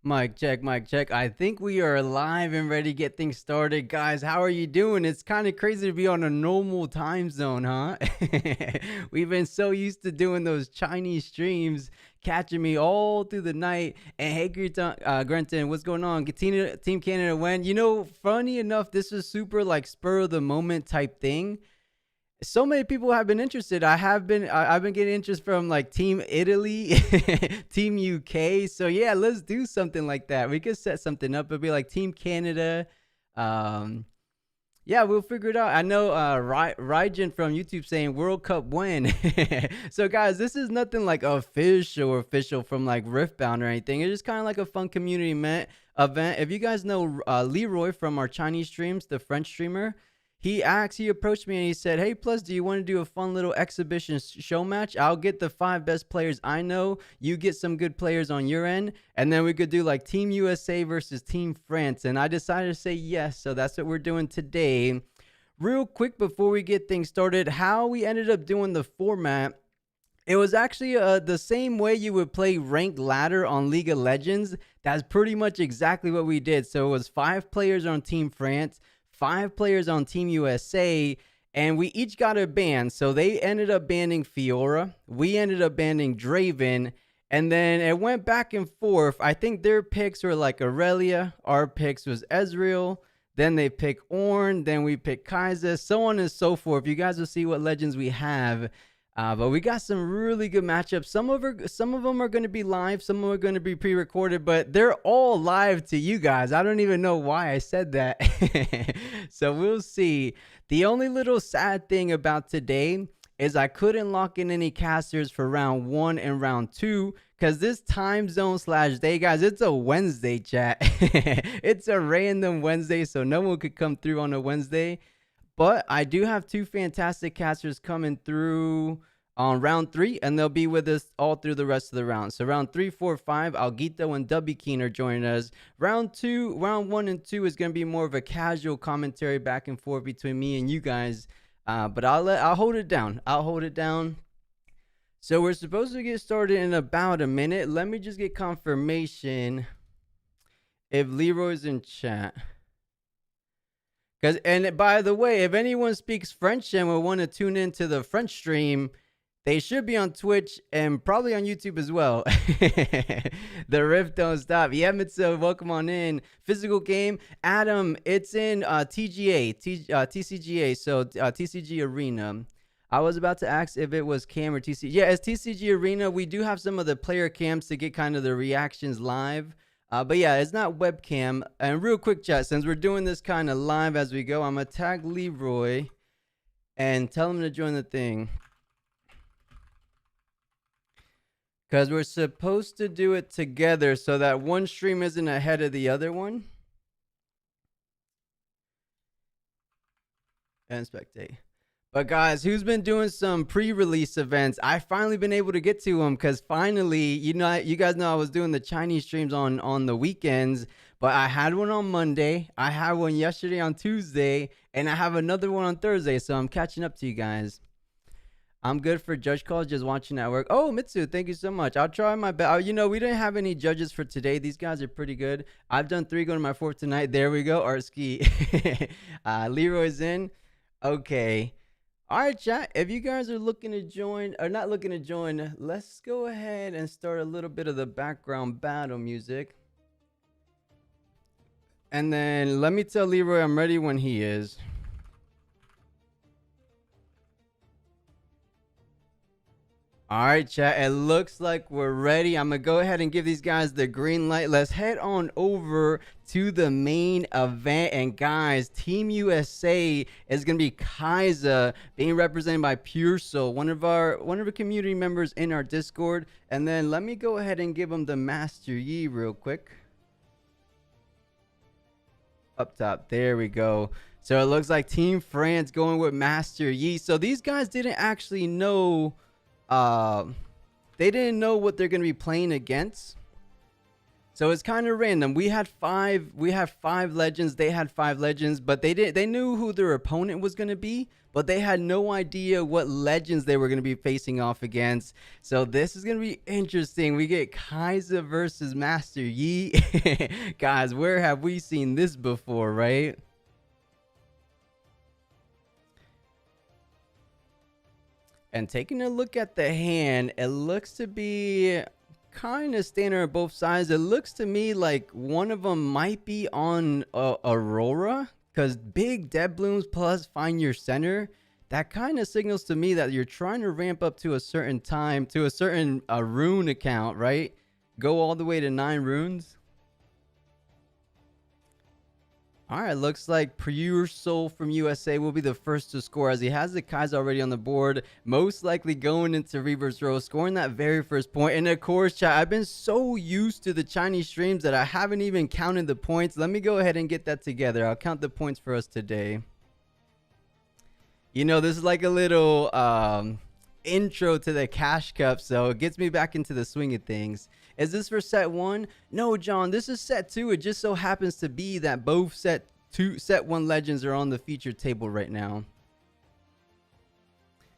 Mic check, mic check. I think we are live and ready to get things started. Guys, how are you doing? It's kind of crazy to be on a normal time zone, huh? We've been so used to doing those Chinese streams, catching me all through the night. And hey, Grenton, what's going on? Team Canada win. Funny enough, this is super like spur of the moment type thing. So many people have been interested. I've been getting interest from like Team Italy, Team UK. So yeah, let's do something like that. We could set something up. It'd be like Team Canada. Um, yeah, we'll figure it out. I know Rygen from YouTube saying World Cup win. So guys, this is nothing like official from like Riftbound or anything. It's just kind of like a fun community event. If you guys know Leroy from our Chinese streams, the French streamer, he approached me and he said, "Hey, Plus, do you want to do a fun little exhibition show match? I'll get the 5 best players I know. You get some good players on your end, and then we could do like Team USA versus Team France." And I decided to say yes, so that's what we're doing today. Real quick before we get things started, how we ended up doing the format. It was actually the same way you would play ranked ladder on League of Legends. That's pretty much exactly what we did. So it was 5 players on Team France, 5 players on Team USA, and we each got a ban. So they ended up banning Fiora. We ended up banning Draven. And then it went back and forth. I think their picks were like Aurelia. Our picks was Ezreal. Then they pick Ornn. Then we pick Kai'Sa. So on and so forth. You guys will see what legends we have. But we got some really good matchups. Some of them are going to be live. Some of them are going to be pre-recorded. But they're all live to you guys. I don't even know why I said that. So we'll see. The only little sad thing about today is I couldn't lock in any casters for round 1 and round 2 because this time zone / day, guys, it's a Wednesday, chat. It's a random Wednesday, so no one could come through on a Wednesday. But I do have 2 fantastic casters coming through on round 3, and they'll be with us all through the rest of the round. So round 3, 4, 5, Alguito and W Keen are joining us. Round 1 and 2 is going to be more of a casual commentary back and forth between me and you guys. But I'll hold it down. I'll hold it down. So we're supposed to get started in about a minute. Let me just get confirmation if Leroy's in chat. And by the way, if anyone speaks French and will want to tune into the French stream, they should be on Twitch and probably on YouTube as well. The rift don't stop. Yeah, Mitsu, welcome on in. Physical game. Adam, it's in TCGA, so TCG Arena. I was about to ask if it was cam or TCG. Yeah, it's TCG Arena. We do have some of the player cams to get kind of the reactions live. But yeah, it's not webcam. And real quick, chat, since we're doing this kind of live as we go, I'm going to tag Leroy and tell him to join the thing. Because we're supposed to do it together so that one stream isn't ahead of the other one. And spectate. But guys, who's been doing some pre-release events? I finally been able to get to them because finally, you guys know I was doing the Chinese streams on the weekends, but I had one on Monday, I had one yesterday on Tuesday, and I have another one on Thursday, so I'm catching up to you guys. I'm good for judge calls, just watching at work. Oh, Mitsu, thank you so much. I'll try my best. We didn't have any judges for today. These guys are pretty good. I've done 3, going to my 4th tonight. There we go, Arski. Leroy's in. Okay. All right, chat, if you guys are looking to join, or not looking to join, let's go ahead and start a little bit of the background battle music. And then let me tell Leroy I'm ready when he is. All right, chat, it looks like we're ready. I'm going to go ahead and give these guys the green light. Let's head on over to the main event. And guys, Team USA is going to be Kai'Sa, being represented by Pure Soul, one of our community members in our Discord. And then let me go ahead and give him the Master Yi real quick. Up top, there we go. So it looks like Team France going with Master Yi. So these guys didn't actually know... they didn't know what they're going to be playing against. So it's kind of random. We had five legends, they had five legends, but they knew who their opponent was going to be, but they had no idea what legends they were going to be facing off against. So this is going to be interesting. We get Kaiser versus Master Yi. Guys, where have we seen this before, right? And taking a look at the hand, it looks to be kind of standard on both sides. It looks to me like one of them might be on Aurora, because big dead blooms plus find your center. That kind of signals to me that you're trying to ramp up to a certain time, to a certain rune account, right? Go all the way to 9 runes. All right, looks like Pure Soul from USA will be the first to score, as he has the Kai's already on the board, most likely going into Reaver's Row, scoring that very first point. And of course, chat, I've been so used to the Chinese streams that I haven't even counted the points. Let me go ahead and get that together. I'll count the points for us today. You know, this is like a little intro to the Cash Cup, so it gets me back into the swing of things. Is this for set 1? No, John, this is set 2. It just so happens to be that both set 1 legends are on the feature table right now.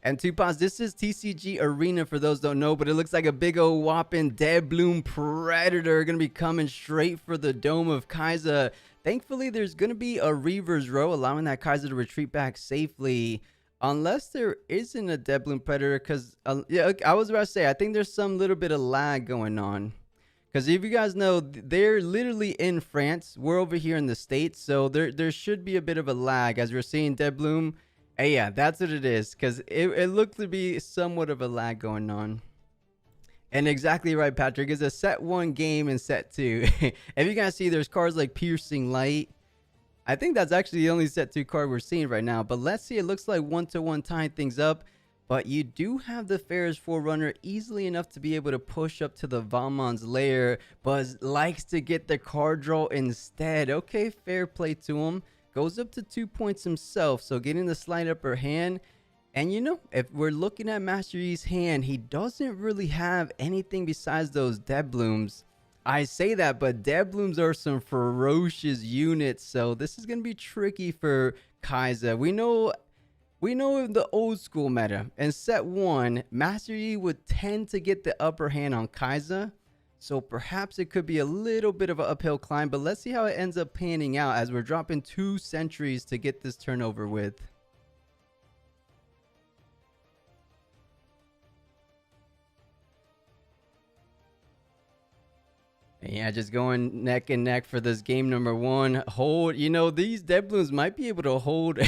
And two pods, this is TCG Arena for those don't know, but it looks like a big old whopping Dead Bloom Predator gonna be coming straight for the dome of Kaiser. Thankfully, there's gonna be a Reaver's Row, allowing that Kaiser to retreat back safely. Unless there isn't a Dead Bloom Predator, because yeah, I was about to say, I think there's some little bit of lag going on. Because if you guys know, they're literally in France. We're over here in the States, so there should be a bit of a lag as we're seeing Dead Bloom. And yeah, that's what it is, because it looked to be somewhat of a lag going on. And exactly right, Patrick. It's a set 1 game and set 2. If you guys see, there's cards like Piercing Light. I think that's actually the only set 2 card we're seeing right now. But let's see, it looks like 1-to-1 tying things up. But you do have the Ferris Forerunner easily enough to be able to push up to the Valmon's lair. Buzz likes to get the card draw instead. Okay, fair play to him. Goes up to 2 points himself, so getting the slight upper hand. And you know, if we're looking at Master Yi's hand, he doesn't really have anything besides those Dead Blooms. I say that, but Dead Blooms are some ferocious units, so this is going to be tricky for Kaiser. We know the old school meta. In set 1, Master Yi would tend to get the upper hand on Kaiser. So perhaps it could be a little bit of an uphill climb, but let's see how it ends up panning out as we're dropping 2 centuries to get this turnover with. And yeah, just going neck and neck for this game number 1. Hold, you know, these Dead Blooms might be able to hold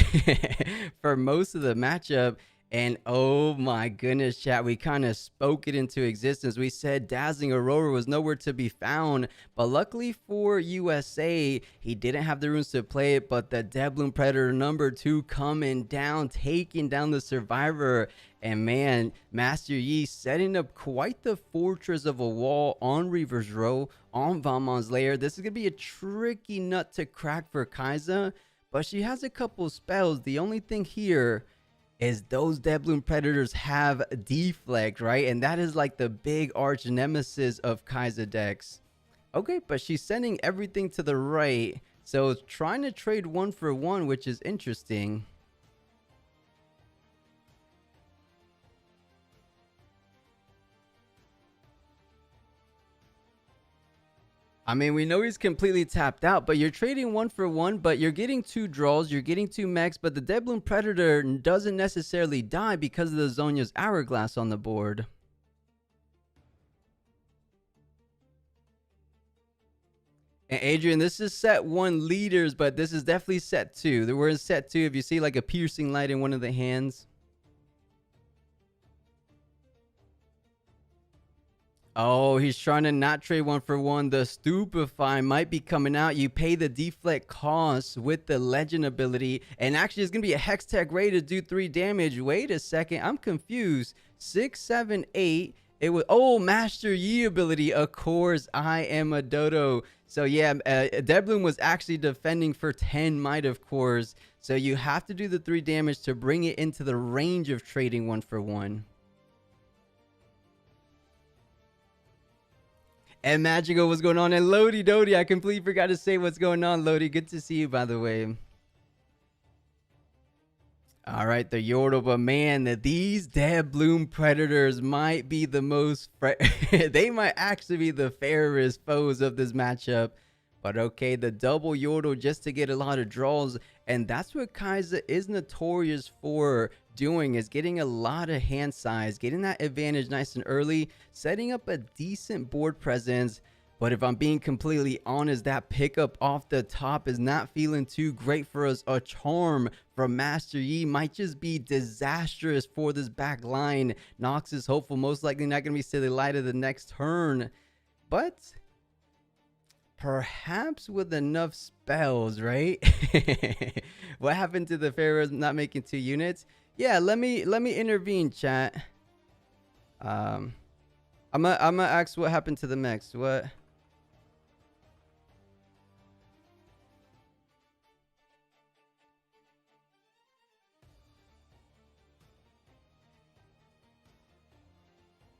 for most of the matchup. And oh my goodness, chat, we kind of spoke it into existence. We said Dazzling Aurora was nowhere to be found, but luckily for USA, he didn't have the runes to play it, but the Dead Bloom Predator number 2 coming down, taking down the Survivor. And man, Master Yi setting up quite the fortress of a wall on Reaver's Row, on Valmon's lair. This is going to be a tricky nut to crack for Kaiser, but she has a couple spells. The only thing here is those Dead Bloom Predators have deflect, right? And that is like the big arch nemesis of Kaiser decks. Okay, but she's sending everything to the right, so trying to trade 1 for 1, which is interesting. I mean, we know he's completely tapped out, but you're trading 1 for 1, but you're getting 2 draws, you're getting 2 mechs, but the Dead Bloom Predator doesn't necessarily die because of the Zhonya's Hourglass on the board. And Adrian, this is set 1 leaders, but this is definitely set 2. We're in set 2 if you see like a Piercing Light in one of the hands. Oh, he's trying to not trade 1 for 1. The Stupefy might be coming out. You pay the deflect cost with the legend ability. And actually, it's going to be a Hex Tech Ray to do 3 damage. Wait a second. I'm confused. 6, 7, 8. It was, oh, Master Yi ability. Of course, I am a dodo. So yeah, Dead Bloom was actually defending for 10 might, of course. So you have to do the 3 damage to bring it into the range of trading 1 for 1. And Magical, what's going on? And Lodi Dodi, I completely forgot to say what's going on, Lodi. Good to see you, by the way. All right, the Yordle, but man, these dead bloom predators might be the most. They might actually be the fairest foes of this matchup. But okay, the double Yordle just to get a lot of draws, and that's what Kaiser is notorious for doing, is getting a lot of hand size, getting that advantage nice and early, setting up a decent board presence. But if I'm being completely honest, that pickup off the top is not feeling too great for us. A charm from Master Yi might just be disastrous for this back line. Nox is hopeful, most likely not going to be Silly Light of the next turn. But perhaps with enough spells, right? What happened to the Pharaohs not making 2 units? Yeah, let me intervene, chat. I'm gonna ask what happened to the mix. What?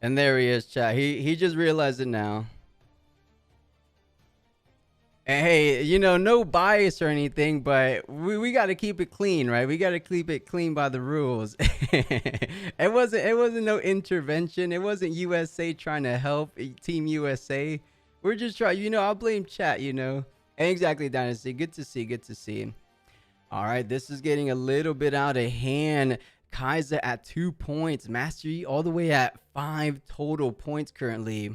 And there he is, chat. He just realized it now. And hey, you know, no bias or anything, but we got to keep it clean, right? We got to keep it clean by the rules. It wasn't no intervention. It wasn't USA trying to help Team USA. We're just trying, you know, I'll blame chat, you know. Exactly, Dynasty. Good to see. Good to see. All right, this is getting a little bit out of hand. Kaiser at 2 points. Master Yi all the way at 5 total points currently.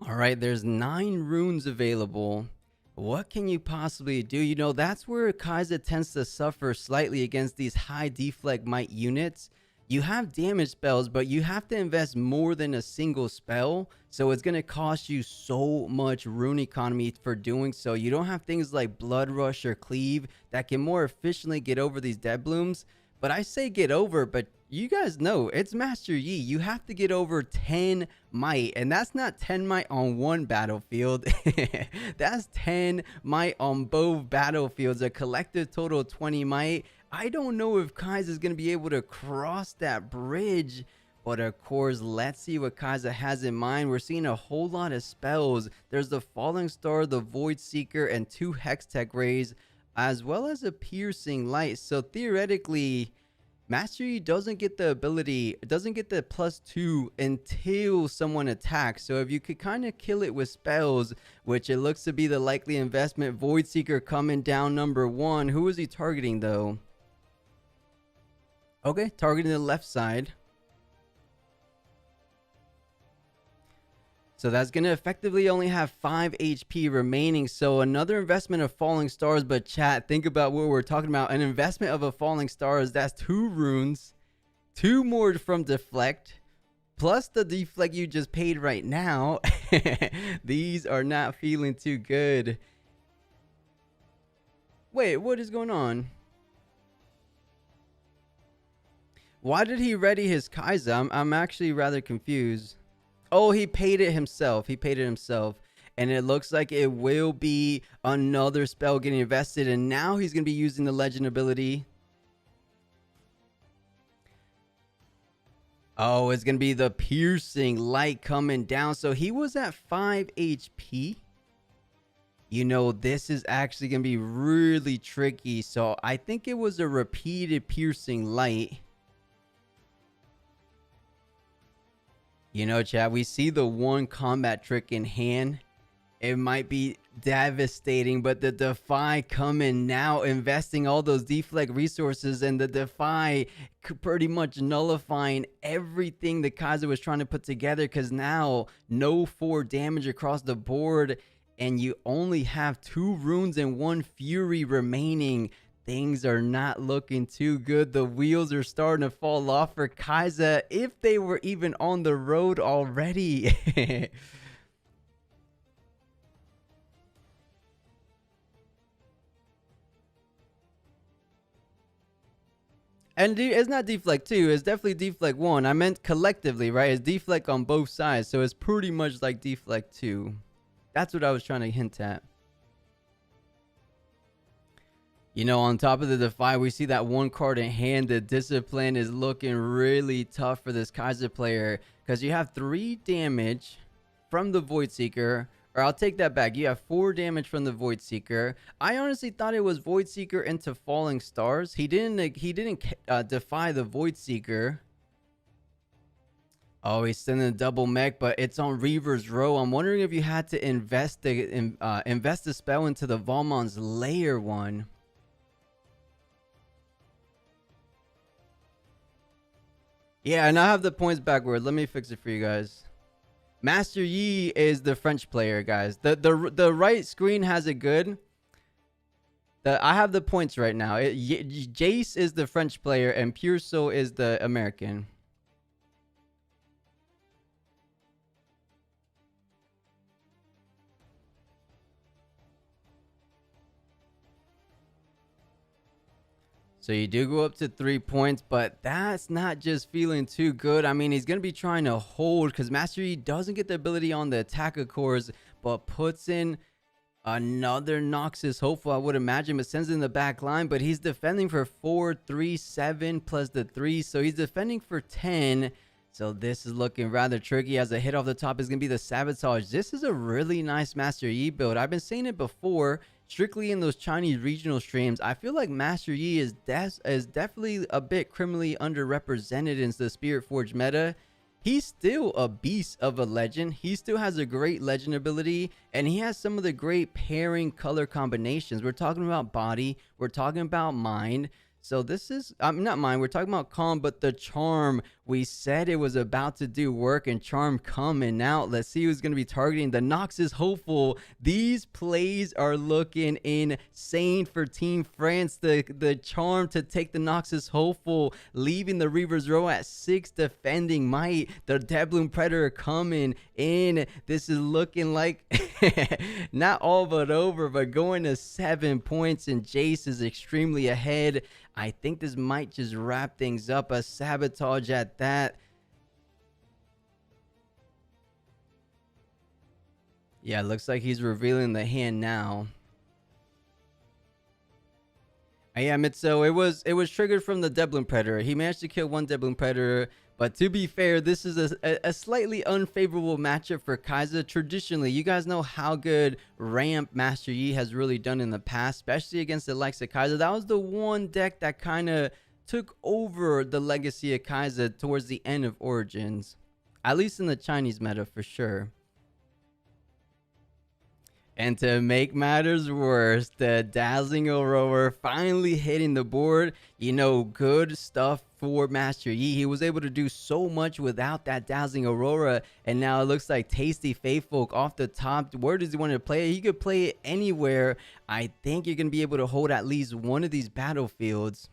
All right, there's 9 runes available. What can you possibly do? You know, that's where Kaiser tends to suffer slightly against these high deflect might units. You have damage spells, but you have to invest more than a single spell. So it's going to cost you so much rune economy for doing so. You don't have things like Blood Rush or Cleave that can more efficiently get over these dead blooms. But I say get over, but you guys know it's Master Yi. You have to get over 10 might, and that's not 10 might on one battlefield. That's 10 might on both battlefields, a collective total of 20 might. I don't know if Kaiser is going to be able to cross that bridge, but of course, let's see what Kaiser has in mind. We're seeing a whole lot of spells. There's the Falling Star, the Void Seeker, and 2 Hextech Rays, as well as a Piercing Light. So theoretically, Master Yi doesn't get the ability, doesn't get the +2 until someone attacks. So if you could kind of kill it with spells, which it looks to be the likely investment. Void Seeker coming down number 1. Who is he targeting though? Okay, targeting the left side. So that's going to effectively only have 5 HP remaining. So another investment of Falling Stars. But chat, think about what we're talking about. An investment of a Falling Stars, that's 2 runes. 2 more from Deflect. Plus the Deflect you just paid right now. These are not feeling too good. Wait, what is going on? Why did he ready his Kaiser? I'm actually rather confused. Oh, he paid it himself. He paid it himself. And it looks like it will be another spell getting invested. And now he's going to be using the legend ability. Oh, it's going to be the Piercing Light coming down. So he was at 5 HP. You know, this is actually going to be really tricky. So I think it was a repeated Piercing Light. You know, chat, we see the 1 combat trick in hand. It might be devastating, but the Defy coming now, investing all those deflect resources, and the Defy pretty much nullifying everything the Kaiser was trying to put together, because now no 4 damage across the board, and you only have 2 runes and 1 fury remaining. Things are not looking too good. The wheels are starting to fall off for Kaiser, if they were even on the road already. And it's not deflect 2, it's definitely deflect 1. I meant collectively, right? It's deflect on both sides, so it's pretty much like deflect 2. That's what I was trying to hint at. You know, on top of the Defy, we see that one card in hand. The Discipline is looking really tough for this Kaiser player because you have 3 damage from the Void Seeker. Or I'll take that back. You have 4 damage from the Void Seeker. I honestly thought it was Void Seeker into Falling Stars. He didn't defy the Void Seeker. Oh, he's sending a double mech, but it's on Reaver's Row. I'm wondering if you had to invest the spell into the Valmon's Lair one. Yeah, and I have the points backward. Let me fix it for you guys. Master Yi is the French player, guys. The right screen has it good. I have the points right now. Jace is the French player and Pure Soul is the American. So you do go up to 3 points, but that's not just feeling too good. I mean, he's going to be trying to hold because Master Yi doesn't get the ability on the attacker cores, but puts in another Noxus Hopeful, I would imagine, but sends in the back line. But he's defending for 4, 3, 7 plus the 3. So he's defending for 10. So this is looking rather tricky as a hit off the top is going to be the Sabotage. This is a really nice Master Yi build. I've been saying it before. Strictly in those Chinese regional streams, I feel like Master Yi is definitely a bit criminally underrepresented in the Spirit Forge meta. He's still a beast of a legend. He still has a great legend ability, and he has some of the great pairing color combinations. We're talking about body, we're talking about mind. So this is, not mine, we're talking about Calm, but the Charm, we said it was about to do work, and Charm coming out. Let's see who's going to be targeting. The Noxus Hopeful. These plays are looking insane for Team France. The Charm to take the Noxus Hopeful, leaving the Reaver's Row at 6 defending might. The Doubloon Predator coming in. This is looking like not all but over, but going to 7 points, and Jace is extremely ahead. I think this might just wrap things up. A Sabotage at that. Yeah, looks like he's revealing the hand now. Yeah, Mitso, it was triggered from the Doubloon Predator. He managed to kill one Doubloon Predator, but to be fair, this is a slightly unfavorable matchup for Kaiser. Traditionally, you guys know how good Ramp Master Yi has really done in the past, especially against the likes of Kaiser. That was the one deck that kind of took over the legacy of Kaiser towards the end of Origins, at least in the Chinese meta for sure. And to make matters worse, the Dazzling Aurora finally hitting the board. You know, good stuff for Master Yi. He was able to do so much without that Dazzling Aurora. And now it looks like Tasty Faithful off the top. Where does he want to play it? He could play it anywhere. I think you're going to be able to hold at least one of these battlefields.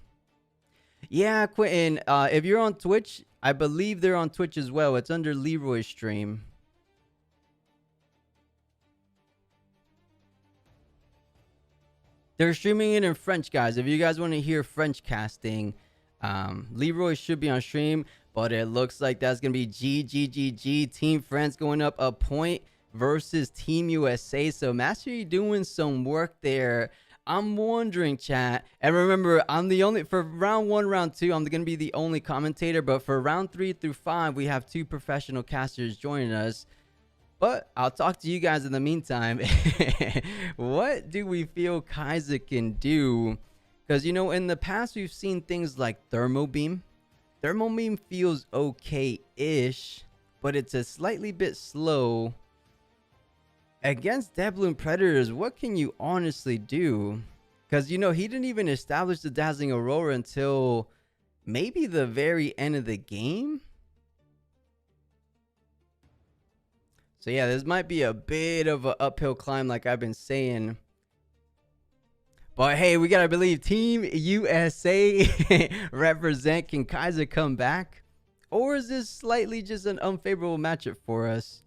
Yeah, Quentin, if you're on Twitch, I believe they're on Twitch as well. It's under Leroy's stream. They're streaming it in French, guys. If you guys want to hear French casting, Leroy should be on stream, but it looks like that's going to be GGGG. Team France going up a point versus Team USA. So Master Yi doing some work there. I'm wondering, chat, and remember, I'm the only, for round 1, round 2, I'm going to be the only commentator, but for round 3 through 5, we have 2 professional casters joining us. But I'll talk to you guys in the meantime. What do we feel Kaiser can do? Because, you know, in the past, we've seen things like Thermo Beam. Thermo Beam feels okay-ish, but it's a slightly bit slow. Against Doubloon Predators, what can you honestly do? Because, you know, he didn't even establish the Dazzling Aurora until maybe the very end of the game. So yeah, this might be a bit of an uphill climb like I've been saying. But hey, we gotta believe Team USA represent. Can Kaiser come back? Or is this slightly just an unfavorable matchup for us?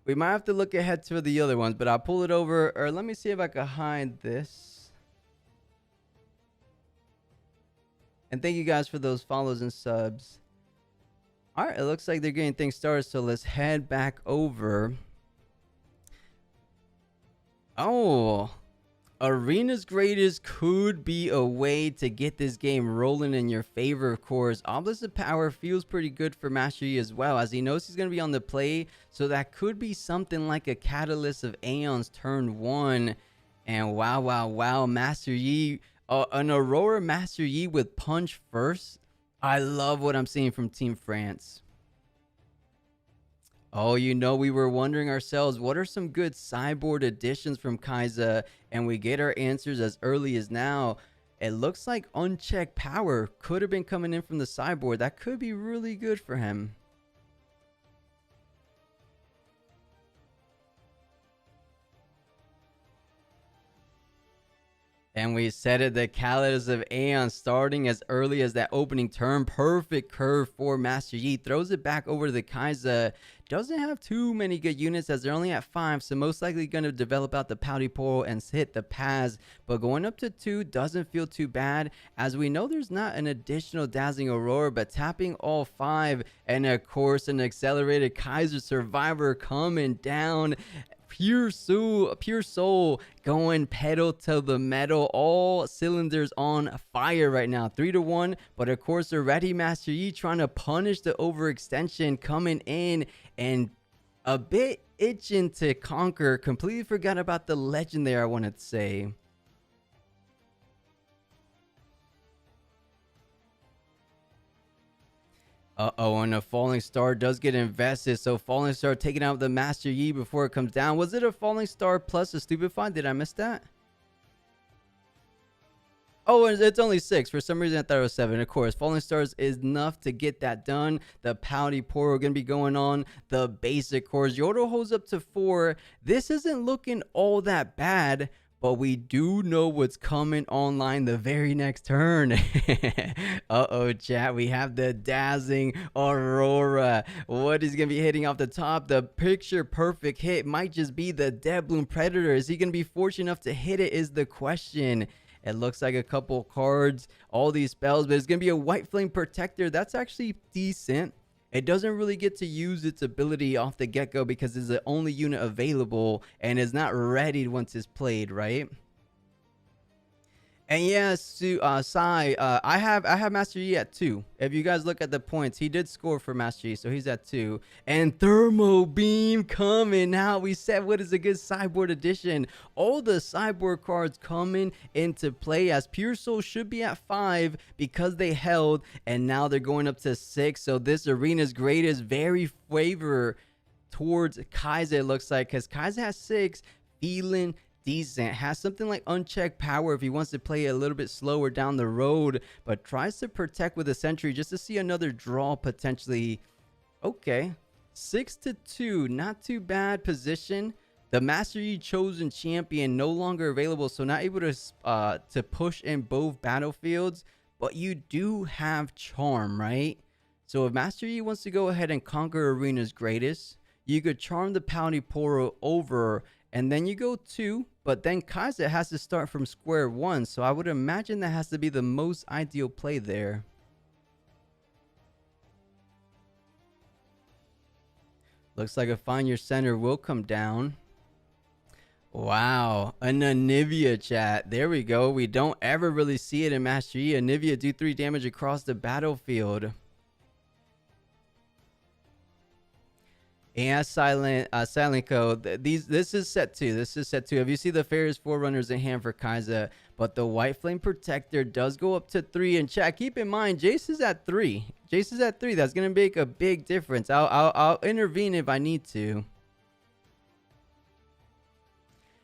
We might have to look ahead to the other ones, but I'll pull it over. Or let me see if I can hide this. And thank you guys for those follows and subs. All right, it looks like they're getting things started, so let's head back over. Oh, Arena's greatest could be a way to get this game rolling in your favor, of course. Obelisk of Power feels pretty good for Master Yi as well, as he knows he's going to be on the play. So that could be something like a Catalyst of Aeons turn 1. And wow, wow, wow, Master Yi, an Aurora Master Yi with Punch first. I love what I'm seeing from Team France. Oh, we were wondering ourselves, what are some good sideboard additions from Kaiser? And we get our answers as early as now. It looks like Unchecked Power could have been coming in from the sideboard. That could be really good for him. And we said it, the Catalyst of Aeon starting as early as that opening turn. Perfect curve for Master Yi. Throws it back over to the Kaiser. Doesn't have too many good units as they're only at 5. So most likely going to develop out the Pouty Portal and hit the Paz. But going up to 2 doesn't feel too bad. As we know, there's not an additional Dazzling Aurora. But tapping all 5. And of course, an accelerated Kaiser Survivor coming down. Pure soul going pedal to the metal, all cylinders on fire right now. 3-1, but of course already Master Yi trying to punish the overextension coming in and a bit itching to conquer. Completely forgot about the legend there, I wanted to say. Uh-oh, and a Falling Star does get invested. So Falling Star taking out the Master Yi before it comes down. Was it a Falling Star plus a Stupefy? Did I miss that? Oh, it's only 6. For some reason, I thought it was 7. Of course, Falling Stars is enough to get that done. The Pouty Portal going to be going on. The basic cores. Yordle holds up to 4. This isn't looking all that bad. But we do know what's coming online the very next turn. Uh-oh, chat. We have the Dazzling Aurora. What is going to be hitting off the top? The picture perfect hit might just be the Dead Bloom Predator. Is he going to be fortunate enough to hit it is the question. It looks like a couple cards, all these spells, but it's going to be a White Flame Protector. That's actually decent. It doesn't really get to use its ability off the get-go because it's the only unit available and is not ready once it's played, right? And yes, Sai, I have Master Yi at 2. If you guys look at the points, he did score for Master Yi, so he's at 2. And Thermo Beam coming out. We said what is a good sideboard addition. All the sideboard cards coming into play as Pure Soul should be at 5 because they held, and now they're going up to 6. So this arena's greatest very favor towards Kaiser, it looks like, because Kaiser has 6, feeling decent, has something like Unchecked Power if he wants to play a little bit slower down the road, but tries to protect with a Sentry just to see another draw potentially. Okay, 6-2, not too bad position. The Master Yi Chosen Champion no longer available, so not able to push in both battlefields, but you do have Charm, right? So if Master Yi wants to go ahead and conquer Arena's greatest, you could Charm the Pouty Portal over, and then you go 2, but then Kaiser has to start from square 1. So I would imagine that has to be the most ideal play there. Looks like a Find Your Center will come down. Wow, an Anivia, chat. There we go. We don't ever really see it in Master Yi. Anivia do 3 damage across the battlefield. And Silent Code. This is set 2. This is set 2. If you see the Fairies Forerunners in hand for Kaiser, but the White Flame Protector does go up to 3. And chat, keep in mind, Jace is at 3. Jace is at 3. That's gonna make a big difference. I'll intervene if I need to.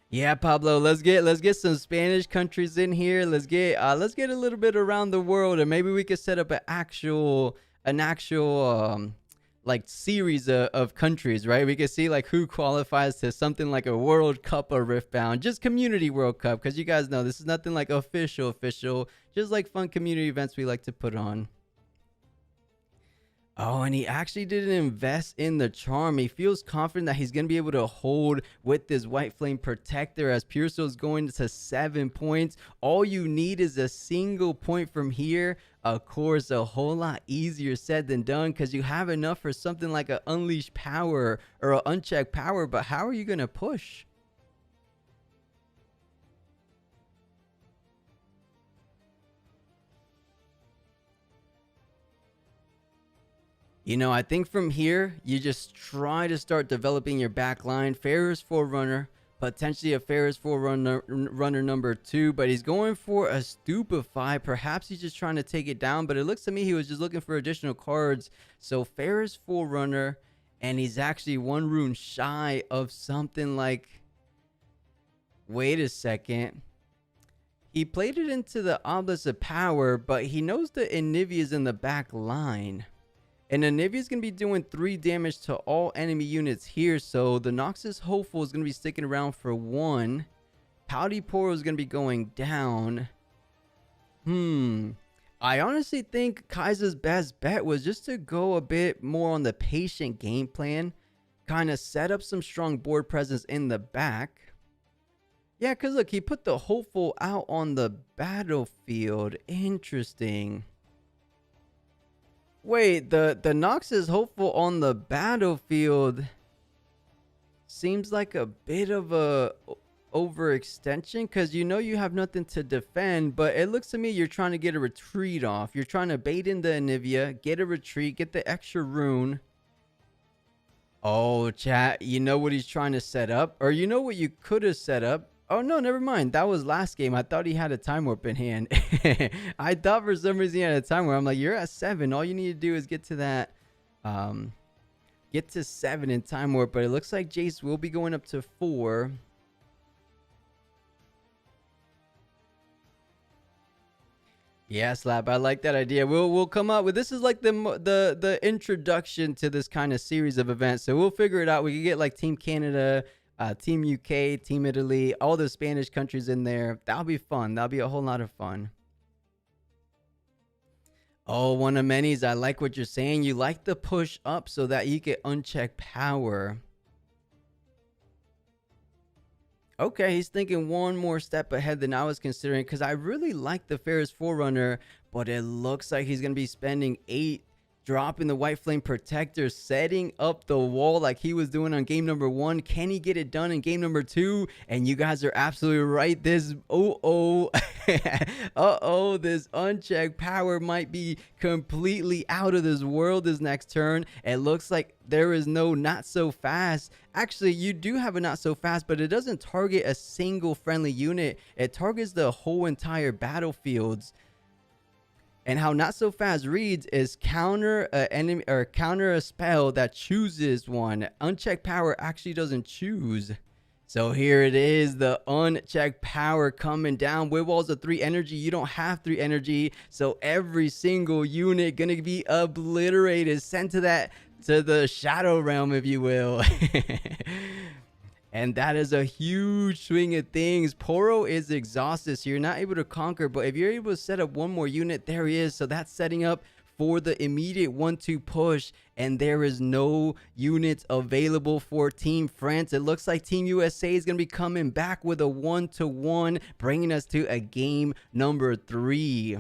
Yeah, Pablo, let's get some Spanish countries in here. Let's get a little bit around the world, and maybe we could set up an actual like series of countries, right? We can see like who qualifies to something like a World Cup or Riftbound, just community World Cup, because you guys know this is nothing like official, just like fun community events we like to put on. Oh, and he actually didn't invest in the Charm. He feels confident that he's going to be able to hold with this White Flame Protector as Pure Soul is going to 7 points. All you need is a single point from here. Of course, a whole lot easier said than done because you have enough for something like an Unleashed Power or an Unchecked Power, but how are you going to push? I think from here, you just try to start developing your back line. Ferris Forerunner, potentially a Ferris Forerunner runner number 2, but he's going for a Stupefy. Perhaps he's just trying to take it down, but it looks to me he was just looking for additional cards. So Ferris Forerunner, and he's actually 1 rune shy of something like... Wait a second. He played it into the Obelisk of Power, but he knows the Anivia's in the back line. And Anivia's going to be doing 3 damage to all enemy units here. So the Noxus Hopeful is going to be sticking around for 1. Pouty Poro is going to be going down. I honestly think Kaiser's best bet was just to go a bit more on the patient game plan. Kind of set up some strong board presence in the back. Yeah, because look, he put the Hopeful out on the battlefield. Interesting. Wait, the Noxus Hopeful on the battlefield seems like a bit of a overextension, because you have nothing to defend, but it looks to me you're trying to get a retreat off. You're trying to bait in the Anivia, get a retreat, get the extra rune. Oh, chat, you know what he's trying to set up? Or you know what you could have set up? Oh, no, never mind. That was last game. I thought he had a time warp in hand. I thought for some reason he had a time warp. I'm like, you're at 7. All you need to do is get to that, get to 7 in time warp. But it looks like Jace will be going up to 4. Yeah, Slap. I like that idea. We'll come up with... This is like the introduction to this kind of series of events. So we'll figure it out. We can get like Team Canada... Team UK, Team Italy, all the Spanish countries in there. That'll be fun. That'll be a whole lot of fun. Oh, one of many's. I like what you're saying. You like the push up so that you get unchecked power. Okay, he's thinking one more step ahead than I was considering, because I really like the Ferris Forerunner, but it looks like he's going to be spending 8, dropping the White Flame Protector, setting up the wall like he was doing on game number 1. Can he get it done in game number 2? And you guys are absolutely right. This, this unchecked power might be completely out of this world this next turn. It looks like there is no not so fast. Actually, you do have a not so fast, but it doesn't target a single friendly unit. It targets the whole entire battlefields. And how not so fast reads is counter a enemy or counter a spell that chooses one. Unchecked power actually doesn't choose. So here it is, the unchecked power coming down. Windwall's a 3 energy. You don't have 3 energy, so every single unit gonna be obliterated, sent to the shadow realm, if you will. And that is a huge swing of things. Poro is exhausted, so you're not able to conquer. But if you're able to set up one more unit, there he is. So that's setting up for the immediate 1-2 push. And there is no units available for Team France. It looks like Team USA is going to be coming back with a 1-1, bringing us to a game number 3.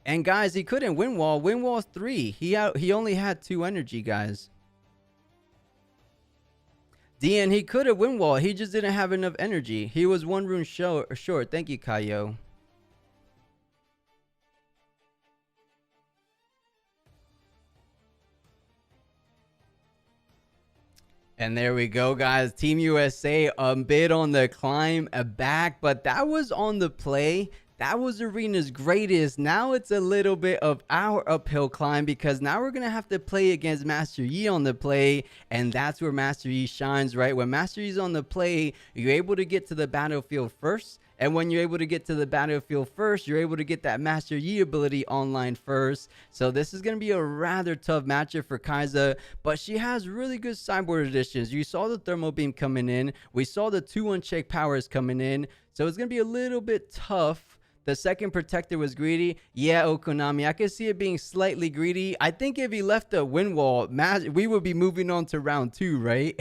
And guys, he couldn't win wall. Win wall's 3. He only had 2 energy, guys. DN, he could have win wall. He just didn't have enough energy. He was 1 rune short. Thank you, Kaio. And there we go, guys. Team USA a bit on the climb back, but that was on the play. That was Arena's greatest. Now it's a little bit of our uphill climb, because now we're going to have to play against Master Yi on the play. And that's where Master Yi shines, right? When Master Yi's on the play, you're able to get to the battlefield first. And when you're able to get to the battlefield first, you're able to get that Master Yi ability online first. So this is going to be a rather tough matchup for Kaiser. But she has really good sideboard additions. You saw the Thermal Beam coming in. We saw the 2 unchecked powers coming in. So it's going to be a little bit tough. The second protector was greedy. Yeah, Okonami, I can see it being slightly greedy. I think if he left a win wall, we would be moving on to round 2, right?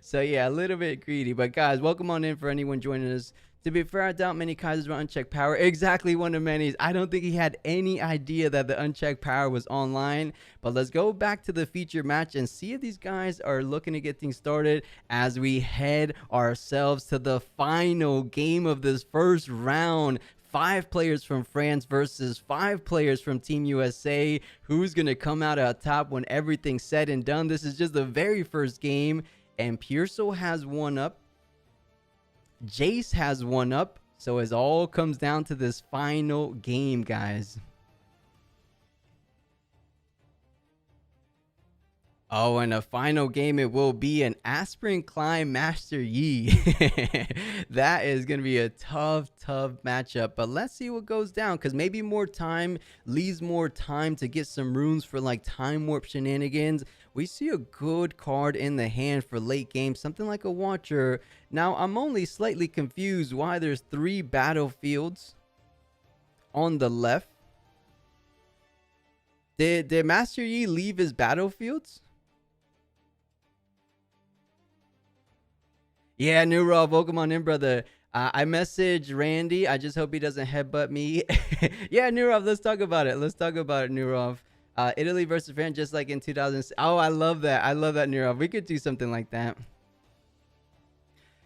So yeah, a little bit greedy. But guys, welcome on in for anyone joining us. To be fair, I doubt many Kaisers were unchecked power. Exactly, one of many. I don't think he had any idea that the unchecked power was online. But let's go back to the feature match and see if these guys are looking to get things started as we head ourselves to the final game of this first round. 5 players from France versus 5 players from Team USA. Who's going to come out on top when everything's said and done? This is just the very first game, and Pearso has one up. Jace has one up. So it all comes down to this final game, guys. Oh, and a final game, it will be an Aspirin Climb Master Yi. That is going to be a tough matchup. But let's see what goes down, because maybe more time leaves more time to get some runes for like time warp shenanigans. We see a good card in the hand for late game, something like a Watcher. Now, I'm only slightly confused why there's 3 battlefields on the left. Did Master Yi leave his battlefields? Yeah, New Raw, welcome on in, brother. I messaged Randy. I just hope he doesn't headbutt me. Yeah, New Raw, let's talk about it. Let's talk about it, New Raw. Italy versus France, just like in 2000. Oh, I love that. I love that, New Raw. We could do something like that.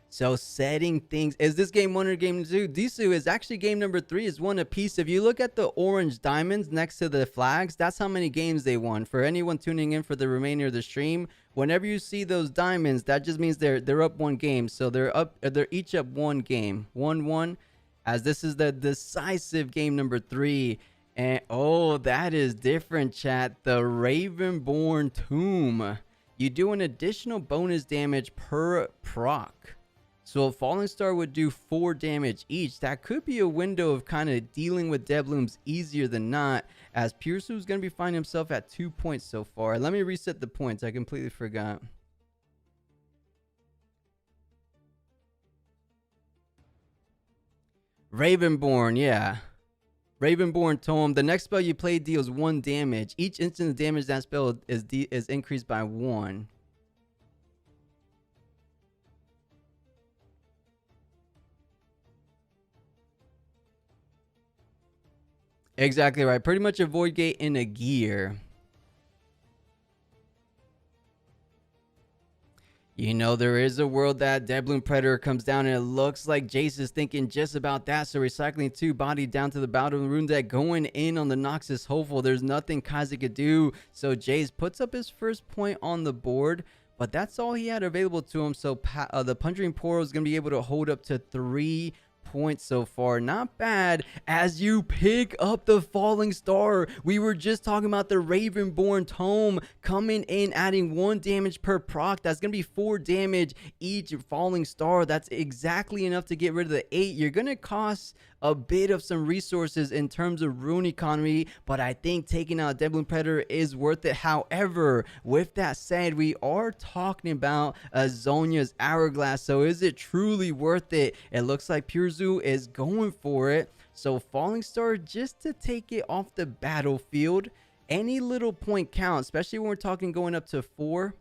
So setting things, is this game 1 or game 2? Disu is actually game number 3, is 1 apiece. If you look at the orange diamonds next to the flags, that's how many games they won. For anyone tuning in for the remainder of the stream, whenever you see those diamonds, that just means they're up 1 game. So they're each up 1 game, 1-1, as this is the decisive game number 3. And oh, that is different, chat. The Ravenborn Tomb. You do an additional bonus damage per proc. So a Falling Star would do 4 damage each. That could be a window of kind of dealing with Devlooms easier than not, as Pearso is going to be finding himself at 2 points so far. Let me reset the points. I completely forgot. Ravenborn, yeah. Ravenborn Tome. The next spell you play deals 1 damage. Each instant of damage that spell is increased by 1. Exactly right. Pretty much a Void Gate in a gear. You know, there is a world that Devloom Predator comes down, and it looks like Jace is thinking just about that. So recycling 2 body down to the bottom of the rune deck, going in on the Noxus Hopeful. There's nothing Kazi could do. So Jace puts up his first point on the board, but that's all he had available to him. So the Punching Portal is going to be able to hold up to 3 points so far. Not bad, as you pick up the Falling Star. We were just talking about the Ravenborn Tome coming in, adding 1 damage per proc. That's gonna be 4 damage each Falling Star. That's exactly enough to get rid of the 8. You're gonna cost a bit of some resources in terms of rune economy, but I think taking out Devloom Predator is worth it. However, with that said, we are talking about Zhonya's Hourglass, so is it truly worth it? It looks like Pearso is going for it. So Falling Star, just to take it off the battlefield. Any little point counts, especially when we're talking going up to 4.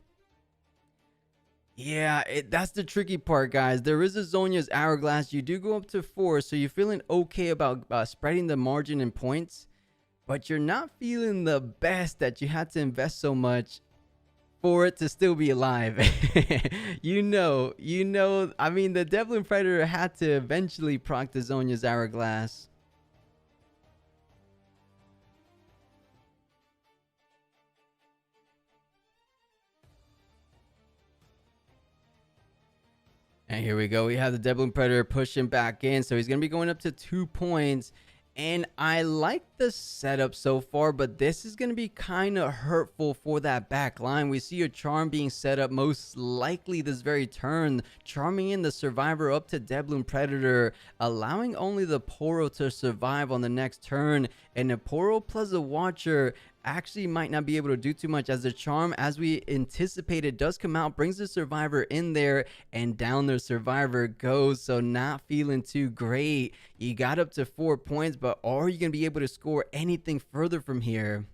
Yeah, that's the tricky part, guys. There is a Zhonya's Hourglass. You do go up to 4, so you're feeling okay about spreading the margin in points, but you're not feeling the best that you had to invest so much for it to still be alive. you know, I mean, the Devloom Predator had to eventually proc the Zhonya's Hourglass. And here we go. We have the Devloom Predator pushing back in. So he's going to be going up to 2 points. And I like the setup so far, but this is going to be kind of hurtful for that back line. We see a charm being set up most likely this very turn, charming in the survivor up to Devloom Predator, allowing only the Poro to survive on the next turn. And the Poro plus the Watcher actually might not be able to do too much, as the charm, as we anticipated, does come out, brings the survivor in there, and down the survivor goes. So not feeling too great. You got up to 4 points, but are you gonna be able to score anything further from here?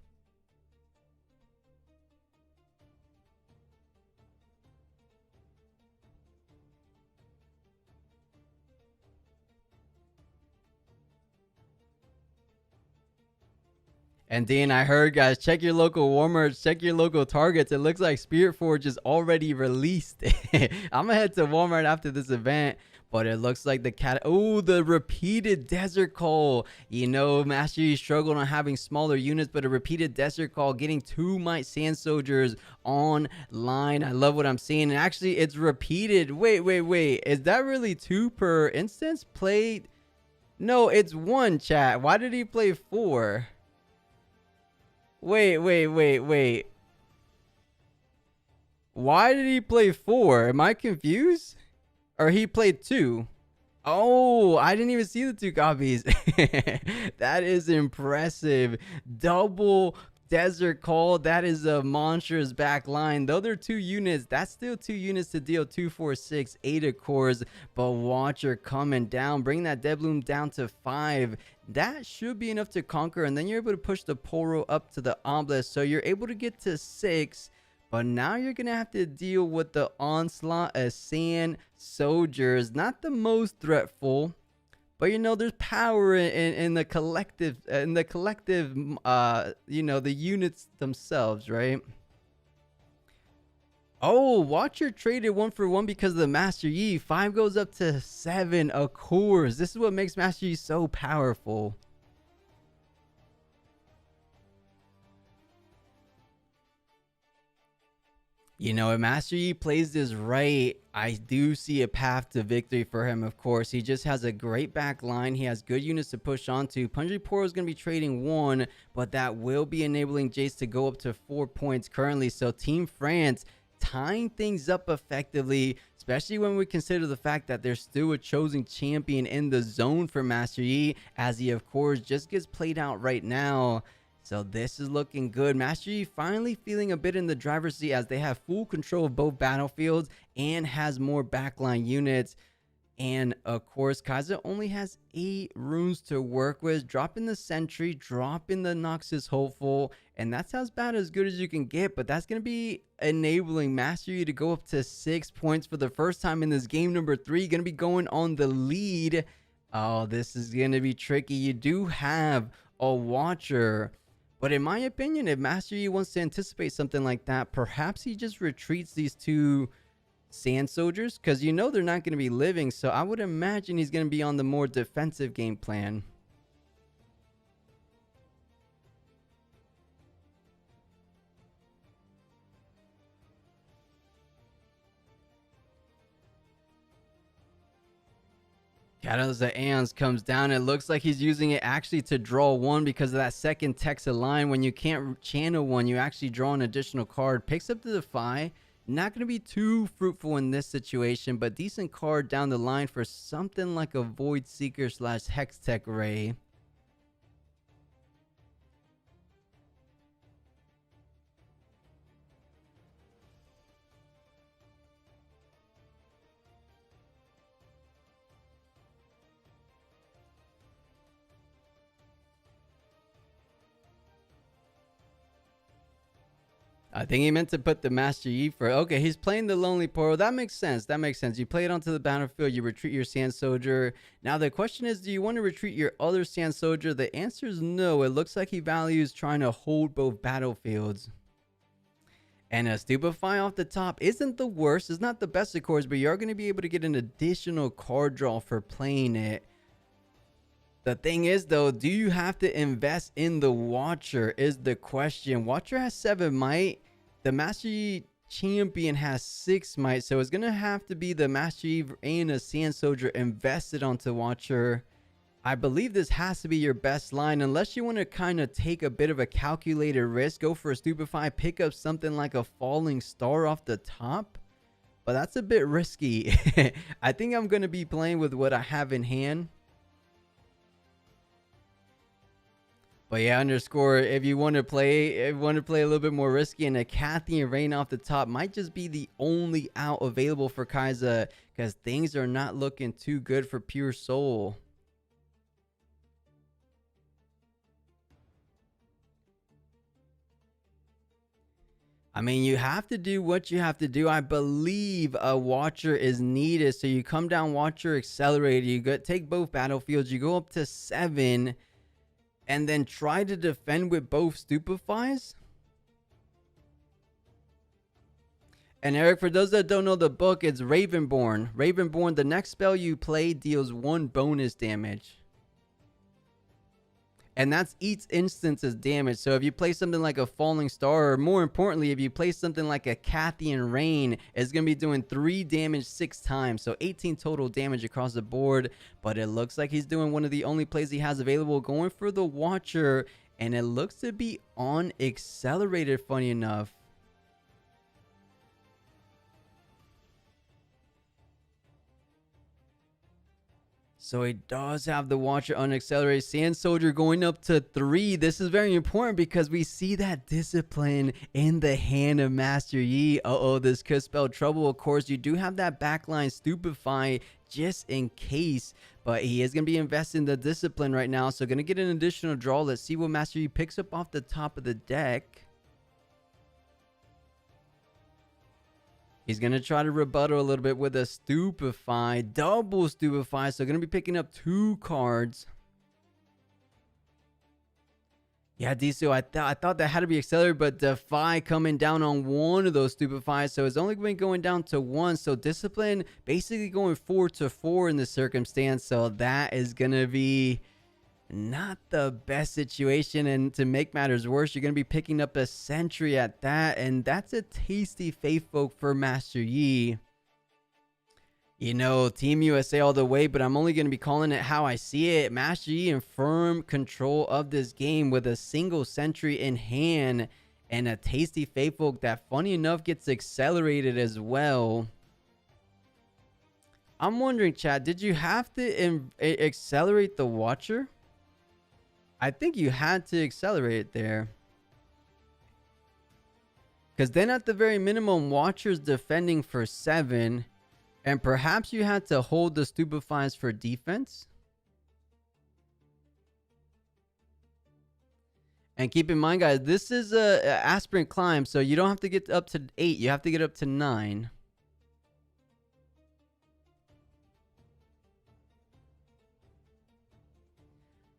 And Dean, I heard, guys, check your local Walmarts, check your local Targets. It looks like Spirit Forge is already released. I'm gonna head to Walmart after this event. But it looks like the cat. Oh, the repeated desert call. You know, Master Yi struggled on having smaller units, but a repeated desert call, getting 2 Might Sand Soldiers online. I love what I'm seeing. And actually, it's repeated. Wait. Is that really 2 per instance? Played? No, it's 1, chat. Why did he play 4? Wait. Why did he play 4? Am I confused? Or he played 2? Oh, I didn't even see the 2 copies. That is impressive. Double desert call. That is a monstrous back line. Though they're 2 units, that's still 2 units to deal 2, 4, 6, 8 of course. But Watcher coming down, bring that Dead Bloom down to 5. That should be enough to conquer. And then you're able to push the Poro up to the Obelisk. So you're able to get to 6. But now you're going to have to deal with the onslaught of Sand Soldiers. Not the most threatful, but you know, there's power in the collective, you know, the units themselves, right? Oh, Watcher traded 1 for 1 because of the Master Yi. 5 goes up to 7, of course. This is what makes Master Yi so powerful. You know, if Master Yi plays this right, I do see a path to victory for him, of course. He just has a great back line. He has good units to push onto. Punji Poro is going to be trading 1, but that will be enabling Jace to go up to 4 points currently. So Team France tying things up effectively, especially when we consider the fact that there's still a chosen champion in the zone for Master Yi, as he, of course, just gets played out right now. So this is looking good. Master Yi finally feeling a bit in the driver's seat as they have full control of both battlefields and has more backline units. And of course, Kaiser only has 8 runes to work with, dropping the Sentry, dropping the Noxus Hopeful, and that's as bad as good as you can get. But that's going to be enabling Master Yi to go up to 6 points for the first time in this game. Number 3, going to be going on the lead. Oh, this is going to be tricky. You do have a Watcher. But in my opinion, if Master Yi wants to anticipate something like that, perhaps he just retreats these 2 Sand Soldiers, because you know they're not going to be living. So I would imagine he's going to be on the more defensive game plan. Shadows of Aeons comes down. It looks like he's using it actually to draw 1 because of that second Texa line. When you can't channel 1, you actually draw an additional card. Picks up the Defy. Not going to be too fruitful in this situation, but decent card down the line for something like a Void Seeker / Hextech Ray. I think he meant to put the Master Yi for... Okay, he's playing the Lonely Portal. That makes sense. That makes sense. You play it onto the battlefield. You retreat your Sand Soldier. Now, the question is, do you want to retreat your other Sand Soldier? The answer is no. It looks like he values trying to hold both battlefields. And a Stupefy off the top isn't the worst. It's not the best, of course, but you're going to be able to get an additional card draw for playing it. The thing is, though, do you have to invest in the Watcher is the question. Watcher has 7 might. The Master Yi champion has 6 might. So it's going to have to be the Master Yi and a Sand Soldier invested onto Watcher. I believe this has to be your best line. Unless you want to kind of take a bit of a calculated risk. Go for a Stupefy. Pick up something like a Falling Star off the top. But that's a bit risky. I think I'm going to be playing with what I have in hand. But yeah, underscore, if you want to play a little bit more risky, and a Cathy and Rain off the top might just be the only out available for Kaiser, because things are not looking too good for Pure Soul. I mean, you have to do what you have to do. I believe a Watcher is needed. So you come down Watcher Accelerator, you take both battlefields, you go up to 7, and then try to defend with both Stupefies. And Eric, for those that don't know the book, it's Ravenborn. Ravenborn, the next spell you play deals 1 bonus damage. And that's each instance as damage. So if you play something like a Falling Star, or more importantly, if you play something like a Cathian Rain, it's going to be doing 3 damage 6 times. So 18 total damage across the board. But it looks like he's doing one of the only plays he has available, going for the Watcher. And it looks to be on Accelerated, funny enough. So he does have the Watcher unaccelerated. Sand Soldier going up to 3. This is very important because we see that discipline in the hand of Master Yi. Uh-oh, this could spell trouble. Of course, you do have that backline Stupefy just in case. But he is going to be investing the discipline right now. So going to get an additional draw. Let's see what Master Yi picks up off the top of the deck. He's going to try to rebuttal a little bit with a Stupefy, double Stupefy. So going to be picking up 2 cards. Yeah, Disu, I thought that had to be accelerated, but Defy coming down on 1 of those Stupefy. So it's only been going down to 1. So Discipline basically going 4 to 4 in this circumstance. So that is going to be not the best situation, and to make matters worse, you're going to be picking up a Sentry at that, and that's a tasty Faith Folk for Master Yi. You know, Team USA all the way, but I'm only going to be calling it how I see it. Master Yi in firm control of this game with a single Sentry in hand and a tasty Faith Folk that, funny enough, gets accelerated as well. I'm wondering, chat, did you have to accelerate the Watcher? I think you had to accelerate it there. Because then at the very minimum, Watcher's defending for 7. And perhaps you had to hold the Stupefies for defense. And keep in mind, guys, this is a aspirant climb. So you don't have to get up to 8. You have to get up to 9.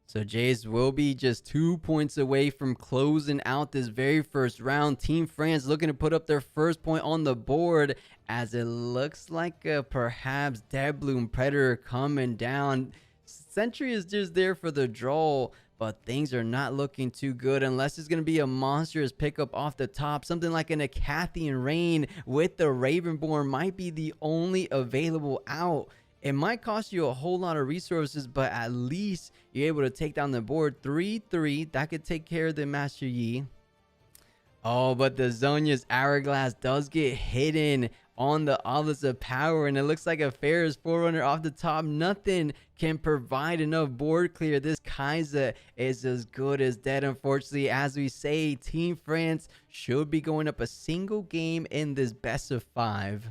So Jays will be just 2 points away from closing out this very first round. Team France looking to put up their first point on the board, as it looks like perhaps Deadbloom Predator coming down. Sentry is just there for the draw, but things are not looking too good unless it's going to be a monstrous pickup off the top. Something like an Acathian Rain with the Ravenborn might be the only available out. It might cost you a whole lot of resources, but at least you're able to take down the board. 3-3. That could take care of the Master Yi. Oh, but the Zhonya's Hourglass does get hidden on the Olives of Power, and it looks like a Ferris Forerunner off the top. Nothing can provide enough board clear. This Kaiser is as good as dead, unfortunately. As we say, Team France should be going up a single game in this best of 5.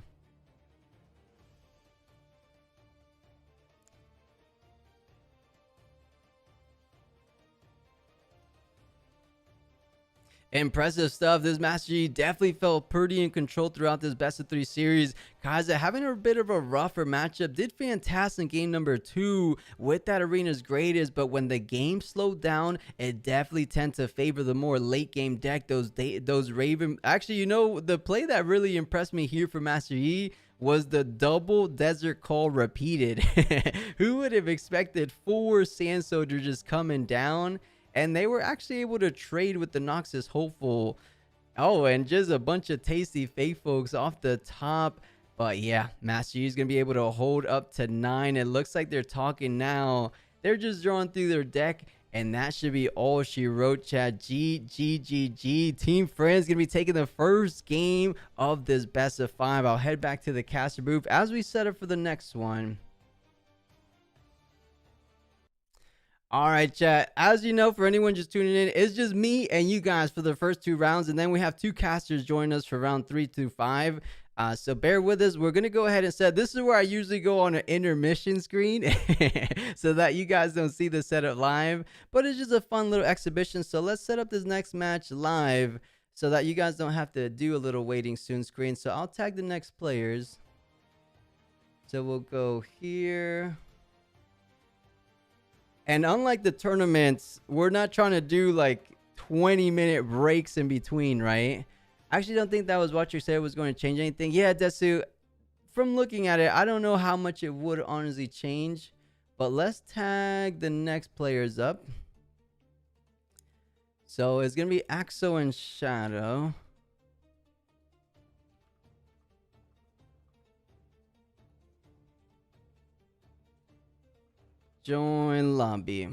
Impressive stuff. This Master Yi definitely felt pretty in control throughout this best of 3 series. Kaiser having a bit of a rougher matchup. Did fantastic in game number 2 with that Arena's Greatest, but when the game slowed down, it definitely tend to favor the more late game deck. Those Raven. Actually, you know, the play that really impressed me here for Master Yi was the double Desert Call repeated. Who would have expected 4 Sand Soldiers just coming down? And they were actually able to trade with the Noxus Hopeful. Oh, and just a bunch of tasty Faith Folks off the top. But yeah, Master Yi is going to be able to hold up to 9. It looks like they're talking now. They're just drawing through their deck. And that should be all she wrote, chat. GGGG. Team France going to be taking the first game of this best of 5. I'll head back to the caster booth as we set up for the next one. All right, chat. As you know, for anyone just tuning in, it's just me and you guys for the first 2 rounds. And then we have 2 casters join us for round 3 through 5. So bear with us. We're going to go ahead and set. This is where I usually go on an intermission screen so that you guys don't see the setup live. But it's just a fun little exhibition. So let's set up this next match live so that you guys don't have to do a little waiting soon screen. So I'll tag the next players. So we'll go here. And unlike the tournaments, we're not trying to do like 20-minute breaks in between, right? I actually don't think that was what you said was going to change anything. Yeah, Desu, from looking at it, I don't know how much it would honestly change. But let's tag the next players up. So it's going to be Axo and Shadow. Join lobby.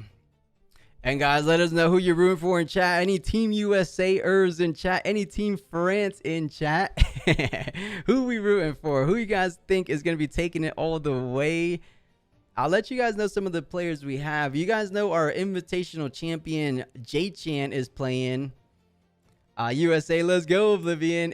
And guys, let us know who you're rooting for in chat. Any Team USA-ers in chat. Any Team France in chat. Who we rooting for? Who you guys think is going to be taking it all the way? I'll let you guys know some of the players we have. You guys know our invitational champion, J-Chan, is playing. USA, let's go, Oblivion.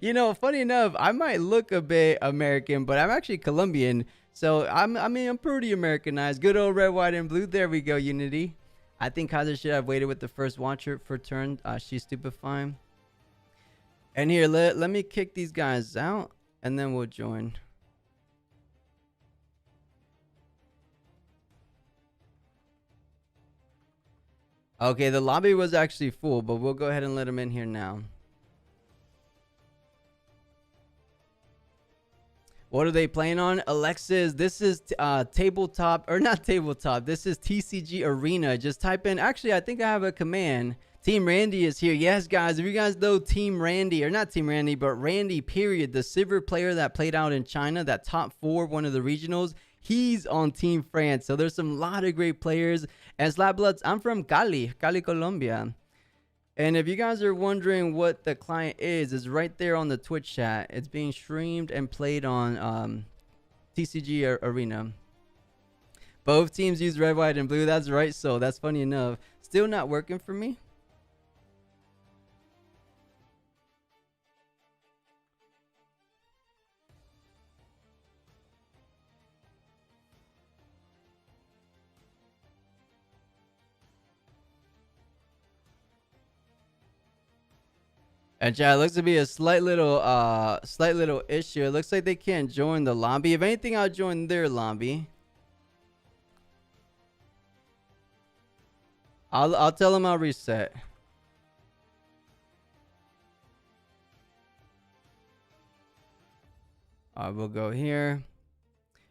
You know, funny enough, I might look a bit American, but I'm actually Colombian. So, I'm pretty Americanized. Good old red, white, and blue. There we go, Unity. I think Kaiser should have waited with the first watcher for turn. She's stupefying. And here, let me kick these guys out, and then we'll join. Okay, the lobby was actually full, but we'll go ahead and let them in here now. What are they playing on? Alexis, this is tabletop, or not tabletop. This is TCG Arena. Just type in, actually, I think I have a command. Team Randy is here. Yes, guys, if you guys know Team Randy, or not Team Randy, but Randy, period, the silver player that played out in China, that top 4, one of the regionals, he's on Team France. So there's some lot of great players. And Slapbloods, I'm from Cali, Colombia. And if you guys are wondering what the client is right there on the Twitch chat. It's being streamed and played on TCG Arena. Both teams use red, white, and blue. That's right. So that's funny enough. Still not working for me. And chat, looks to be a slight little issue. It looks like they can't join the lobby. If anything, I'll join their lobby. I'll tell them I'll reset. We'll go here.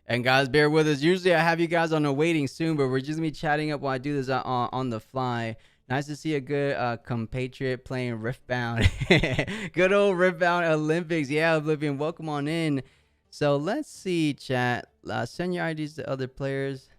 And guys, bear with us. Usually I have you guys on a waiting soon, but we're just gonna be chatting up while I do this on the fly. Nice to see a good compatriot playing Riftbound. Good old Riftbound Olympics. Yeah, Oblivion, welcome on in. So let's see, chat. Send your IDs to other players.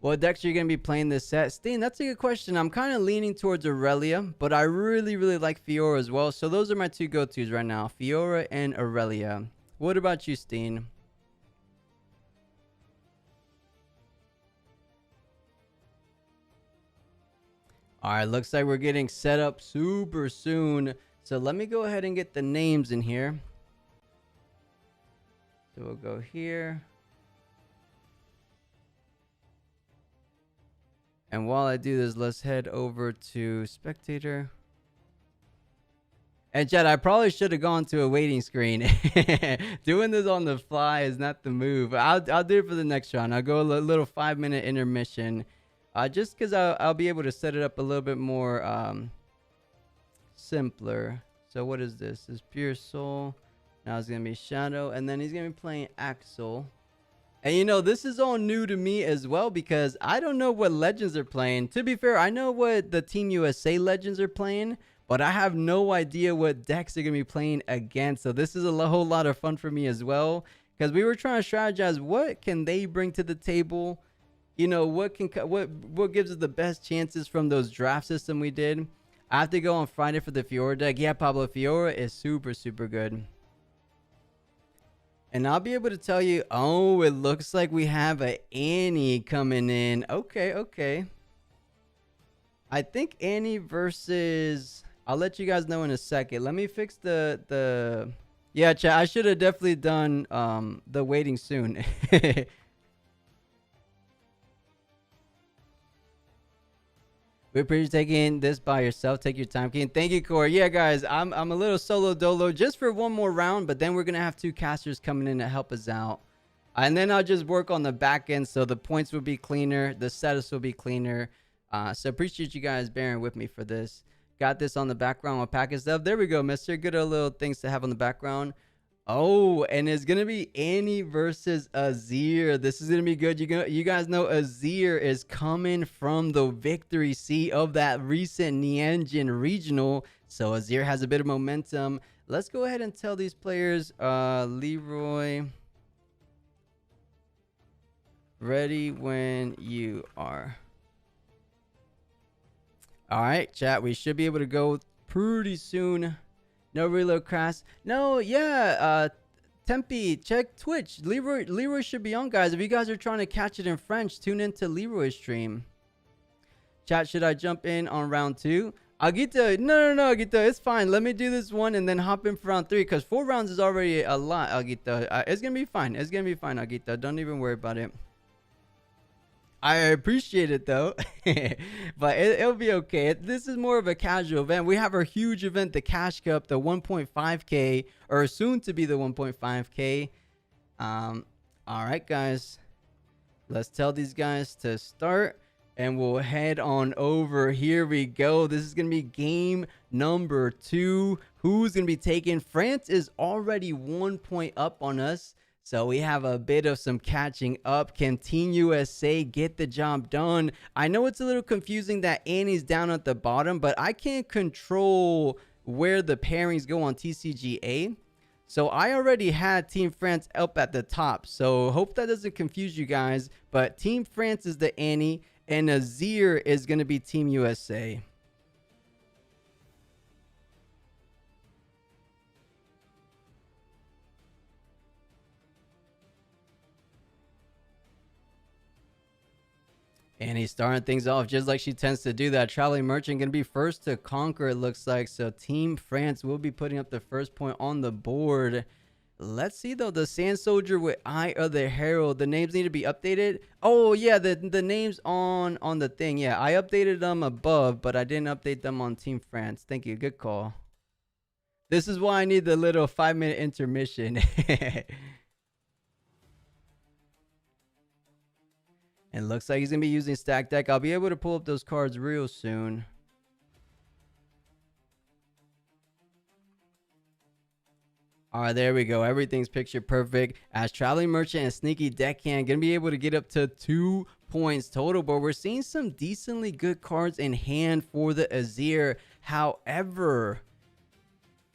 What decks are you going to be playing this set? Steen, that's a good question. I'm kind of leaning towards Aurelia, but I really, really like Fiora as well. So those are my two go-tos right now. Fiora and Aurelia. What about you, Steen? Alright, looks like we're getting set up super soon. So let me go ahead and get the names in here. So we'll go here. And while I do this, let's head over to spectator. And chat, I probably should have gone to a waiting screen. Doing this on the fly is not the move. I'll do it for the next round. I'll go a little 5-minute intermission. Just because I'll be able to set it up a little bit more simpler. So what is this? This is Pure Soul. Now it's going to be Shadow. And then he's going to be playing Axel. And you know, this is all new to me as well because I don't know what legends are playing. To be fair, I know what the Team USA legends are playing, but I have no idea what decks they're going to be playing against. So this is a whole lot of fun for me as well because we were trying to strategize what can they bring to the table. You know, what gives us the best chances from those draft system we did. I have to go on Friday for the Fiora deck. Yeah, Pablo, Fiora is super, super good. And I'll be able to tell you, oh, it looks like we have a Annie coming in. Okay, okay. I think Annie versus... I'll let you guys know in a second. Let me fix the... Yeah, chat, I should have definitely done the waiting soon. We appreciate you taking this by yourself. Take your time, King. Thank you, Corey. Yeah, guys, I'm a little solo dolo just for one more round, but then we're gonna have two casters coming in to help us out. And then I'll just work on the back end so the points will be cleaner, the setups will be cleaner. So appreciate you guys bearing with me for this. Got this on the background with packet stuff. There we go, mister. Good little things to have on the background. Oh, and it's gonna be Annie versus Azir. This is gonna be good. You guys know Azir is coming from the victory seat of that recent Nianjin regional, so Azir has a bit of momentum. Let's go ahead and tell these players, Leroy, ready when you are. All right, chat. We should be able to go pretty soon. No reload crash. No, yeah. Tempe, check Twitch. Leroy should be on, guys. If you guys are trying to catch it in French, tune into Leroy's stream. Chat, should I jump in on round 2? Agita, no, Agita, it's fine. Let me do this one and then hop in for round 3 because 4 rounds is already a lot, Agita. It's gonna be fine. It's gonna be fine, Agita. Don't even worry about it. I appreciate it though, but it'll be okay. This is more of a casual event. We have our huge event, the Cash Cup, the 1.5K, or soon to be the 1.5K. All right, guys, let's tell these guys to start, and we'll head on over. Here we go. This is gonna be game number 2. Who's gonna be taking? France is already 1 point up on us. So we have a bit of some catching up. Can Team USA get the job done? I know it's a little confusing that Annie's down at the bottom, but I can't control where the pairings go on TCGA. So I already had Team France up at the top. So hope that doesn't confuse you guys. But Team France is the Annie, and Azir is going to be Team USA. And he's starting things off just like she tends to do. That Traveling Merchant going to be first to conquer, it looks like. So Team France will be putting up the first point on the board. Let's see, though. The Sand Soldier with Eye of the Herald. The names need to be updated. Oh, yeah, the names on the thing. Yeah, I updated them above, but I didn't update them on Team France. Thank you. Good call. This is why I need the little 5-minute intermission. And looks like he's going to be using Stack Deck. I'll be able to pull up those cards real soon. All right, there we go. Everything's picture perfect. As Traveling Merchant and Sneaky Deckhand going to be able to get up to 2 points total. But we're seeing some decently good cards in hand for the Azir. However,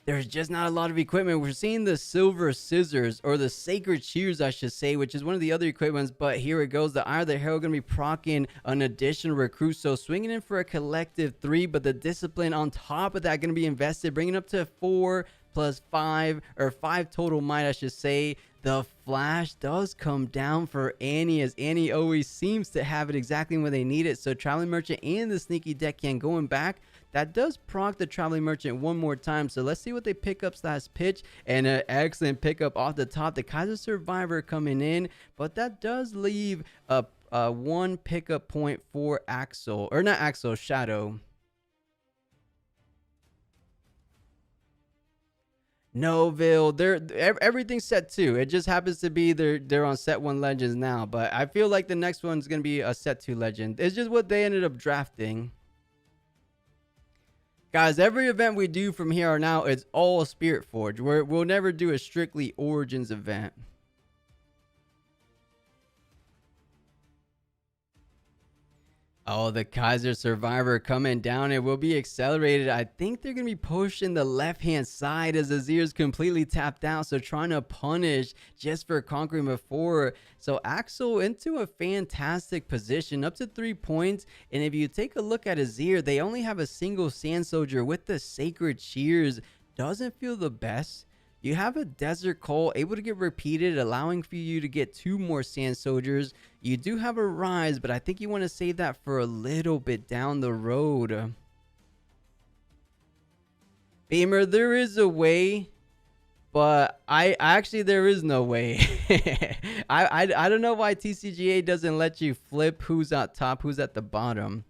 there's just not a lot of equipment. We're seeing the Silver Scissors, or the Sacred Shears, I should say, which is one of the other equipments. But here it goes. The Eye of the Herald going to be proccing an additional recruit. So swinging in for a collective 3, but the Discipline on top of that going to be invested, bringing up to 4 plus 5, or 5 total might, I should say. The Flash does come down for Annie, as Annie always seems to have it exactly when they need it. So Traveling Merchant and the Sneaky Deckhand going back. That does proc the Traveling Merchant one more time. So let's see what they pick up slash pitch. And an excellent pickup off the top. The Kaiser Survivor coming in. But that does leave a 1 pickup point for Axel. Or not Axel, Shadow. Noville, everything's set 2. It just happens to be they're on set 1 legends now. But I feel like the next one's going to be a set 2 legend. It's just what they ended up drafting. Guys, every event we do from here on out, it's all Spirit Forge. We'll never do a strictly Origins event. Oh, the Kaiser Survivor coming down. It will be accelerated. I think they're going to be pushing the left-hand side as Azir's completely tapped out. So trying to punish just for conquering before. So Axel into a fantastic position, up to 3 points. And if you take a look at Azir, they only have a single Sand Soldier with the Sacred Shears. Doesn't feel the best. You have a Desert Call able to get repeated, allowing for you to get 2 more Sand Soldiers. You do have a Rise, but I think you want to save that for a little bit down the road. Beamer, there is a way, but there is no way. I don't know why TCGA doesn't let you flip who's at top, who's at the bottom.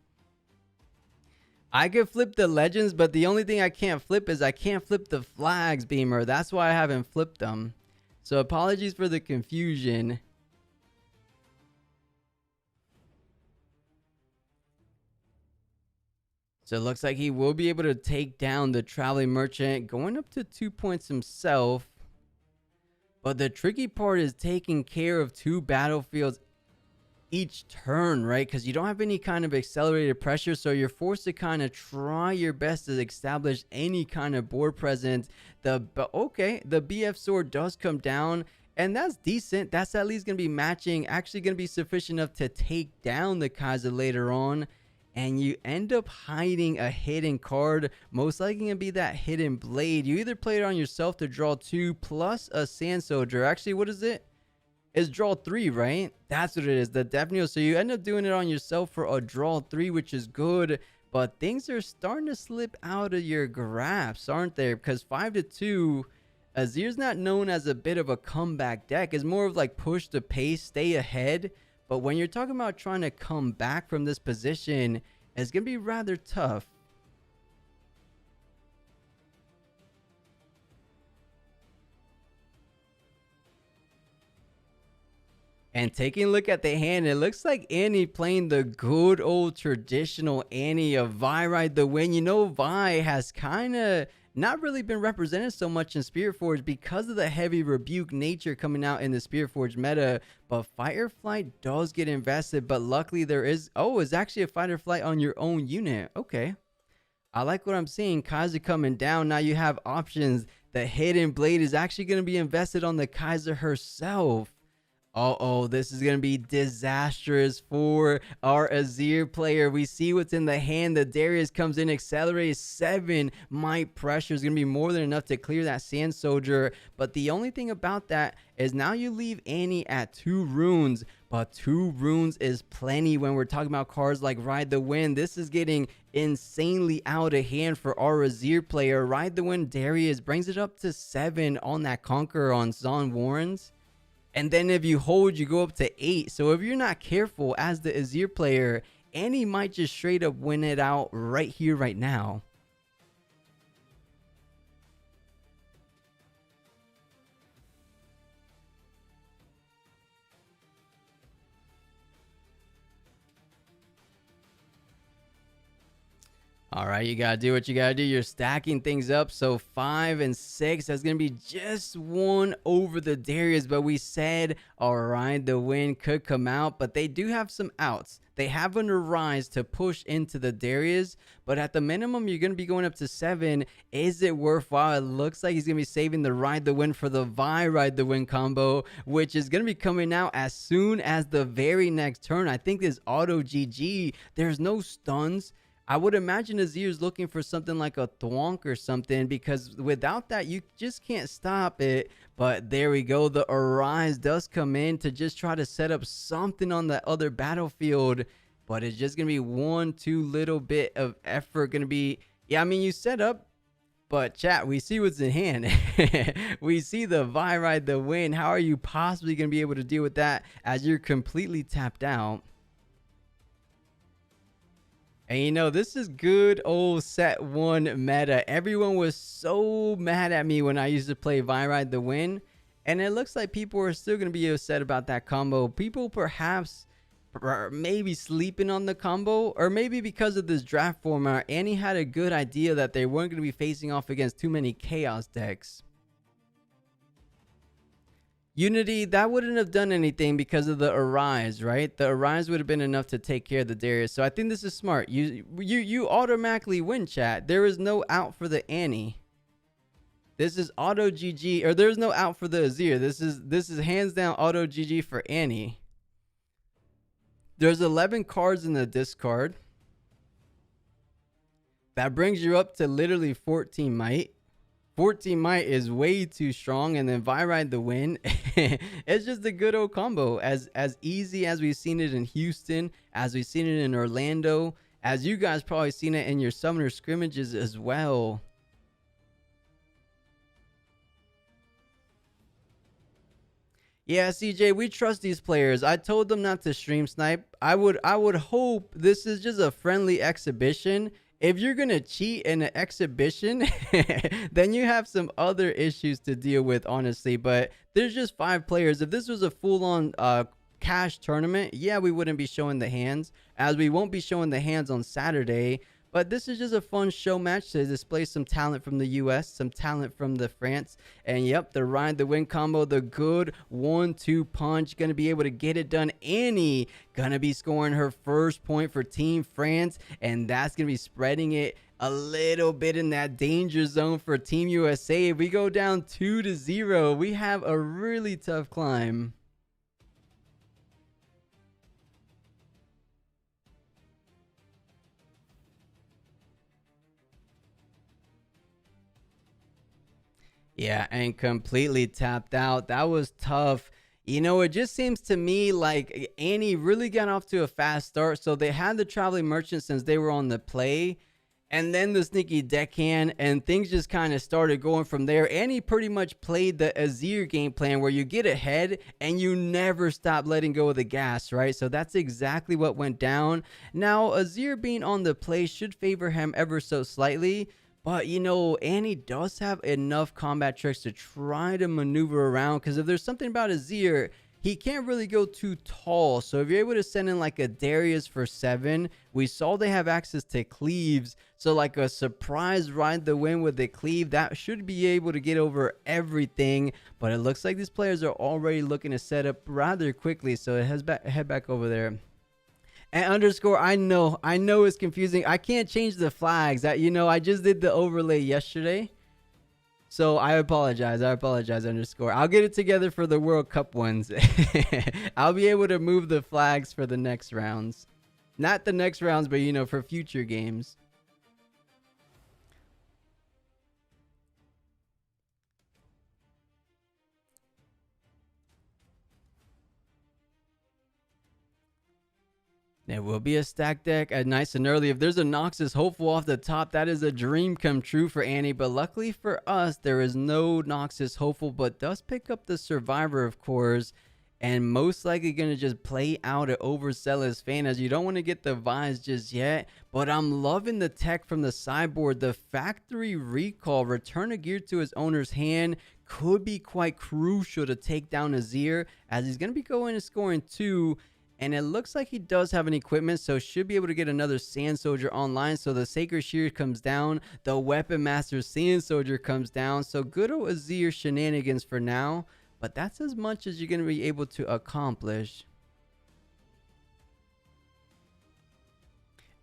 I could flip the legends, but the only thing I can't flip is I can't flip the flags, Beamer. That's why I haven't flipped them. So apologies for the confusion. So it looks like he will be able to take down the traveling merchant, going up to 2 points himself. But the tricky part is taking care of 2 battlefields each turn, right? Because you don't have any kind of accelerated pressure, so you're forced to kind of try your best to establish any kind of board presence. Okay, the BF sword does come down, and that's decent. That's at least going to be matching, actually going to be sufficient enough to take down the Kaiser later on. And you end up hiding a hidden card, most likely going to be that hidden blade. You either play it on yourself to draw 2 plus a sand soldier. Actually, what is it? Is draw 3, right? That's what it is, the Definio. So you end up doing it on yourself for a draw 3, which is good, but things are starting to slip out of your grasp, aren't they? Because 5-2, Azir's not known as a bit of a comeback deck. It's more of like push the pace, stay ahead. But when you're talking about trying to come back from this position, it's going to be rather tough. And taking a look at the hand, it looks like Annie playing the good old traditional Annie of Vi Ride the Wind. You know, Vi has kind of not really been represented so much in Spirit Forge because of the heavy rebuke nature coming out in the Spirit Forge meta. But Fight or Flight does get invested, but luckily there is... Oh, it's actually a Fight or Flight on your own unit. Okay. I like what I'm seeing. Kaiser coming down. Now you have options. The Hidden Blade is actually going to be invested on the Kaiser herself. Uh-oh, this is going to be disastrous for our Azir player. We see what's in the hand. The Darius comes in, accelerated 7. Might pressure is going to be more than enough to clear that Sand Soldier. But the only thing about that is now you leave Annie at 2 runes. But 2 runes is plenty when we're talking about cards like Ride the Wind. This is getting insanely out of hand for our Azir player. Ride the Wind Darius brings it up to 7 on that Conqueror on Zon Warrens. And then if you hold, you go up to 8. So if you're not careful as the Azir player, Annie might just straight up win it out right here, right now. All right, you got to do what you got to do. You're stacking things up. So 5 and 6, that's going to be just 1 over the Darius. But we said, all right, the win could come out. But they do have some outs. They have an Arise to push into the Darius. But at the minimum, you're going to be going up to 7. Is it worthwhile? It looks like he's going to be saving the Ride the Wind for the Vi Ride the Wind combo, which is going to be coming out as soon as the very next turn. I think this auto GG. There's no stuns. I would imagine Azir is looking for something like a Thwonk or something, because without that, you just can't stop it. But there we go. The Arise does come in to just try to set up something on the other battlefield. But it's just going to be 1 too little bit of effort going to be... Yeah, I mean, you set up, but chat, we see what's in hand. We see the Vi Ride the Wind. How are you possibly going to be able to deal with that as you're completely tapped out? And you know, this is good old set 1 meta. Everyone was so mad at me when I used to play Vi Ride the Wind. And it looks like people are still going to be upset about that combo. People perhaps maybe sleeping on the combo. Or maybe because of this draft format, Annie had a good idea that they weren't going to be facing off against too many Chaos decks. Unity, that wouldn't have done anything because of the Arise, right? The Arise would have been enough to take care of the Darius. So I think this is smart. You automatically win, chat. There is no out for the Annie. This is auto GG, or there's no out for the Azir. This is hands down auto GG for Annie. There's 11 cards in the discard. That brings you up to literally 14 might. 14 might is way too strong, and then Vi Ride the Wind. It's just a good old combo. As easy as we've seen it in Houston, as we've seen it in Orlando, as you guys probably seen it in your summoner scrimmages as well. Yeah, CJ, we trust these players. I told them not to stream snipe. I would hope this is just a friendly exhibition. if you're gonna cheat in an exhibition, then you have some other issues to deal with, honestly. But there's just 5 players. If this was a full-on cash tournament, yeah, we wouldn't be showing the hands, as we won't be showing the hands on Saturday. But this is just a fun show match to display some talent from the US, some talent from the France. And yep, the ride the win combo, the good 1-2 punch, gonna be able to get it done. Annie gonna be scoring her first point for Team France, and that's gonna be spreading it a little bit in that danger zone for Team USA. If we go down 2-0, we have a really tough climb. Yeah, and completely tapped out. That was tough. It just seems to me like Annie really got off to a fast start. So they had the traveling merchant since they were on the play, and then the sneaky deckhand, and things just kind of started going from there. Annie pretty much played the Azir game plan where you get ahead and you never stop letting go of the gas, right? So that's exactly what went down. Now, Azir being on the play should favor him ever so slightly. But Annie does have enough combat tricks to try to maneuver around, because if there's something about Azir, he can't really go too tall. So if you're able to send in like a Darius for 7, we saw they have access to cleaves. So like a surprise ride the win with the cleave, that should be able to get over everything. But it looks like these players are already looking to set up rather quickly. So head back over there. And underscore, I know it's confusing. I can't change the flags. I just did the overlay yesterday. So I apologize, underscore. I'll get it together for the World Cup ones. I'll be able to move the flags for the next rounds. Not the next rounds, but for future games. There will be a stack deck at nice and early. If there's a Noxus Hopeful off the top, that is a dream come true for Annie. But luckily for us, there is no Noxus Hopeful, but does pick up the Survivor, of course. And most likely going to just play out an overzealous fan, as you don't want to get the vibes just yet. But I'm loving the tech from the sideboard. The factory recall, return a gear to his owner's hand, could be quite crucial to take down Azir, as he's going to be going and scoring 2. And it looks like he does have an equipment, so should be able to get another Sand Soldier online. So the Sacred Shear comes down. The Weapon Master Sand Soldier comes down. So good old Azir shenanigans for now. But that's as much as you're going to be able to accomplish.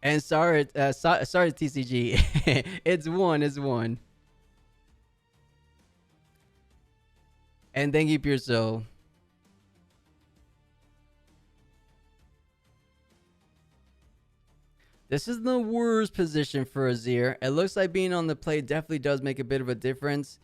And sorry, sorry TCG. It's one. And thank you, Pierso. This is the worst position for Azir. It looks like being on the play definitely does make a bit of a difference.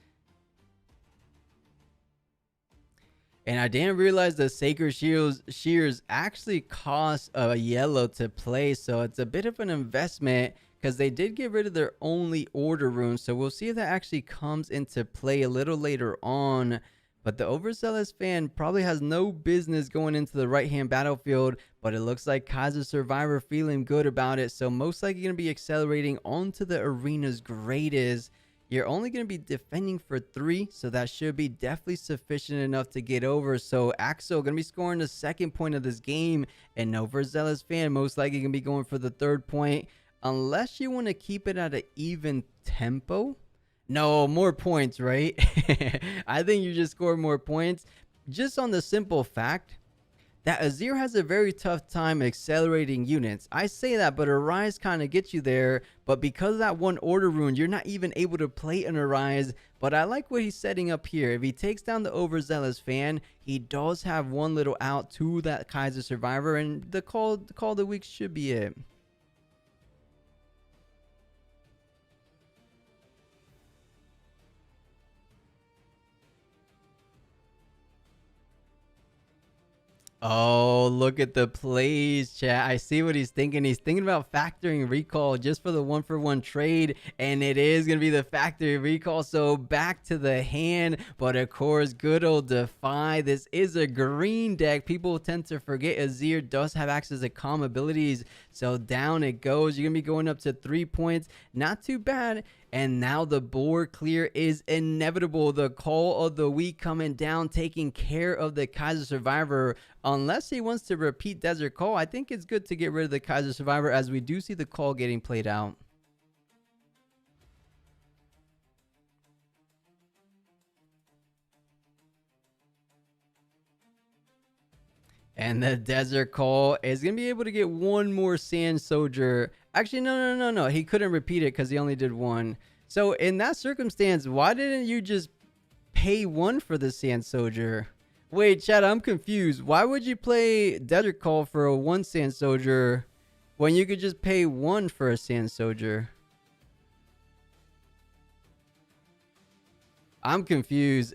And I didn't realize the Sacred Shears actually cost a yellow to play. So it's a bit of an investment, because they did get rid of their only order room. So we'll see if that actually comes into play a little later on. But the overzealous fan probably has no business going into the right-hand battlefield, but it looks like Kaiser Survivor feeling good about it. So most likely going to be accelerating onto the arena's greatest. You're only going to be defending for 3, so that should be definitely sufficient enough to get over. So Axel going to be scoring the 2nd point of this game, and overzealous fan most likely going to be going for the 3rd point, unless you want to keep it at an even tempo. No, more points, right? I think you just score more points just on the simple fact that Azir has a very tough time accelerating units. I say that, but Arise kind of gets you there. But because of that one order rune, you're not even able to play an Arise. But I like what he's setting up here. If he takes down the overzealous fan, he does have one little out to that Kaiser Survivor, and the call of the week should be it. Oh, look at the plays, chat. I see what he's thinking. He's thinking about factoring recall just for the 1-for-1 trade, and it is going to be the factory recall. So back to the hand, but of course, good old Defy. This is a green deck. People tend to forget Azir does have access to calm abilities. So down it goes. You're going to be going up to 3 points. Not too bad. And now the board clear is inevitable. The call of the week coming down, taking care of the Kaiser Survivor. Unless he wants to repeat Desert Call, I think it's good to get rid of the Kaiser Survivor, as we do see the call getting played out. And the Desert Call is going to be able to get one more Sand Soldier. Actually, no. He couldn't repeat it because he only did one. So in that circumstance, why didn't you just pay one for the Sand Soldier? Wait, Chad, I'm confused. Why would you play Desert Call for a one Sand Soldier when you could just pay one for a Sand Soldier? I'm confused.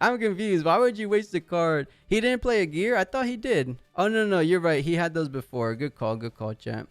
I'm confused. Why would you waste the card? He didn't play a gear? I thought he did. Oh, no. You're right. He had those before. Good call, champ.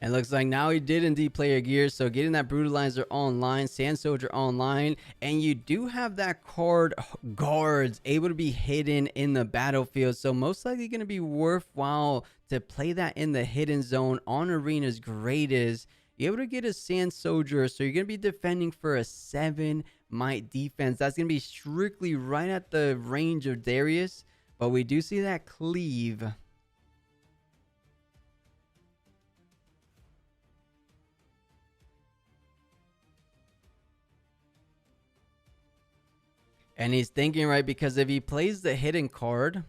And looks like now he did indeed play a gear. So getting that Brutalizer online, Sand Soldier online. And you do have that card guards able to be hidden in the battlefield. So most likely going to be worthwhile to play that in the hidden zone on Arena's Greatest. You're able to get a Sand Soldier. So you're going to be defending for a 7 might defense. That's going to be strictly right at the range of Darius. But we do see that cleave. And he's thinking right, because if he plays the hidden card,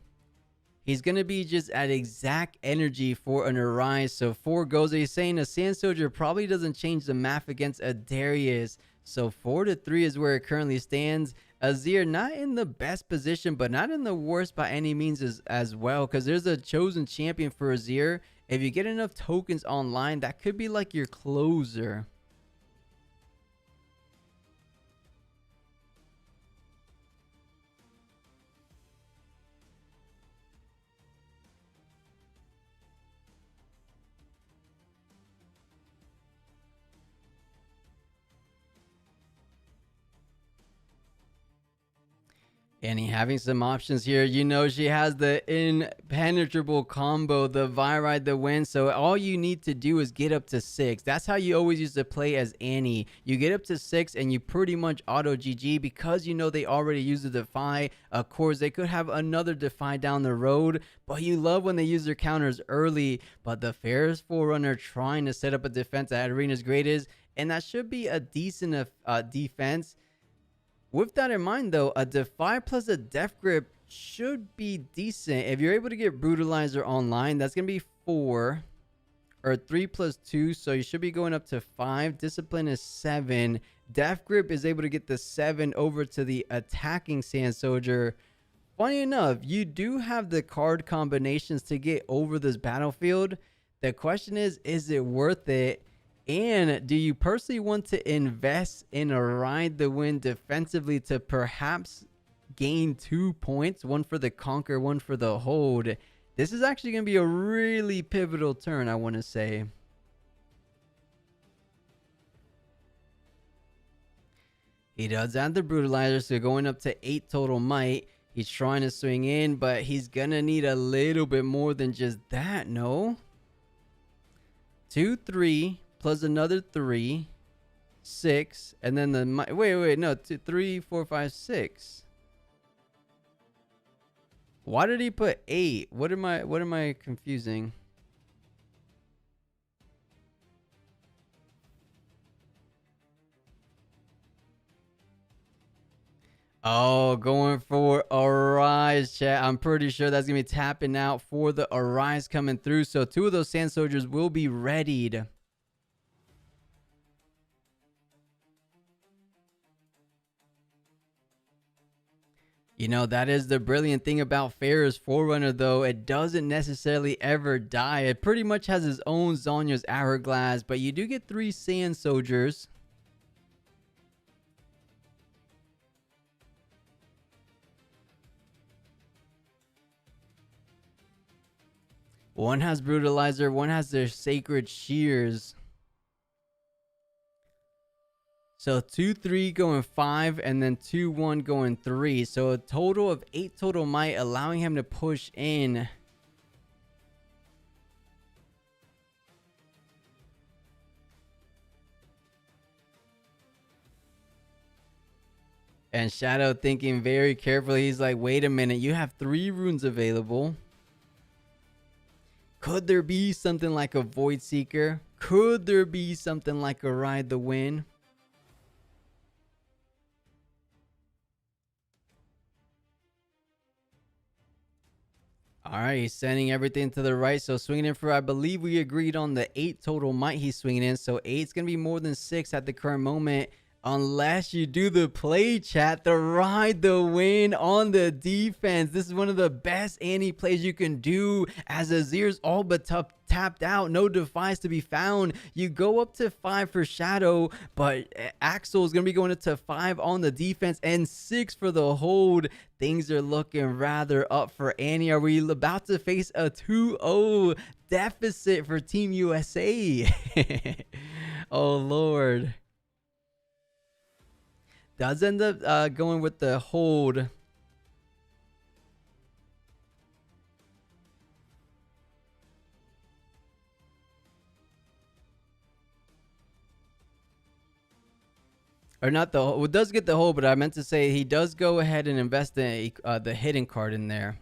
he's going to be just at exact energy for an Arise. So 4 goes. He's saying a Sand Soldier probably doesn't change the math against a Darius. So 4-3 is where it currently stands. Azir not in the best position, but not in the worst by any means as well. Because there's a chosen champion for Azir. If you get enough tokens online, that could be like your closer. And he having some options here. You know, she has the impenetrable combo, the Vi Ride the Wind. So all you need to do is get up to 6. That's how you always used to play as Annie. You get up to 6 and you pretty much auto GG, because you know they already use the Defy. Of course, they could have another Defy down the road, but you love when they use their counters early. But the Ferris Forerunner trying to set up a defense at Arena's Greatest, and that should be a decent defense. With that in mind, though, a Defy plus a Death Grip should be decent. If you're able to get Brutalizer online, that's going to be 4 or 3 plus 2. So you should be going up to 5. Discipline is 7. Death Grip is able to get the 7 over to the attacking Sand Soldier. Funny enough, you do have the card combinations to get over this battlefield. The question is it worth it? And do you personally want to invest in a Ride the Wind defensively to perhaps gain 2 points? One for the Conquer, one for the Hold. This is actually going to be a really pivotal turn, I want to say. He does add the Brutalizer, so going up to 8 total might. He's trying to swing in, but he's going to need a little bit more than just that, no? 2, 3... plus another 3, 6, and then the wait, no, 2, 3, 4, 5, 6. Why did he put 8? What am I confusing? Oh, going for Arise, chat. I'm pretty sure that's gonna be tapping out for the Arise coming through. So 2 of those Sand Soldiers will be readied. You know, that is the brilliant thing about Ferris Forerunner, though. It doesn't necessarily ever die. It pretty much has its own Zonya's Hourglass, but you do get 3 Sand Soldiers. One has brutalizer, one has their sacred shears. So 2-3 going 5, and then 2-1 going 3. So a total of 8 total might, allowing him to push in. And Shadow thinking very carefully. He's like, wait a minute, you have 3 runes available. Could there be something like a Void Seeker? Could there be something like a Ride the Wind? All right, he's sending everything to the right. So swinging in for, I believe we agreed on the 8 total might he's swinging in. So 8's going to be more than 6 at the current moment. Unless you do the play, chat, the Ride the Wind on the defense. This is one of the best anti plays you can do as Azir's all but tapped out. No device to be found. You go up to 5 for Shadow, but Axel is going to be going up to 5 on the defense and 6 for the hold. Things are looking rather up for Annie. Are we about to face a 2-0 deficit for Team USA? Oh, Lord. Does end up going with the hold. Or not the hold. Well, does get the hold, but I meant to say he does go ahead and invest in the hidden card in there.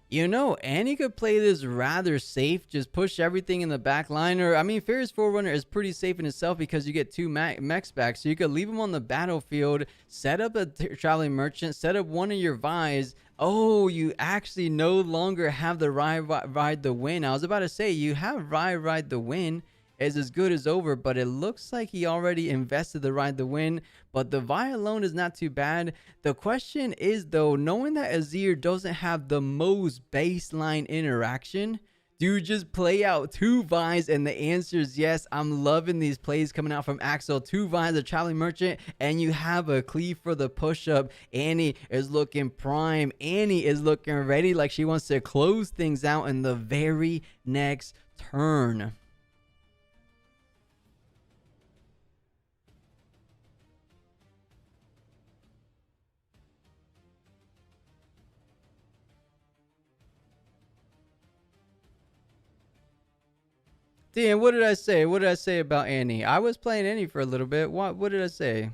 You know, Annie could play this rather safe. Just push everything in the back line. Or, I mean, Fairy's Forerunner is pretty safe in itself because you get 2 mechs back. So you could leave them on the battlefield, set up a Traveling Merchant, set up one of your Vi's. Oh, you actually no longer have the Ride the Wind. I was about to say, you have Ride the Wind. Is as good as over, but it looks like he already invested the Ride the Wind. But the Vi alone is not too bad. The question is, though, knowing that Azir doesn't have the most baseline interaction, do you just play out 2 Vi's? And the answer is yes. I'm loving these plays coming out from Axel. 2 Vi's, a Traveling Merchant, and you have a cleave for the push-up. Annie is looking prime. Annie is looking ready, like she wants to close things out in the very next turn. Damn, what did I say? What did I say about Annie? I was playing Annie for a little bit. What did I say?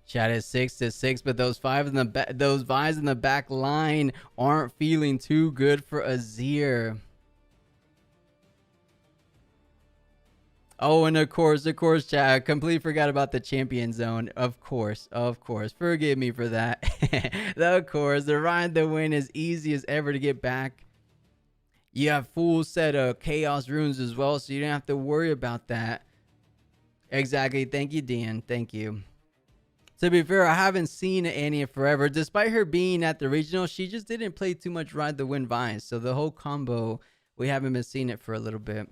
Chat is 6-6, but those Vi's in the back line aren't feeling too good for Azir. Oh, and of course, chat. I completely forgot about the champion zone. Of course. Forgive me for that. Of course, the Ride the Wind is easy as ever to get back. You have full set of Chaos Runes as well, so you don't have to worry about that. Exactly. Thank you, Dan. Thank you. To be fair, I haven't seen Annie in forever. Despite her being at the regional, she just didn't play too much Ride the Wind Vines. So the whole combo, we haven't been seeing it for a little bit.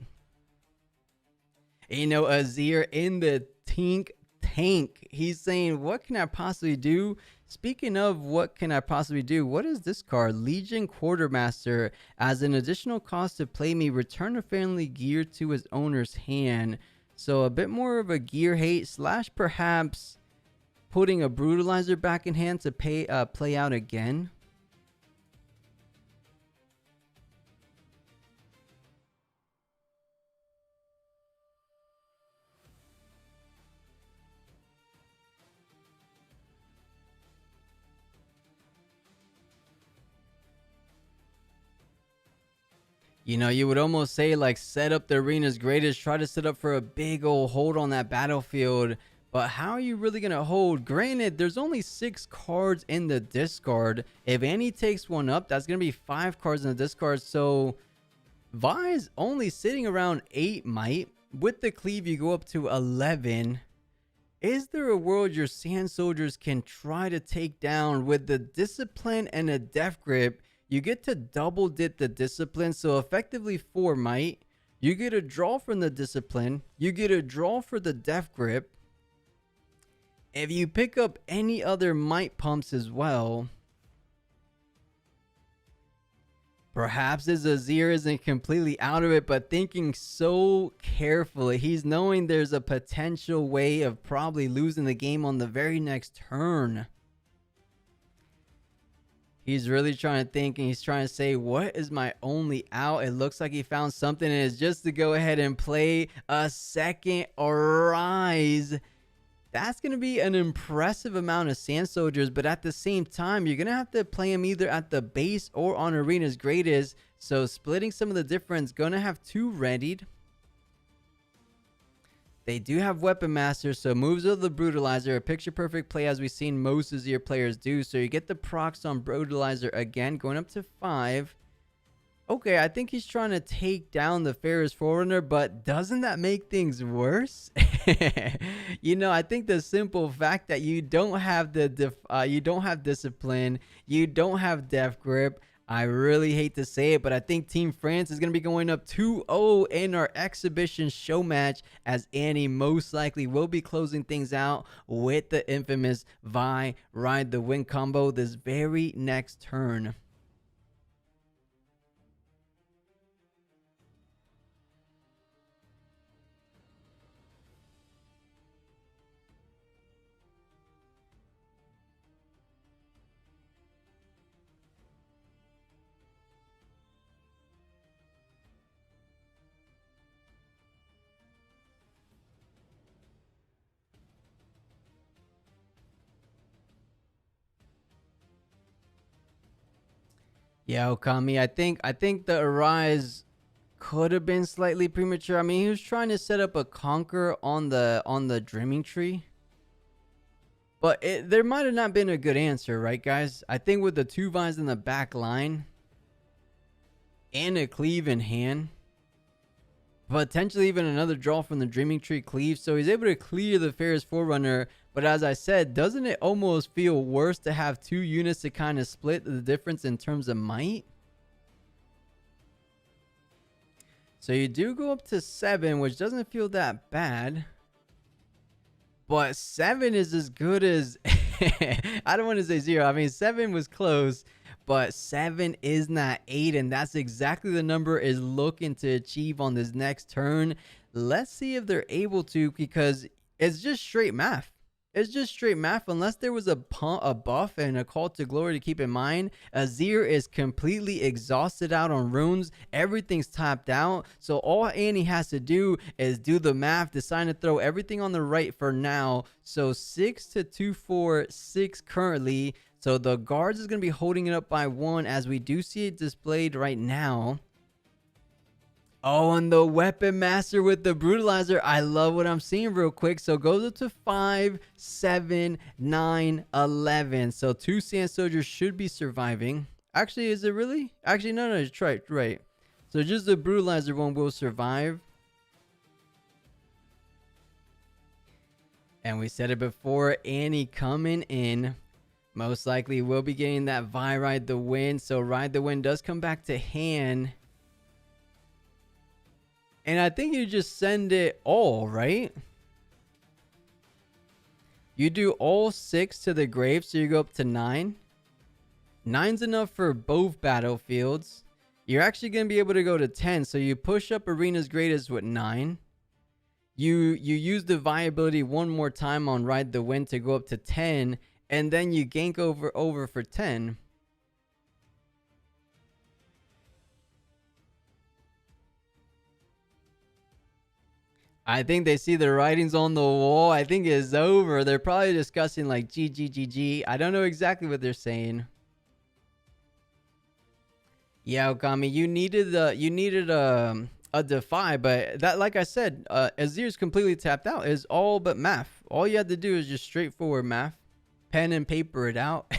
You know, Azir in the tank. He's saying, what can I possibly do? Speaking of what can I possibly do, what is this card? Legion Quartermaster. As an additional cost to play me, return a family gear to his owner's hand. So a bit more of a gear hate / perhaps putting a brutalizer back in hand to play out again. You know, you would almost say like set up the arena's greatest, try to set up for a big old hold on that battlefield. But how are you really going to hold? Granted, there's only 6 cards in the discard. If Annie takes one up, that's going to be 5 cards in the discard. So Vi's only sitting around 8 might. With the cleave, you go up to 11. Is there a world your Sand Soldiers can try to take down with the Discipline and a Death Grip? You get to double dip the Discipline, so effectively 4 might. You get a draw from the discipline. You get a draw for the death grip. If you pick up any other might pumps as well, perhaps his Azir isn't completely out of it, but thinking so carefully. He's knowing there's a potential way of probably losing the game on the very next turn. He's really trying to think, and he's trying to say, what is my only out? It looks like he found something, and it's just to go ahead and play a second Rise. That's going to be an impressive amount of Sand Soldiers, but at the same time, you're going to have to play him either at the base or on Arena's Greatest. So splitting some of the difference, going to have 2 readied. They do have Weapon Master, so moves of the Brutalizer, a picture-perfect play as we've seen most Azir players do. So you get the procs on Brutalizer again, going up to 5. Okay, I think he's trying to take down the Pharaoh's Forerunner, but doesn't that make things worse? You know, I think the simple fact that you don't have you don't have discipline, you don't have death grip. I really hate to say it, but I think Team France is going to be going up 2-0 in our exhibition show match, as Annie most likely will be closing things out with the infamous Vi Ride the Wind combo this very next turn. Yeah, Okami, I think the Arise could have been slightly premature. I mean, he was trying to set up a Conquer on the Dreaming Tree. But there might have not been a good answer, right, guys? I think with the 2 Vines in the back line and a cleave in hand, potentially even another draw from the Dreaming Tree cleave, so he's able to clear the Pharaoh's Forerunner. But as I said, doesn't it almost feel worse to have 2 units to kind of split the difference in terms of might? So you do go up to 7, which doesn't feel that bad. But 7 is as good as... I don't want to say 0. I mean, 7 was close. But 7 is not 8. And that's exactly the number is looking to achieve on this next turn. Let's see if they're able to, because it's just straight math. It's just straight math. Unless there was a buff and a call to glory to keep in mind, Azir is completely exhausted out on runes. Everything's tapped out. So all Annie has to do is do the math, decide to throw everything on the right for now. So 6 to 2, 4, 6 currently. So the guards is going to be holding it up by 1, as we do see it displayed right now. Oh, and the Weapon Master with the Brutalizer. I love what I'm seeing real quick. So it goes up to 5, 7, 9, 11. So 2 Sand Soldiers should be surviving. Actually, is it really? Actually, no, it's right. So just the Brutalizer one will survive. And we said it before, Annie coming in. Most likely will be getting that Vi Ride the Wind. So Ride the Wind does come back to hand. And I think you just send it all, right? You do all 6 to the grave, so you go up to 9. 9's enough for both battlefields. You're actually going to be able to go to 10, so you push up Arena's Greatest with 9. You use the viability one more time on Ride the Wind to go up to 10, and then you gank over for 10. I think they see the writings on the wall. I think it's over. They're probably discussing like GG. I don't know exactly what they're saying. Yeah, Okami, you needed a defy, but that, like I said, Azir's completely tapped out. It's all but math. All you had to do is just straightforward math. Pen and paper it out.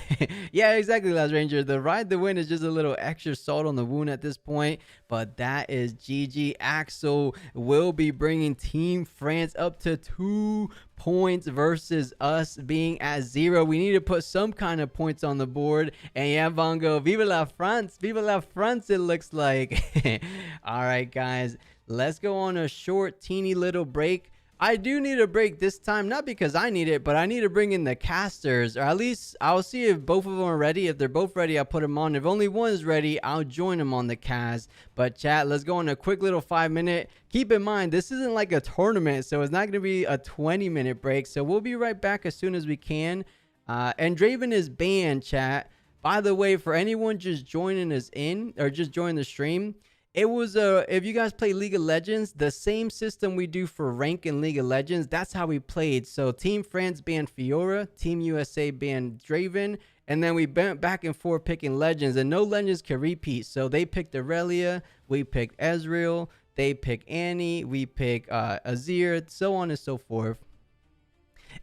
Yeah, exactly, Last Ranger. The Ride the Wind is just a little extra salt on the wound at this point, but that is GG. Axel will be bringing Team France up to 2 points versus us being at 0. We need to put some kind of points on the board. And yeah, Bongo, vive la France, it looks like. All right, guys. Let's go on a short, teeny little break. I do need a break this time, not because I need it, but I need to bring in the casters, or at least I'll see if both of them are ready. If they're both ready, I'll put them on. If only one's ready, I'll join them on the cast. But chat, let's go on a quick little 5-minute. Keep in mind, this isn't like a tournament, so it's not going to be a 20-minute break. So we'll be right back as soon as we can. And Draven is banned, chat. By the way, for anyone just joining us in, or just joining the stream, it was if you guys play League of Legends, the same system we do for rank in League of Legends, that's how we played. So Team France banned Fiora, Team USA banned Draven, and then we went back and forth picking legends, and no legends can repeat. So they picked Aurelia, we picked Ezreal, they picked Annie, we picked Azir, so on and so forth.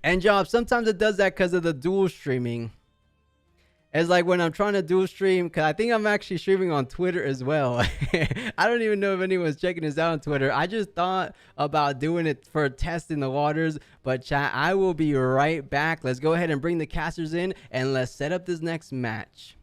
And Job, sometimes it does that because of the dual streaming. It's like when I'm trying to dual stream, because I think I'm actually streaming on Twitter as well. I don't even know if anyone's checking this out on Twitter. I just thought about doing it for testing the waters. But chat, I will be right back. Let's go ahead and bring the casters in, and let's set up this next match.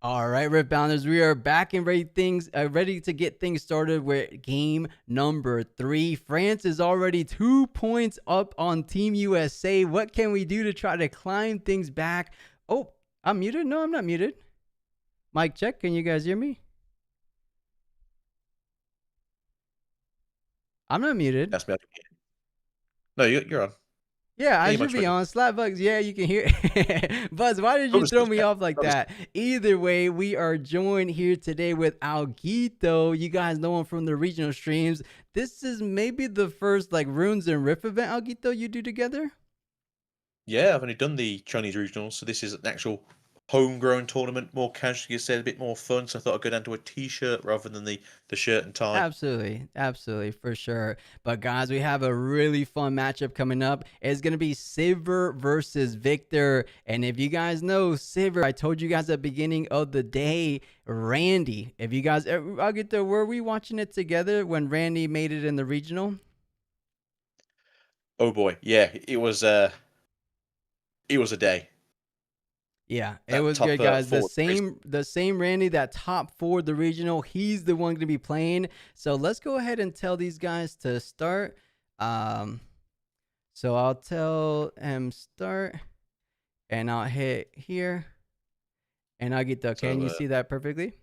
All right, Riftbounders, we are back and ready to get things started with game number 3. France is already 2 points up on Team USA. What can we do to try to climb things back? Oh, I'm muted? No, I'm not muted. Mic check. Can you guys hear me? I'm not muted. That's me. No, you're on. Yeah, Yeah, I you should might be try. on. Slapbugs, yeah, you can hear. Buzz, why did you throw me off like that? Either way, we are joined here today with Alguito. You guys know him from the regional streams. This is maybe the first like Runes and Rift event, Alguito, you do together? Yeah, I've only done the Chinese regionals, so this is an actual homegrown tournament, more casual, you said, a bit more fun. So I thought I'd go down to a t-shirt rather than the shirt and tie. Absolutely, absolutely, for sure. But guys, we have a really fun matchup coming up. It's gonna be Silver versus Victor. And if you guys know Silver, I told you guys at the beginning of the day, Randy. If you guys, I'll get there. Were we watching it together when Randy made it in the regional? Oh boy, yeah, it was a day. Yeah, it That was top good, guys. The four. same Randy that top 4 the regional. He's the one going to be playing. So let's go ahead and tell these guys to start. So I'll tell him start, and I'll hit here, and I'll get the. Can you So see that perfectly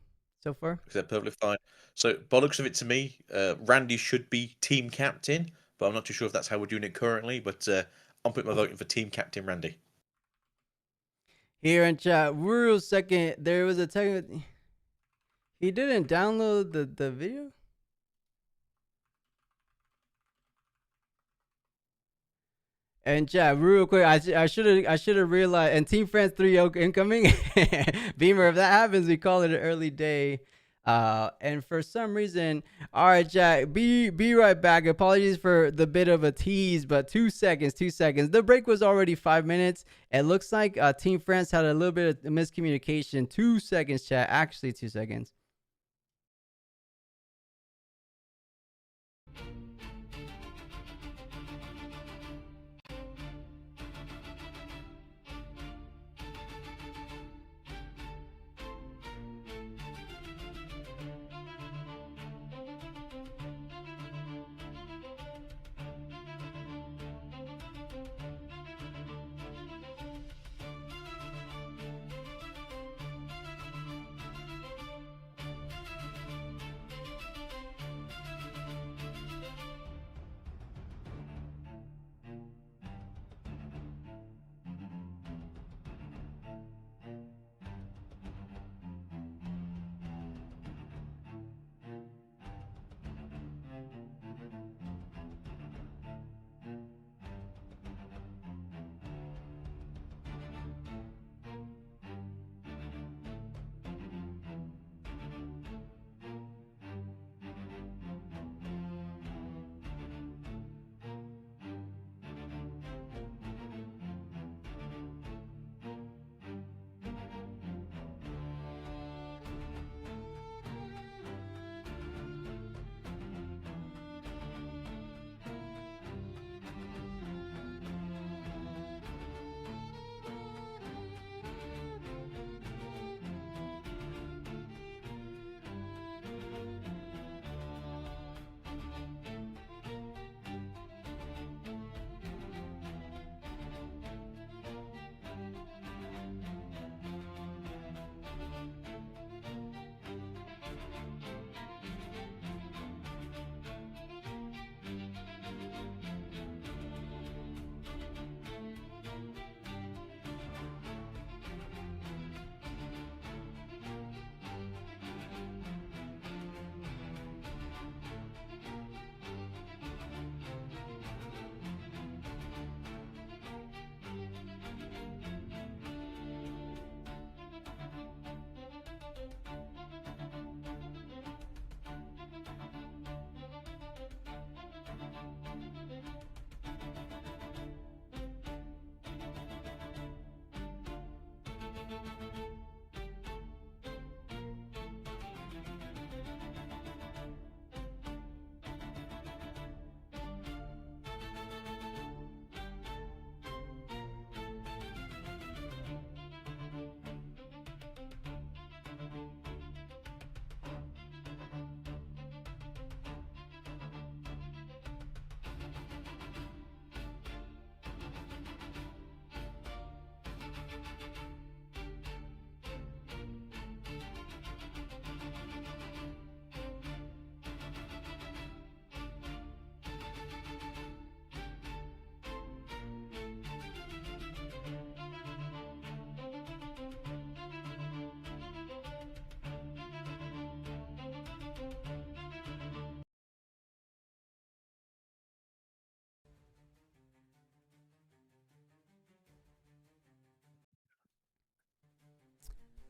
so far? they're perfectly fine. So by looks of it to me, Randy should be team captain, but I'm not too sure if that's how we're doing it currently. But I'm putting my vote in for team captain Randy. Here in chat, real second, there was a technical. He didn't download the video. And chat, real quick, I should have realized. And Team France 3 incoming. Beamer, if that happens, we call it an early day. And for some reason, all right, Jack, be right back. Apologies for the bit of a tease, but 2 seconds, 2 seconds. The break was already 5 minutes. It looks like Team France had a little bit of miscommunication. 2 seconds, chat. Actually, 2 seconds.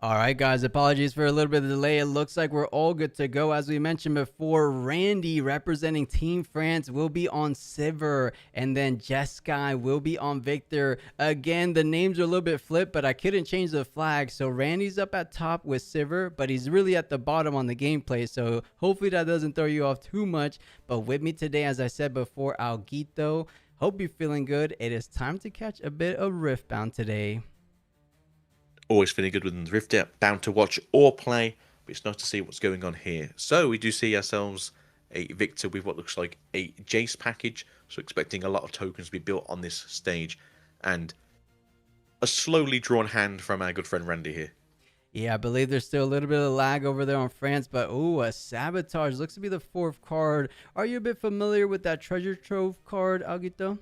All right, guys, apologies for a little bit of delay. It looks like we're all good to go. As we mentioned before, Randy representing Team France will be on Siver, and then Jeskai will be on Victor. Again, the names are a little bit flipped, but I couldn't change the flag. So Randy's up at top with Siver, but he's really at the bottom on the gameplay. So hopefully that doesn't throw you off too much. But with me today, as I said before, Alguito. Hope you're feeling good. It is time to catch a bit of Riftbound today. Always feeling good with Riftbound to watch or play, but it's nice to see what's going on here. So we do see ourselves a Victor with what looks like a Jace package, so expecting a lot of tokens to be built on this stage, and a slowly drawn hand from our good friend Randy here. Yeah, I believe there's still a little bit of lag over there on France, but ooh, a Sabotage looks to be the fourth card. Are you a bit familiar with that Treasure Trove card, Alguito?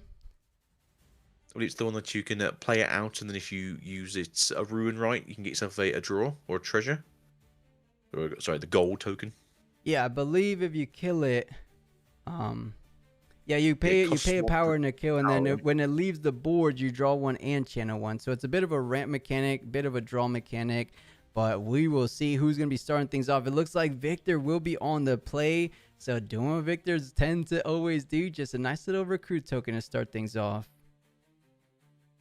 Well, it's the one that you can play it out, and then if you use it a ruin right, you can get yourself a draw or a treasure. Or, sorry, the gold token. Yeah, I believe if you kill it, yeah, you It pay costs a one power and a kill, and then power. when it leaves the board, you draw one and channel one. So it's a bit of a ramp mechanic, bit of a draw mechanic, but we will see who's gonna be starting things off. It looks like Victor will be on the play. So doing what Victors tend to always do, just a nice little recruit token to start things off.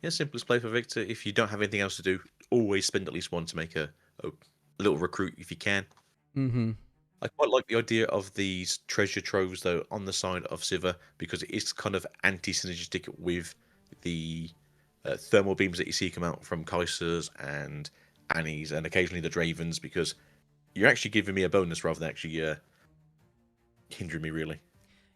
Yeah, simplest play for Victor. If you don't have anything else to do, always spend at least one to make a little recruit if you can. Mm-hmm. I quite like the idea of these treasure troves though on the side of Siva because it is kind of anti-synergistic with the thermal beams that you see come out from Kaisers and Annies and occasionally the Dravens, because you're actually giving me a bonus rather than actually hindering me really.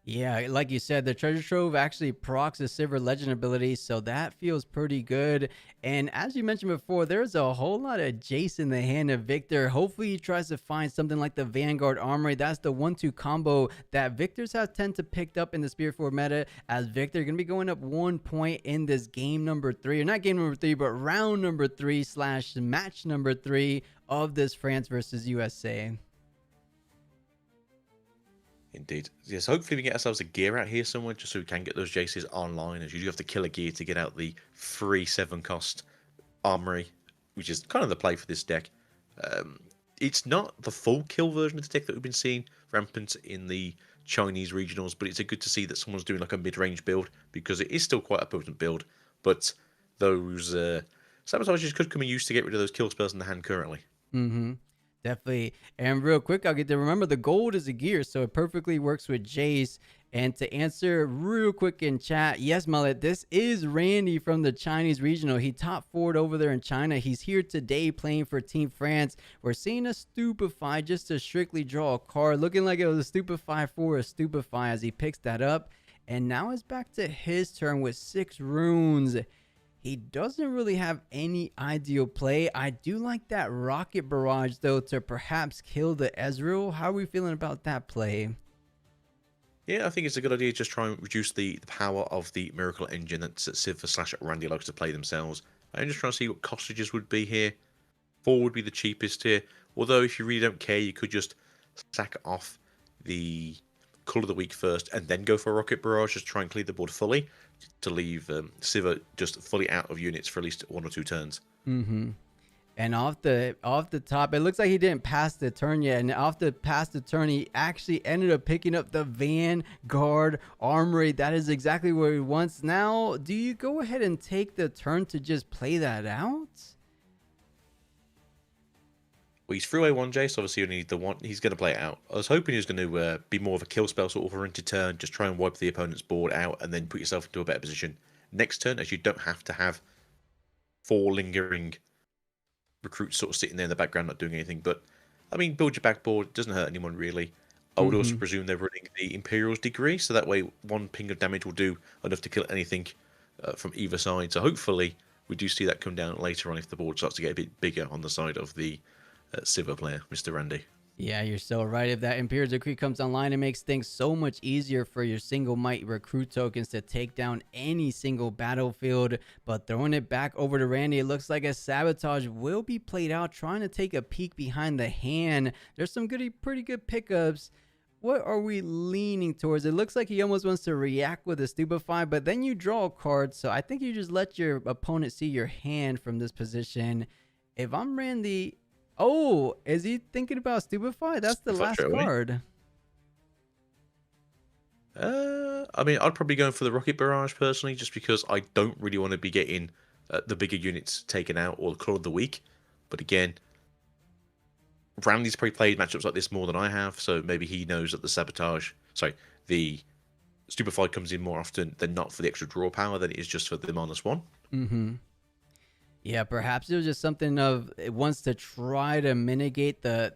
Yeah, like you said, the Treasure Trove actually procs the Silver Legend ability, so that feels pretty good. And as you mentioned before, there's a whole lot of Jace in the hand of Victor. Hopefully he tries to find something like the Vanguard Armory. That's the 1-2 combo that Victors have tend to picked up in the Spirit 4 meta, as Victor going to be going up 1 point in this game number 3, or not game number 3, but round number 3 / match number 3 of this France versus USA. Indeed. Yes, hopefully we get ourselves a gear out here somewhere just so we can get those Jaces online, as you do have to kill a gear to get out the free 7 cost armory, which is kind of the play for this deck. It's not the full kill version of the deck that we've been seeing rampant in the Chinese regionals, but it's good to see that someone's doing like a mid-range build, because it is still quite a potent build, but those sabotages could come in use to get rid of those kill spells in the hand currently. Mm-hmm. Definitely. And real quick, I'll get to remember the gold is a gear, so it perfectly works with Jace. And to answer real quick in chat, yes, Mullet, this is Randy from the Chinese regional. He top forward over there in China. He's here today playing for Team France. We're seeing a Stupefy just to strictly draw a card, looking like it was a Stupefy for a Stupefy as he picks that up. And now it's back to his turn with 6 runes. He doesn't really have any ideal play. I do like that rocket barrage though to perhaps kill the Ezreal. How are we feeling about that play? Yeah, I think it's a good idea to just try and reduce the power of the Miracle Engine that Civ / Randy likes to play themselves. I'm just trying to see what costages would be here. 4 would be the cheapest here. Although if you really don't care, you could just sack off the Call of the Week first and then go for a Rocket Barrage. Just try and clear the board fully to leave Siva just fully out of units for at least 1 or 2 turns. Mm-hmm. And off the top, it looks like he didn't pass the turn yet. And off the pass the turn, he actually ended up picking up the Vanguard Armory. That is exactly what he wants. Now, do you go ahead and take the turn to just play that out? Well, he's through A1 Jace, so obviously you need the one. He's going to play it out. I was hoping he was going to be more of a kill spell sort of oriented turn, just try and wipe the opponent's board out and then put yourself into a better position next turn, as you don't have to have 4 lingering recruits sort of sitting there in the background not doing anything. But I mean, build your backboard, it doesn't hurt anyone really. I would also presume they're running the Imperial's Degree, so that way 1 ping of damage will do enough to kill anything from either side. So hopefully we do see that come down later on if the board starts to get a bit bigger on the side of the Silver player, Mr. Randy. Yeah, you're so right. If that Imperial Decree comes online, it makes things so much easier for your single might recruit tokens to take down any single battlefield. But throwing it back over to Randy, it looks like a Sabotage will be played out, trying to take a peek behind the hand. There's some pretty good pickups. What are we leaning towards? It looks like he almost wants to react with a Stupefy, but then you draw a card. So I think you just let your opponent see your hand from this position. If I'm Randy, Oh, is he thinking about Stupefy? That's the Stupefy last straight away. card. I mean, I'd probably go for the Rocket Barrage personally, just because I don't really want to be getting the bigger units taken out or the Claw of the Week. But again, Randy's probably played matchups like this more than I have, so maybe he knows that the Stupefy comes in more often than not for the extra draw power than it is just for the -1. Mm-hmm. Yeah, perhaps it was just something of it wants to try to mitigate the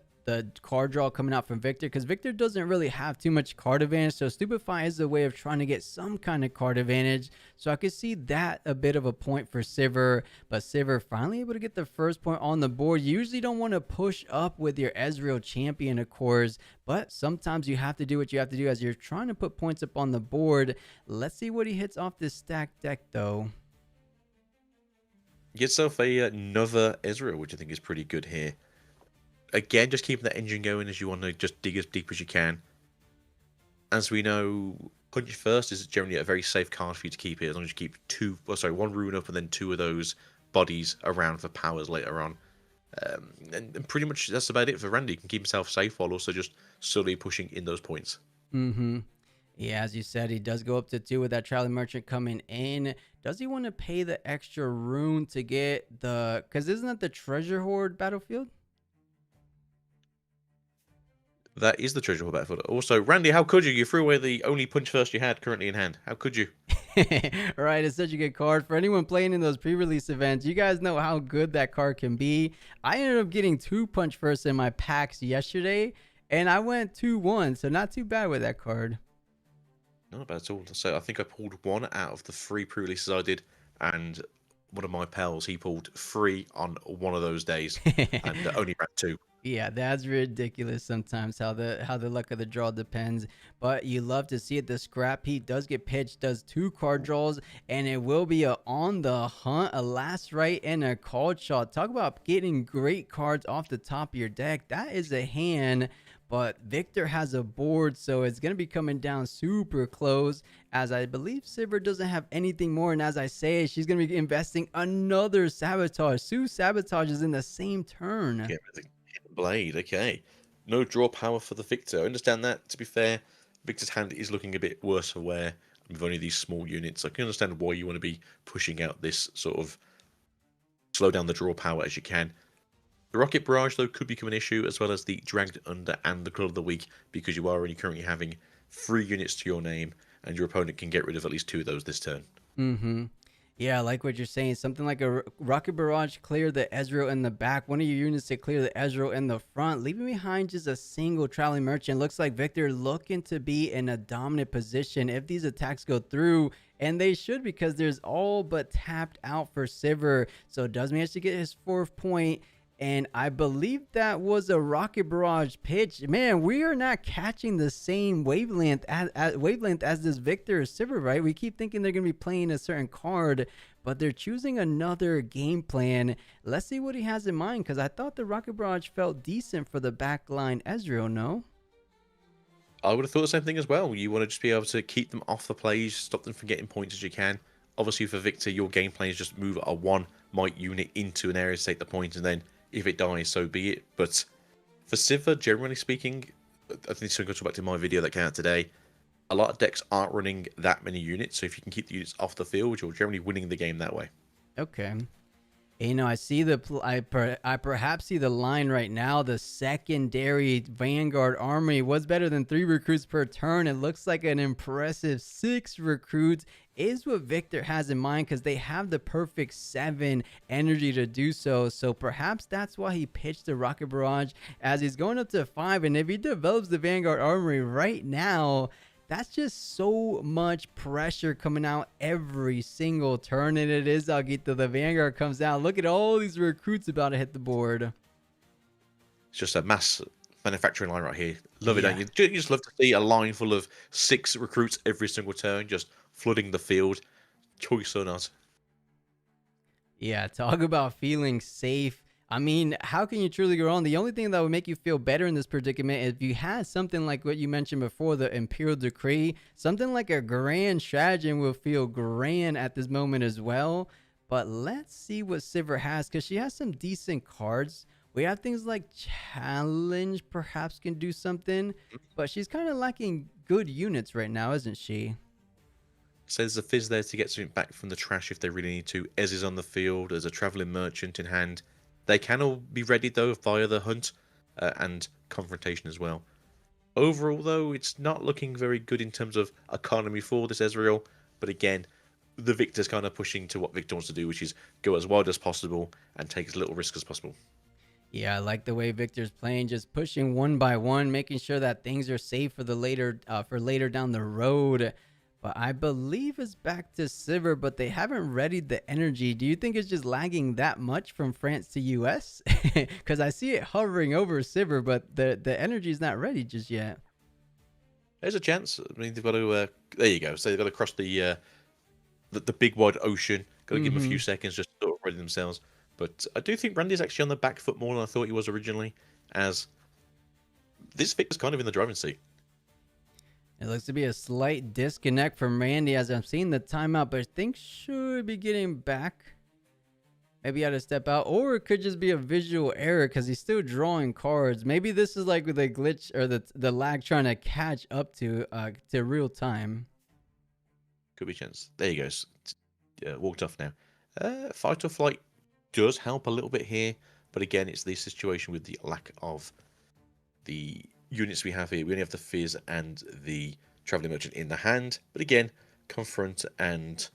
card draw coming out from Victor, because Victor doesn't really have too much card advantage. So Stupefy is a way of trying to get some kind of card advantage. So I could see that a bit of a point for Sivir, but Sivir finally able to get the first point on the board. You usually don't want to push up with your Ezreal champion, of course, but sometimes you have to do what you have to do as you're trying to put points up on the board. Let's see what he hits off this stacked deck, though. Get yourself another Ezreal, which I think is pretty good here. Again, just keeping that engine going as you want to just dig as deep as you can. As we know, Punch First is generally a very safe card for you to keep here, as long as you keep one rune up and then two of those bodies around for powers later on. And pretty much that's about it for Randy. He can keep himself safe while also just slowly pushing in those points. Mm-hmm. Yeah, as you said, he does go up to 2 with that Charlie Merchant coming in. Does he want to pay the extra rune to get the... Because isn't that the Treasure Hoard battlefield? That is the treasure hole battlefield. Also, Randy, how could you? You threw away the only Punch First you had currently in hand. How could you? Right, it's such a good card. For anyone playing in those pre-release events, you guys know how good that card can be. I ended up getting 2 Punch First in my packs yesterday, and I went 2-1, so not too bad with that card. Not bad at all. So I think I pulled one out of the 3 pre-releases I did, and one of my pals, he pulled 3 on one of those days, and only ran 2. Yeah, that's ridiculous sometimes how the luck of the draw depends. But you love to see it. The scrap heat does get pitched, does 2 card draws, and it will be a on the hunt, a last right, and a called shot. Talk about getting great cards off the top of your deck. That is a hand. But Victor has a board, so it's going to be coming down super close, as I believe Sivir doesn't have anything more. And as I say, she's going to be investing another Sabotage. 2 Sabotages in the same turn. Yeah, the Blade, okay. No draw power for the Victor. I understand that, to be fair. Victor's hand is looking a bit worse for wear with only these small units. I can understand why you want to be pushing out this sort of slow down the draw power as you can. The Rocket Barrage, though, could become an issue, as well as the Dragged Under and the Claw of the Week, because you are only currently having 3 units to your name, and your opponent can get rid of at least 2 of those this turn. Mm-hmm. Yeah, I like what you're saying. Something like a Rocket Barrage, clear the Ezreal in the back. One of your units to clear the Ezreal in the front, leaving behind just a single Traveling Merchant. Looks like Victor looking to be in a dominant position if these attacks go through. And they should, because there's all but tapped out for Sivir. So does manage to get his 4th point. And I believe that was a Rocket Barrage pitch. Man, we are not catching the same wavelength as this Victor or Sivir, right? We keep thinking they're going to be playing a certain card, but they're choosing another game plan. Let's see what he has in mind, because I thought the Rocket Barrage felt decent for the backline Ezreal, no? I would have thought the same thing as well. You want to just be able to keep them off the plays, stop them from getting points as you can. Obviously, for Victor, your game plan is just move a 1 might unit into an area to take the point, and then if it dies, so be it. But for Sivir, generally speaking, I think this goes back to my video that came out today. A lot of decks aren't running that many units, so if you can keep the units off the field, you're generally winning the game that way. Okay. I see I perhaps see the line right now. The secondary Vanguard army was better than 3 recruits per turn. It looks like an impressive 6 recruits is what Victor has in mind, because they have the perfect 7 energy to do so. So perhaps that's why he pitched the Rocket Barrage, as he's going up to 5. And if he develops the Vanguard armory right now, that's just so much pressure coming out every single turn. And it is Aguito. The Vanguard comes out. Look at all these recruits about to hit the board. It's just a mass manufacturing line right here. Love it, don't you? You just love to see a line full of 6 recruits every single turn, just flooding the field. Choice or not. Yeah, talk about feeling safe. I mean, how can you truly go wrong? The only thing that would make you feel better in this predicament is if you had something like what you mentioned before, the Imperial Decree. Something like a Grand Stratagem will feel grand at this moment as well. But let's see what Sivir has, because she has some decent cards. We have things like challenge perhaps can do something, but she's kind of lacking good units right now, isn't she? So there's a Fizz there to get something back from the trash if they really need to. Ez is on the field. There's a Travelling Merchant in hand. They can all be ready, though, via the Hunt and Confrontation as well. Overall, though, it's not looking very good in terms of economy for this Ezreal. But again, the Victor's kind of pushing to what Victor wants to do, which is go as wide as possible and take as little risk as possible. Yeah, I like the way Victor's playing, just pushing one by one, making sure that things are safe for later down the road. But I believe it's back to Sivir, but they haven't readied the energy. Do you think it's just lagging that much from France to US? Because I see it hovering over Sivir, but the energy is not ready just yet. There's a chance. I mean, they've got to. There you go. So they've got to cross the big wide ocean. Got to give them a Mm-hmm. few seconds just to sort of ready themselves. But I do think Randy's actually on the back foot more than I thought he was originally, as this Victor's kind of in the driving seat. It looks to be a slight disconnect from Randy as I'm seeing the timeout, but things should be getting back. Maybe he had to step out, or it could just be a visual error because he's still drawing cards. Maybe this is like the glitch or the lag trying to catch up to real time. Could be a chance. There he goes. Walked off now. Fight or flight does help a little bit here, but again, it's the situation with the lack of the units we have here. We only have the Fizz and the Travelling Merchant in the hand, but again, Confront and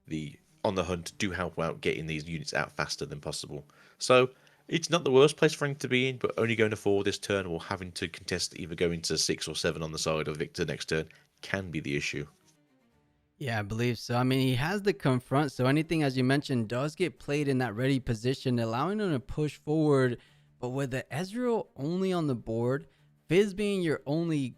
the On the Hunt do help out getting these units out faster than possible. So it's not the worst place for him to be in, but only going to 4 this turn or having to contest either going to 6 or 7 on the side of Victor next turn can be the issue. Yeah, I believe so. I mean, he has the confront, so anything, as you mentioned, does get played in that ready position, allowing him to push forward. But with the Ezreal only on the board, Fizz being your only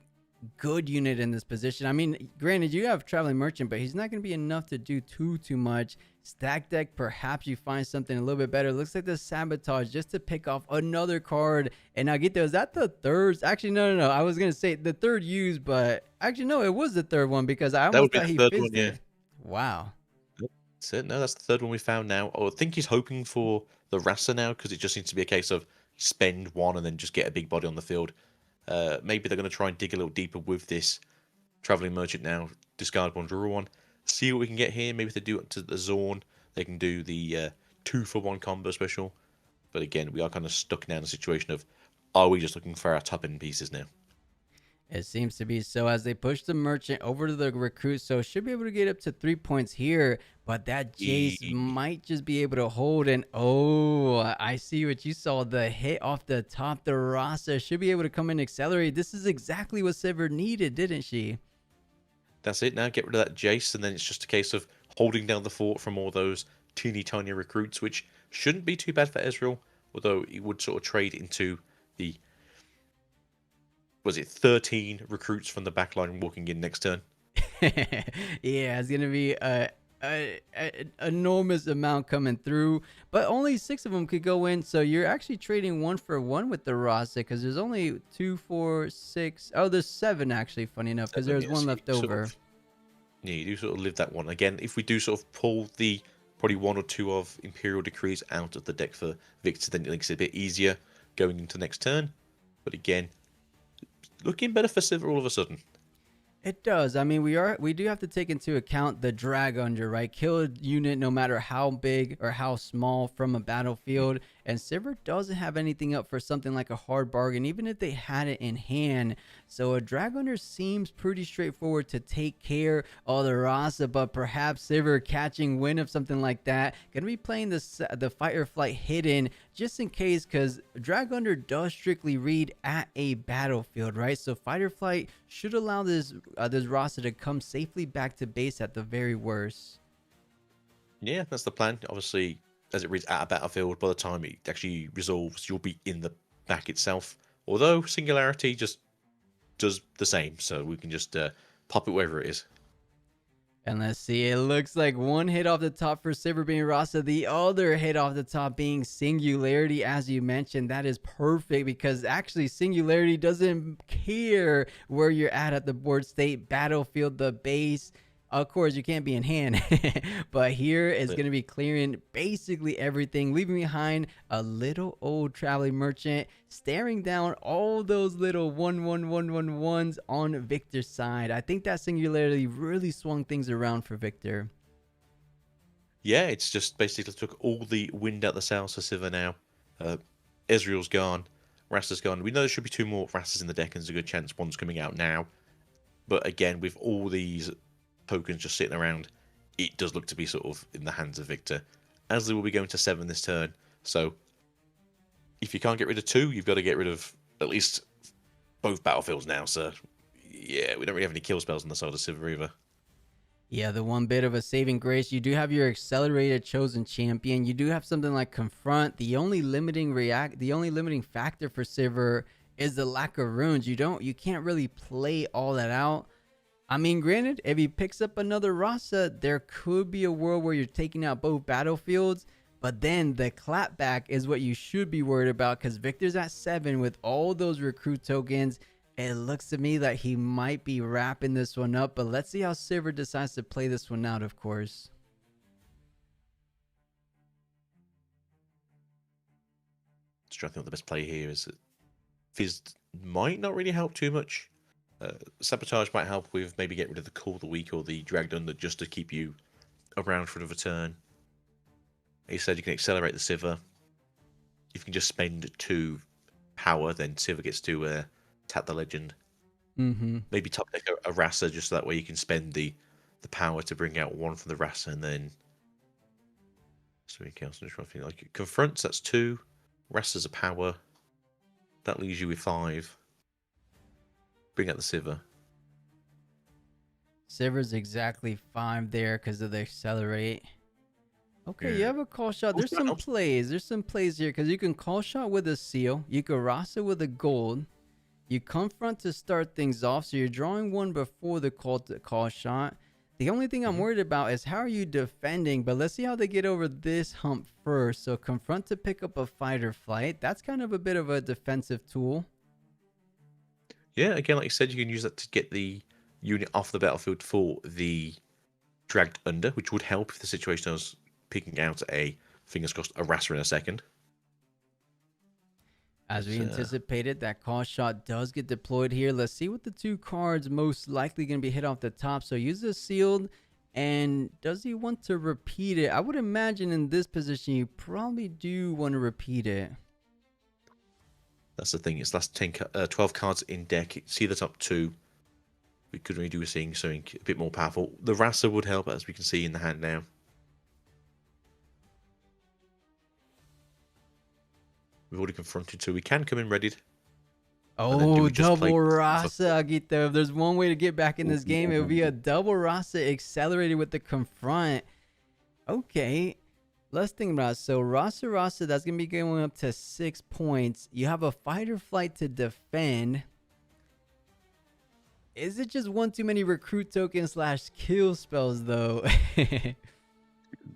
good unit in this position. I mean, granted, you have Traveling Merchant, but he's not going to be enough to do too much. Stack deck, perhaps you find something a little bit better. Looks like the Sabotage just to pick off another card. And now get there, is that the third? Actually, no. I was going to say the third use, but actually, no, it was the third one because I That would almost be thought the he third one, fizzed yeah. it. Wow. That's it. No, that's the third one we found now. I think he's hoping for the Rasa now because it just seems to be a case of spend one and then just get a big body on the field. Maybe they're going to try and dig a little deeper with this Travelling Merchant now. Discard one, draw one. See what we can get here. Maybe if they do it to the Zorn, they can do the 2-for-1 combo special. But again, we are kind of stuck now in a situation of, are we just looking for our top end pieces now? It seems to be so as they push the merchant over to the recruit. So should be able to get up to 3 points here. But that Jace might just be able to hold. And oh, I see what you saw. The hit off the top. The Rasa should be able to come and accelerate. This is exactly what Sever needed, didn't she? That's it now. Get rid of that Jace, and then it's just a case of holding down the fort from all those teeny tiny recruits, which shouldn't be too bad for Ezreal, although he would sort of trade into the, was it 13 recruits from the backline walking in next turn? Yeah, it's gonna be a enormous amount coming through, but only 6 of them could go in. So you're actually trading 1-for-1 with the Rasa because there's only 2, 4, 6. Oh, there's 7 actually. Funny enough, because there's one left over. Yeah, you do sort of live that one. Again, if we do sort of pull the probably 1 or 2 of Imperial Decrees out of the deck for Victor, then it makes it a bit easier going into next turn. But again, looking better for Sivir all of a sudden. It does. I mean, we do have to take into account the drag under, right? Kill a unit no matter how big or how small from a battlefield. And Sivir doesn't have anything up for something like a hard bargain, even if they had it in hand. So a drag under seems pretty straightforward to take care of the Rasa, but perhaps Sivir catching wind of something like that. Gonna be playing the fight or flight hidden just in case, because drag under does strictly read at a battlefield, right? So fight or flight should allow this Rasa to come safely back to base at the very worst. Yeah, that's the plan. Obviously, as it reads at a battlefield, by the time it actually resolves, you'll be in the back itself. Although Singularity just does the same, so we can just pop it wherever it is. And let's see, it looks like one hit off the top for Sivir being Rasa, the other hit off the top being Singularity, as you mentioned. That is perfect because actually Singularity doesn't care where you're at the board state, battlefield, the base. Of course, you can't be in hand, but here is But going to be clearing basically everything, leaving behind a little old traveling merchant, staring down all those little 1 1 1 1 1s on Victor's side. I think that singularity really swung things around for Victor. yeah, it's just basically took all the wind out the sails for Sivir now. Uh, Ezreal's gone, Rasta's gone. We know there should be two more Rastas in the deck, and there's a good chance one's coming out now. But again, with all these tokens just sitting around, it does look to be sort of in the hands of Victor. As they will be going to 7 this turn. So if you can't get rid of 2, you've got to get rid of at least both battlefields now. So yeah, we don't really have any kill spells on the side of Sivir either. Yeah, the one bit of a saving grace, you do have your accelerated chosen champion. You do have something like confront. The only limiting factor for Sivir is the lack of runes. You can't really play all that out. I mean, granted, if he picks up another Rasa, there could be a world where you're taking out both battlefields. But then the clapback is what you should be worried about, because Victor's at 7 with all those recruit tokens. It looks to me like he might be wrapping this one up, but let's see how Sivir decides to play this one out, of course. Just trying to think what the best play here is. Fizz might not really help too much. Sabotage might help with maybe get rid of the Call of the Week or the Dragged Under just to keep you around for another turn. He said you can accelerate the Sivir. If you can just spend 2 power, then Sivir gets to tap the Legend. Maybe top deck a Rasa just so that way you can spend the power to bring out 1 from the Rasa, and then something else. I'm just trying to think, like confronts, that's 2. Rasa's a power. That leaves you with 5. Bring out the Sivir. Sivir's exactly 5 there because of the accelerate. Okay, you have a call shot. There's some plays. There's some plays here because you can call shot with a seal. You can Rasa with a gold. You confront to start things off, so you're drawing 1 before the call shot. The only thing I'm worried about is how are you defending, but let's see how they get over this hump first. So confront to pick up a fight or flight. That's kind of a bit of a defensive tool. Yeah, again, like you said, you can use that to get the unit off the battlefield for the Dragged Under, which would help if the situation was picking out a, fingers crossed, a Rasa in a second. As we anticipated, that call shot does get deployed here. Let's see what the 2 cards most likely going to be hit off the top. So use the sealed, and does he want to repeat it? I would imagine in this position you probably do want to repeat it. That's the thing. It's last 12 cards in deck. See the top 2. We could really do seeing something a bit more powerful. The Rasa would help, as we can see in the hand now. We've already confronted, so we can come in readied. Oh, double Rasa, Agito. If there's one way to get back in this game, it would be a double Rasa accelerated with the confront. Okay, let's think about it. So Rasa, that's going to be going up to 6 points. You have a fight or flight to defend. Is it just one too many recruit tokens / kill spells, though? 2,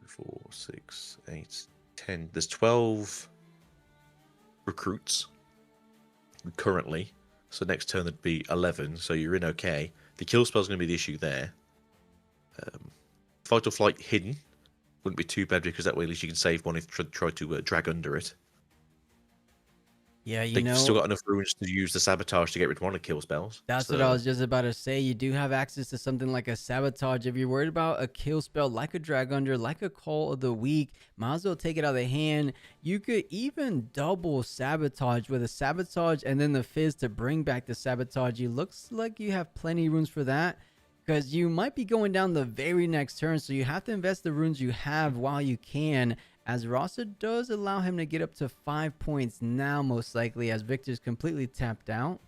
4, 6, 8, 10. There's 12 recruits currently, so next turn there'd be 11, so you're in okay. The kill spell's going to be the issue there. Fight or flight hidden wouldn't be too bad, because that way at least you can save 1 if you try to drag under it. Yeah, They've still got enough runes to use the sabotage to get rid of 1 of kill spells. That's what I was just about to say. You do have access to something like a sabotage. If you're worried about a kill spell like a drag under, like a call of the week, might as well take it out of the hand. You could even double sabotage with a sabotage and then the fizz to bring back the sabotage. It looks like you have plenty of runes for that, because you might be going down the very next turn, so you have to invest the runes you have while you can, as Rasa does allow him to get up to 5 points now, most likely, as Victor's completely tapped out.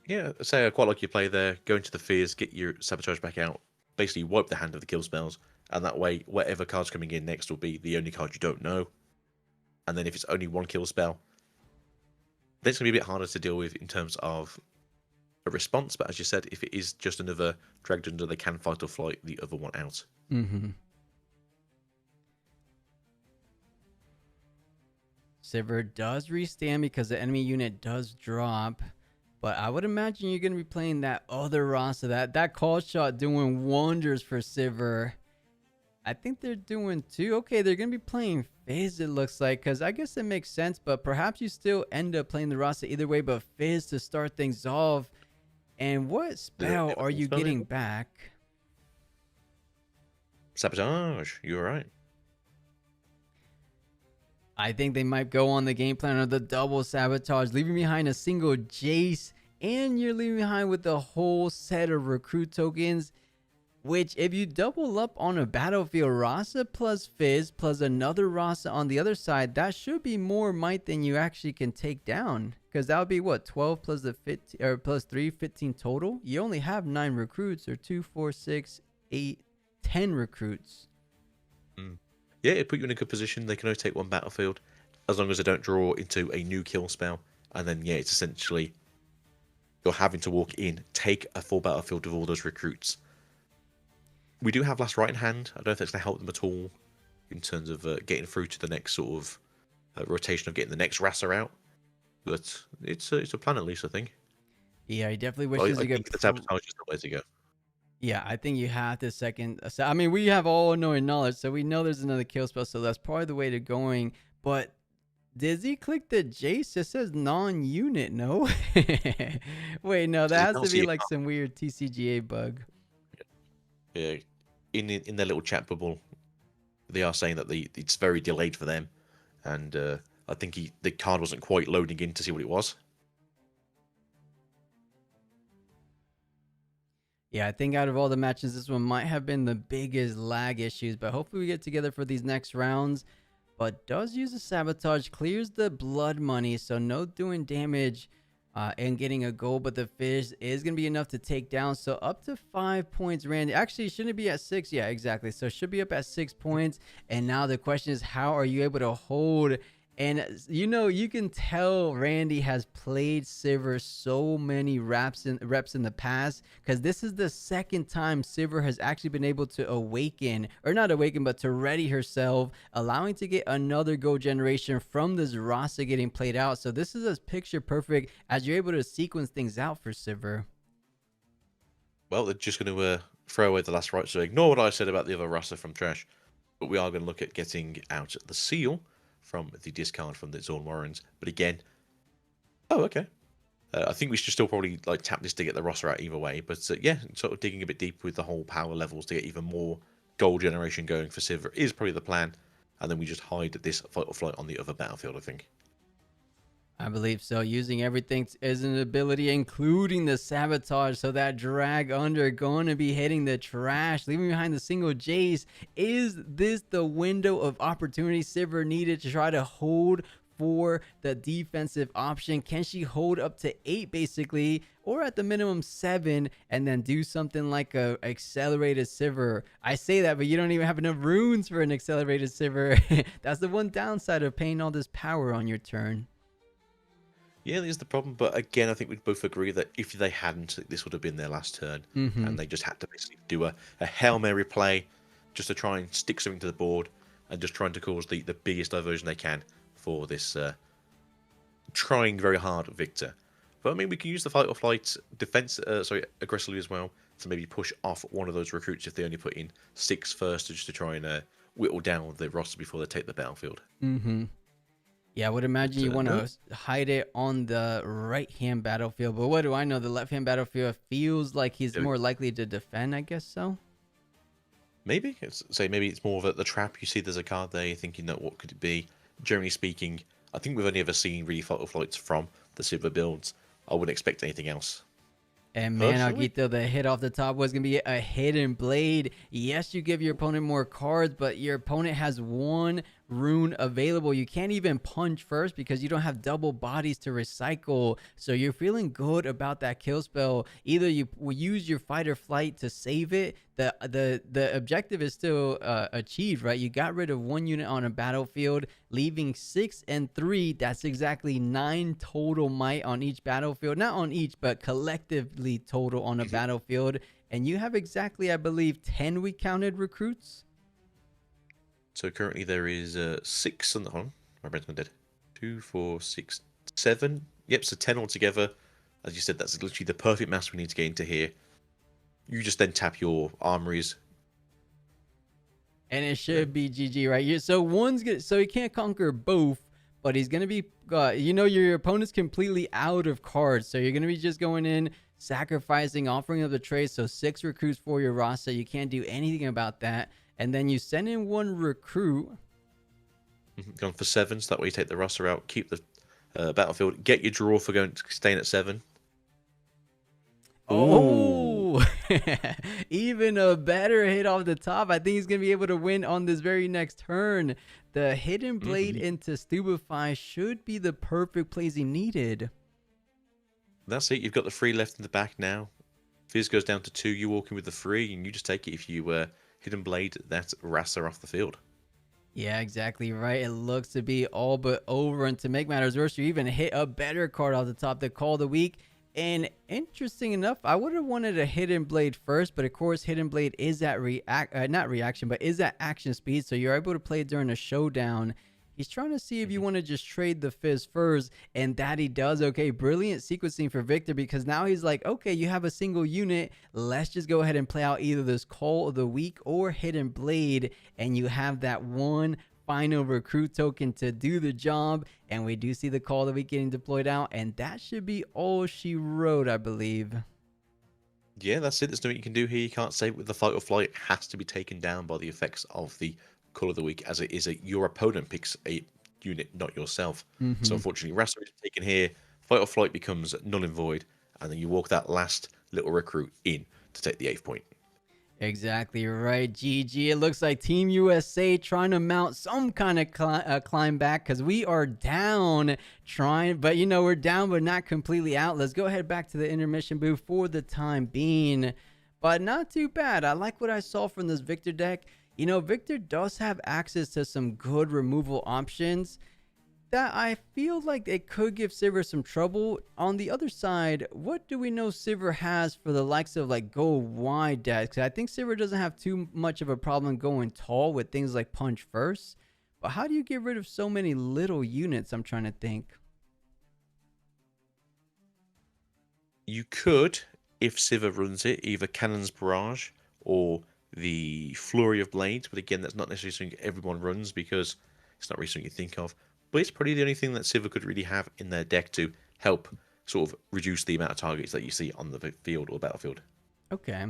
Yeah, say I quite like your play there. Go into the fears, get your sabotage back out, basically wipe the hand of the kill spells, and that way whatever card's coming in next will be the only card you don't know. And then if it's only 1 kill spell, then it's going to be a bit harder to deal with in terms of a response. But as you said, if it is just another dragged under, they can fight or flight the other one out. Sivir does restand because the enemy unit does drop. But I would imagine you're gonna be playing that other roster. That call shot doing wonders for Sivir. I think they're doing two. Okay, they're gonna be playing Fizz. It looks like, because I guess it makes sense. But perhaps you still end up playing the roster either way. But Fizz to start things off. And what spell are you getting back? Sabotage. You're right. I think they might go on the game plan of the double sabotage, leaving behind a single Jace, and you're leaving behind with the whole set of recruit tokens. Which, if you double up on a battlefield Rasa plus Fizz plus another Rasa on the other side, that should be more might than you actually can take down. Because that would be what, 12 plus the 15 or plus 3, 15 total. You only have 9 recruits, or 2, 4, 6, 8, 10 recruits. Yeah, it put you in a good position. They can only take one battlefield as long as they don't draw into a new kill spell. And then, yeah, it's essentially you're having to walk in, take a full battlefield with all those recruits. We do have last right in hand. I don't know if that's going to help them at all in terms of getting through to the next sort of rotation of getting the next Rasa out. But it's a plan at least, I think. Yeah, he definitely wishes I to get. think the sabotage is the way to go. Yeah, I think you have to second. I mean, we have all knowing knowledge, so we know there's another kill spell, so that's probably the way to going. But did he click the Jace? It says non-unit. No. Wait, no, that has to be like some weird TCGA bug. Yeah, in their little chat bubble, they are saying that it's very delayed for them, and I think the card wasn't quite loading in to see what it was. Yeah, I think out of all the matches, this one might have been the biggest lag issues, but hopefully we get together for these next rounds. But does use a sabotage, clears the blood money, so no doing damage and getting a goal, but the fish is going to be enough to take down. So up to 5 points, Randy. Actually, shouldn't it be at 6? Yeah, exactly. So should be up at 6 points. And now the question is, how are you able to hold? And you can tell Randy has played Sivir so many reps in the past, because this is the second time Sivir has actually been able to awaken, or not awaken, but to ready herself, allowing to get another go generation from this Rasa getting played out. So this is as picture perfect as you're able to sequence things out for Sivir. Well, they're just going to throw away the last right, so ignore what I said about the other Rasa from Trash. But we are going to look at getting out the seal from the discard from the Zorn Warrens. But again, oh, okay. I think we should still probably like tap this to get the roster out either way. But yeah, sort of digging a bit deep with the whole power levels to get even more gold generation going for Sivir is probably the plan. And then we just hide this fight or flight on the other battlefield, I think. I believe so. Using everything as an ability, including the sabotage. So that drag under going to be hitting the trash, leaving behind the single Jace. Is this the window of opportunity Sivir needed to try to hold for the defensive option? Can she hold up to 8 basically, or at the minimum 7, and then do something like a accelerated Sivir? I say that, but you don't even have enough runes for an accelerated Sivir. That's the one downside of paying all this power on your turn. Yeah, there's the problem. But again, I think we'd both agree that if they hadn't, this would have been their last turn. And they just had to basically do a Hail Mary play just to try and stick something to the board and just trying to cause the biggest diversion they can for this trying very hard Victor. But I mean, we can use the fight or flight defense, aggressively as well to maybe push off one of those recruits if they only put in 6 first, just to try and whittle down the roster before they take the battlefield. Yeah, I would imagine you want to hide it on the right-hand battlefield. But what do I know? The left-hand battlefield feels like he's more likely to defend, I guess so. Maybe. Maybe it's more of the trap. You see there's a card there, you're thinking that what could it be? Generally speaking, I think we've only ever seen really fight or flights from the Sivir builds. I wouldn't expect anything else. And man, Aguito, the hit off the top was going to be a hidden blade. Yes, you give your opponent more cards, but your opponent has 1 rune available. You can't even punch first because you don't have double bodies to recycle. So you're feeling good about that kill spell. Either you will use your fight or flight to save it. The objective is still achieved, right? You got rid of 1 unit on a battlefield, leaving 6 and 3. That's exactly 9 total might on each battlefield. Not on each, but collectively total on a battlefield. And you have exactly, I believe, 10 we counted recruits. So currently there is 6 on the... Hold on, my brain's gone dead. 2, 4, 6, 7. Yep, so 10 altogether. As you said, that's literally the perfect mass we need to get into here. You just then tap your armories. And it should be GG, right? So one's good. So he can't conquer both, but he's gonna be, your opponent's completely out of cards. So you're gonna be just going in, sacrificing, offering up the trade. So 6 recruits for your roster. You can't do anything about that. And then you send in 1 recruit. Gone for 7, so that way you take the roster out, keep the battlefield, get your draw for staying at 7. Ooh. Oh, even a better hit off the top. I think he's going to be able to win on this very next turn. The Hidden Blade into Stupefy should be the perfect plays he needed. That's it. You've got the 3 left in the back now. Fizz goes down to 2. You walk in with the 3, and you just take it if you Hidden Blade that Rasa off the field. Yeah, exactly right. It looks to be all but over. And to make matters worse, you even hit a better card off the top, the Call of the Week. And interesting enough, I would have wanted a Hidden Blade first, but of course, Hidden Blade is at not reaction, but is at action speed, so you're able to play it during a showdown. He's trying to see if you want to just trade the Fizz first, and that he does. Okay, brilliant sequencing for Victor, because now he's like, okay, you have a single unit. Let's just go ahead and play out either this Call of the Week or Hidden Blade, and you have that one final recruit token to do the job. And we do see the Call of the Week getting deployed out, and that should be all she wrote, I believe. Yeah, that's it. There's nothing you can do here. You can't save it with the fight or flight. It has to be taken down by the effects of the Call of the Week, as it is your opponent picks a unit, not yourself. So unfortunately, Rasa is taken here. Fight or flight becomes null and void, and then you walk that last little recruit in to take the 8th point. Exactly right, GG. It looks like Team USA trying to mount some kind of climb back, because we are down trying, but we're down but not completely out. Let's go ahead back to the intermission booth for the time being, but not too bad. I like what I saw from this Victor deck. Victor does have access to some good removal options that I feel like it could give Sivir some trouble. On the other side, what do we know Sivir has for the likes of like go wide decks? I think Sivir doesn't have too much of a problem going tall with things like punch first. But how do you get rid of so many little units? I'm trying to think. You could, if Sivir runs it, either Cannon's Barrage or the Flurry of Blades. But again, that's not necessarily something everyone runs, because it's not really something you think of. But it's probably the only thing that Sivir could really have in their deck to help sort of reduce the amount of targets that you see on the field or battlefield. Okay.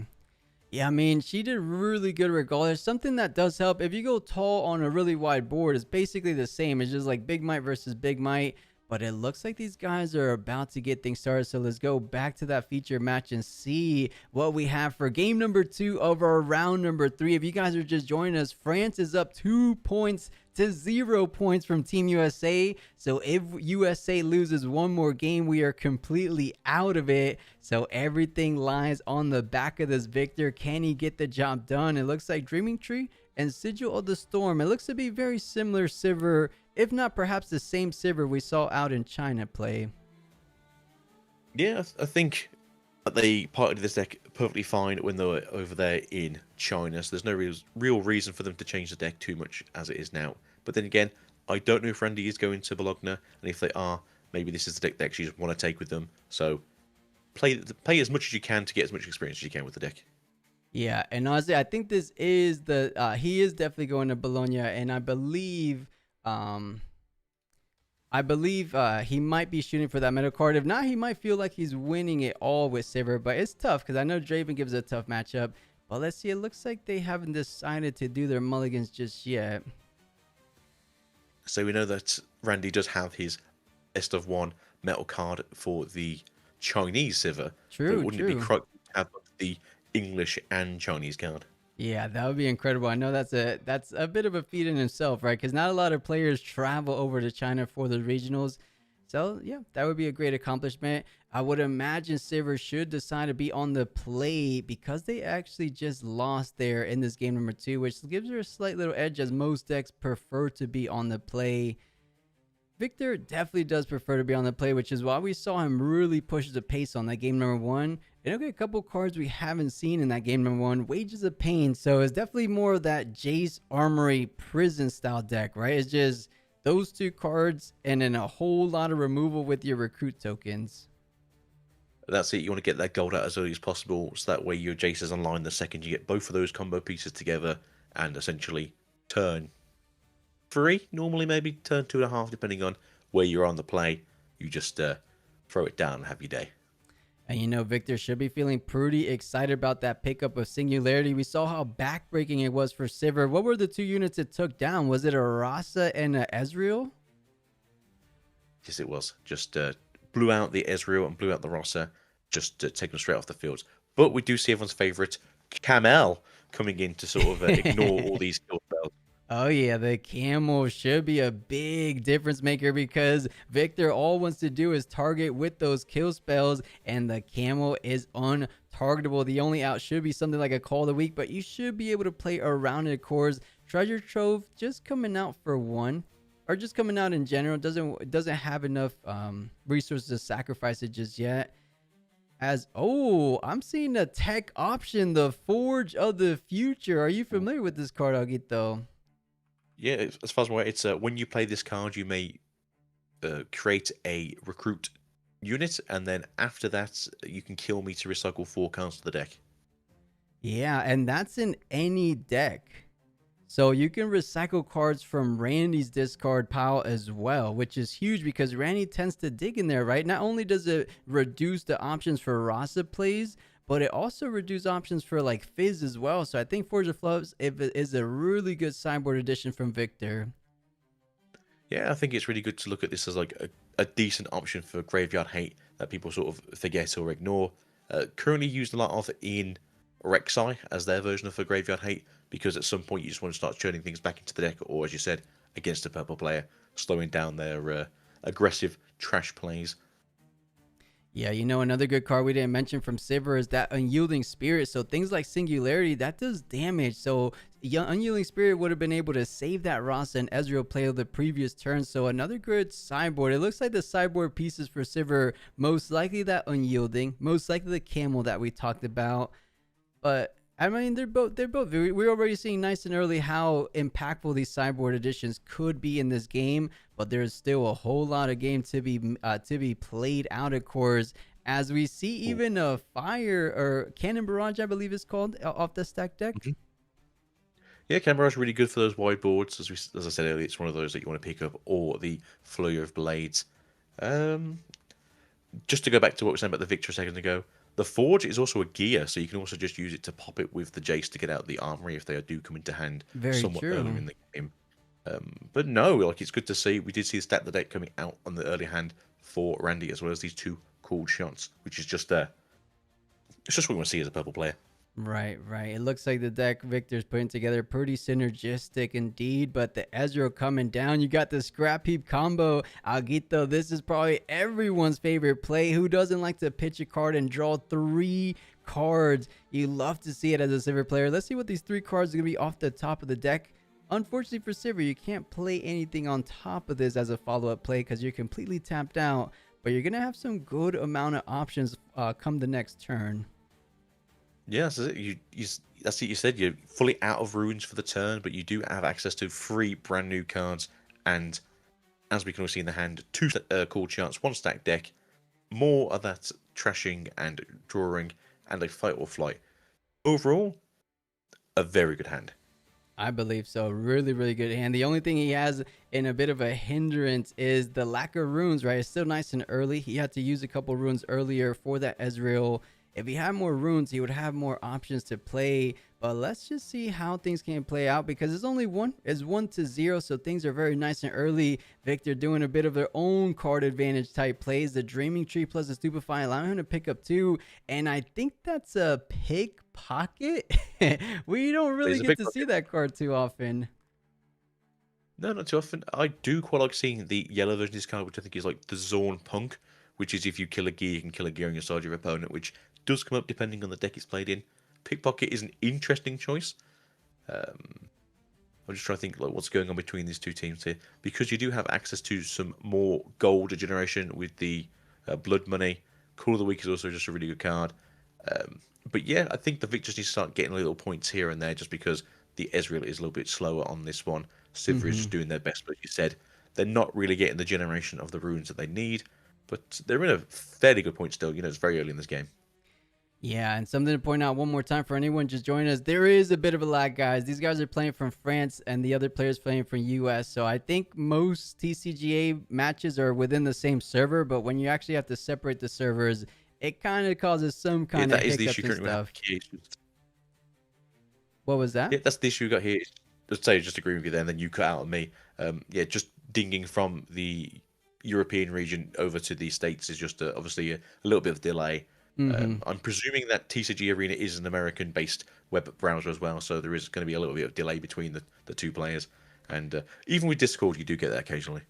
Yeah, I mean, she did really good regardless. Something that does help, if you go tall on a really wide board, it's basically the same. It's just like Big Might versus Big Might. But it looks like these guys are about to get things started. So let's go back to that feature match and see what we have for game number 2 of our round number 3. If you guys are just joining us, France is up 2 points to 0 points from Team USA. So if USA loses one more game, we are completely out of it. So everything lies on the back of this Victor. Can he get the job done? It looks like Dreaming Tree and Sigil of the Storm. It looks to be very similar Sivir, if not perhaps the same Sivir we saw out in China play. Yeah, I think they parted this deck perfectly fine when they were over there in China, so there's no real reason for them to change the deck too much as it is now. But then again, I don't know if Randy is going to Bologna, and if they are, maybe this is the deck they actually just want to take with them. So play as much as you can to get as much experience as you can with the deck. Yeah, and honestly, I think this is the he is definitely going to Bologna, and I believe he might be shooting for that middle card. If not, he might feel like he's winning it all with Sivir, but it's tough because I know Draven gives a tough matchup. But let's see, it looks like they haven't decided to do their mulligans just yet. So we know that Randy does have his best of one metal card for the Chinese Sivir. True, but wouldn't it be correct to have the English and Chinese card? Yeah, that would be incredible. I know that's a bit of a feat in itself, right? Because not a lot of players travel over to China for the regionals. So yeah, that would be a great accomplishment. I would imagine Sivir should decide to be on the play because they actually just lost there in this game number 2, which gives her a slight little edge as most decks prefer to be on the play. Victor definitely does prefer to be on the play, which is why we saw him really push the pace on that game number 1. And okay, a couple cards we haven't seen in that game number 1, Wages of Pain. So it's definitely more of that Jace Armory Prison style deck, right? It's just those 2 cards and then a whole lot of removal with your recruit tokens. But that's it. You want to get that gold out as early as possible, so that way your Jace is online the second you get both of those combo pieces together, and essentially turn three, normally maybe turn two and a half, depending on where you're on the play. You just throw it down and have your day. And Victor should be feeling pretty excited about that pickup of Singularity. We saw how backbreaking it was for Sivir. What were the two units it took down? Was it a Rasa and a Ezreal? Yes, it was. Just blew out the Ezreal and blew out the Rossa, just take them straight off the field. But we do see everyone's favourite, Camel, coming in to sort of ignore all these kill spells. Oh yeah, the camel should be a big difference maker because Victor all wants to do is target with those kill spells, and the camel is untargetable. The only out should be something like a Call of the Week, but you should be able to play around it. Of course, Treasure Trove just coming out for one, or just coming out in general, doesn't have enough resources to sacrifice it just yet. I'm seeing a tech option, the Forge of the Future. Are you familiar with this card, Agito? Yeah, as far as I'm aware, it's when you play this card, you may create a recruit unit, and then after that, you can kill me to recycle 4 cards to the deck. Yeah, and that's in any deck. So you can recycle cards from Randy's discard pile as well, which is huge because Randy tends to dig in there, right? Not only does it reduce the options for Rasa plays, but it also reduces options for like Fizz as well. So I think Forge of Flubs is a really good sideboard addition from Victor. Yeah, I think it's really good to look at this as like a decent option for Graveyard Hate that people sort of forget or ignore. Currently used a lot of in Rek'Sai as their version of a Graveyard Hate, because at some point you just want to start churning things back into the deck, or as you said, against a purple player, slowing down their aggressive trash plays. Yeah, another good card we didn't mention from Sivir is that Unyielding Spirit. So things like Singularity, that does damage. So Unyielding Spirit would have been able to save that Rasa and Ezreal play of the previous turn. So another good sideboard. It looks like the sideboard pieces for Sivir, most likely that Unyielding, most likely the Camel that we talked about. But I mean, they're both. We're already seeing nice and early how impactful these sideboard additions could be in this game. But there's still a whole lot of game to be played out, of course. As we see, even a Fire or Cannon Barrage, I believe it's called, off the stack deck. Mm-hmm. Yeah, Canberra is really good for those wide boards. As I said earlier, it's one of those that you want to pick up, or the Flurry of Blades. Just to go back to what we were saying about the Victor a second ago, the Forge is also a gear, so you can also just use it to pop it with the Jace to get out the armory if they do come into hand Very somewhat true. earlier in the game. But no, like, it's good to see. We did see the stat of the deck coming out on the early hand for Randy, as well as these two cool shots, which is just it's just what we want to see as a purple player. Right. It looks like the deck Victor's putting together pretty synergistic indeed, but the Ezreal coming down, you got the Scrap Heap combo. Aguito, this is probably everyone's favorite play. Who doesn't like to pitch a card and draw 3 cards? You love to see it as a Sivir player. Let's see what these 3 cards are going to be off the top of the deck. Unfortunately for Sivir, you can't play anything on top of this as a follow-up play because you're completely tapped out, but you're going to have some good amount of options come the next turn. Yeah, that's it. That's what you said. You're fully out of runes for the turn, but you do have access to 3 brand new cards. And as we can all see in the hand, 2 cool charts, 1 stack deck, more of that trashing and drawing, and a fight or flight. Overall, a very good hand. I believe so. Really good hand. The only thing he has in a bit of a hindrance is the lack of runes, right? It's still nice and early. He had to use a couple runes earlier for that Ezreal. If he had more runes, he would have more options to play. But let's just see how things can play out, because it's only 1-0, so things are very nice and early. Victor doing a bit of their own card advantage type plays. The Dreaming Tree plus the Stupefy allowing him to pick up 2, and I think that's a Pickpocket. We don't really get to see that card too often. No, not too often. I do quite like seeing the yellow version of this card, which I think is like the Zorn Punk, which is if you kill a gear, you can kill a gear on your side of your opponent, which does come up depending on the deck it's played in. Pickpocket is an interesting choice. I'm just trying to think like what's going on between these two teams here, because you do have access to some more gold generation with the Blood Money. Call of the Week is also just a really good card. But yeah, I think the Victors need to start getting little points here and there, just because the Ezreal is a little bit slower on this one. Sivir is just doing their best, but you said they're not really getting the generation of the runes that they need. but they're in a fairly good point still. It's very early in this game. Yeah, and something to point out one more time for anyone just joining us, there is a bit of a lag, guys. These guys are playing from France and the other players playing from US. So I think most TCGA matches are within the same server, but when you actually have to separate the servers, it kind of causes some Yeah, kind of that is the issue hiccups and currently we have stuff. here. What was that? Yeah, that's the issue we got here. Just say, just agree with you there, and then you cut out on me. Yeah, just dinging from the European region over to the States is just obviously a little bit of delay. Mm-hmm. I'm presuming that TCG Arena is an American-based web browser as well, so there is going to be a little bit of delay between the two players. And even with Discord, you do get that occasionally.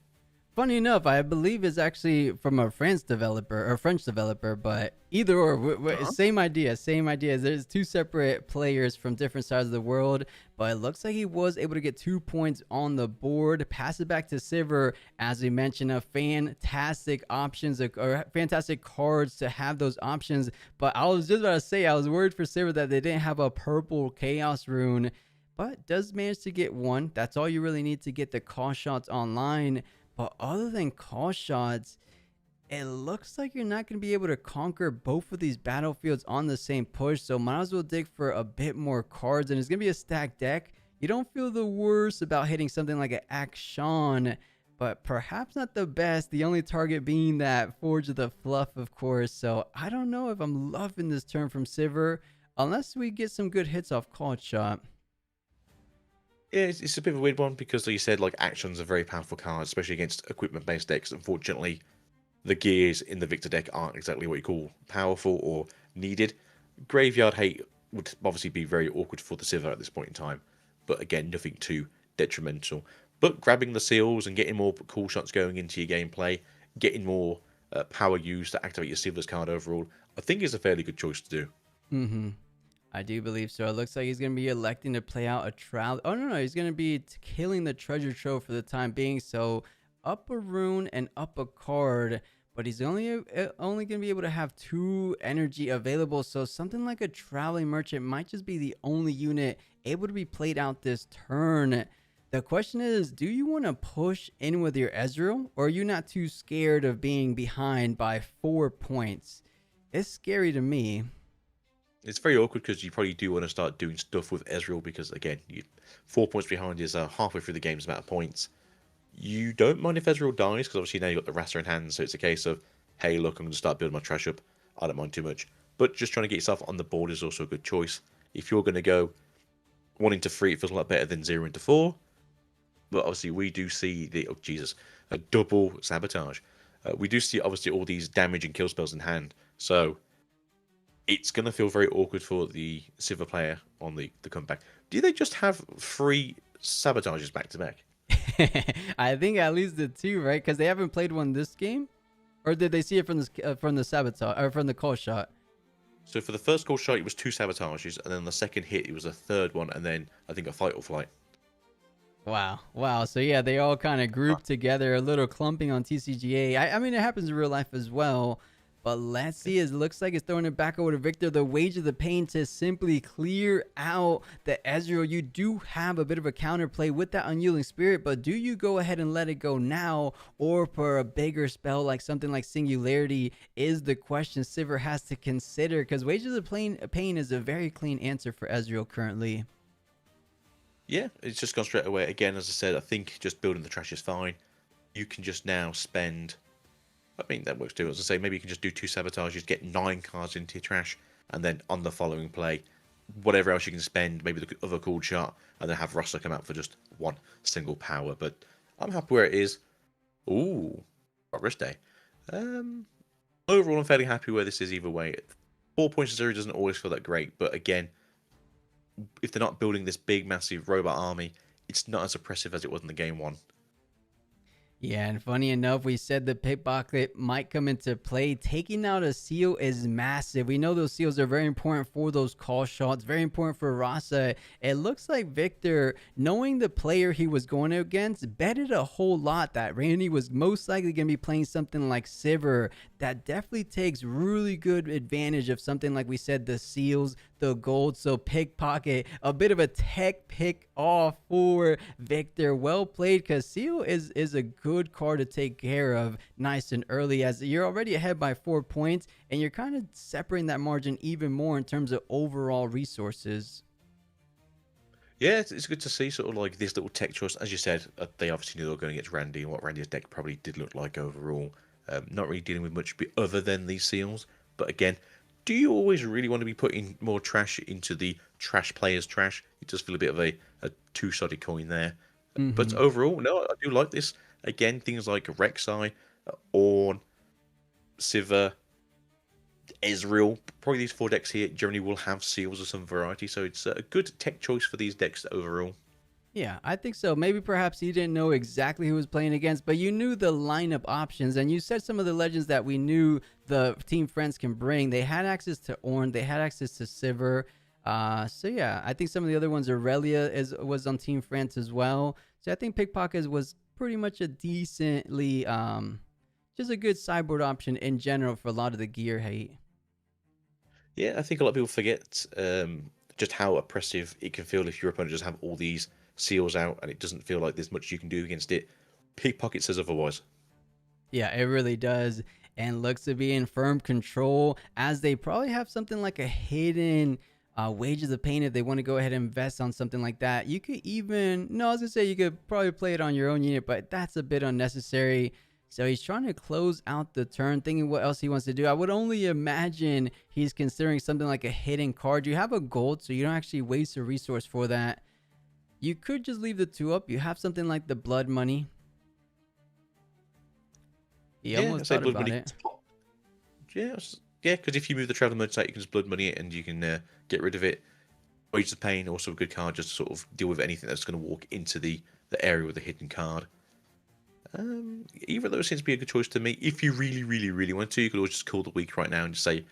Funny enough, I believe it's actually from a French developer, but either or, Uh-huh. same idea, same idea. There's two separate players from different sides of the world, but it looks like he was able to get 2 points on the board, pass it back to Sivir, as we mentioned, a fantastic options or fantastic cards to have those options. But I was just about to say, I was worried for Sivir that they didn't have a purple Chaos Rune, but does manage to get one. That's all you really need to get the call shots online. But other than call shots, it looks like you're not going to be able to conquer both of these battlefields on the same push. So might as well dig for a bit more cards. And it's going to be a stacked deck. You don't feel the worst about hitting something like an Action, but perhaps not the best. The only target being that Forge of the Fluff, of course. So I don't know if I'm loving this turn from Sivir, unless we get some good hits off call shot. Yeah, it's a bit of a weird one because, like you said, like actions are very powerful cards, especially against equipment-based decks. Unfortunately, the gears in the Victor deck aren't exactly what you call powerful or needed. Graveyard Hate would obviously be very awkward for the Sivir at this point in time, but again, nothing too detrimental. But grabbing the seals and getting more cool shots going into your gameplay, getting more power used to activate your Sivir's card overall, I think is a fairly good choice to do. Mm-hmm. I do believe so. It looks like he's going to be electing to play out a trial. Oh, no. He's going to be killing the treasure trove for the time being. So up a rune and up a card. But he's only going to be able to have 2 energy available. So something like a traveling merchant might just be the only unit able to be played out this turn. The question is, do you want to push in with your Ezreal? Or are you not too scared of being behind by 4 points? It's scary to me. It's very awkward because you probably do want to start doing stuff with Ezreal because, again, 4 points behind is halfway through the game's amount of points. You don't mind if Ezreal dies because obviously now you've got the Rasta in hand, so it's a case of, hey, look, I'm going to start building my trash up. I don't mind too much. But just trying to get yourself on the board is also a good choice. If you're going to go 1 into 3, it feels a lot better than 0 into 4. But obviously, we do see a double sabotage. We do see obviously all these damage and kill spells in hand. So it's going to feel very awkward for the Sivir player on the comeback. Do they just have 3 sabotages back to back? I think at least the 2, right? Because they haven't played one this game, or did they see it from the sabotage or from the call shot? So for the first call shot, it was 2 sabotages, and then the second hit, it was a third one, and then I think a fight or flight. Wow, wow. So yeah, they all kind of grouped together, a little clumping on TCGA. I mean, it happens in real life as well. But let's see. It looks like it's throwing it back over to Victor. The Wage of the Pain to simply clear out the Ezreal. You do have a bit of a counterplay with that Unyielding Spirit, but do you go ahead and let it go now, or for a bigger spell like something like Singularity is the question Sivir has to consider, because Wage of the Pain is a very clean answer for Ezreal currently. Yeah, it's just gone straight away. Again, as I said, I think just building the trash is fine. You can just now spend... I mean, that works too. As I say, maybe you can just do 2 sabotages, get 9 cards into your trash, and then on the following play, whatever else you can spend, maybe the other cool shot, and then have Rustler come out for just 1 single power. But I'm happy where it is. Ooh, Progress Day. Overall, I'm fairly happy where this is either way. 4 points to 0 doesn't always feel that great, but again, if they're not building this big, massive robot army, it's not as oppressive as it was in the game 1. Yeah, and funny enough, we said the pickpocket might come into play. Taking out a seal is massive. We know those seals are very important for those call shots, very important for Rasa. It looks like Victor, knowing the player he was going against, betted a whole lot that Randy was most likely going to be playing something like Sivir. That definitely takes really good advantage of something like we said, the seals, the gold. So pickpocket, a bit of a tech pick off for Victor. Well played, because Seal is a good card to take care of nice and early, as you're already ahead by 4 points, and you're kind of separating that margin even more in terms of overall resources. Yeah, it's good to see sort of like this little tech choice. As you said, they obviously knew they were going against Randy, and what Randy's deck probably did look like overall. Not really dealing with much other than these seals. But again, do you always really want to be putting more trash into the trash player's trash? It does feel a bit of a two-sided coin there. But Hmm. overall, no, I do like this. Again, things like Rek'Sai, Ornn, Sivir, Ezreal, probably these four decks here generally will have seals of some variety, so it's a good tech choice for these decks overall. Yeah, I think so. Maybe perhaps you didn't know exactly who was playing against, but you knew the lineup options, and you said some of the legends that we knew the team friends can bring. They had access to Ornn, they had access to Sivir. So yeah, I think some of the other ones, Aurelia was on Team France as well. So I think Pickpocket was pretty much a decently, just a good sideboard option in general for a lot of the gear hate. Yeah, I think a lot of people forget just how oppressive it can feel if your opponent just have all these seals out and it doesn't feel like there's much you can do against it. Pickpocket says otherwise. Yeah, it really does. And looks to be in firm control, as they probably have something like a hidden wages of pain if they want to go ahead and invest on something like that. You could even, no, I was going to say you could probably play it on your own unit, but that's a bit unnecessary. So he's trying to close out the turn, thinking what else he wants to do. I would only imagine he's considering something like a hidden card. You have a gold, so you don't actually waste a resource for that. You could just leave the two up. You have something like the blood money. He Yeah, I almost say thought blood about money. it. Yeah, yeah, because if you move the traveler mode site, you can just blood money it and you can get rid of it. Wages of Pain, also a good card, just to sort of deal with anything that's going to walk into the area with a hidden card. Either of those seems to be a good choice to me. If you really, really, really want to, you could always just call the week right now and just say,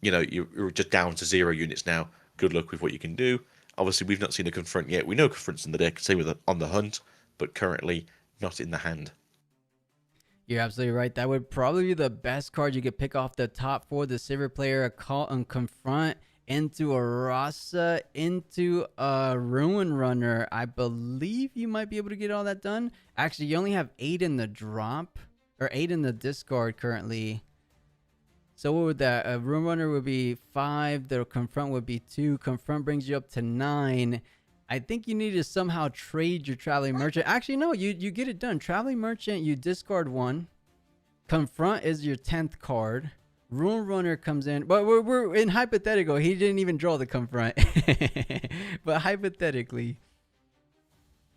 you're just down to 0 units now. Good luck with what you can do. Obviously, we've not seen a confront yet. We know confronts in the deck, same with on the hunt, but currently not in the hand. You're absolutely right. That would probably be the best card you could pick off the top four. The Silver player, a call and confront into a Rasa, into a Ruin Runner. I believe you might be able to get all that done. Actually, you only have 8 in the drop, or 8 in the discard currently. So what would that? A Ruin Runner would be 5. The confront would be 2. Confront brings you up to 9. I think you need to somehow trade your Traveling Merchant. Actually, no, you get it done. Traveling Merchant, you discard 1. Confront is your 10th card. Ruin Runner comes in, but we're in hypothetical. He didn't even draw the confront, but hypothetically,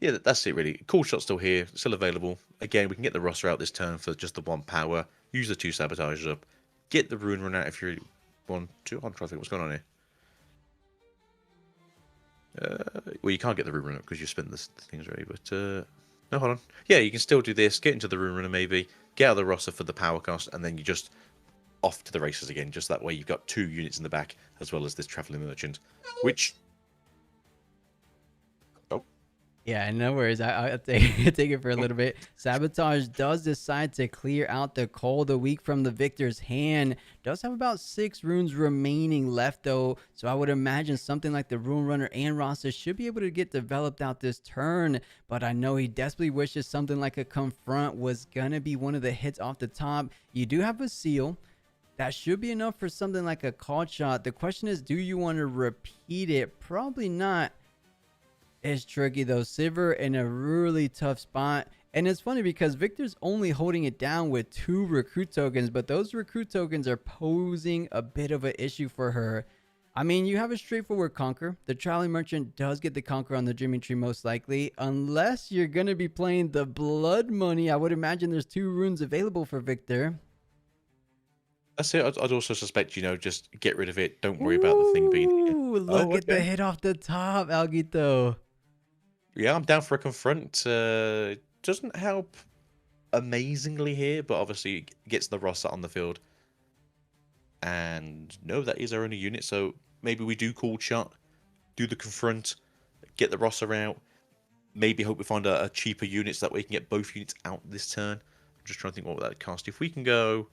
Yeah, that's it really. Cool shot's still here, still available. Again, we can get the roster out this turn for just the 1 power. Use the 2 sabotages up. Get the Ruin Run out if you want to. I'm trying to think what's going on here. Well, you can't get the Ruin Runner because you spent the things already, but no, hold on. Yeah, you can still do this. Get into the Ruin Runner maybe. Get out of the roster for the power cost, and then you just off to the races again. Just that way, you've got 2 units in the back as well as this Traveling Merchant, which. Oh, yeah, no worries. I'll take it for a little bit. Sabotage does decide to clear out the Call of the Week from the victor's hand. Does have about 6 runes remaining left, though. So I would imagine something like the Rune Runner and Rasa should be able to get developed out this turn. But I know he desperately wishes something like a Confront was going to be one of the hits off the top. You do have a Seal. That should be enough for something like a called shot. The question is, do you want to repeat it? Probably not. It's tricky though. Sivir in a really tough spot. And it's funny because Victor's only holding it down with 2 recruit tokens, but those recruit tokens are posing a bit of an issue for her. I mean, you have a straightforward conquer. The Traveling Merchant does get the conquer on the Dreaming Tree most likely, unless you're going to be playing the Blood Money. I would imagine there's 2 runes available for Victor. that's it. I'd also suspect, just get rid of it. Don't worry about the thing being here. Ooh, look Oh, at the okay. hit off the top, Alguito. Yeah, I'm down for a confront. It doesn't help amazingly here, but obviously it gets the roster on the field. And no, that is our only unit, so maybe we do call shot, do the confront, get the roster out. Maybe hope we find a cheaper unit so that way we can get both units out this turn. I'm just trying to think what would that cost. If we can go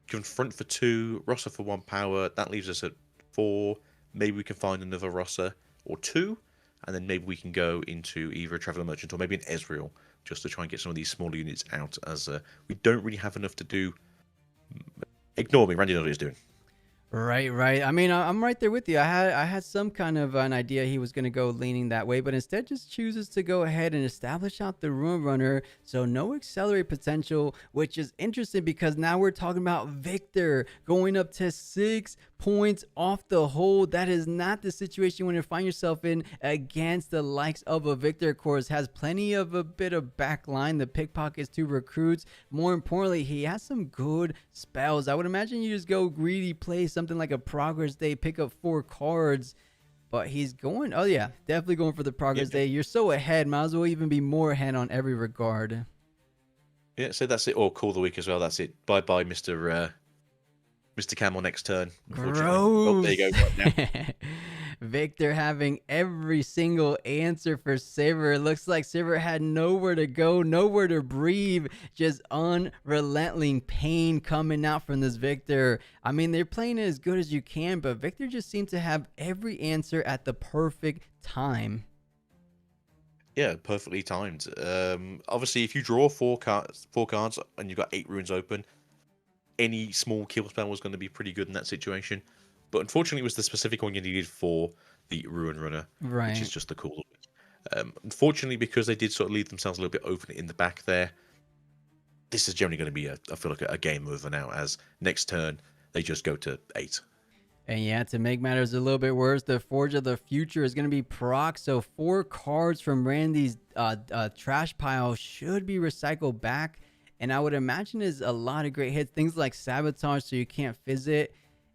confront for 2, roster for 1 power, that leaves us at 4. Maybe we can find another Rosser or 2, and then maybe we can go into either a Traveller Merchant or maybe an Ezreal, just to try and get some of these smaller units out, as we don't really have enough to do. Ignore me, Randy knows what he's doing. Right, right. I mean, I'm right there with you. I had some kind of an idea he was going to go leaning that way, but instead just chooses to go ahead and establish out the Ruin Runner. So no accelerate potential, which is interesting because now we're talking about Victor going up to 6 points off the hold. That is not the situation you want to find yourself in against the likes of a Victor. Of course, has plenty of a bit of backline, the pickpockets to recruits. More importantly, he has some good spells. I would imagine you just go greedy play something like a progress day, pick up 4 cards, but he's going, oh yeah, definitely going for the progress day. You're so ahead, might as well even be more ahead on every regard. Yeah, so that's it. Or call the week as well. That's it. Bye bye, Mr. Camel next turn, unfortunately. Oh, there Gross. you go. Right now. Victor having every single answer for Sivir. It looks like Sivir had nowhere to go, nowhere to breathe. Just unrelenting pain coming out from this Victor. I mean, they're playing it as good as you can, but Victor just seemed to have every answer at the perfect time. Yeah, perfectly timed. Obviously, if you draw four cards, and you've got 8 runes open, any small kill spell was going to be pretty good in that situation. But unfortunately, it was the specific one you needed for the Ruin Runner, which is Right. just the cool. Unfortunately, because they did sort of leave themselves a little bit open in the back there, this is generally going to be, I feel like, a game over now, as next turn they just go to 8. And yeah, to make matters a little bit worse, the Forge of the Future is going to be proc. So 4 cards from Randy's trash pile should be recycled back. And I would imagine is a lot of great hits. Things like Sabotage so you can't fizz it.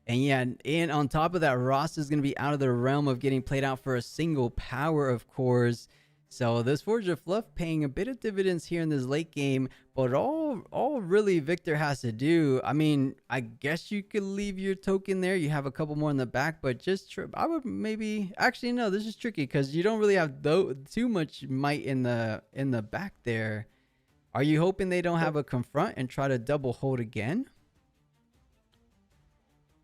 And yeah, and on top of that, Ross is going to be out of the realm of getting played out for a single power, of course. So this Forge of Fluff paying a bit of dividends here in this late game, but all really Victor has to do, I mean, I guess you could leave your token there. You have a couple more in the back, but just I would maybe actually no, this is tricky because you don't really have too much might in the back there. Are you hoping they don't have a confront and try to double hold again?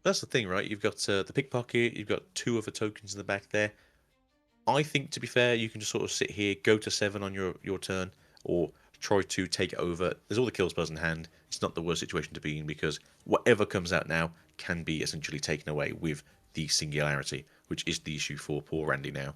That's the thing, right? You've got the pickpocket, you've got 2 other tokens in the back there. I think, to be fair, you can just sort of sit here, go to 7 on your turn, or try to take it over. There's all the kill spells in hand. It's not the worst situation to be in, because whatever comes out now can be essentially taken away with the singularity, which is the issue for poor Randy now.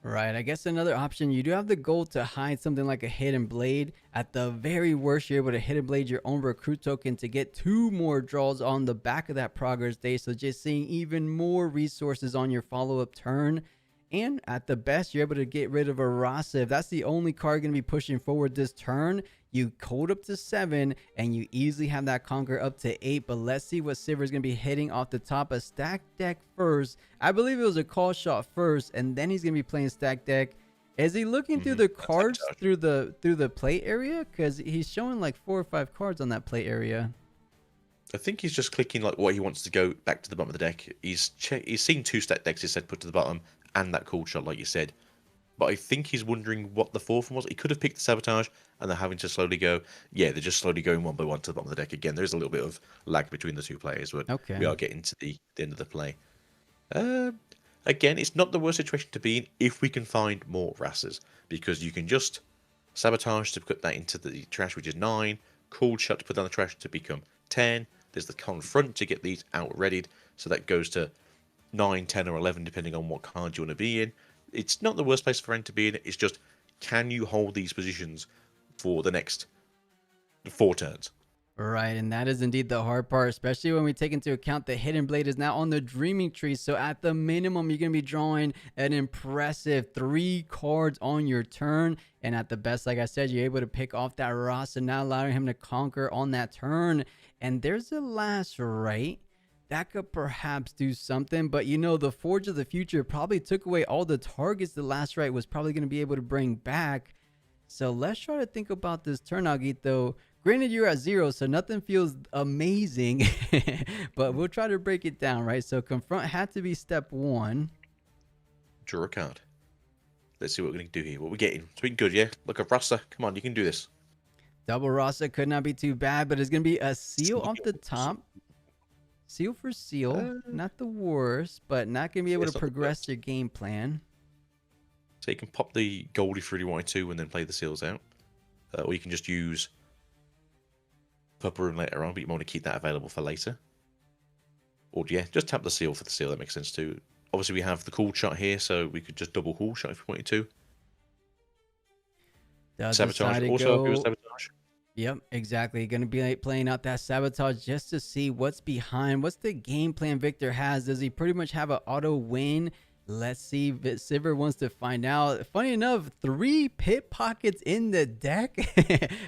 Right, I guess another option, you do have the goal to hide something like a hidden blade. At the very worst, you're able to hidden blade your own recruit token to get 2 more draws on the back of that progress day. So just seeing even more resources on your follow-up turn. And at the best, you're able to get rid of a Rasa. If that's the only card going to be pushing forward this turn, you code up to 7 and you easily have that conquer up to 8. But let's see what Sivir is going to be hitting off the top. A stack deck first. I believe it was a call shot first, and then he's going to be playing stack deck. Is he looking through the cards through the play area? Because he's showing like 4 or 5 cards on that play area. I think he's just clicking like what he wants to go back to the bottom of the deck. He's seen 2 stack decks, he said, put to the bottom, and that cool shot, like you said. But I think he's wondering what the 4th one was. He could have picked the Sabotage, and they're having to slowly go. Yeah, they're just slowly going one by one to the bottom of the deck again. There's a little bit of lag between the 2 players, but Okay. we are getting to the end of the play. Again, it's not the worst situation to be in if we can find more Rasses, because you can just Sabotage to put that into the trash, which is 9. Cool Shot to put down the trash to become 10. There's the Confront to get these out readied, so that goes to 9, 10, or 11, depending on what card you want to be in. It's not the worst place for Ren to be in. It's just, can you hold these positions for the next 4 turns? Right, and that is indeed the hard part, especially when we take into account the Hidden Blade is now on the Dreaming Tree. So at the minimum, you're going to be drawing an impressive 3 cards on your turn. And at the best, like I said, you're able to pick off that Ross and now allowing him to conquer on that turn. And there's a last right. That could perhaps do something, but you know, the Forge of the Future probably took away all the targets the last right was probably going to be able to bring back. So let's try to think about this turn, Agito. Granted, you're at 0, so nothing feels amazing, but we'll try to break it down, right? So confront had to be step 1. Draw a card. Let's see what we're going to do here. What we're getting. It's been good, yeah? Look at Rasta. Come on, you can do this. Double Rasa could not be too bad, but it's going to be a seal off the top. Seal for seal, Uh, not the worst, but not gonna be yeah, able to it's not the progress worst. your game plan. So you can pop the Goldie through the Y2 and then play the seals out. Or you can just use Purple Room later on, but you want to keep that available for later. Or yeah, just tap the seal for the seal, that makes sense too. Obviously we have the cool shot here, so we could just double cool shot if we wanted to. Does decide Sabotage, to also happy with go. Sabotage. Yep, exactly. Going to be like playing out that sabotage just to see what's behind. What's the game plan Victor has? Does he pretty much have an auto win? Let's see. Sivir wants to find out. Funny enough, 3 pit pockets in the deck.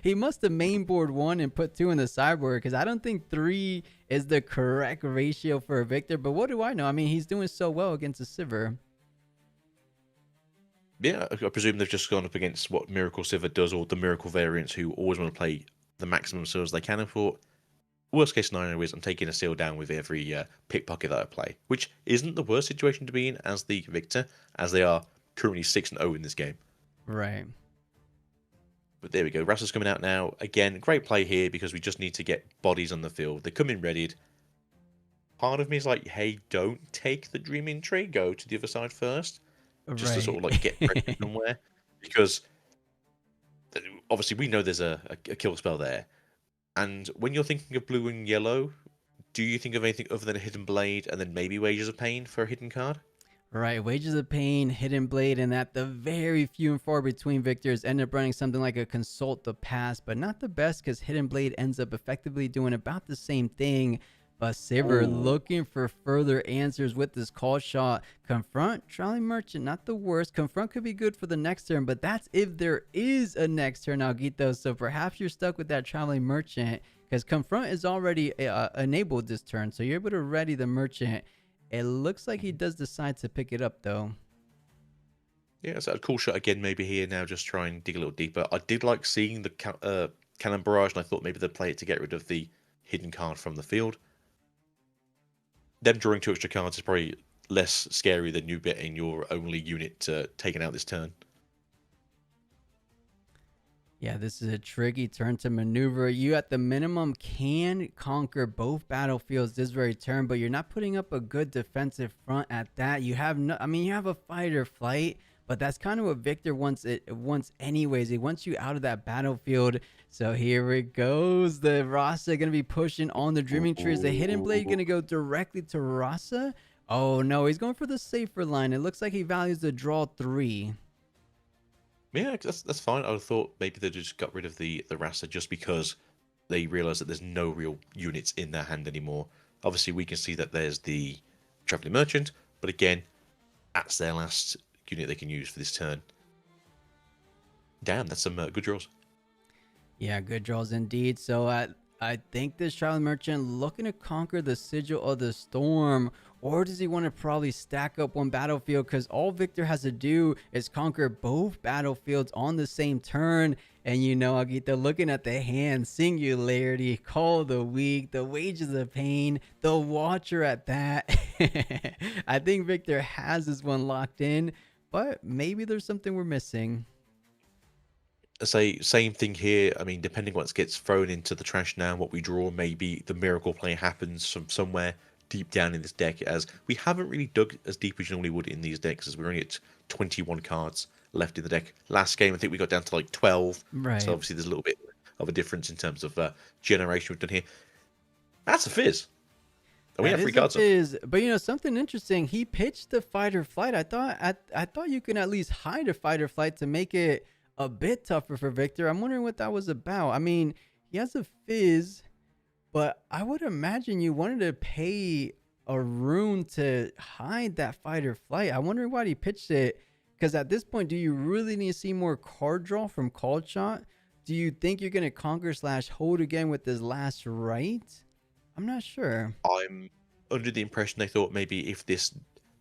He must have mainboard 1 and put 2 in the sideboard because I don't think 3 is the correct ratio for a Victor. But what do I know? I mean, he's doing so well against a Sivir. Yeah, I presume they've just gone up against what Miracle Sivir does, or the Miracle variants who always want to play the maximum seals they can. And thought, worst case scenario is I'm taking a seal down with every pickpocket that I play, which isn't the worst situation to be in as the victor, as they are currently 6-0 in this game. Right. But there we go. Rassel's coming out now. Again, great play here because we just need to get bodies on the field. They come in readied. Part of me is like, hey, don't take the Dreaming Tree. Go to the other side first, just to sort Right. of like get pressure somewhere. Because obviously we know there's a kill spell there. And when you're thinking of blue and yellow, do you think of anything other than a Hidden Blade and then maybe Wages of Pain for a hidden card? Right, Wages of Pain, Hidden Blade, and that the very few and far between victors end up running something like a Consult the Past, but not the best because Hidden Blade ends up effectively doing about the same thing. But Sivir Ooh. looking for further answers with this call shot. Confront, Trolley Merchant, not the worst. Confront could be good for the next turn, but that's if there is a next turn, Algito. So perhaps you're stuck with that Trolley Merchant because Confront is already enabled this turn, so you're able to ready the Merchant. It looks like he does decide to pick it up, though. Yeah, so a cool shot again, maybe here now, just try and dig a little deeper. I did like seeing the Cannon Barrage, and I thought maybe they'd play it to get rid of the hidden card from the field. Them drawing 2 extra cards is probably less scary than you betting your only unit taken out this turn. Yeah, this is a tricky turn to maneuver. You, at the minimum, can conquer both battlefields this very turn, but you're not putting up a good defensive front at that. You have no, I mean, you have a fight or flight, but that's kind of what Victor wants anyways. He wants you out of that battlefield. So here it goes. The Rasa gonna be pushing on the Dreaming Tree. Is the Hidden Blade gonna go directly to Rasa? Oh no, he's going for the safer line. It looks like he values the draw 3. Yeah, that's fine. I thought maybe they just got rid of the Rasta just because they realised that there's no real units in their hand anymore. Obviously, we can see that there's the Travelling Merchant, but again, that's their last unit they can use for this turn. Damn, that's some good draws. Yeah, good draws indeed. So I think this Traveling Merchant looking to conquer the Sigil of the Storm. Or does he want to probably stack up one battlefield? Because all Victor has to do is conquer both battlefields on the same turn. And you know, Agita, looking at the hand, Singularity, Call of the Weak, the Wages of Pain, the Watcher at that. I think Victor has this one locked in. But maybe there's something we're missing. Say same thing here. I mean, depending what gets thrown into the trash now, what we draw, maybe the miracle play happens from somewhere deep down in this deck. As we haven't really dug as deep as you normally would in these decks, as we're only at 21 cards left in the deck. Last game, I think we got down to like 12. So Right. obviously, there's a little bit of a difference in terms of generation we've done here. That's a fizz. And we That have 3 is a cards up. fizz, but you know something interesting. He pitched the fight or flight. I thought you can at least hide a fight or flight to make it a bit tougher for Victor. I'm wondering what that was about. I mean, he has a fizz, but I would imagine you wanted to pay a rune to hide that fight or flight. I wonder why he pitched it. Because at this point, do you really need to see more card draw from called shot? Do you think you're gonna conquer slash hold again with this last right? I'm not sure. I'm under the impression they thought maybe if this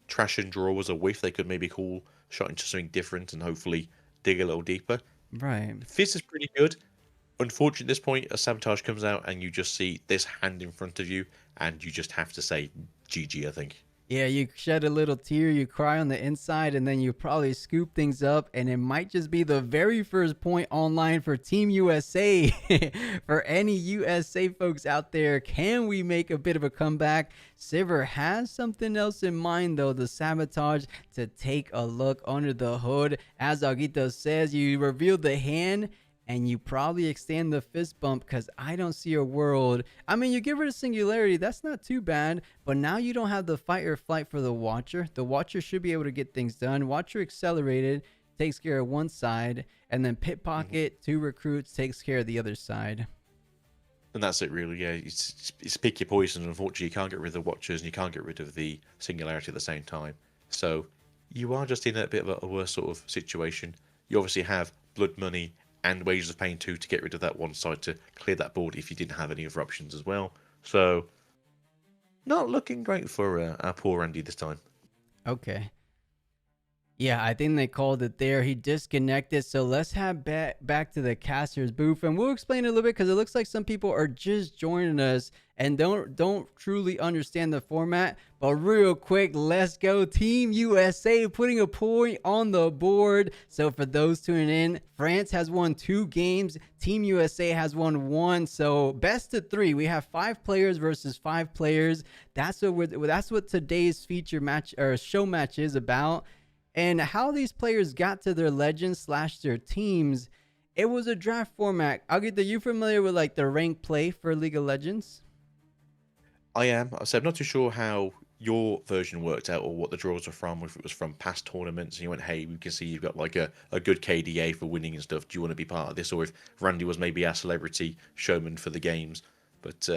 trash and draw was a whiff, they could maybe call shot into something different and hopefully dig a little deeper. Right. Fizz is pretty good. Unfortunately, at this point, a sabotage comes out and you just see this hand in front of you, and you just have to say GG, I think. Yeah, you shed a little tear, you cry on the inside, and then you probably scoop things up, and it might just be the very first point online for Team USA. For any USA folks out there, can we make a bit of a comeback? Silver has something else in mind, though, the sabotage, to take a look under the hood. As Aguito says, you reveal the hand, and you probably extend the fist bump because I don't see a world. I mean, you give her the singularity, that's not too bad, but now you don't have the fight or flight for the Watcher. The Watcher should be able to get things done. Watcher accelerated, takes care of one side, and then Mhm. Pickpocket, two recruits, takes care of the other side. And that's it, really. Yeah, it's pick your poison. Unfortunately, you can't get rid of the Watchers and you can't get rid of the Singularity at the same time. So you are just in a bit of a worse sort of situation. You obviously have blood money and wages of pain too to get rid of that one side to clear that board if you didn't have any other options as well. So not looking great for our poor Andy this time. Okay. Yeah, I think they called it there. He disconnected. So let's have back to the caster's booth, and we'll explain it a little bit because it looks like some people are just joining us and don't truly understand the format. But real quick, let's go Team USA putting a point on the board. So for those tuning in, France has won 2 games. Team USA has won one. So best of 3. We have 5 players versus 5 players. That's what today's feature match or show match is about. And how these players got to their legends slash their teams, it was a draft format. Agita, you familiar with like the rank play for League of Legends? I am. So I'm not too sure how your version worked out or what the draws were from, if it was from past tournaments and you went, hey, we can see you've got like a good KDA for winning and stuff. Do you want to be part of this? Or if Randy was maybe our celebrity showman for the games. But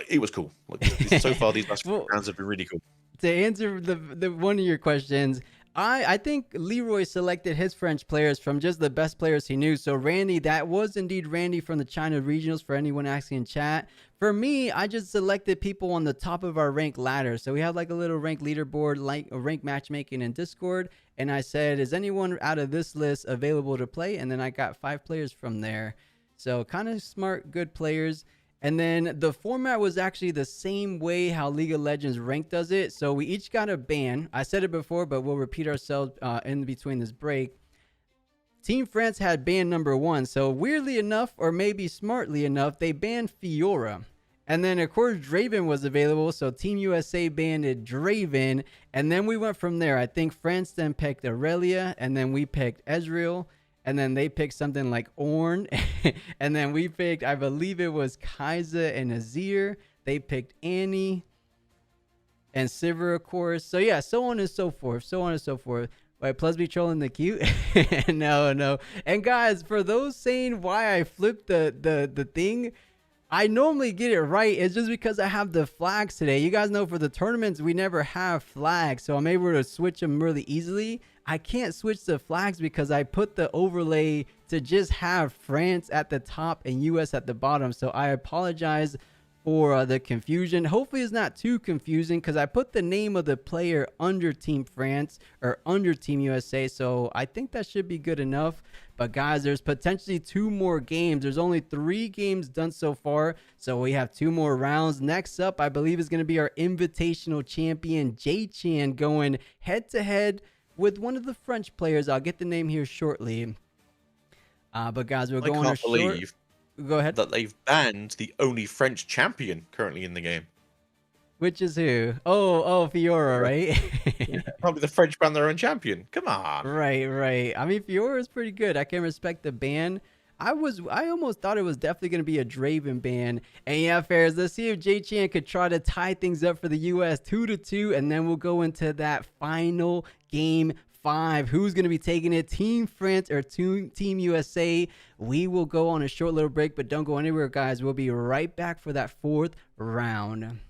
it was cool. Like, so far, these last few Well, rounds have been really cool. to answer the one of your questions, I think Leroy selected his French players from just the best players he knew. So Randy, that was indeed Randy from the China regionals. For anyone asking in chat, for me, I just selected people on the top of our rank ladder. So we have like a little rank leaderboard, like a rank matchmaking in Discord, and I said, is anyone out of this list available to play? And then I got 5 players from there. So kind of smart, good players. And then the format was actually the same way how League of Legends Rank does it. So we each got a ban. I said it before, but we'll repeat ourselves in between this break. Team France had ban number 1. So weirdly enough, or maybe smartly enough, they banned Fiora. And then, of course, Draven was available. So Team USA banned Draven. And then we went from there. I think France then picked Aurelia. And then we picked Ezreal. And then they picked something like Ornn. And then we picked, I believe it was Kaiser and Azir. They picked Annie and Sivir, of course. So yeah, so on and so forth. So on and so forth. Wait, plus be trolling the cute? No, no. And guys, for those saying why I flipped the thing, I normally get it right. It's just because I have the flags today. You guys know for the tournaments, we never have flags. So I'm able to switch them really easily. I can't switch the flags because I put the overlay to just have France at the top and US at the bottom. So I apologize for the confusion. Hopefully it's not too confusing because I put the name of the player under Team France or under Team USA. So I think that should be good enough. But guys, there's potentially 2 more games. There's only 3 games done so far. So we have 2 more rounds. Next up, I believe is going to be our invitational champion, J-Chan, going head to head with one of the French players. I'll get the name here shortly. But guys, we'll I go on a can't short. believe Go ahead. that they've banned the only French champion currently in the game. Which is who? Oh, Fiora, Yeah, right? can't be the French ban their own champion. Come on. Right. I mean, Fiora is pretty good. I can respect the ban. I almost thought it was definitely going to be a Draven ban. And yeah, Ferris, let's see if J-Chan could try to tie things up for the US 2-2, and then we'll go into that final game 5. Who's going to be taking it? Team France or Team USA? We will go on a short little break, but don't go anywhere, guys. We'll be right back for that 4th round.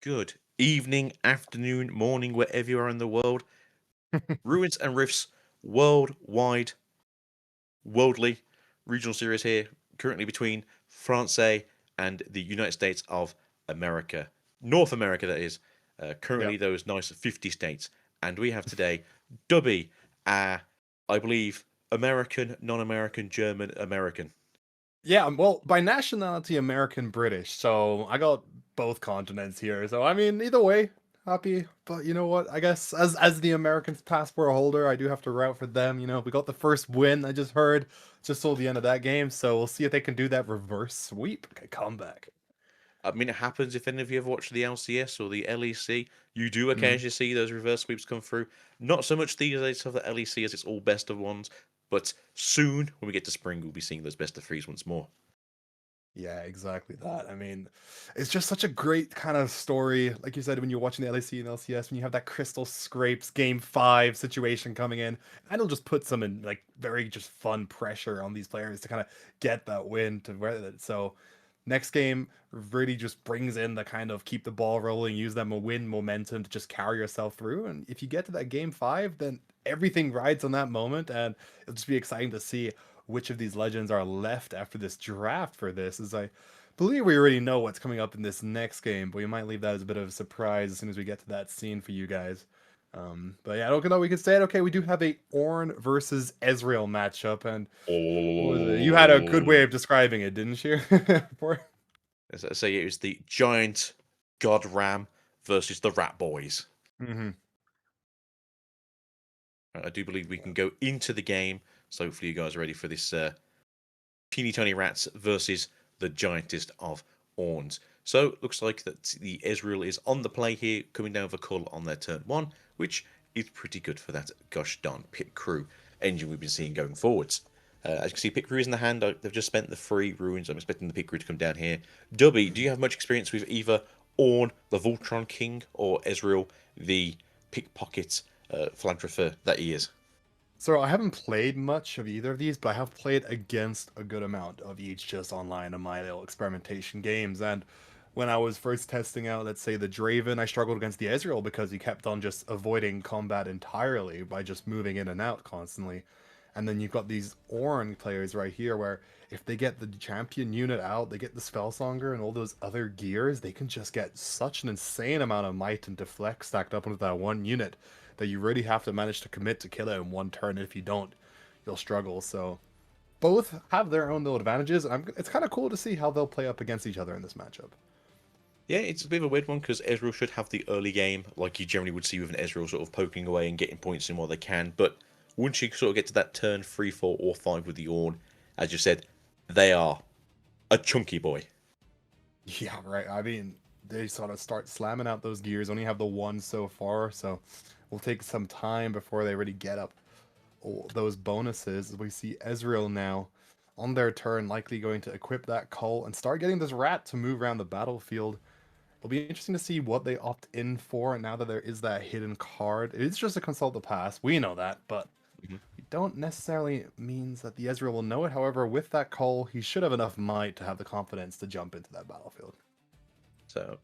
good evening, afternoon, morning, wherever you are in the world. Ruins and Rifts worldwide, worldly regional series here, currently between France and the United States of America. North America, that is. Yeah. Currently, those nice 50 states. And we have today Dubby, I believe, American, non American, German, American. Yeah, well, by nationality, American British, so I got both continents here. So I mean, either way, happy. But you know what? I guess as the American passport holder, I do have to root for them. We got the first win. I just heard, just saw the end of that game, so we'll see if they can do that reverse sweep comeback. I mean, it happens if any of you have watched the LCS or the LEC. You do Mhm. occasionally see those reverse sweeps come through. Not so much these days of the LEC as it's all best of ones, but soon when we get to spring, we'll be seeing those best of threes once more. Yeah, exactly that. I mean, it's just such a great kind of story. Like you said, when you're watching the LAC and LCS, when you have that Crystal Scrapes game 5 situation coming in, and it'll just put some in like very just fun pressure on these players to kind of get that win to weather it. So next game really just brings in the kind of keep the ball rolling, use that win momentum to just carry yourself through. And if you get to that game 5, then everything rides on that moment, and it'll just be exciting to see which of these legends are left after this draft for this. As I believe we already know what's coming up in this next game, but we might leave that as a bit of a surprise as soon as we get to that scene for you guys. But yeah, I don't know. We can say it. Okay, we do have a Ornn versus Ezreal matchup, and what was it? You had a good way Oh, of describing it, didn't you? as I say, it was the giant god ram versus the rat boys. Mm-hmm. I do believe we can go into the game, so hopefully you guys are ready for this teeny tiny rats versus the giantest of Orns. So looks like that the Ezreal is on the play here, coming down with a cull on their turn 1, which is pretty good for that gosh darn pit crew engine we've been seeing going forwards. As you can see, pit crew is in the hand. They've just spent the 3 ruins. I'm expecting the pit crew to come down here. Dubby, do you have much experience with either Ornn, the Voltron King, or Ezreal, the pickpocket philanthropist that he is? So I haven't played much of either of these, but I have played against a good amount of each just online in my little experimentation games. And when I was first testing out, let's say the Draven, I struggled against the Ezreal because he kept on just avoiding combat entirely by just moving in and out constantly. And then you've got these Ornn players right here where if they get the champion unit out, they get the Spellsonger and all those other gears, they can just get such an insane amount of might and deflect stacked up into that one unit that you really have to manage to commit to kill it in one turn. If you don't, you'll struggle. So both have their own little advantages. It's kind of cool to see how they'll play up against each other in this matchup. Yeah, it's a bit of a weird one because Ezreal should have the early game, like you generally would see with an Ezreal sort of poking away and getting points in while they can. But once you sort of get to that turn 3, 4, or 5 with the Ornn, as you said, they are a chunky boy. Yeah, right. I mean, they sort of start slamming out those gears. Only have the one so far, so will take some time before they really get up all those bonuses. We see Ezreal now on their turn, likely going to equip that Cull and start getting this rat to move around the battlefield. It'll be interesting to see what they opt in for now that there is that hidden card. It is just a consult the pass. We know that, but Mhm. we don't necessarily means that the Ezreal will know it. However, with that Cull, he should have enough might to have the confidence to jump into that battlefield. So,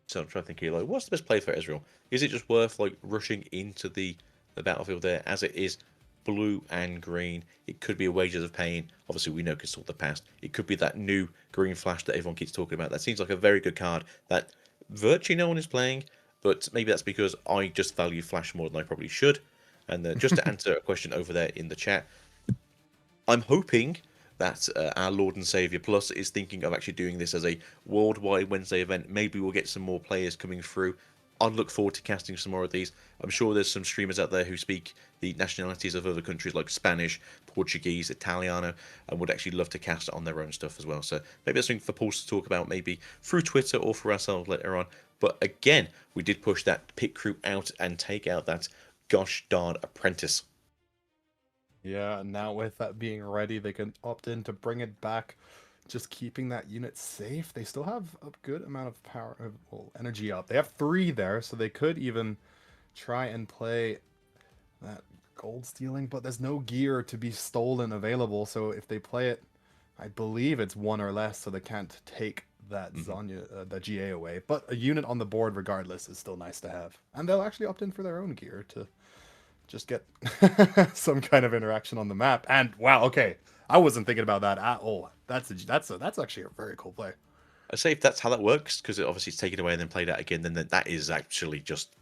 so I'm trying to think here, like, what's the best play for Ezreal? Is it just worth like rushing into the battlefield there, as it is blue and green? It could be a Wages of Pain. Obviously, we know consult the past. It could be that new green flash that everyone keeps talking about. That seems like a very good card that virtually no one is playing, but maybe that's because I just value flash more than I probably should. And just to answer a question over there in the chat, I'm hoping that our Lord and Savior Plus is thinking of actually doing this as a worldwide Wednesday event. Maybe we'll get some more players coming through. I look forward to casting some more of these. I'm sure there's some streamers out there who speak the nationalities of other countries like Spanish, Portuguese, Italiano, and would actually love to cast on their own stuff as well. So maybe that's something for Paul to talk about, maybe through Twitter or for ourselves later on. But again, we did push that pit crew out and take out that gosh darn apprentice. Yeah, and now with that being ready, they can opt in to bring it back, just keeping that unit safe. They still have a good amount of power, well, energy up. They have 3 there, so they could even try and play that gold stealing, but there's no gear to be stolen available. So if they play it, I believe it's 1 or less, so they can't take that Mhm. the GA away, but a unit on the board regardless is still nice to have. And they'll actually opt in for their own gear to just get some kind of interaction on the map. And wow, okay, I wasn't thinking about that at all. That's actually a very cool play. I say if that's how that works, because it obviously it's taken away and then played out again, then that is actually just Yeah.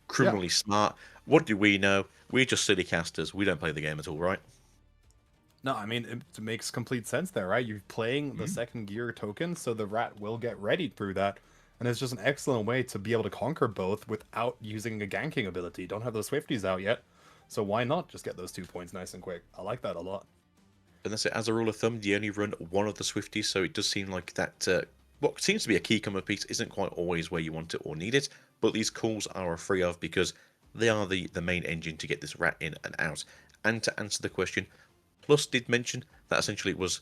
criminally smart. What do we know? We're just silly casters. We don't play the game at all, right? No, I mean it makes complete sense there, right? You're playing the Mm. second gear token, so the rat will get ready through that. And it's just an excellent way to be able to conquer both without using a ganking ability. Don't have those Swifties out yet. So why not just get those 2 points nice and quick? I like that a lot. And that's it. As a rule of thumb, you only run one of the Swifties, so it does seem like that. What seems to be a key combo piece isn't quite always where you want it or need it, but these calls are free of because they are the main engine to get this rat in and out. And to answer the question, Plus did mention that essentially it was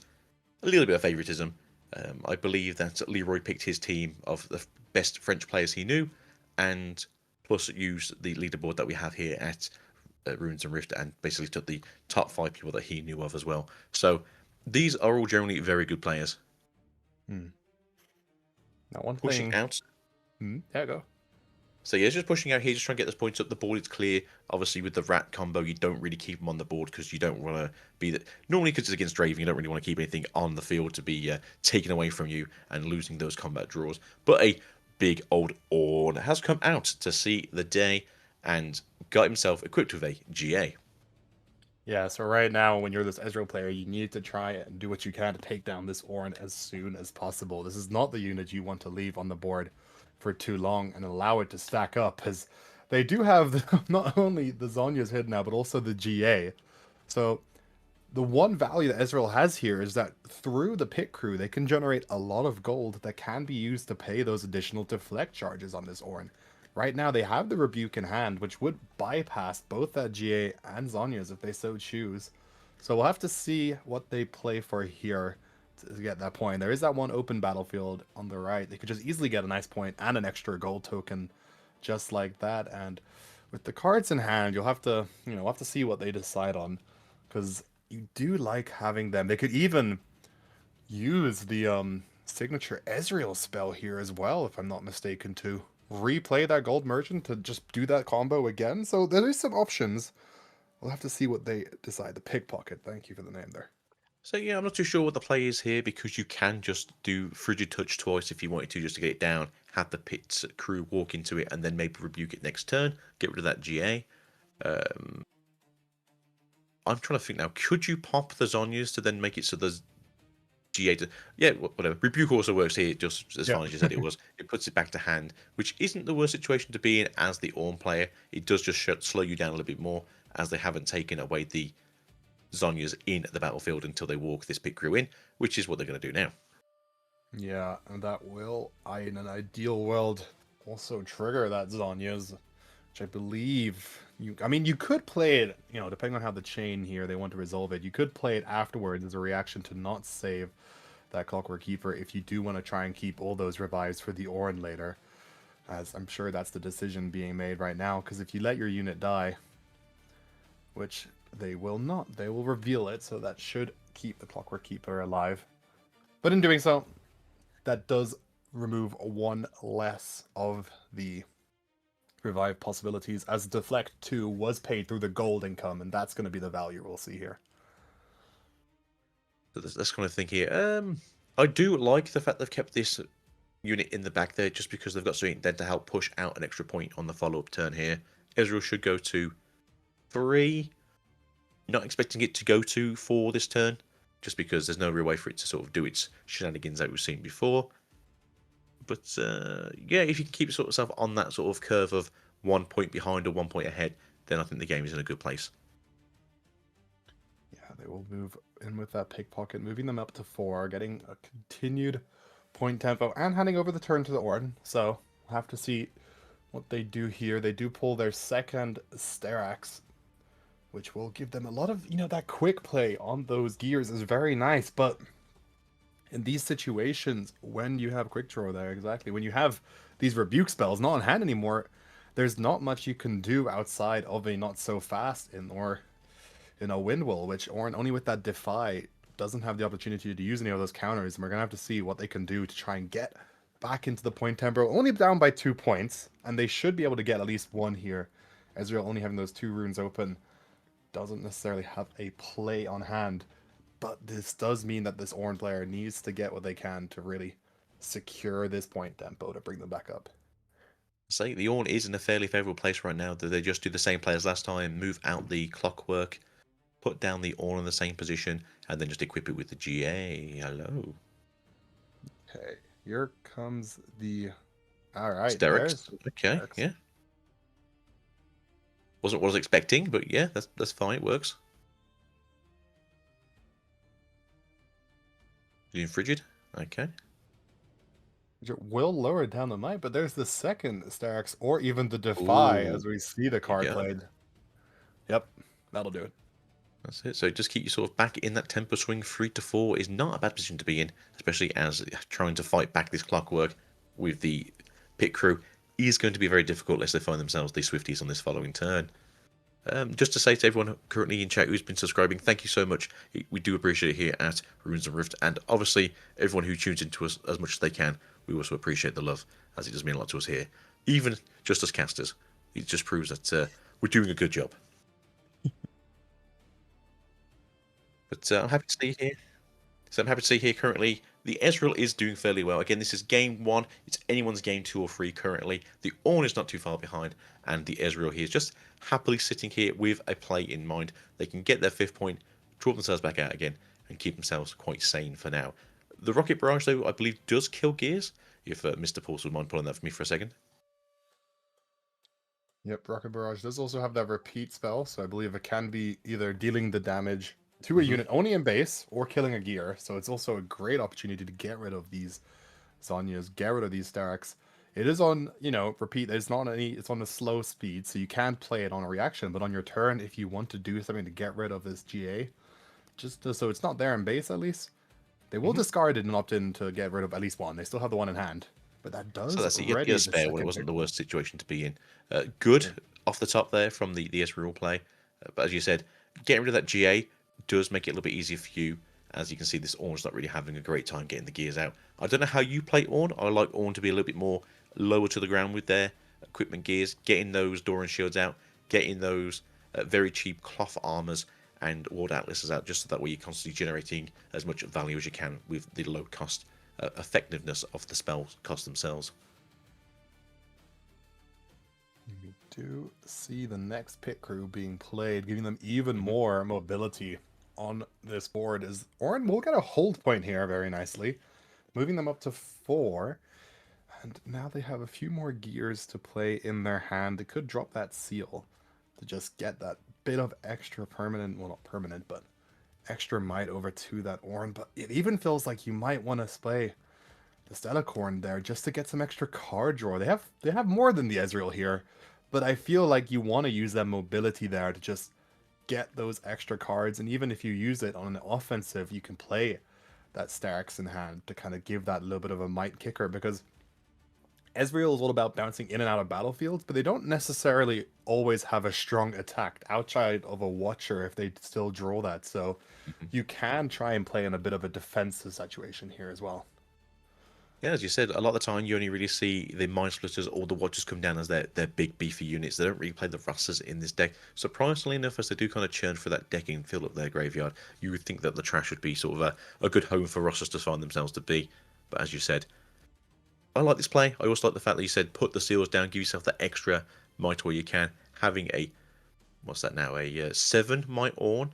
a little bit of favouritism. I believe that Leroy picked his team of the best French players he knew, and Plus used the leaderboard that we have here at Runes and Rift and basically took the top 5 people that he knew of as well. So these are all generally very good players. Hmm. Now one Pushing thing. out. Yeah, go. So yeah, just pushing out here, just trying to get those points up. The board is clear. Obviously, with the rat combo, you don't really keep them on the board because you don't want to be that. Normally, because it's against Draven, you don't really want to keep anything on the field to be taken away from you and losing those combat draws. But a big old Orn has come out to see the day and got himself equipped with a GA. Yeah, so right now, when you're this Ezreal player, you need to try and do what you can to take down this Ornn as soon as possible. This is not the unit you want to leave on the board for too long and allow it to stack up, as they do have not only the Zhonya's hidden now, but also the GA. So the one value that Ezreal has here is that through the pit crew, they can generate a lot of gold that can be used to pay those additional deflect charges on this Ornn. Right now, they have the Rebuke in hand, which would bypass both that GA and Zhonya's if they so choose. So we'll have to see what they play for here to get that point. There is that one open battlefield on the right. They could just easily get a nice point and an extra gold token just like that. And with the cards in hand, you'll have to, we'll have to see what they decide on, because you do like having them. They could even use the signature Ezreal spell here as well, if I'm not mistaken, to replay that gold merchant to just do that combo again. So there is some options. We'll have to see what they decide. The pickpocket. Thank you for the name there. So yeah, I'm not too sure what the play is here because you can just do Frigid Touch twice if you wanted to just to get it down, have the pit crew walk into it and then maybe rebuke it next turn, get rid of that GA. I'm trying to think now, could you pop the Zonyas to then make it so there's GA to... Yeah, whatever. Rebuke also works here just as fine as you said it was. It puts it back to hand, which isn't the worst situation to be in as the Ornn player. It does just slow you down a little bit more as they haven't taken away the Zonyas in the battlefield until they walk this pit crew in, which is what they're going to do now. Yeah, and that will, in an ideal world, also trigger that Zhonya's, which I believe you could play it, depending on how the chain here they want to resolve it. You could play it afterwards as a reaction to not save that Clockwork Keeper if you do want to try and keep all those revives for the Ornn later. As I'm sure that's the decision being made right now, because if you let your unit die, which they will not, they will reveal it, so that should keep the Clockwork Keeper alive. But in doing so, that does remove one less of the revive possibilities, as Deflect 2 was paid through the gold income, and that's going to be the value we'll see here. So that's kind of thing here. I do like the fact they've kept this unit in the back there just because they've got something then to help push out an extra point on the follow-up turn here. Ezreal should go to 3. Not expecting it to go to 4 this turn, just because there's no real way for it to sort of do its shenanigans that we've seen before. But yeah, if you can keep yourself on that sort of curve of 1 point behind or 1 point ahead, then I think the game is in a good place. Yeah, they will move in with that pickpocket, moving them up to 4, getting a continued point tempo, and handing over the turn to the Ornn. So we'll have to see what they do here. They do pull their second Sterax, which will give them a lot of, that quick play on those gears is very nice, but in these situations, when you have quick draw there, exactly, when you have these rebuke spells not on hand anymore, there's not much you can do outside of a not so fast in a Windwall, which Ornn only with that Defy doesn't have the opportunity to use any of those counters, and we're gonna have to see what they can do to try and get back into the point tempo. Only down by 2 points, and they should be able to get at least one here. Ezreal only having those 2 runes open doesn't necessarily have a play on hand, but this does mean that this Ornn player needs to get what they can to really secure this point tempo to bring them back up. Say the Ornn is in a fairly favourable place right now. That they just do the same play as last time, move out the clockwork, put down the Ornn in the same position, and then just equip it with the GA. Hello. Okay, here comes the. All right, Sterix. there's Okay, Sterix. yeah. Wasn't what I was expecting, but yeah, that's fine. It works. Doing frigid. Okay. Will lower down the might, but there's the second Sterix, or even the Defy, Ooh, as we see the card yeah. played. Yep, that'll do it. That's it. So just keep you sort of back in that tempo swing. 3 to 4 is not a bad position to be in, especially as trying to fight back this clockwork with the pit crew is going to be very difficult unless they find themselves the Swifties on this following turn. Just to say to everyone currently in chat who's been subscribing, thank you so much. We do appreciate it here at Runes and Rift, and obviously everyone who tunes into us as much as they can. We also appreciate the love, as it does mean a lot to us here. Even just as casters, it just proves that we're doing a good job. But I'm happy to see here. So I'm happy to see here currently the Ezreal is doing fairly well. Again, this is game 1. It's anyone's game 2 or 3 currently. The Ornn is not too far behind, and the Ezreal here is just happily sitting here with a play in mind. They can get their 5th point, draw themselves back out again, and keep themselves quite sane for now. The Rocket Barrage, though, I believe does kill gears. If Mr. Pulse would mind pulling that for me for a second. Yep, Rocket Barrage does also have that repeat spell, so I believe it can be either dealing the damage to a unit only in base or killing a gear. So it's also a great opportunity to get rid of these Zhonya's, get rid of these Sterix. It is on, repeat, it's not any, it's on a slow speed, so you can't play it on a reaction, but on your turn, if you want to do something to get rid of this GA, just so it's not there in base at least, they will discard it and opt in to get rid of at least one. They still have the one in hand. But that does So that's it. You ready get a the spare one. It second wasn't pick. the worst situation to be in. Good off the top there from the Ezreal play. But as you said, getting rid of that GA does make it a little bit easier for you. As you can see, this Ornn's not really having a great time getting the gears out. I don't know how you play Ornn. I like Ornn to be a little bit more lower to the ground with their equipment gears, getting those Doran shields out, getting those very cheap cloth armors and ward atlases out, just so that way you're constantly generating as much value as you can with the low cost effectiveness of the spell cost themselves. We do see the next pit crew being played, giving them even more mobility on this board. Is Ornn will get a hold point here very nicely, moving them up to 4. And now they have a few more gears to play in their hand. They could drop that seal to just get that bit of extra permanent, well, not permanent, but extra might over to that Ornn. But it even feels like you might want to play the Stellacorn there just to get some extra card draw. They have more than the Ezreal here, but I feel like you want to use that mobility there to just get those extra cards. And even if you use it on an offensive, you can play that Sterix in hand to kind of give that little bit of a might kicker, because Ezreal is all about bouncing in and out of battlefields, but they don't necessarily always have a strong attack outside of a Watcher if they still draw that. So you can try and play in a bit of a defensive situation here as well. Yeah, as you said, a lot of the time you only really see the Mind Splitters or the Watchers come down as their big beefy units. They don't really play the Rusters in this deck. Surprisingly enough, as they do kind of churn for that decking and fill up their graveyard, you would think that the trash would be sort of a good home for Rusters to find themselves to be. But as you said, I like this play. I also like the fact that you said put the seals down, give yourself that extra might where you can. Having a, what's that now, a 7 might Ornn.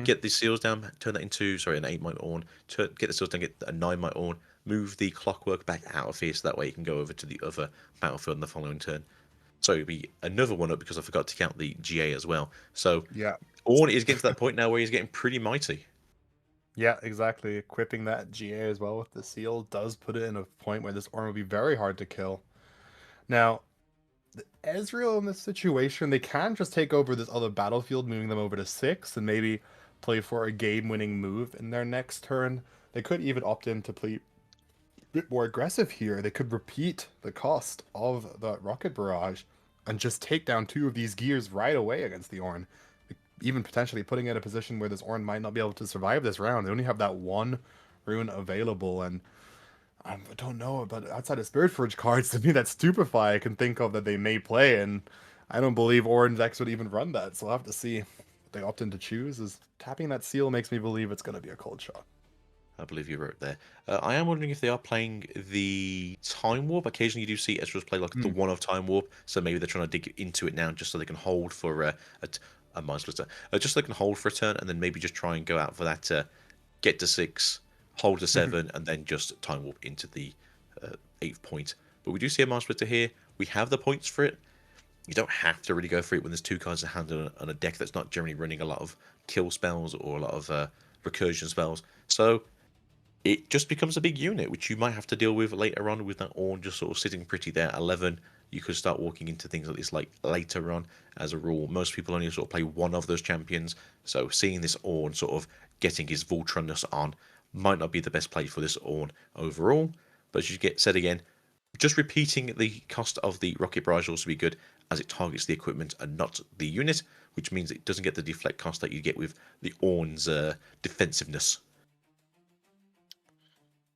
Get the seals down, turn that into, sorry, an 8 might Ornn. Get the seals down, get a 9 might Ornn. Move the clockwork back out of here so that way you can go over to the other battlefield in the following turn. So it'll be another one up because I forgot to count the GA as well. So Yeah. Ornn is getting to that point now where he's getting pretty mighty. Yeah, exactly. Equipping that GA as well with the seal does put it in a point where this Ornn will be very hard to kill. Now, the Ezreal in this situation, they can just take over this other battlefield, moving them over to 6, and maybe play for a game-winning move in their next turn. They could even opt in to play a bit more aggressive here. They could repeat the cost of the Rocket Barrage and just take down 2 of these gears right away against the Ornn. even potentially putting it in a position where this Ornn might not be able to survive this round. They only have that one rune available, and I don't know, but outside of Spirit Forge cards, to me, that Stupefy I can think of that they may play, and I don't believe Ornn decks would even run that, so I'll have to see what they opt in to choose. Is tapping that seal makes me believe it's going to be a cold shot. I believe you wrote there. I am wondering if they are playing the Time Warp. Occasionally, you do see Ezreal's play like the Hmm. one of Time Warp, so maybe they're trying to dig into it now just so they can hold for a Mind Splitter. Just so they can hold for a turn and then maybe just try and go out for that get to 6, hold to 7, and then just Time Warp into the 8th point. But we do see a Mind Splitter here. We have the points for it. You don't have to really go for it when there's 2 cards in hand on a deck that's not generally running a lot of kill spells or a lot of recursion spells. So it just becomes a big unit, which you might have to deal with later on with that Ornn just sort of sitting pretty there. 11, you could start walking into things like this like later on. As a rule, most people only sort of play one of those champions, so seeing this Ornn sort of getting his Voltronus on might not be the best play for this Ornn overall. But as you get said again, just repeating the cost of the Rocket Barrage will also be good, as it targets the equipment and not the unit, which means it doesn't get the deflect cost that you get with the Ornn's defensiveness.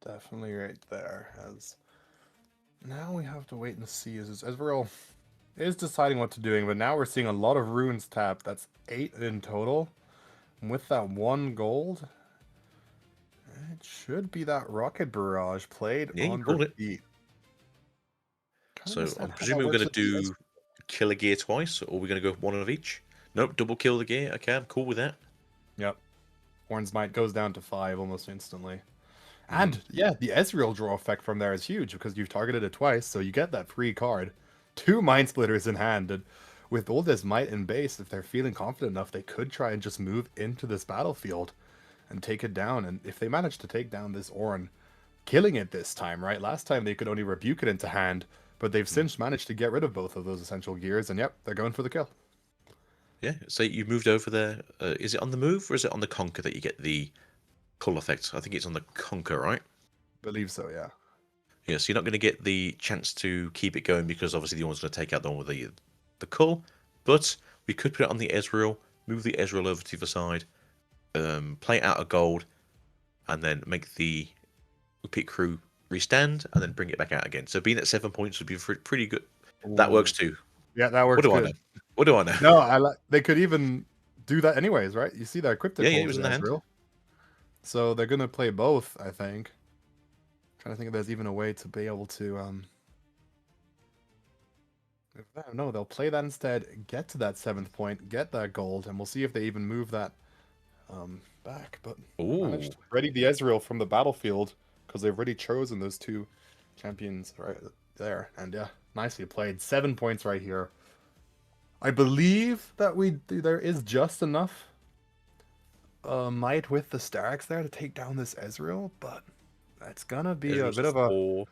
Definitely right there. As now we have to wait and see as Ezreal is deciding what to doing, but now we're seeing a lot of runes tap. That's 8 in total. And with that 1 gold, it should be that Rocket Barrage played Yeah, you on called it. repeat. Can't So I'm understand how that presuming we're works going with to the do kill a gear twice, or we're going to go one of each. Nope, double kill the gear. Okay, I'm cool with that. Yep. Horn's Might goes down to 5 almost instantly. Mhm. And yeah, the Ezreal draw effect from there is huge because you've targeted it twice, so you get that free card. 2 Mind Splitters in hand, and with all this might in base, if they're feeling confident enough, they could try and just move into this battlefield and take it down. And if they manage to take down this Ornn, killing it this time, right? Last time they could only rebuke it into hand, but they've since managed to get rid of both of those essential gears, and yep, they're going for the kill. Yeah, so you moved over there. Is it on the move or is it on the conquer that you get the cull effect? I think it's on the conquer, right? Believe so, yeah. Yeah, so you're not going to get the chance to keep it going because obviously the one's going to take out the one with the cull. But we could put it on the Ezreal, move the Ezreal over to the side, play it out a gold, and then make the pit crew restand and then bring it back out again. So being at 7 points would be pretty good. That Ooh. works too. Yeah, that What works do I know? good. What do I know? No, I like. They could even do that anyways, right? You see that cryptic Yeah, yeah, it hold was with in the hand. Ezreal, so they're gonna play both. I think. Trying to think if there's even a way to be able to. I don't know. They'll play that instead. Get to that 7th point. Get that gold, and we'll see if they even move that back. But Ooh, managed to ready the Ezreal from the battlefield because they've already chosen those 2 champions right there. And yeah, nicely played. 7 points right here. I believe that there is just enough might with the Starks there to take down this Ezreal, but that's gonna be a Ezreal's bit a of a 4.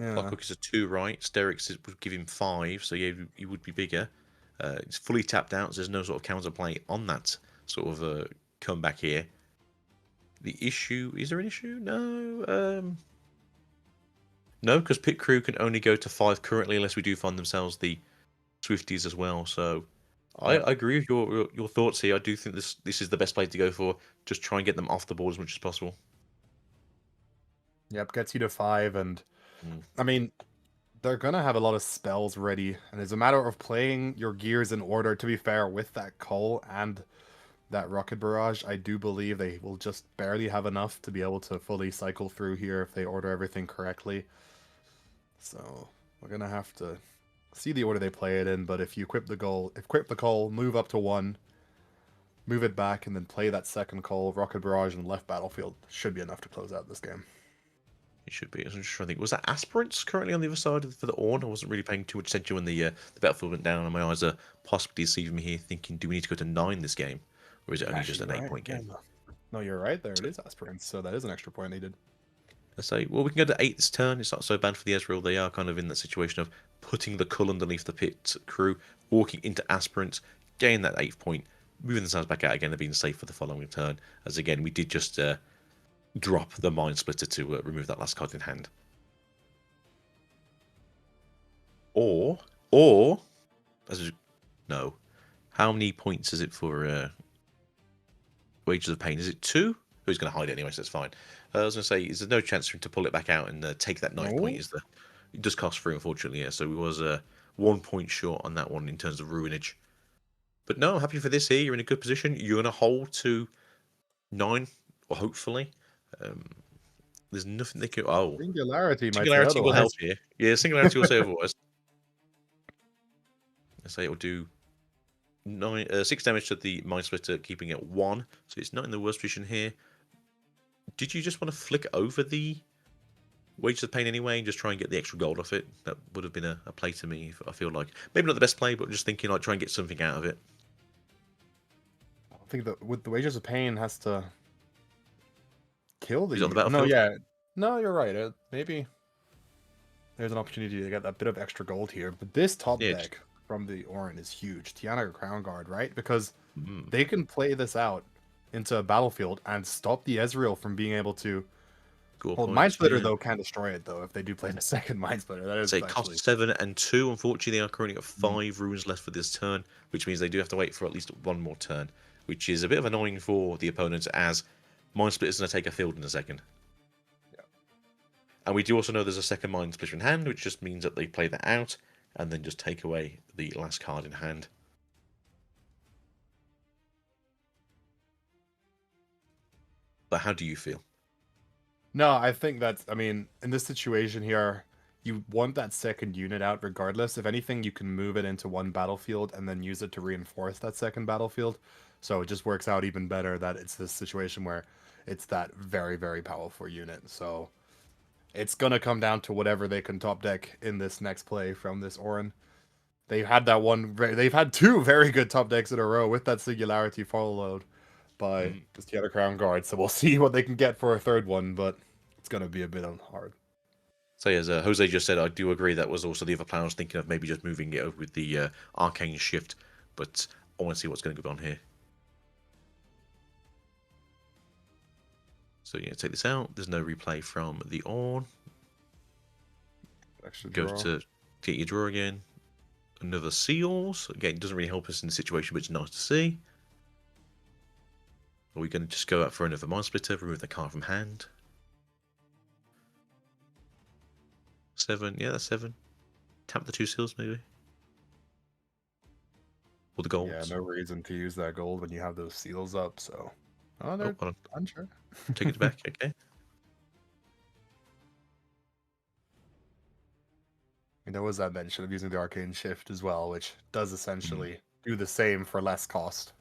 yeah. Clockwork is a 2, right? Sterix would give him 5, so yeah, he would be bigger. It's fully tapped out, so there's no sort of counterplay on that sort of comeback here. The issue, is there an issue? No. No, because Pit Crew can only go to 5 currently unless we do find themselves the Swifties as well. So I Yep. agree with your thoughts here. I do think this is the best play to go for. Just try and get them off the board as much as possible. Yep, gets you to 5, and Mm. I mean they're gonna have a lot of spells ready, and it's a matter of playing your gears in order. To be fair, with that Cull and that Rocket Barrage, I do believe they will just barely have enough to be able to fully cycle through here if they order everything correctly. So we're gonna have to see the order they play it in, but if you equip the Cull, move up to 1, move it back, and then play that second Cull, Rocket Barrage, and left battlefield, should be enough to close out this game. It should be. I'm just trying to think. Was that Aspirants currently on the other side for the Ornn? I wasn't really paying too much attention when the battlefield went down, and my eyes are possibly deceiving me here, thinking, do we need to go to 9 this game, or is it only just Actually, an you're right. 8-point Yeah, game? no, you're right. There it So is, Aspirants. So that is an extra point needed. let's say, well, we can go to 8 this turn. It's not so bad for the Ezreal. They are kind of in that situation of putting the Cull underneath the pit crew, walking into Aspirants, getting that 8th point, moving themselves back out again, and being safe for the following turn. As again, we did just drop the Mind Splitter to remove that last card in hand. Or, as no, How many points is it for Wages of Pain? Is it 2? Oh, he's going to hide it anyway, so that's fine. I was going to say, is there no chance for him to pull it back out and take that knife point? No. Is there? It does cost 3, unfortunately, yeah. So he was 1 point short on that one in terms of ruinage. But no, I'm happy for this here. You're in a good position. You're going to hold to 9, or hopefully. There's nothing they can. Oh, Singularity might say Singularity will help otherwise. here. Yeah, Singularity will say otherwise. Let's say it will do 6 damage to the Mind Splitter, keeping it 1. So it's not in the worst position here. Did you just want to flick over the Wages of Pain anyway and just try and get the extra gold off it? That would have been a play to me, I feel like. Maybe not the best play, but just thinking like try and get something out of it. I don't think that with the Wages of Pain has to kill the. He's on the No, battlefield. yeah, no, you're right. Maybe there's an opportunity to get that bit of extra gold here, but this top Yeah, deck from the Orin is huge. Tiana Crown Guard, right? Because Mm, they can play this out into a battlefield and stop the Ezreal from being able to. score Well, Mind points. Splitter Yeah. though can destroy it though if they do play the second Mind Splitter. That is So it actually costs 7 and 2. Unfortunately, they are currently at Mm. 5 runes left for this turn, which means they do have to wait for at least 1 more turn, which is a bit of annoying for the opponents as Mind Splitter is going to take a field in a second. Yeah. And we do also know there's a second Mind Splitter in hand, which just means that they play that out and then just take away the last card in hand. But how do you feel? No, I think that's. I mean, in this situation here, you want that second unit out regardless. If anything, you can move it into one battlefield and then use it to reinforce that second battlefield. So it just works out even better that it's this situation where it's that very, very powerful unit. So it's gonna come down to whatever they can top deck in this next play from this Orin. They've had that one. They've had 2 very good top decks in a row with that Singularity followed by Mm. just the other Crown Guard. So we'll see what they can get for a third one, but it's gonna be a bit hard. So as Jose just said, I do agree that was also the other plan. I was thinking of maybe just moving it over with the Arcane Shift, but I want to see what's going to go on here. So yeah, take this out. There's no replay from the Orn. Extra Go draw. to get your draw again. Another Seals. Again, it doesn't really help us in the situation, but it's nice to see. Are we going to just go out for another Mind Splitter, remove the card from hand? 7, yeah, that's 7. Tap the 2 Seals, maybe. Or the golds. Yeah, no reason to use that gold when you have those seals up. So, oh, they're hold on. unsure. Take it back, okay. There was that mention of using the Arcane Shift as well, which does essentially do the same for less cost.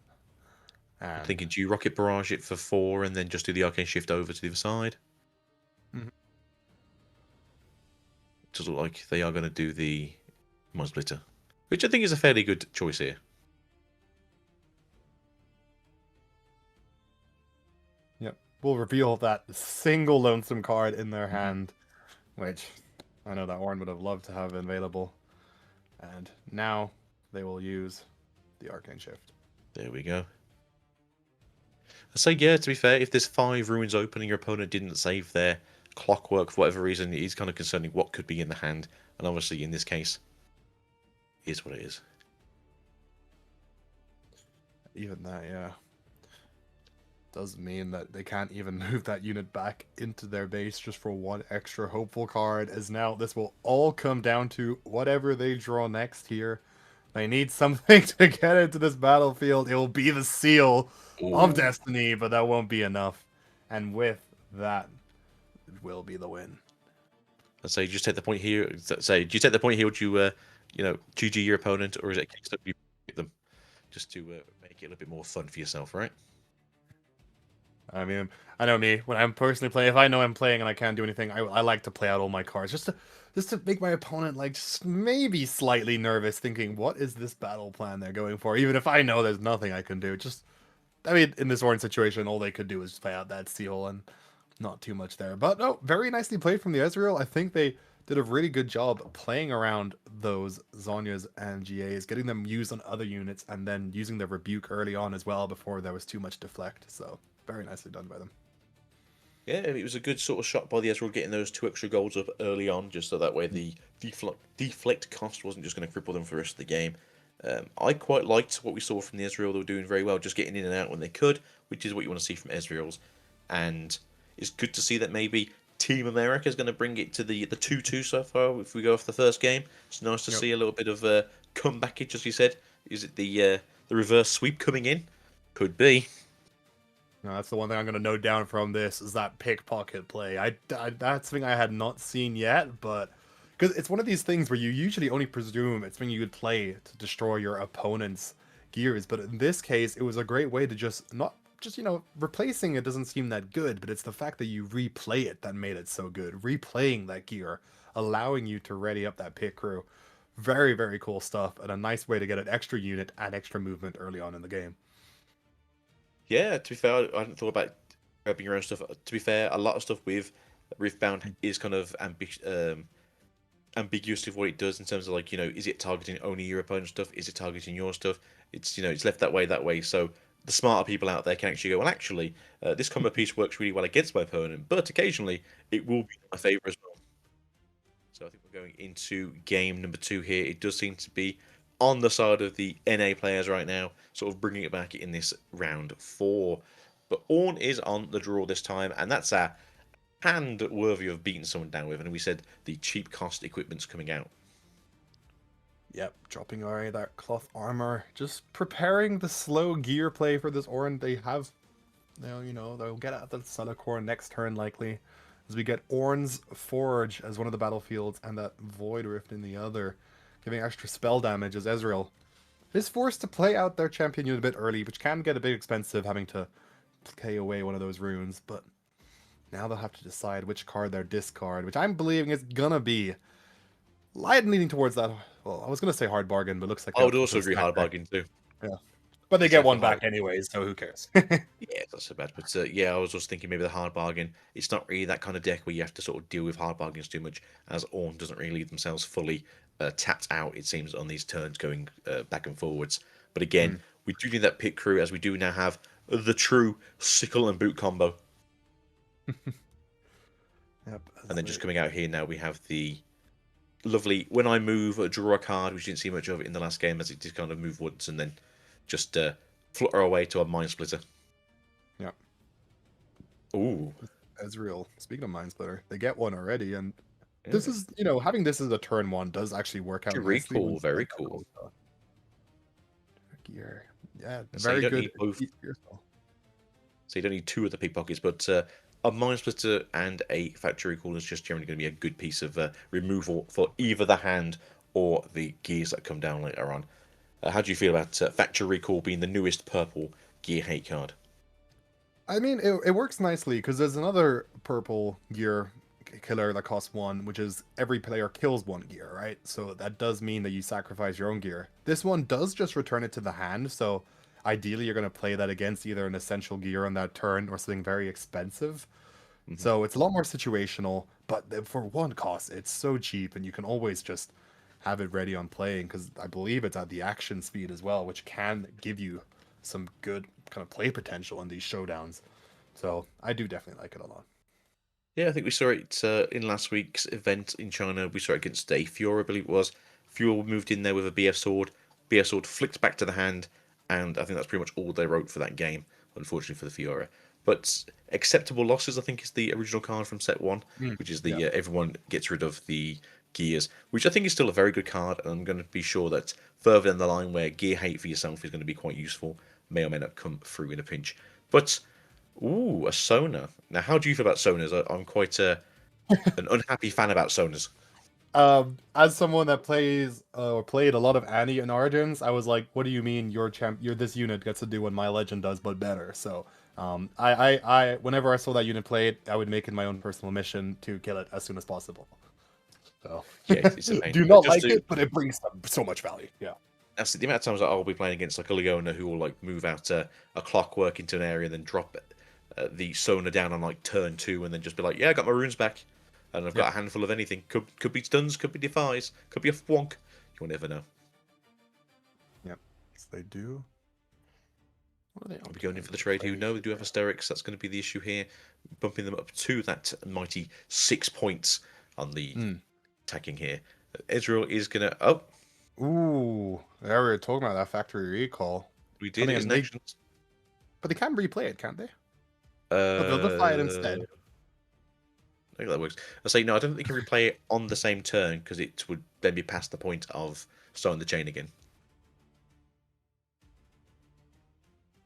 I'm And thinking, do you Rocket Barrage it for 4 and then just do the Arcane Shift over to the other side? Mhm. It does look like they are going to do the Mind Splitter, which I think is a fairly good choice here. yep, we'll reveal that single lonesome card in their hand, which I know that Orin would have loved to have available. And now they will use the Arcane Shift. There we go. I say, yeah, to be fair, if there's 5 ruins open and your opponent didn't save their clockwork for whatever reason, it is kind of concerning what could be in the hand. And obviously, in this case, it is what it is. Even that, yeah. Does mean that they can't even move that unit back into their base just for one extra hopeful card, as now this will all come down to whatever they draw next here. They need something to get into this battlefield. It will be the seal of Ooh. destiny, but that won't be enough. And with that, it will be the win. I say, just take the point here. Say, do you take the point here? Would you, GG your opponent, or is it a case that you pick them just to make it a little bit more fun for yourself, right? I mean, I know me. When I'm personally playing, if I know I'm playing and I can't do anything, I like to play out all my cards just to make my opponent like just maybe slightly nervous, thinking, what is this battle plan they're going for? Even if I know there's nothing I can do. Just, I mean, in this Orange situation, all they could do is play out that seal and not too much there. But no, very nicely played from the Ezreal. I think they did a really good job playing around those Zonyas and GAs, getting them used on other units, and then using the rebuke early on as well before there was too much deflect. So very nicely done by them. Yeah, it was a good sort of shot by the Ezreal getting those 2 extra goals up early on, just so that way the deflect cost wasn't just going to cripple them for the rest of the game. I quite liked what we saw from the Ezreal. They were doing very well, just getting in and out when they could, which is what you want to see from Ezreal's. And it's good to see that maybe Team America is going to bring it to the 2-2 so far. If we go off the first game, it's nice to Yep. see a little bit of comebackage, as you said. Is it the reverse sweep coming in? Could be. No, that's the one thing I'm going to note down from this is that pickpocket play. That's something I had not seen yet, but because it's one of these things where you usually only presume it's when you would play to destroy your opponent's gears, but in this case, it was a great way to just not just replacing it doesn't seem that good, but it's the fact that you replay it that made it so good. Replaying that gear, allowing you to ready up that pit crew, very very cool stuff, and a nice way to get an extra unit and extra movement early on in the game. Yeah, to be fair, I hadn't thought about grabbing your own stuff. To be fair, a lot of stuff with Riftbound is kind of ambiguous with what it does in terms of, like, is it targeting only your opponent's stuff? Is it targeting your stuff? It's left that way. So the smarter people out there can actually go, well, actually, this combo piece works really well against my opponent, but occasionally it will be in my favor as well. So I think we're going into game number 2 here. It does seem to be on the side of the NA players right now, sort of bringing it back in this round 4. But Ornn is on the draw this time, and that's a hand worthy of beating someone down with. And we said the cheap cost equipment's coming out. Yep, dropping already that cloth armor, just preparing the slow gear play for this Ornn. They have, they'll get out the Sunicorn next turn likely, as we get Ornn's Forge as one of the battlefields and that Void Rift in the other, giving extra spell damage as Ezreal is forced to play out their champion unit a bit early, which can get a bit expensive having to play away one of those runes, but now they'll have to decide which card they're discard, which I'm believing is gonna be leaning towards that. Well, I was gonna say hard bargain, but looks like I would also agree hard back. bargain too. Yeah, but they get Except for one back hard. anyways, so who cares? Yeah, it's not so bad. But yeah, I was just thinking maybe the hard bargain. It's not really that kind of deck where you have to sort of deal with hard bargains too much, as Ornn doesn't really leave themselves fully tapped out, it seems, on these turns going back and forwards. But again, we do need that pit crew, as we do now have the true sickle and boot combo. Yep. And then just coming out here now, we have the lovely when I move, draw a card, which you didn't see much of it in the last game, as it did kind of move once and then just flutter away to a Mind Splitter. Yep. Ooh. Ezreal. Speaking of Mind Splitter, they get one already, and Yeah. this is, having this as a turn one does actually work out Very nicely. cool, very cool. Gear. Yeah, So very you don't good. need both. Gear spell. So you don't need 2 of the pickpockets, but a Mind Splitter and a Factory Recall is just generally going to be a good piece of removal for either the hand or the gears that come down later on. How do you feel about Factory Recall being the newest purple gear hate card? I mean, it works nicely because there's another purple gear killer that costs 1, which is every player kills 1 gear, right? So that does mean that you sacrifice your own gear. This one does just return it to the hand, so ideally you're going to play that against either an essential gear on that turn or something very expensive. So it's a lot more situational, but for 1 cost, it's so cheap, and you can always just have it ready on playing, because I believe it's at the action speed as well, which can give you some good kind of play potential in these showdowns. So I do definitely like it a lot. Yeah, I think we saw it in last week's event in China. We saw it against a Fiora, I believe it was. Fiora moved in there with a BF sword. BF sword flicked back to the hand, and I think that's pretty much all they wrote for that game, unfortunately for the Fiora. But acceptable losses, I think, is the original card from set 1, which is the Yeah. everyone gets rid of the gears, which I think is still a very good card, and I'm going to be sure that further down the line where gear hate for yourself is going to be quite useful, may or may not come through in a pinch. But, ooh, a Sona. Now, how do you feel about Sonas? I'm quite an unhappy fan about Sonas. As someone that plays or played a lot of Annie in Origins, I was like, "What do you mean your this unit gets to do what my legend does, but better?" So, whenever I saw that unit played, I would make it my own personal mission to kill it as soon as possible. So, Yeah, it's a pain. do not Just like to- it, but it brings so much value. Yeah. That's the amount of times that I'll be playing against like a Leona who will like move out a clockwork into an area and then drop the Sona down on like turn 2 and then just be like, yeah, I got my runes back. And I've got a handful of anything. Could be stuns, could be defies, could be a thwonk. You'll never know. Yep. Yes, they do. What are they I'll be going in for the trade. Who know they do have Asterix. That's going to be the issue here. Bumping them up to that mighty 6 points on the attacking here. Ezreal is going to... Oh, Ooh, there we were talking about that factory recall We did coming it as in. They, Nations. but they can replay it, can't they? Oh, they'll defy it Uh, instead. I think that works. I say no. I don't think you can replay it on the same turn because it would then be past the point of starting the chain again.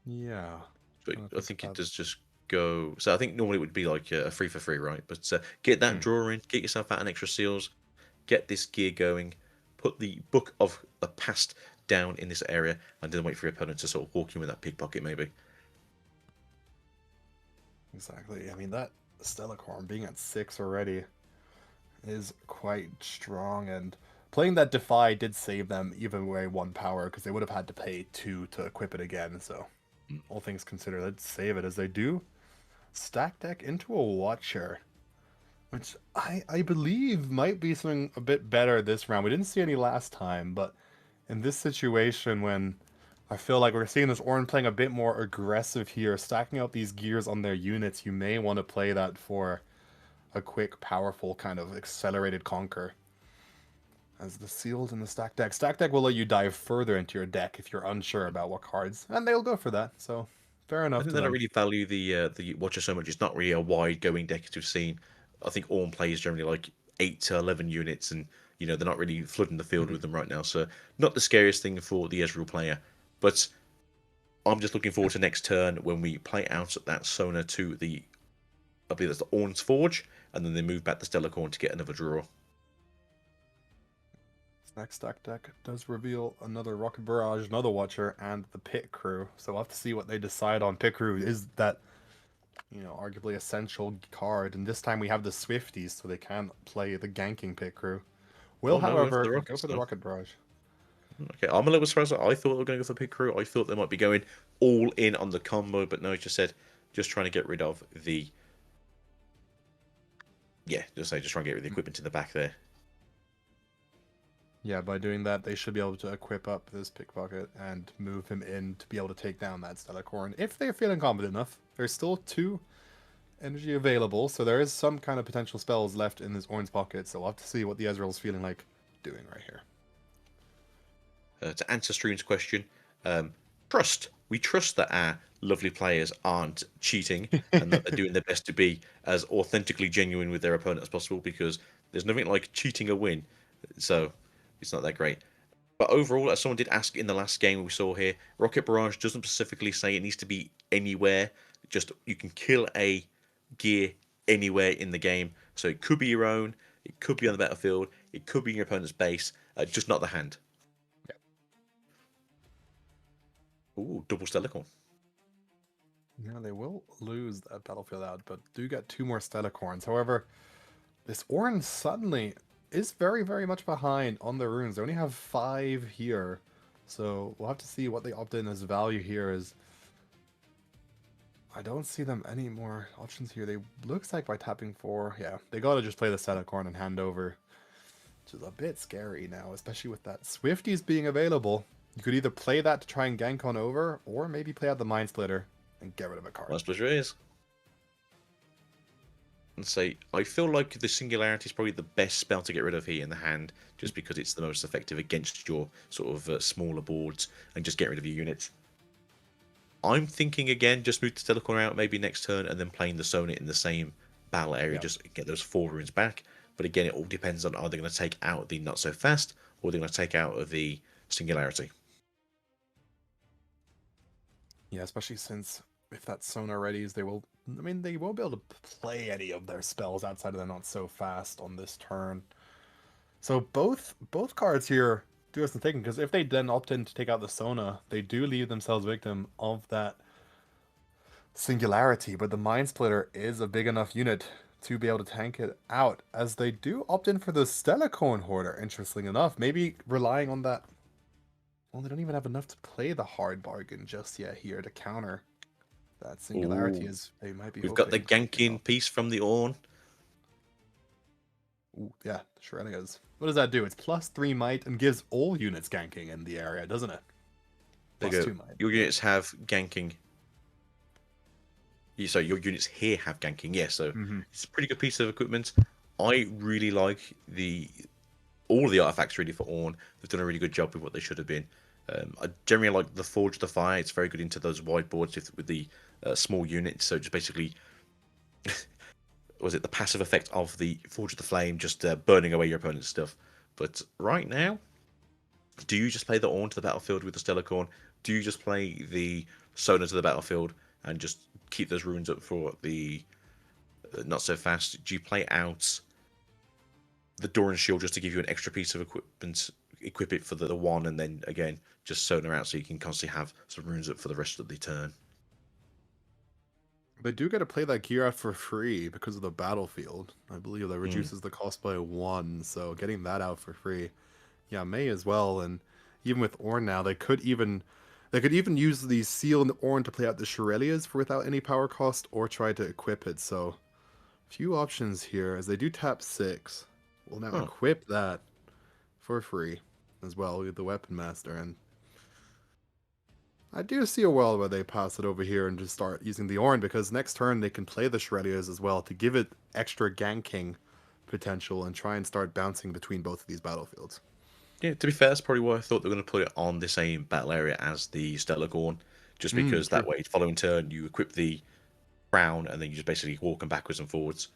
Yeah. But Trying to I think think it about. does just go. So I think normally it would be like a free for free, right? But get that Hmm. draw in, get yourself out an extra seals, get this gear going, put the book of the past down in this area, and then wait for your opponent to sort of walk in with that pickpocket, maybe. Exactly. I mean, that Stellacorn being at 6 already is quite strong, and playing that Defy did save them even away 1 power because they would have had to pay 2 to equip it again. So, all things considered, let's save it as they do. Stack deck into a Watcher, which I believe might be something a bit better this round. We didn't see any last time, but in this situation when I feel like we're seeing this Ornn playing a bit more aggressive here, stacking out these gears on their units, you may want to play that for a quick, powerful kind of accelerated conquer. As the sealed in the stack deck. Stack deck will let you dive further into your deck if you're unsure about what cards, and they'll go for that. So fair I enough think to they don't them. really value the Watcher so much. It's not really a wide going deck as we've seen. I think Orm plays generally like 8 to 11 units, and they're not really flooding the field Mhm. with them right now. So not the scariest thing for the Ezreal player, but I'm just looking forward to next turn when we play out that Sona to the, I believe that's the Orn's Forge, and then they move back to Stellacorn to get another draw. This next stack deck does reveal another Rocket Barrage, another Watcher, and the Pit Crew. So we'll have to see what they decide on. Pit Crew is that, arguably essential card, and this time we have the Swifties, so they can play the ganking Pit Crew. Will, Oh no, we're going for however, the go Rockets for the though. Rocket Barrage. Okay, I'm a little surprised. I thought they were going to go for Pit Crew. I thought they might be going all in on the combo, but no, it just said just trying to get rid of the, yeah, just trying to get rid of the equipment in the back there. Yeah, by doing that, they should be able to equip up this Pickpocket and move him in to be able to take down that Stellacorn. If they're feeling confident enough, there's still 2 energy available, so there is some kind of potential spells left in this Ornn's pocket, so we'll have to see what the Ezreal's feeling like doing right here. To answer Stream's question, trust. We trust that our lovely players aren't cheating and that they're doing their best to be as authentically genuine with their opponent as possible because there's nothing like cheating a win. So it's not that great. But overall, as someone did ask in the last game we saw here, Rocket Barrage doesn't specifically say it needs to be anywhere. Just you can kill a gear anywhere in the game. So it could be your own, it could be on the battlefield, it could be in your opponent's base, just not the hand. Ooh, double Stellarcorn. Yeah, they will lose that battlefield out, but do get 2 more Stellacorns. However, this Ornn suddenly is very, very much behind on the runes. They only have 5 here, so we'll have to see what they opt in as value here. Is I don't see them any more options here. They looks like by tapping 4, yeah, they gotta just play the Stellacorn and hand over, which is a bit scary now, especially with that Swifties being available. You could either play that to try and gank on over, or maybe play out the Mind Splitter and get rid of a card. Last pleasure is. And say, I feel like the Singularity is probably the best spell to get rid of here in the hand, just because it's the most effective against your sort of smaller boards and just get rid of your units. I'm thinking again, just move the Stellarcorn out maybe next turn and then playing the Sona in the same battle area, Yeah. just get those 4 runes back. But again, it all depends on are they going to take out the not so fast or they're going to take out of the Singularity. Yeah, especially since if that Sona readies, they will. I mean, they won't be able to play any of their spells outside of the not so fast on this turn. So both cards here do us some thinking because if they then opt in to take out the Sona, they do leave themselves victim of that Singularity. But the Mind Splitter is a big enough unit to be able to tank it out, as they do opt in for the Stellacorn Hoarder. Interesting enough, maybe relying on that. Well, they don't even have enough to play the hard bargain just yet here to counter that Singularity, Ooh, as they might be we've got the hoping to pick ganking up. piece from the Ornn. Ooh, yeah, Shrenigas. What does that do? It's +3 might and gives all units ganking in the area, doesn't it? There Plus you go. 2 might. Your units have ganking. So your units here have ganking. Yeah, so Mm-hmm. it's a pretty good piece of equipment. I really like the all of the artifacts really for Ornn. They've done a really good job with what they should have been. I generally like the Forge of the Fire. It's very good into those whiteboards with the small units. So just basically, was it the passive effect of the Forge of the Flame, just burning away your opponent's stuff. But right now, do you just play the Ornn to the battlefield with the Stellarcorn? Do you just play the Sona to the battlefield and just keep those runes up for the not so fast? Do you play out the Doran Shield just to give you an extra piece of equipment, equip it for the one, and then again just Sona out so you can constantly have some runes up for the rest of the turn? They do get to play that gear out for free because of the battlefield. I believe that Mm. reduces the cost by 1, so getting that out for free. Yeah, may as well. And even with Ornn now, they could even use the Seal and the Ornn to play out the Shurelias for without any power cost, or try to equip it. So, few options here as they do tap 6. We'll now equip that for free as well with the Weapon Master. And I do see a world where they pass it over here and just start using the Ornn, because next turn they can play the Shurelias as well to give it extra ganking potential and try and start bouncing between both of these battlefields. Yeah, to be fair, that's probably why I thought they were going to put it on the same battle area as the Stellarcorn, just because that way, following turn, you equip the crown and then you just basically walk them backwards and forwards.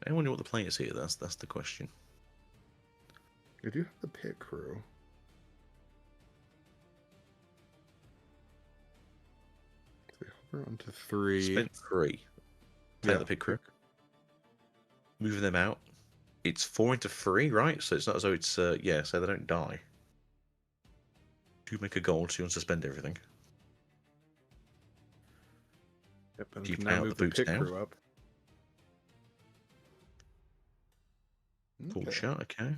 I wonder what the play is here. That's the question. I do have the pit crew. They hover onto 3. Spent 3. Play the pit crew. Pick. Moving them out. It's 4 into 3, right? So it's not as though it's so they don't die. Do make a goal so you unsuspend everything. Yep, and Keep can now out move the the boots pit down. crew up. Full shot, okay.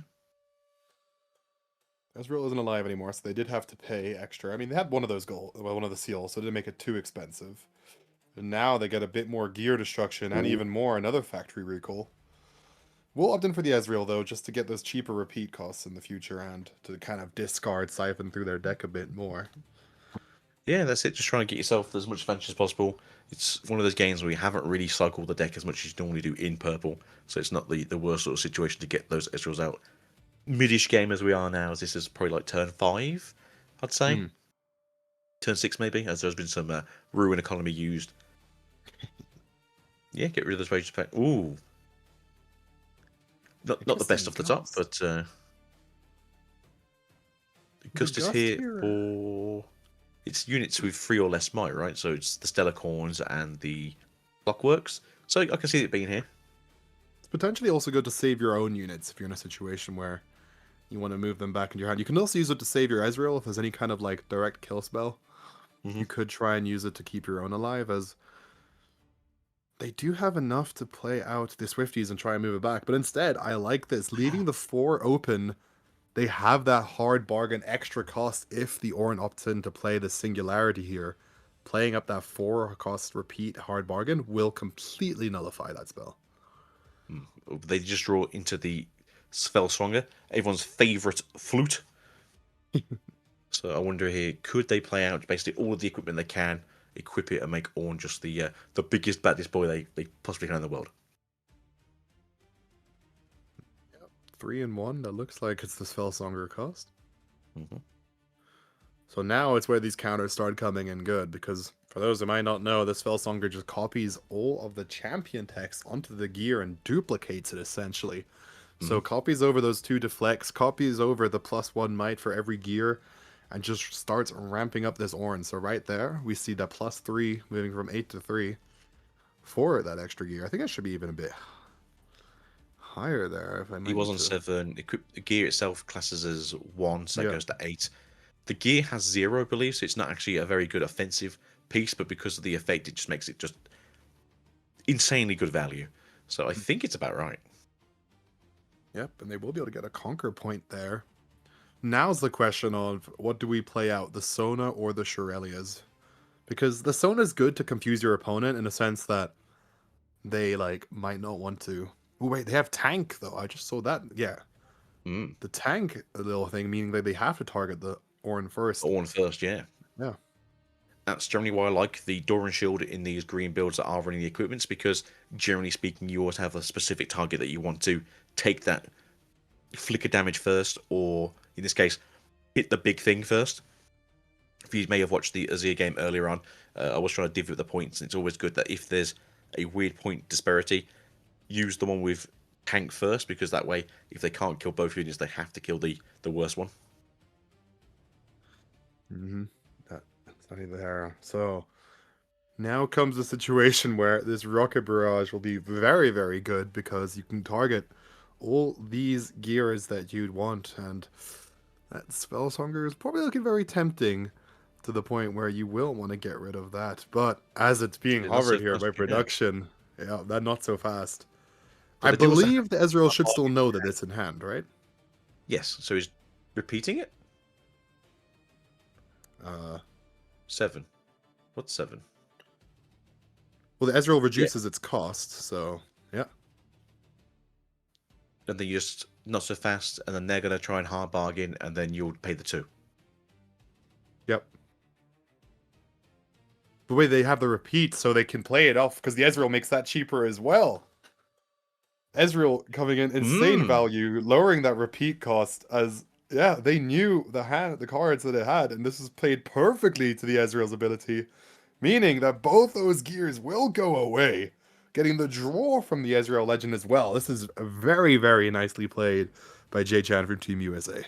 Ezreal isn't alive anymore, so they did have to pay extra. I mean, they had one of those one of the seals, so it didn't make it too expensive. And now they get a bit more gear destruction and even more another factory recall. We'll opt in for the Ezreal, though, just to get those cheaper repeat costs in the future and to kind of discard Siphon through their deck a bit more. Yeah, that's it. Just trying to get yourself as much advantage as possible. It's one of those games where you haven't really cycled the deck as much as you normally do in purple, so it's not the worst sort of situation to get those Ezreals out. Midish game as we are now, this is probably like turn 5, I'd say. Turn 6 maybe, as there's been some ruin economy used. Yeah, get rid of those wages pack. Ooh. Not the best off the top, but Gust is here for... It's units with 3 or less might, right? So it's the Stellarcorns and the Clockworks. So I can see it being here. It's potentially also good to save your own units if you're in a situation where you want to move them back into your hand. You can also use it to save your Ezreal if there's any kind of like direct kill spell. You could try and use it to keep your own alive, as they do have enough to play out the Swifties and try and move it back. But instead, I like this. Leaving the 4 open, they have that hard bargain extra cost if the Ornn opts in to play the Singularity here. Playing up that 4 cost repeat hard bargain will completely nullify that spell. They just draw into the Spellswonger, everyone's favourite flute. So I wonder here, could they play out basically all of the equipment they can, equip it, and make Ornn just the biggest, baddest boy they possibly can in the world? 3 and 1, that looks like it's the Spellsonger cost. So now it's where these counters start coming in good, because for those who might not know, the Spellsonger just copies all of the champion text onto the gear and duplicates it essentially. So copies over those 2 deflects, copies over the +1 might for every gear, and just starts ramping up this Ornn. So right there, we see that +3 moving from 8 to 3 for that extra gear. I think it should be even a bit higher there. If I He was on 7. The gear itself classes as 1, so it goes to 8. The gear has 0, I believe, so it's not actually a very good offensive piece, but because of the effect, it just makes it just insanely good value. So I think it's about right. Yep, and they will be able to get a conquer point there. Now's the question of what do we play out, the Sona or the Shurelias? Because the Sona is good to confuse your opponent in a sense that they like might not want to. Oh wait, they have tank though. I just saw that. Yeah, the tank little thing, meaning that they have to target the Ornn first. Ornn first, yeah. Yeah. That's generally why I like the door and shield in these green builds that are running the equipments, because generally speaking, you always have a specific target that you want to take that flicker damage first, or in this case, hit the big thing first. If you may have watched the Azir game earlier on, I was trying to divvy up the points, and it's always good that if there's a weird point disparity, use the one with tank first, because that way, if they can't kill both units, they have to kill the worst one. Mm-hmm. That's not even there. So now comes a situation where this rocket barrage will be very, very good because you can target all these gears that you'd want, and that spell hunger is probably looking very tempting to the point where you will want to get rid of that. But as it's being Yeah, that's so hovered here fast by you get. production, yeah, that not so fast. But I they do also have believe the Ezreal a should still bargain. know that it's in hand, right? Yes, so he's repeating it. Uh, 7. What's 7? well, the Ezreal Yeah, reduces its cost, so yeah. and then you just not so fast, and then they're gonna try and hard bargain, and then you'll pay the 2. Yep. The way they have the repeat so they can play it off because the Ezreal makes that cheaper as well. Ezreal coming in insane Hmm. value, lowering that repeat cost as yeah, they knew the cards that it had, and this is played perfectly to the Ezreal's ability, meaning that both those gears will go away. Getting the draw from the Ezreal Legend as well. This is very, very nicely played by Jay Chan from Team USA.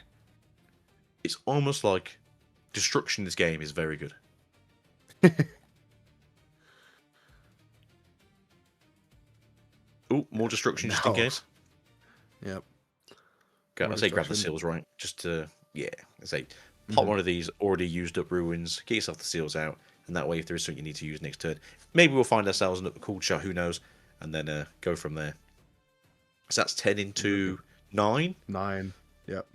It's almost like destruction in this game is very good. Oh, more destruction just in No. case. Yep. Okay, More I say grab the destruction. seals, right? Just to, yeah, I say pop Mhm. one of these already used up ruins, get yourself the seals out, and that way, if there is something you need to use next turn, maybe we'll find ourselves in a cool shot, who knows, and then go from there. So that's 10 Exactly. into 9. 9. Yep.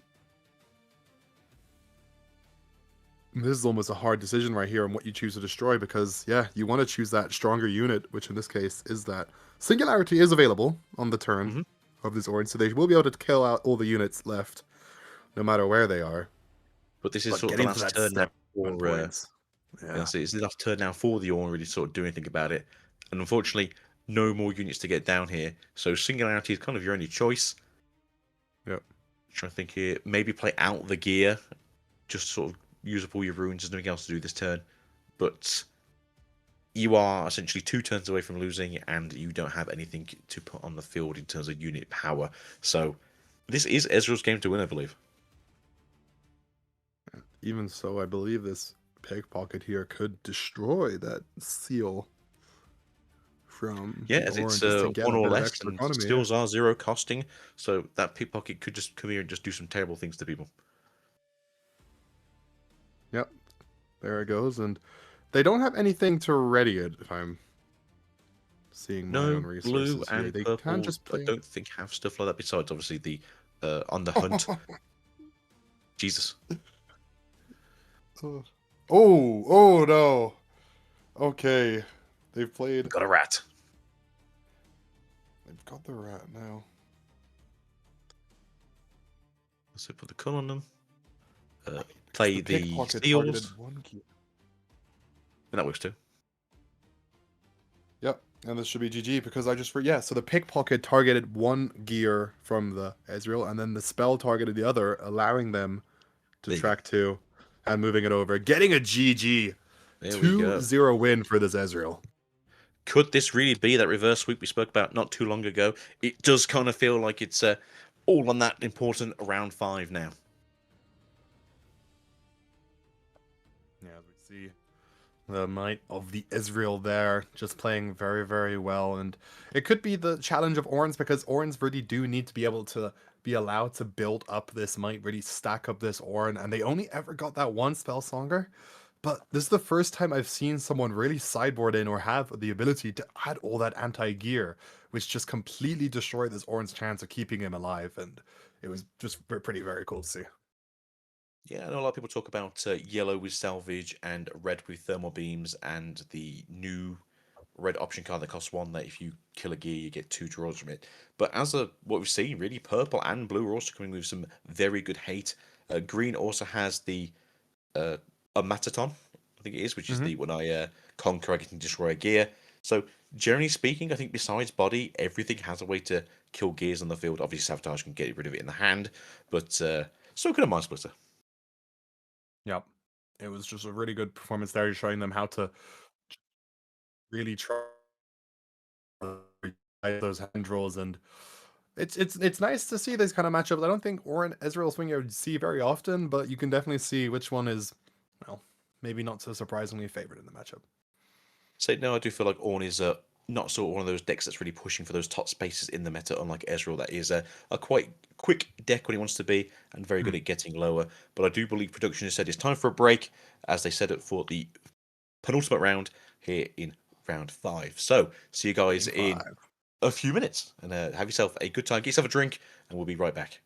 This is almost a hard decision right here on what you choose to destroy because, yeah, you want to choose that stronger unit, which in this case is that Singularity is available on the turn Hmm. of this Orange, so they will be able to kill out all the units left, no matter where they are. But this is But sort of the getting to last that turn now 7 for, points. Yeah. it's the last turn now for the Orn really sort of do anything about it. And unfortunately, no more units to get down here. So Singularity is kind of your only choice. Yep. Trying to think here, maybe play out the gear, just sort of use up all your runes. There's nothing else to do this turn, but you are essentially 2 turns away from losing, and you don't have anything to put on the field in terms of unit power. So this is Ezreal's game to win, I believe. Even so, I believe this pickpocket here could destroy that seal from Yeah, the as it's Orange just to get 1 a or bit of less, extra and economy. Yeah. steals are 0 costing, so that pickpocket could just come here and just do some terrible things to people. Yep. There it goes, and they don't have anything to ready it, if I'm seeing my own No, blue resources here. and They can purple, just I play. don't think have stuff like that. Besides, obviously the on the hunt. Jesus, Oh, oh no. Okay. They've played. got a rat. They've got the rat now. So put the cull on them. Right, because Play the the pickpocket seals, targeted one gear. and that works too. Yep, and this should be GG because I just yeah. So the pickpocket targeted one gear from the Ezreal, and then the spell targeted the other, allowing them to There you go. track 2 and moving it over, getting a GG There we go. 2-0 win for this Ezreal. Could this really be that reverse sweep we spoke about not too long ago? It does kind of feel like it's all on that important round 5 now. Yeah, as we see the might of the Ezreal there, just playing very, very well. And it could be the challenge of Orns because Orns really do need to be able to be allowed to build up this might, really stack up this Orn. And they only ever got that one spell songer. But this is the first time I've seen someone really sideboard in or have the ability to add all that anti-gear, which just completely destroyed this Orn's chance of keeping him alive. And it was just pretty, very cool to see. Yeah, I know a lot of people talk about yellow with salvage and red with thermal beams and the new red option card that costs 1 that if you kill a gear you get 2 draws from it. But as what we've seen, really, purple and blue are also coming with some very good hate. Green also has the a Mataton. think it is, which is Hmm. the when I conquer, I can destroy a gear. So generally speaking, I think besides body, everything has a way to kill gears on the field. Obviously, sabotage can get rid of it in the hand, but so could a mind splitter. Yep. It was just a really good performance there, showing them how to really try those hand draws, and it's nice to see these kind of matchups. I don't think Orin Ezreal swing you would see very often, but you can definitely see which one is, well, maybe not so surprisingly favored in the matchup. So no, I do feel like Ornn is not sort of one of those decks that's really pushing for those top spaces in the meta, unlike Ezreal, that is a quite quick deck when he wants to be and very good Mhm. at getting lower. But I do believe production has said it's time for a break, as they said it for the penultimate round here in round 5. So see you guys Game in 5. a few minutes, and have yourself a good time, get yourself a drink, and we'll be right back.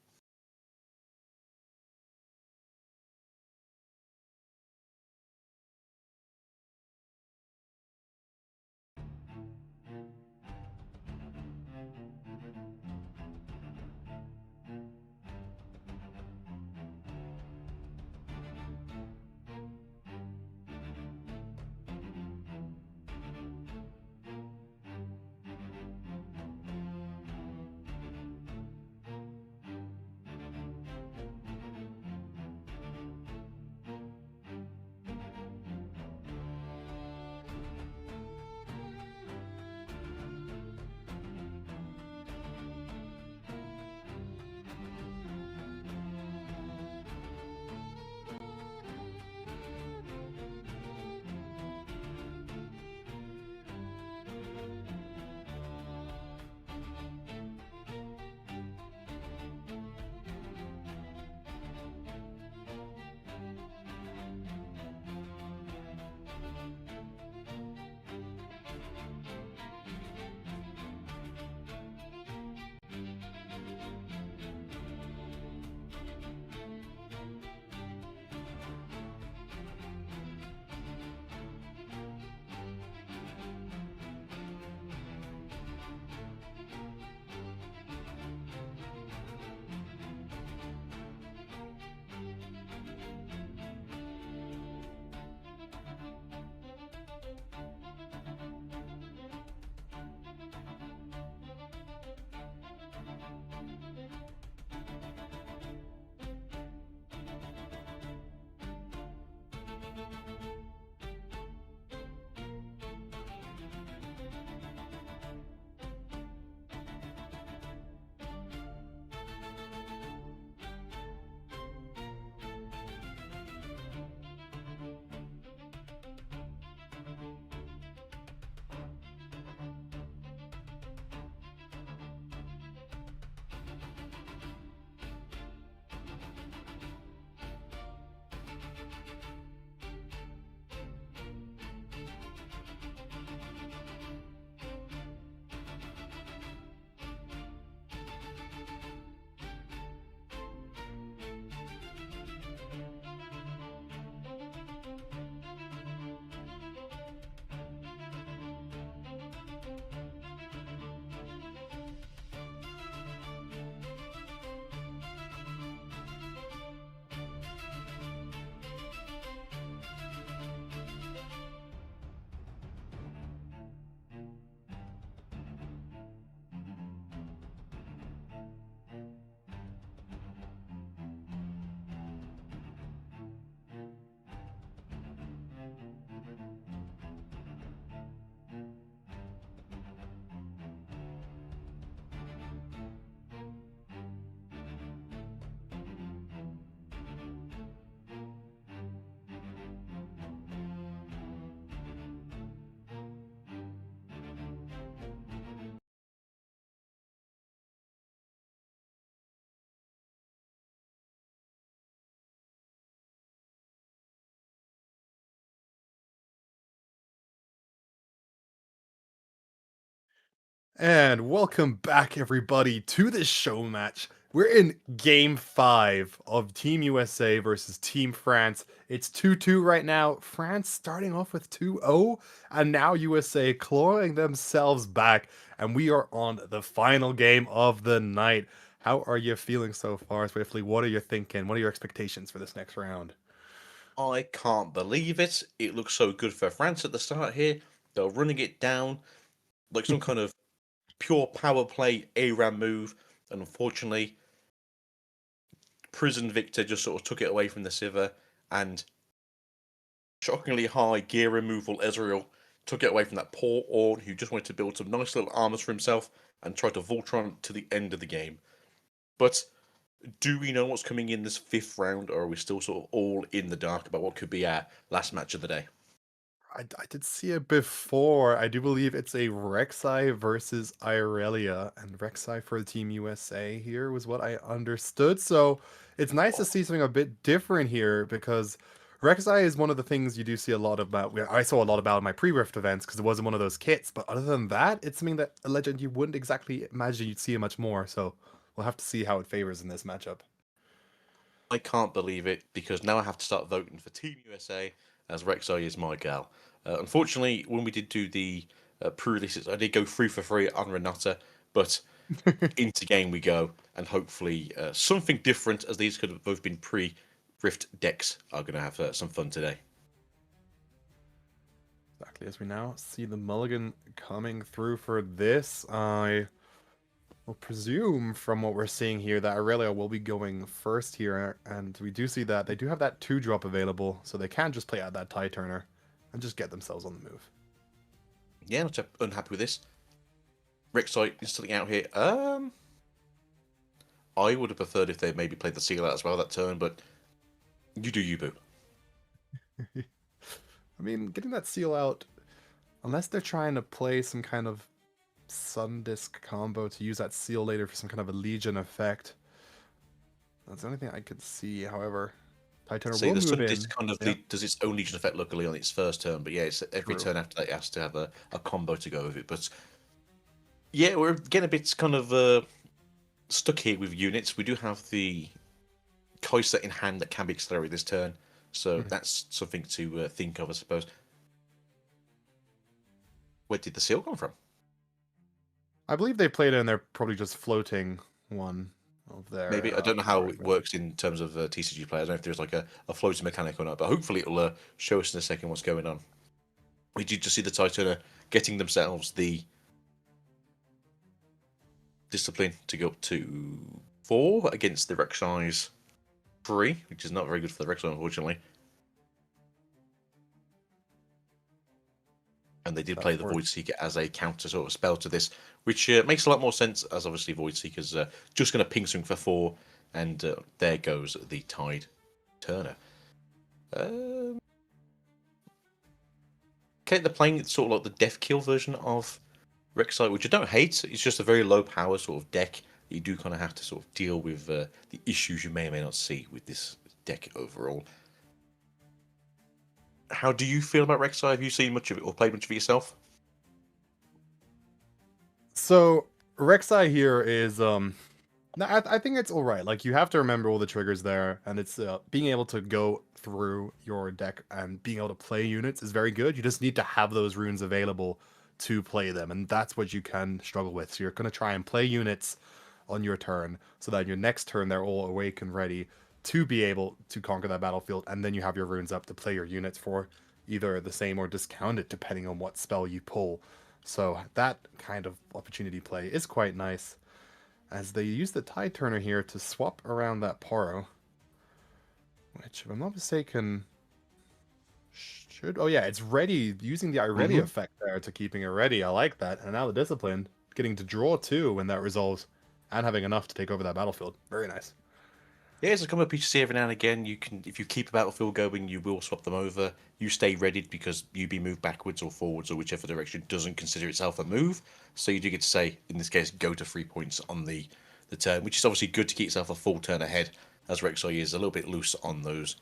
And welcome back, everybody, to this show match. We're in game 5 of Team USA versus Team France. It's 2-2 right now. France starting off with 2-0, and now USA clawing themselves back. And we are on the final game of the night. How are you feeling so far, Swiftly? What are you thinking? What are your expectations for this next round? I can't believe it. It looks so good for France at the start here. They're running it down like some kind of pure power play ARAM move. And unfortunately, Prison Victor just sort of took it away from the Sivir, and shockingly high gear removal Ezreal took it away from that poor Ornn who just wanted to build some nice little armors for himself and tried to Voltron to the end of the game. But do we know what's coming in this fifth round, or are we still sort of all in the dark about what could be our last match of the day? I did see it before. I do believe it's a Rek'Sai versus Irelia, and Rek'Sai for the Team USA here was what I understood. So it's nice to see something a bit different here because Rek'Sai is one of the things you do see a lot about. I saw a lot about in my pre-Rift events because it wasn't one of those kits. But other than that, it's something that a legend you wouldn't exactly imagine you'd see much more. So we'll have to see how it favors in this matchup. I can't believe it because now I have to start voting for Team USA as Rek'Sai is my gal. Unfortunately, when we did do the pre-releases, I did go 3 for 3 on Renata, but into game we go, and hopefully something different, as these could have both been pre-Rift decks, are going to have some fun today. Exactly, as we now see the mulligan coming through for this, I will presume from what we're seeing here that Aurelia will be going first here, and we do see that they do have that 2-drop available, so they can just play out that Tide Turner and just get themselves on the move. Yeah, not unhappy with this. Rek'Sai instantly out here. I would have preferred if they maybe played the seal out as well that turn, but you do you, boo. I mean, getting that seal out, unless they're trying to play some kind of Sun Disc combo to use that seal later for some kind of a Legion effect. That's the only thing I could see. However, Tide Turner See, will the move Sun in. Disc kind of Yeah, does its own Legion effect luckily on its first turn, but yeah, it's every true. turn after that it has to have a combo to go with it. But yeah, we're getting a bit kind of stuck here with units. We do have the Kai'Sa in hand that can be accelerated this turn, so that's something to think of, I suppose. Where did the seal come from? I believe they played it and they're probably just floating one of Maybe their I don't know how it fragments. works in terms of TCG play. I don't know if there's like a floating mechanic or not, but hopefully it'll show us in a second what's going on. We did just see the Titan getting themselves the discipline to go up to 4 against the Rek'Sai's 3, which is not very good for the Rek'Sai, unfortunately. And they did play the Void Seeker as a counter sort of spell to this, which makes a lot more sense, as obviously Void Seeker's just going to ping something for 4, and there goes the Tide Turner. Okay, they're playing sort of like the Death Kill version of Rek'Sai, which I don't hate. It's just a very low power sort of deck. You do kind of have to sort of deal with the issues you may or may not see with this deck overall. How do you feel about Rek'Sai? Have you seen much of it or played much of it yourself? So Rek'Sai here is no, I think it's all right. Like you have to remember all the triggers there, and it's being able to go through your deck and being able to play units is very good. You just need to have those runes available to play them, and that's what you can struggle with. So you're going to try and play units on your turn, so that your next turn they're all awake and ready to be able to conquer that battlefield, and then you have your runes up to play your units for either the same or discount it depending on what spell you pull. So that kind of opportunity play is quite nice as they use the Tide Turner here to swap around that Poro, which, if I'm not mistaken, should... Oh yeah, it's ready, using the Irelia effect there to keeping it ready. I like that. And now the Discipline, getting to draw 2 when that resolves, and having enough to take over that battlefield. Very nice. Yeah, it's a common feature see every now and again. You can, if you keep a battlefield going, you will swap them over. You stay ready because you be moved backwards or forwards or whichever direction doesn't consider itself a move. So you do get to say, in this case, go to 3 points on the turn, which is obviously good to keep yourself a full turn ahead, as Rek'Sai is a little bit loose on those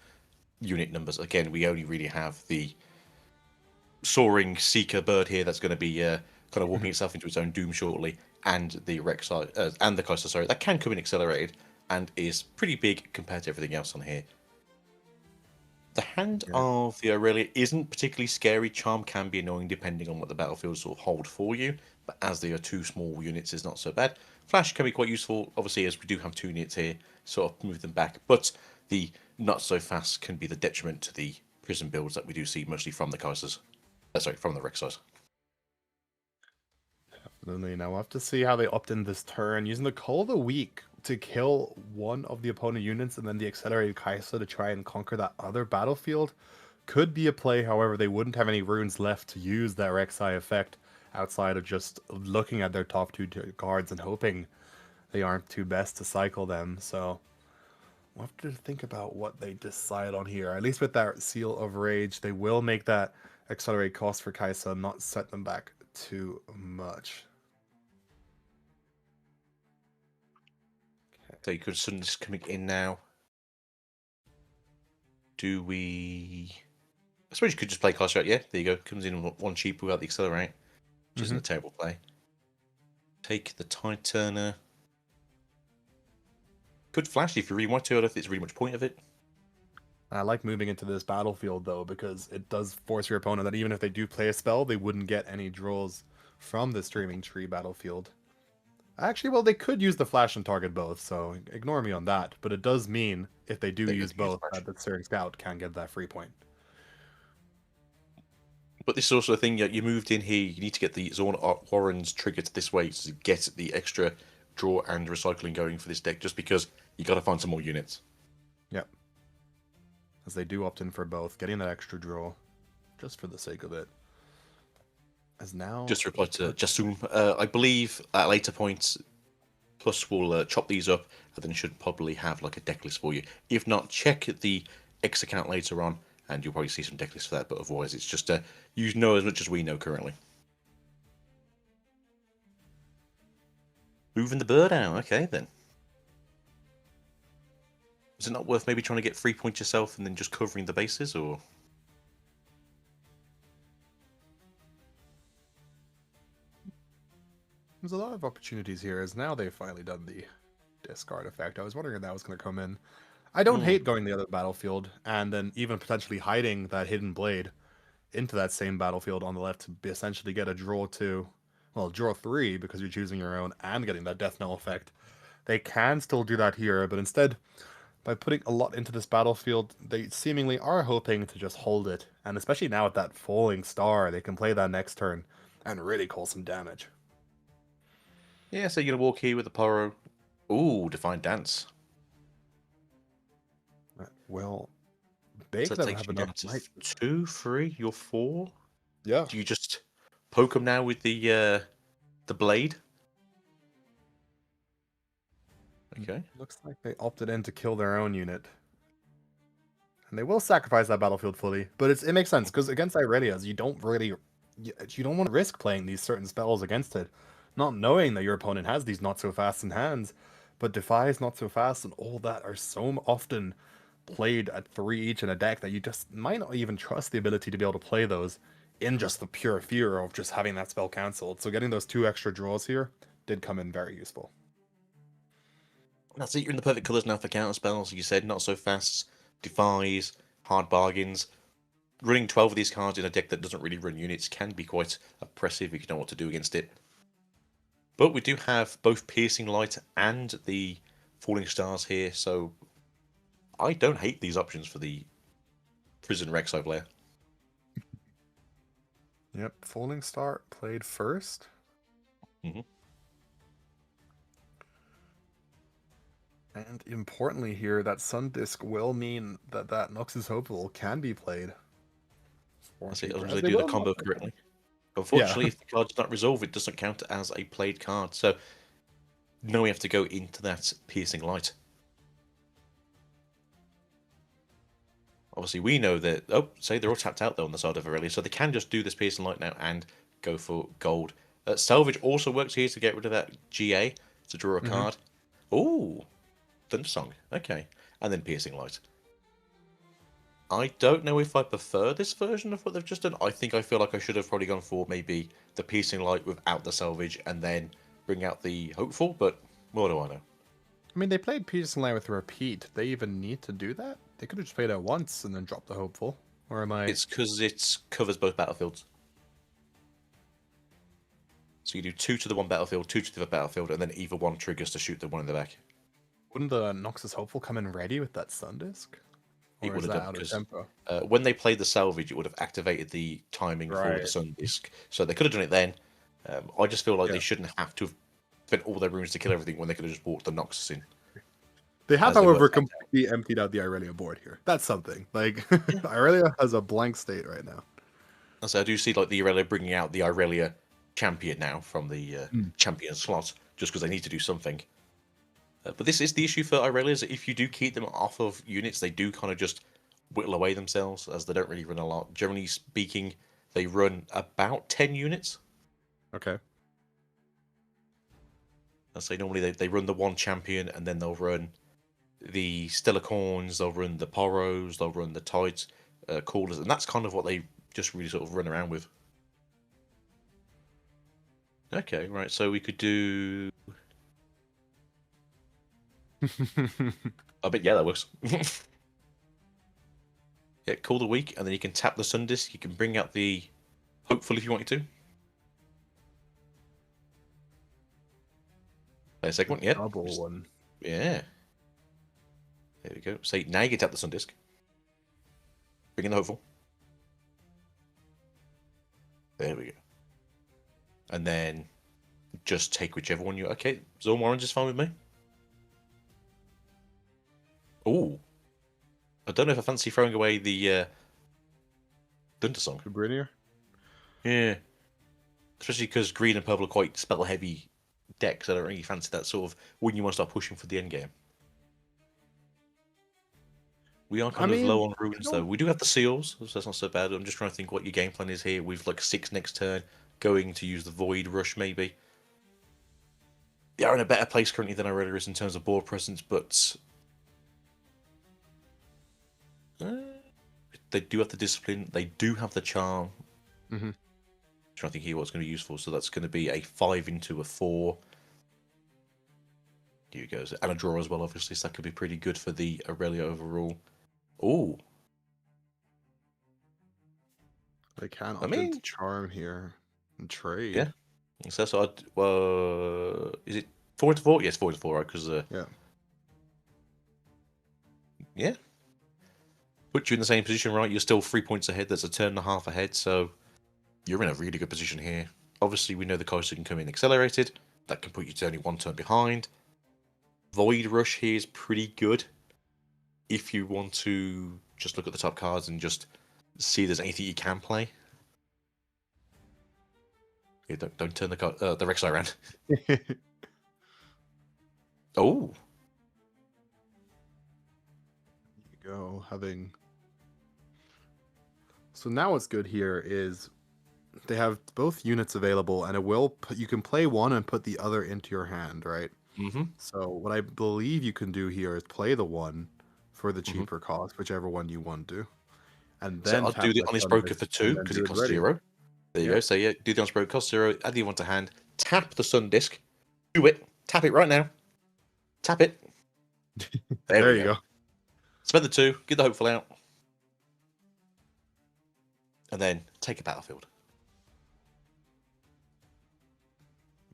unit numbers. Again, we only really have the soaring Seeker bird here that's going to be kind of walking itself into its own doom shortly, and the Rek'Sai and the Kai'Sa, sorry, that can come in accelerated and is pretty big compared to everything else on here. The hand of the Aurelia isn't particularly scary. Charm can be annoying depending on what the battlefield sort of hold for you, but as they are 2 small units, it's not so bad. Flash can be quite useful, obviously, as we do have 2 units here, sort of move them back. But the not so fast can be the detriment to the prison builds that we do see mostly from the Kaisers. From the Rek'Sais. Definitely. Now we'll have to see how they opt in this turn, using the Call of the Week to kill one of the opponent units and then the Accelerated Kai'Sa to try and conquer that other battlefield. Could be a play, however, they wouldn't have any runes left to use that Rek'Sai effect outside of just looking at their top two cards and hoping they aren't too best to cycle them. So we'll have to think about what they decide on here. At least with that Seal of Rage, they will make that accelerate cost for Kai'Sa not set them back too much. So you could suddenly just coming in now. Do we? I suppose you could just play Kai'Sa out. Yeah, there you go. Comes in one cheap without the accelerate, which isn't a terrible play. Take the Tide Turner. Could flash if you really want to. I don't think there's really much point of it. I like moving into this battlefield though, because it does force your opponent that even if they do play a spell, they wouldn't get any draws from the Streaming Tree battlefield. Actually, well, they could use the flash and target both, so ignore me on that. But it does mean if they do use both, that the Searing Scout can get that free point. But this is also a thing that you moved in here. You need to get the Zorn Warren's triggered this way to get the extra draw and recycling going for this deck, just because you got to find some more units. Yep. As they do opt in for both, getting that extra draw, just for the sake of it. As now, just to reply to Jasum, I believe at later points, Plus will chop these up, and then should probably have like a deck list for you. If not, check the X account later on, and you'll probably see some deck lists for that. But otherwise, it's just you know as much as we know currently. Moving the bird out, okay then. Is it not worth maybe trying to get 3 points yourself and then just covering the bases, or? There's a lot of opportunities here, as now they've finally done the discard effect. I was wondering if that was going to come in. I don't hate going to the other battlefield, and then even potentially hiding that hidden blade into that same battlefield on the left to essentially get a draw 2. Well, draw 3, because you're choosing your own and getting that Death Knell effect. They can still do that here, but instead, by putting a lot into this battlefield, they seemingly are hoping to just hold it. And especially now with that Falling Star, they can play that next turn and really cause some damage. Yeah, so you're going to walk here with the Poro. Ooh, Defiant Dance. Well, big So that takes you down to 2, 3, you're 4. Yeah. Do you just poke them now with the blade? Okay. Looks like they opted in to kill their own unit. And they will sacrifice that battlefield fully, but it makes sense, because against Irelia's, you don't want to risk playing these certain spells against it, not knowing that your opponent has these not so fast in hands. But Defies not so fast and all that are so often played at 3 each in a deck that you just might not even trust the ability to be able to play those in just the pure fear of just having that spell cancelled. So getting those 2 extra draws here did come in very useful. That's it, you're in the perfect colours now for counter spells. You said not so fast, Defies, hard bargains. Running 12 of these cards in a deck that doesn't really run units can be quite oppressive if you know what to do against it. But we do have both Piercing Light and the Falling Stars here, so I don't hate these options for the Prison Rek'Sai player. Yep, Falling Star played first. Mm-hmm. And importantly here, that Sun Disc will mean that that Noxus Hopeful can be played. That's it, as long as they do the combo correctly. Unfortunately, if the card does not resolve, it doesn't count as a played card. So now we have to go into that Piercing Light. Obviously, we know that... Oh, say they're all tapped out, though, on the side of Aurelia. So they can just do this Piercing Light now and go for gold. Salvage also works here to get rid of that GA, to draw a card. Ooh, Thundersong. Okay. And then Piercing Light. I don't know if I prefer this version of what they've just done. I feel like I should have probably gone for maybe the Piercing Light without the Salvage and then bring out the Hopeful, but what do I know? I mean, they played Piercing Light with Repeat. They even need to do that? They could have just played it once and then dropped the Hopeful. Or am I... It's because it covers both battlefields. So you do 2 to the one battlefield, 2 to the other battlefield, and then either one triggers to shoot the one in the back. Wouldn't the Noxus Hopeful come in ready with that Sun Disc? It Or would is have that done out of because tempo? when they played the salvage, it would have activated the timing for the Right. Sun Disc. So they could have done it then. I just feel like Yeah. they shouldn't have to have spent all their runes to kill everything when they could have just walked the Noxus in, They have, as they however, worked that out. completely emptied out the Irelia board here. That's something. Like, Irelia has a blank state right now. And so I do see like the Irelia bringing out the Irelia champion now from the Mm. champion slot, just because they need to do something. But this is the issue for Irelia, is that if you do keep them off of units, they do kind of just whittle away themselves, as they don't really run a lot. Generally speaking, they run about 10 units. Okay. And so normally they run the one champion, and then they'll run the Stellarcorns, they'll run the Poros, they'll run the Tides, Callers, and that's kind of what they just really sort of run around with. Okay, right, so we could do... I bet, yeah, that works. Yeah, call the week, and then you can tap the Sun Disc, you can bring out the Hopeful if you wanted to. Play a segment, yeah. Double one. Yeah. There we go. Say, now you can tap the Sun Disc. Bring in the Hopeful. There we go. And then just take whichever one you... Okay, Zone Orange is fine with me. Ooh. I don't know if I fancy throwing away the Thunder Song. Kubrinier? Yeah. Especially because green and purple are quite spell-heavy decks. I don't really fancy that sort of when you want to start pushing for the end game. We are kind of low on runes, though. We do have the seals, so that's not so bad. I'm just trying to think what your game plan is here. We've like 6 next turn, going to use the Void Rush, maybe. They are in a better place currently than Irelia is in terms of board presence, but they do have the discipline. They do have the charm. Mm-hmm. Trying to think here what's going to be useful. So that's going to be a 5 into a 4. Here it goes. And a draw as well, obviously. So that could be pretty good for the Aurelia overall. Ooh. They can opt into charm here and trade. Yeah. So is it 4 into 4? Yes, 4 into 4, right? Because yeah. Yeah. Put you in the same position, right? You're still 3 points ahead. There's a turn and a half ahead, so you're in a really good position here. Obviously, we know the Kaiser can come in accelerated. That can put you only 1 turn behind. Void Rush here is pretty good. If you want to just look at the top cards and just see if there's anything you can play. Yeah, don't turn the Rek'Sai around. Oh. There you go, having... So now what's good here is they have both units available, and it will put, you can play one and put the other into your hand, right? Mm-hmm. So what I believe you can do here is play the one for the cheaper cost, whichever one you want to. And then so I'll do the Honest Broker for 2 because it costs 0. There you go. So yeah, do the Honest Broker, cost 0, add the one to hand, tap the Sun Disc, do it, tap it right now. Tap it. There you go. Spend the 2, get the Hopeful out. And then take a battlefield.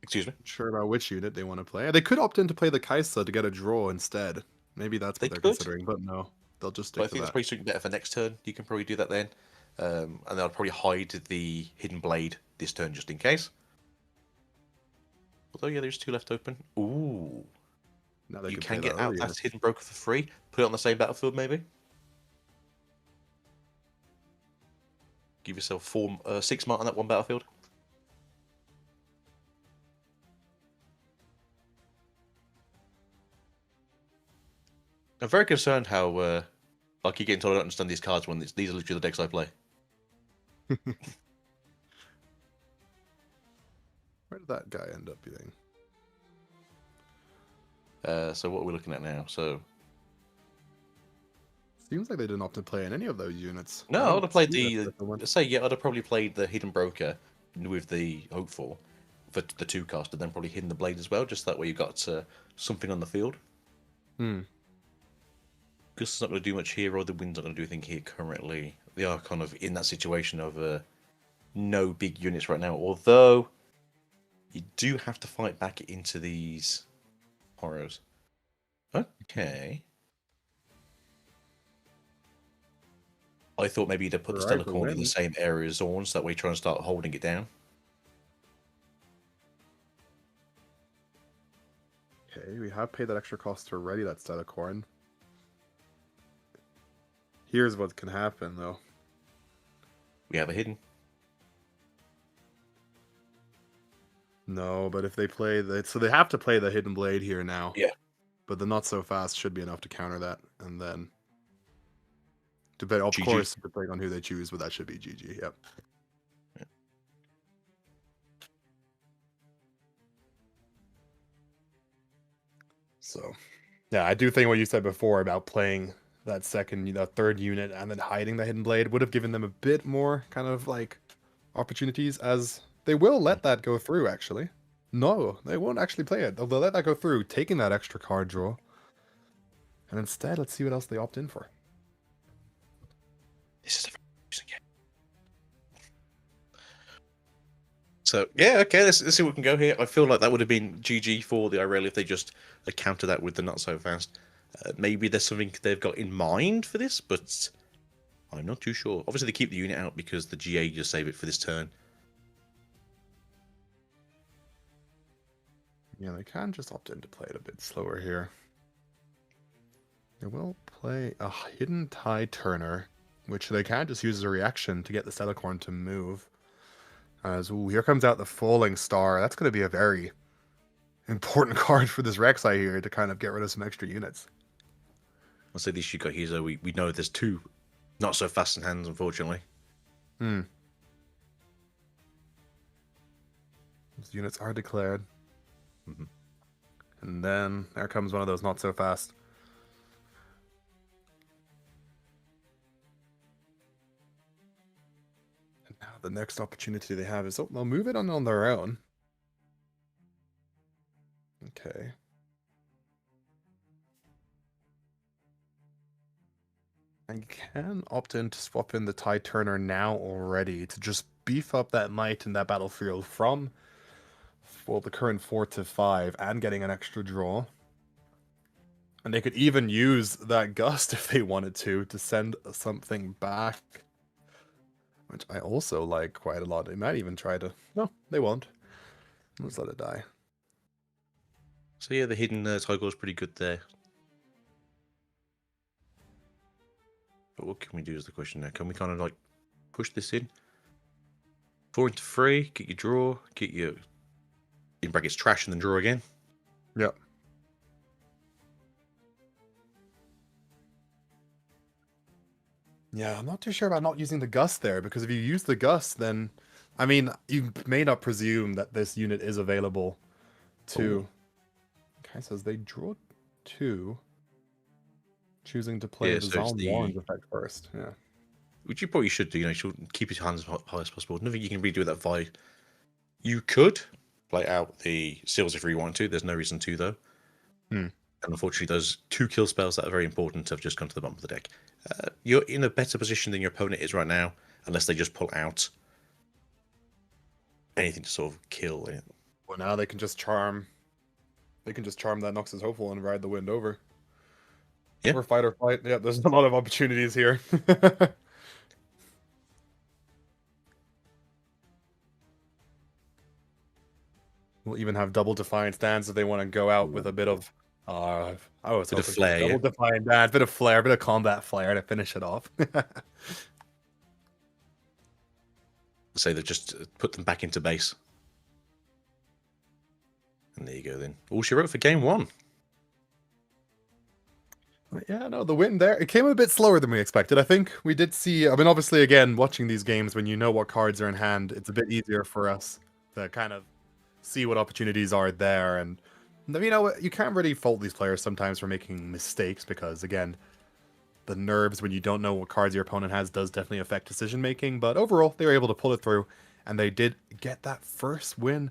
Excuse me? Not sure about which unit they want to play. They could opt in to play the Kaisa to get a draw instead. Maybe that's what they're considering, but no. They'll just stick to that. I think that's probably something better for next turn. You can probably do that then. And they'll probably hide the Hidden Blade this turn just in case. Although, yeah, there's 2 left open. Ooh. Now you can get out that Hidden Broker for free. Put it on the same battlefield, maybe. Give yourself 6 mark on that one battlefield. I'm very concerned how I keep getting told I don't understand these cards when these are literally the decks I play. Where did that guy end up being? So what are we looking at now? So seems like they didn't opt to play in any of those units. No, I would have played I'd have probably played the Hidden Broker with the Hopeful for the 2 cost, and then probably Hidden the Blade as well, just that way you got something on the field. Because it's not going to do much here, or the wind's not going to do anything here currently. They are kind of in that situation of no big units right now, although you do have to fight back into these horrors. Okay. I thought maybe they'd put the Right, Stellar the Corn in the win. same area as Zorns, that way try and start holding it down. Okay, we have paid that extra cost already, that Stelicorn. Here's what can happen, though. We have a hidden. No, but if they play the... So they have to play the Hidden Blade here now. Yeah. But the Not So Fast should be enough to counter that. And then... Of GG. course, depending on who they choose, but that should be GG, yep. Yeah. So, yeah, I do think what you said before about playing that third unit and then hiding the Hidden Blade would have given them a bit more kind of like opportunities, as they will let that go through, actually. No, they won't actually play it. They'll let that go through, taking that extra card draw. And instead, let's see what else they opt in for. This is a very interesting game. So, yeah, okay, let's see what we can go here. I feel like that would have been GG for the Irelia if they just counter that with the Not So Fast. Maybe there's something they've got in mind for this, but I'm not too sure. Obviously, they keep the unit out because the GA just save it for this turn. Yeah, they can just opt in to play it a bit slower here. They will play a Hidden Tide Turner, which they can just use as a reaction to get the Stelicorn to move. As, ooh, here comes out the Falling Star. That's going to be a very important card for this Rek'Sai here to kind of get rid of some extra units. I'll say this you got here, so we know there's two Not So Fast in hands, unfortunately. Those units are declared. Mm-hmm. And then there comes one of those Not So Fast. And now the next opportunity they have is, oh, they'll move it on their own. Okay. And you can opt in to swap in the Tide Turner now already to just beef up that might in that battlefield from, well, the current 4 to 5 and getting an extra draw. And they could even use that Gust if they wanted to send something back, which I also like quite a lot. They might even try to... No, they won't. Let's let it die. So yeah, the hidden Tiger is pretty good there. But what can we do is the question now. Can we kind of like push this in? 4 into 3, get your draw, get your in brackets trash and then draw again. Yep. Yeah, I'm not too sure about not using the Gust there, because if you use the Gust, then... I mean, you may not presume that this unit is available to... Ooh. Okay, so they draw 2, choosing to play Yeah, the so it's Zalm Warren's effect first. Yeah. which you probably should do. You know, you should keep your hands as high as possible. Nothing you can really do with that Vi. You could play out the seals if you want to. There's no reason to though. Hmm. And unfortunately, those 2 kill spells that are very important have just gone to the bottom of the deck. You're in a better position than your opponent is right now, unless they just pull out anything to sort of kill it. Well, now they can just charm. They can just charm that Noxus Hopeful and ride the wind over. Yeah. Or fight or flight. Yeah, there's a lot of opportunities here. We'll even have double Defiant Dance if they want to go out with a bit of... I was Bit of hoping flair, double yeah. Defiant Dance, bit of flair, bit of combat flair to finish it off. So they just put them back into base. And there you go then. All she wrote for game 1. Yeah, no, the win there, it came a bit slower than we expected. I think we did see, I mean, obviously, again, watching these games, when you know what cards are in hand, it's a bit easier for us to kind of see what opportunities are there. And, you know, you can't really fault these players sometimes for making mistakes because, again, the nerves when you don't know what cards your opponent has does definitely affect decision making. But overall, they were able to pull it through, and they did get that first win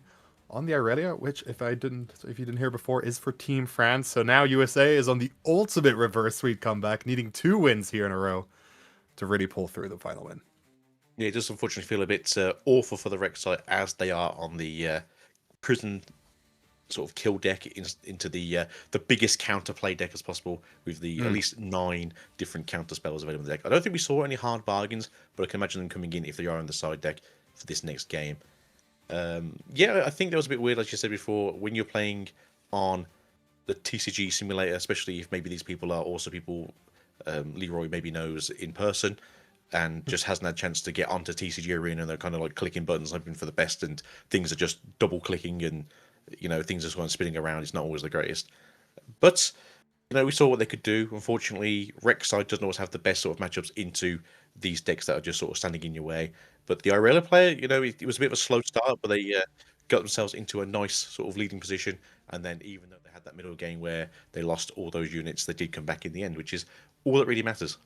on the Irelia, which, if you didn't hear before, is for Team France. So now USA is on the ultimate reverse sweep comeback, needing 2 wins here in a row to really pull through the final win. Yeah, it does unfortunately feel a bit awful for the Rek'Sai as they are on the prison sort of kill deck into the biggest counterplay deck as possible, with the at least 9 different counter spells available in the deck. I don't think we saw any hard bargains, but I can imagine them coming in if they are on the side deck for this next game. Yeah, I think that was a bit weird, like you said before, when you're playing on the TCG simulator, especially if maybe these people are also people Leroy maybe knows in person and just hasn't had a chance to get onto TCG Arena, and they're kind of like clicking buttons hoping for the best, and things are just double clicking, and things are just kind of spinning around. It's not always the greatest, but we saw what they could do. Unfortunately, Rek'Sai doesn't always have the best sort of matchups into these decks that are just sort of standing in your way. But the Irelia player, it was a bit of a slow start, but they got themselves into a nice sort of leading position. And then even though they had that middle game where they lost all those units, they did come back in the end, which is all that really matters.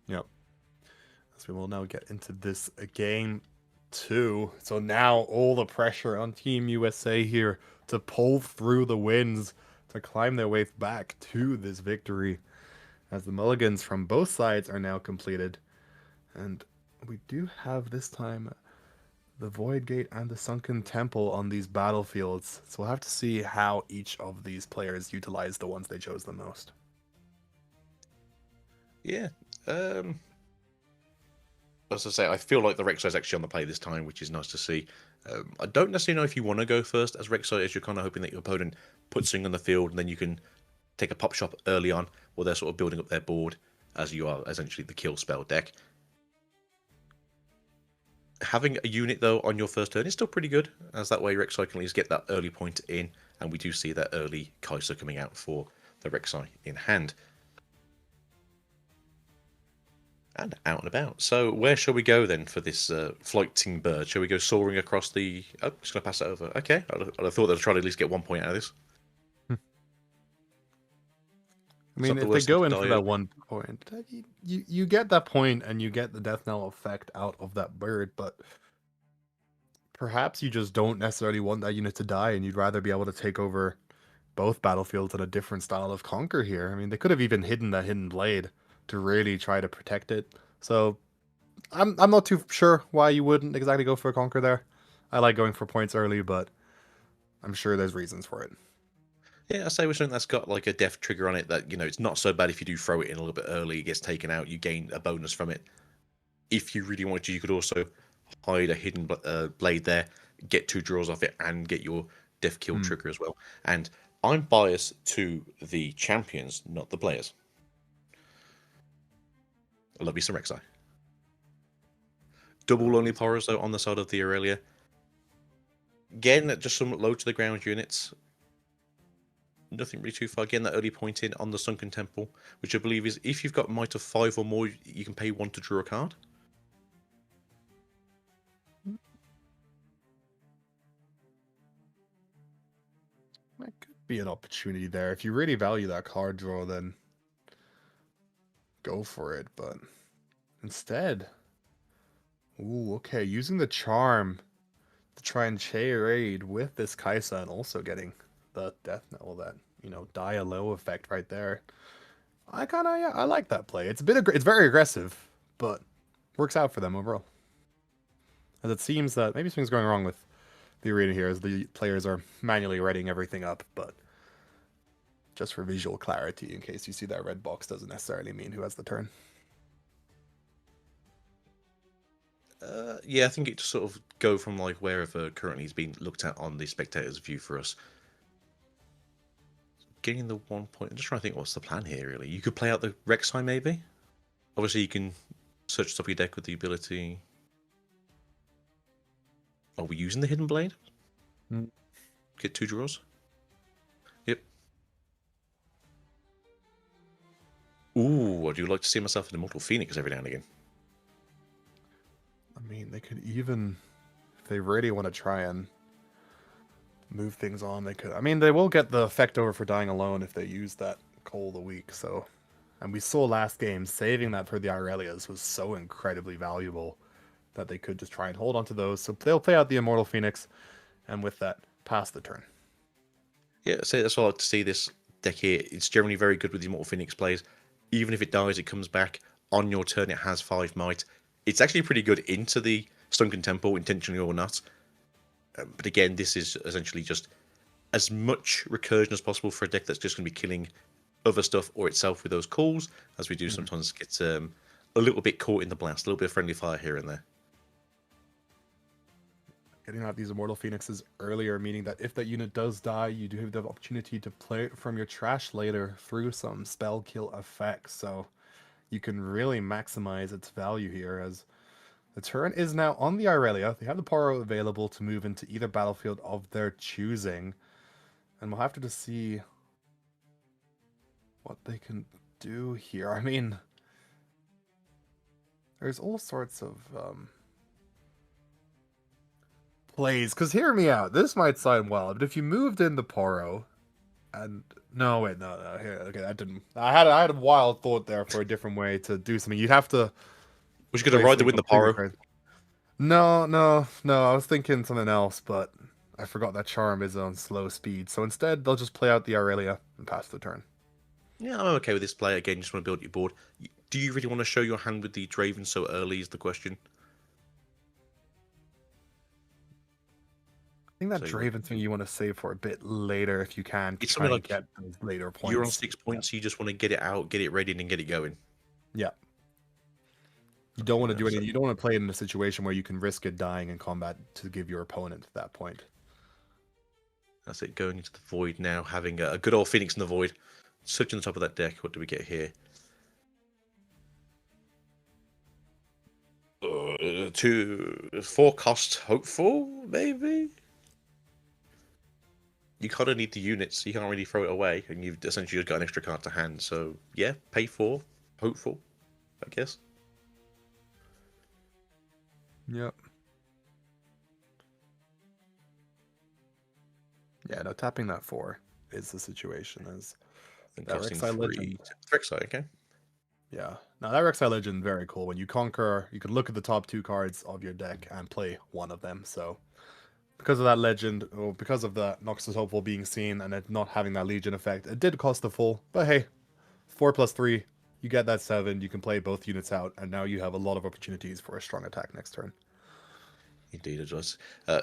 Yep. As we will now get into this game 2. So now all the pressure on Team USA here to pull through the wins, to climb their way back to this victory, as the mulligans from both sides are now completed. And we do have this time the Void Gate and the Sunken Temple on these battlefields. So we'll have to see how each of these players utilize the ones they chose the most. Yeah. As I say, I feel like the Rek'Sai is actually on the play this time, which is nice to see. I don't necessarily know if you want to go first as Rek'Sai, as you're kind of hoping that your opponent puts something on the field, and then you can take a pop shop early on, while they're sort of building up their board, as you are essentially the kill spell deck. Having a unit, though, on your first turn is still pretty good, as that way Rek'Sai can at least get that early point in, and we do see that early Kai'Sa coming out for the Rek'Sai in hand. And out and about. So where shall we go then for this flighting bird? Shall we go soaring across the... Oh, just going to pass it over. Okay, I thought they'd try to at least get 1 point out of this. I mean, if they go in for that 1 point, you get that point and you get the death knell effect out of that bird, but perhaps you just don't necessarily want that unit to die, and you'd rather be able to take over both battlefields in a different style of conquer here. I mean, they could have even hidden that hidden blade to really try to protect it. So I'm not too sure why you wouldn't exactly go for a conquer there. I like going for points early, but I'm sure there's reasons for it. Yeah, I say with something that's got like a death trigger on it, that it's not so bad if you do throw it in a little bit early, it gets taken out, you gain a bonus from it. If you really wanted to, you could also hide a hidden blade there, get 2 draws off it, and get your death kill trigger as well. And I'm biased to the champions, not the players. I love you some Rek'Sai. Double Lonely Porros, though, on the side of the Aurelia. Again, just some low to the ground units. Nothing really too far. Again, that early point in on the Sunken Temple, which I believe is if you've got might of 5 or more, you can pay 1 to draw a card. That could be an opportunity there. If you really value that card draw, then go for it. But instead, ooh, okay, using the charm to try and trade with this Kai'Sa, and also getting the death knell, that die a low effect right there. I kind of I like that play. It's it's very aggressive, but works out for them overall. As it seems that maybe something's going wrong with the arena here, as the players are manually writing everything up, but just for visual clarity, in case you see that red box, doesn't necessarily mean who has the turn. Yeah, I think it just sort of go from like wherever currently is being looked at on the spectator's view for us. Getting the 1 point. I'm just trying to think what's the plan here, really. You could play out the Rek'Sai, maybe? Obviously, you can search top of your deck with the ability... Are we using the Hidden Blade? Get 2 draws? Yep. Ooh, I do like to see myself an Immortal Phoenix every now and again. I mean, they could even... If they really want to try and move things on, they could. I mean, they will get the effect over for dying alone if they use that Coal of the Week, so... And we saw last game, saving that for the Aurelias was so incredibly valuable that they could just try and hold on to those. So they'll play out the Immortal Phoenix, and with that, pass the turn. Yeah, so that's why I like to see this deck here. It's generally very good with the Immortal Phoenix plays. Even if it dies, it comes back. On your turn, it has 5 might. It's actually pretty good into the Sunken Temple, intentionally or not. But again, this is essentially just as much recursion as possible for a deck that's just going to be killing other stuff or itself with those calls, as we do Mhm. sometimes get a little bit caught in the blast, a little bit of friendly fire here and there. Getting out these Immortal Phoenixes earlier, meaning that if that unit does die, you do have the opportunity to play it from your trash later through some spell kill effects. So you can really maximize its value here, as the turn is now on the Irelia. They have the power available to move into either battlefield of their choosing. And we'll have to just see what they can do here. I mean, there's all sorts of plays. Because hear me out, this might sound wild, but if you moved in the Poro, and no, wait, no, here, okay, that didn't. I had a wild thought there for a different way to do something. You'd have to Was you going to play ride the something wind, the completely Paro? crazy. No, no, no. I was thinking something else, but I forgot that charm is on slow speed. So instead, they'll just play out the Aurelia and pass the turn. Yeah, I'm okay with this play. Again, just want to build your board. Do you really want to show your hand with the Draven so early is the question. I think that So Draven thing you want to save for a bit later if you can to it's try something and like get those later you're on points. 6 points, so you just want to get it out, get it ready, and then get it going. Yeah. You don't Okay, want to do so anything. You don't want to play it in a situation where you can risk it dying in combat to give your opponent at that point. that's it. Going into the void now, having a good old Phoenix in the void. Searching the top of that deck. What do we get here? 4 cost hopeful, maybe? You kind of need the units, so you can't really throw it away, and you've essentially just got an extra card to hand. So yeah, pay 4, hopeful, I guess. Yep. Yeah, no, tapping that 4 is the situation. As And that costing Rek'Sai 3. Legend. Rek'Sai, okay. Yeah. Now that Rek'Sai Legend, very cool. When you conquer, you can look at the top 2 cards of your deck and play one of them. So because of that legend, or because of the Noxus Hopeful being seen and it not having that Legion effect, it did cost the full. But hey, 4+3, you get that 7, you can play both units out, and now you have a lot of opportunities for a strong attack next turn. Indeed, it does.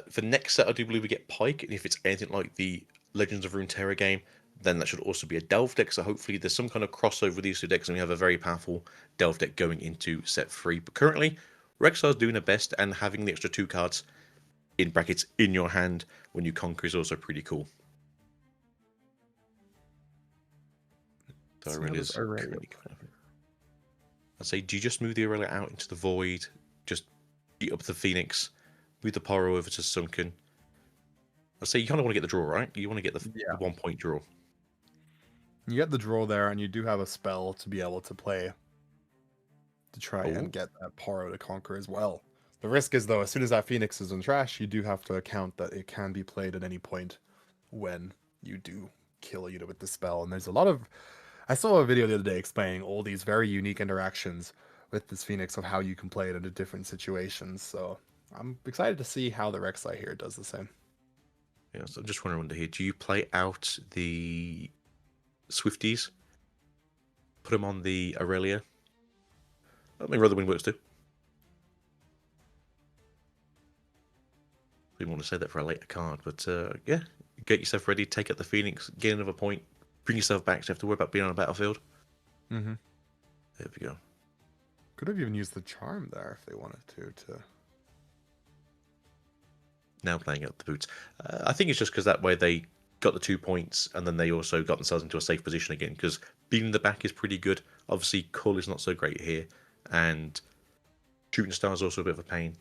For next set, I do believe we get Pike, and if it's anything like the Legends of Runeterra game, then that should also be a Delve deck. So hopefully there's some kind of crossover with these 2 decks, and we have a very powerful Delve deck going into set 3. But currently, Rexar's doing the best, and having the extra 2 cards in brackets in your hand when you conquer is also pretty cool. So Aurelia's currently coming up. I'd say, do you just move the Aurelia out into the void, just beat up the Phoenix, move the Poro over to Sunken? I'd say you kind of want to get the draw, right? You want to get the 1 point draw. You get the draw there, and you do have a spell to be able to play to try and get that Paro to conquer as well. The risk is, though, as soon as that Phoenix is in trash, you do have to account that it can be played at any point when you do kill a unit with the spell. And there's a lot of... I saw a video the other day explaining all these very unique interactions with this Phoenix of how you can play it in different situations. So I'm excited to see how the Rek'Sai here does the same. Yeah, so I'm just wondering here, do you play out the Swifties? Put them on the Aurelia? I mean, Rather Wind works too. Didn't want to say that for a later card, but yeah, get yourself ready, take out the Phoenix, get another point, bring yourself back so you have to worry about being on a battlefield. Mm-hmm. There we go. Could have even used the charm there if they wanted to. Now playing out the boots. I think it's just because that way they got the 2 points and then they also got themselves into a safe position again, because being in the back is pretty good. Obviously, Cull is not so great here, and Shooting Star is also a bit of a pain.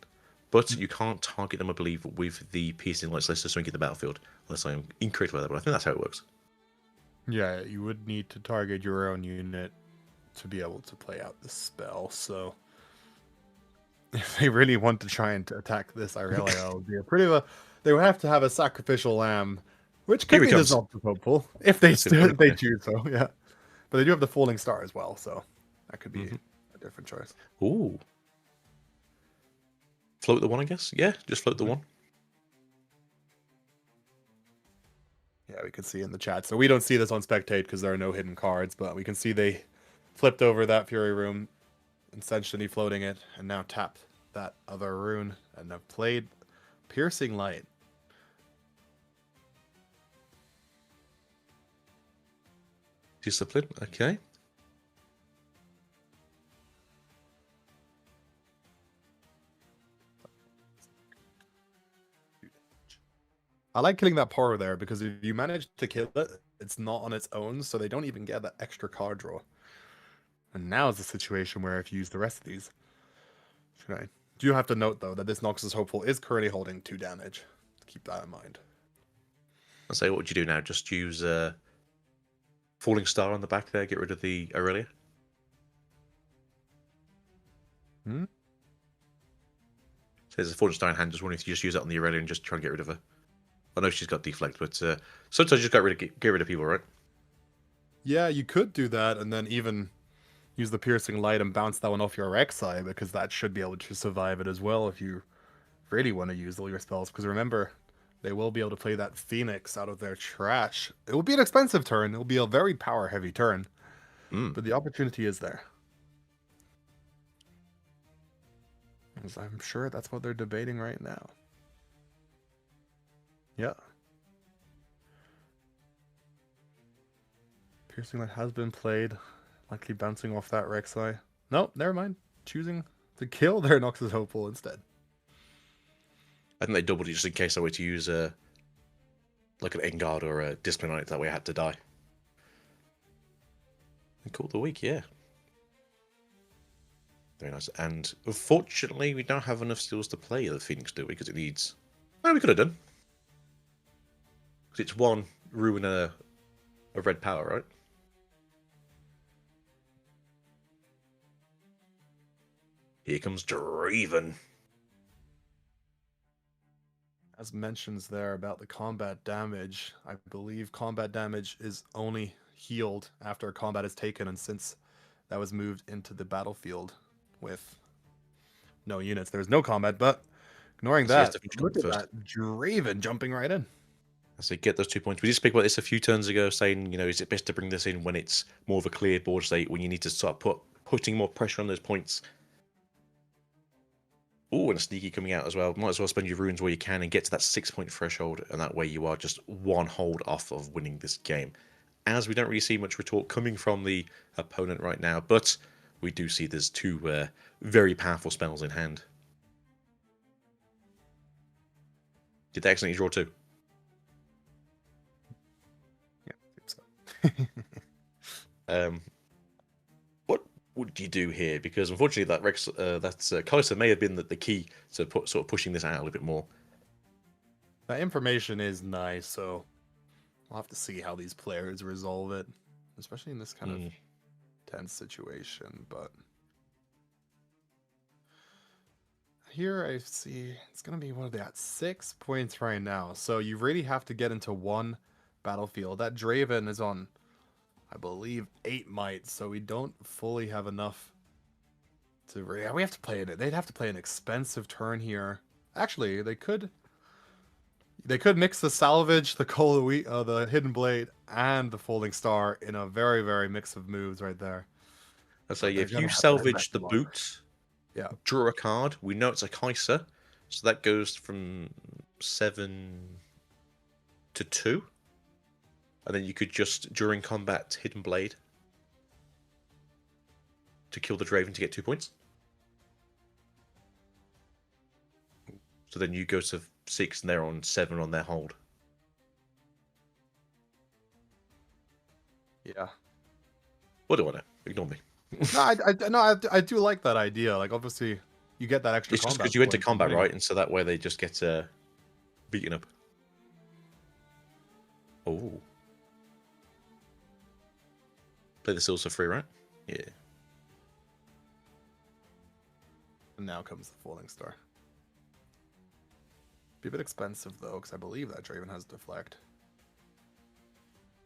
But you can't target them, I believe, with the piercing lights unless they're swinging the battlefield. Unless I'm incorrect about that, but I think that's how it works. Yeah, you would need to target your own unit to be able to play out the spell. So if they really want to try and attack this Irelia, it would be a pretty they would have to have a sacrificial lamb, which could Here be he comes. dissolved hopeful if they That's it, they yeah. choose so. Yeah, but they do have the falling star as well, so that could be a different choice. Ooh. Float the 1, I guess? Yeah, just float the 1. Yeah, we can see in the chat. So we don't see this on Spectate because there are no hidden cards, but we can see they flipped over that Fury Room, essentially floating it, and now tapped that other rune and have played Piercing Light. Discipline, okay. I like killing that power there because if you manage to kill it, it's not on its own, so they don't even get that extra card draw. And now is the situation where if you use the rest of these. Okay. Do have to note though that this Noxus Hopeful is currently holding 2 damage. Keep that in mind. I'll say, what would you do now? Just use Falling Star on the back there, get rid of the Aurelia? Hmm? So there's a Falling Star in hand, just wondering if you just use that on the Aurelia and just try and get rid of her. I know she's got deflect, but sometimes you just get rid of people, right? Yeah, you could do that and then even use the Piercing Light and bounce that one off your Rek'Sai because that should be able to survive it as well if you really want to use all your spells. Because remember, they will be able to play that Phoenix out of their trash. It will be an expensive turn. It will be a very power-heavy turn. But the opportunity is there. As I'm sure that's what they're debating right now. Yeah. Piercing Light has been played. Likely bouncing off that Rek'Sai. Nope, never mind. Choosing to kill their Noxus Hopeful instead. I think they doubled it just in case I were to use like an Engard or a Discipline on it, that way I had to die. And call the week, yeah. Very nice. And unfortunately, we don't have enough steals to play the Phoenix, do we? Because it needs... No, we could have done. Because it's 1 ruin a red power, right? Here comes Draven. As mentions there about the combat damage, I believe combat damage is only healed after combat is taken, and since that was moved into the battlefield with no units, there's no combat, but ignoring So that, yes, look at first. that, Draven jumping right in. So get those 2 points. We did speak about this a few turns ago, saying, is it best to bring this in when it's more of a clear board state, when you need to start putting more pressure on those points? Oh, and a sneaky coming out as well. Might as well spend your runes where you can and get to that 6-point threshold, and that way you are just 1 hold off of winning this game. As we don't really see much retort coming from the opponent right now, but we do see there's 2 very powerful spells in hand. Did they accidentally draw 2? Yeah, seems so. What would you do here? Because unfortunately, that Kai'Sa may have been the key to sort of pushing this out a little bit more. That information is nice, so we'll have to see how these players resolve it, especially in this kind of tense situation. But here I see it's going to be one of the 6 points right now. So you really have to get into 1 battlefield. That Draven is on, I believe, 8 might, so we don't fully have enough to... we have to play it. They'd have to play an expensive turn here. Actually, they could mix the Salvage, the Hidden Blade, and the Falling Star in a very, very mix of moves right there. I'd say they're if gonna you have to salvage invest the a lot. boot, Yeah. draw a card, we know it's a Kai'Sa, so that goes from 7 to 2. And then you could just, during combat, Hidden Blade to kill the Draven to get 2 points. So then you go to 6 and they're on 7 on their hold. Yeah. What do I know? Ignore me. I do like that idea. Like, obviously, you get that extra It's just combat because you enter point from combat, winning. right? And so that way they just get beaten up. Oh. Play the seals for free, right? Yeah. And now comes the Falling Star. Be a bit expensive, though, because I believe that Draven has Deflect.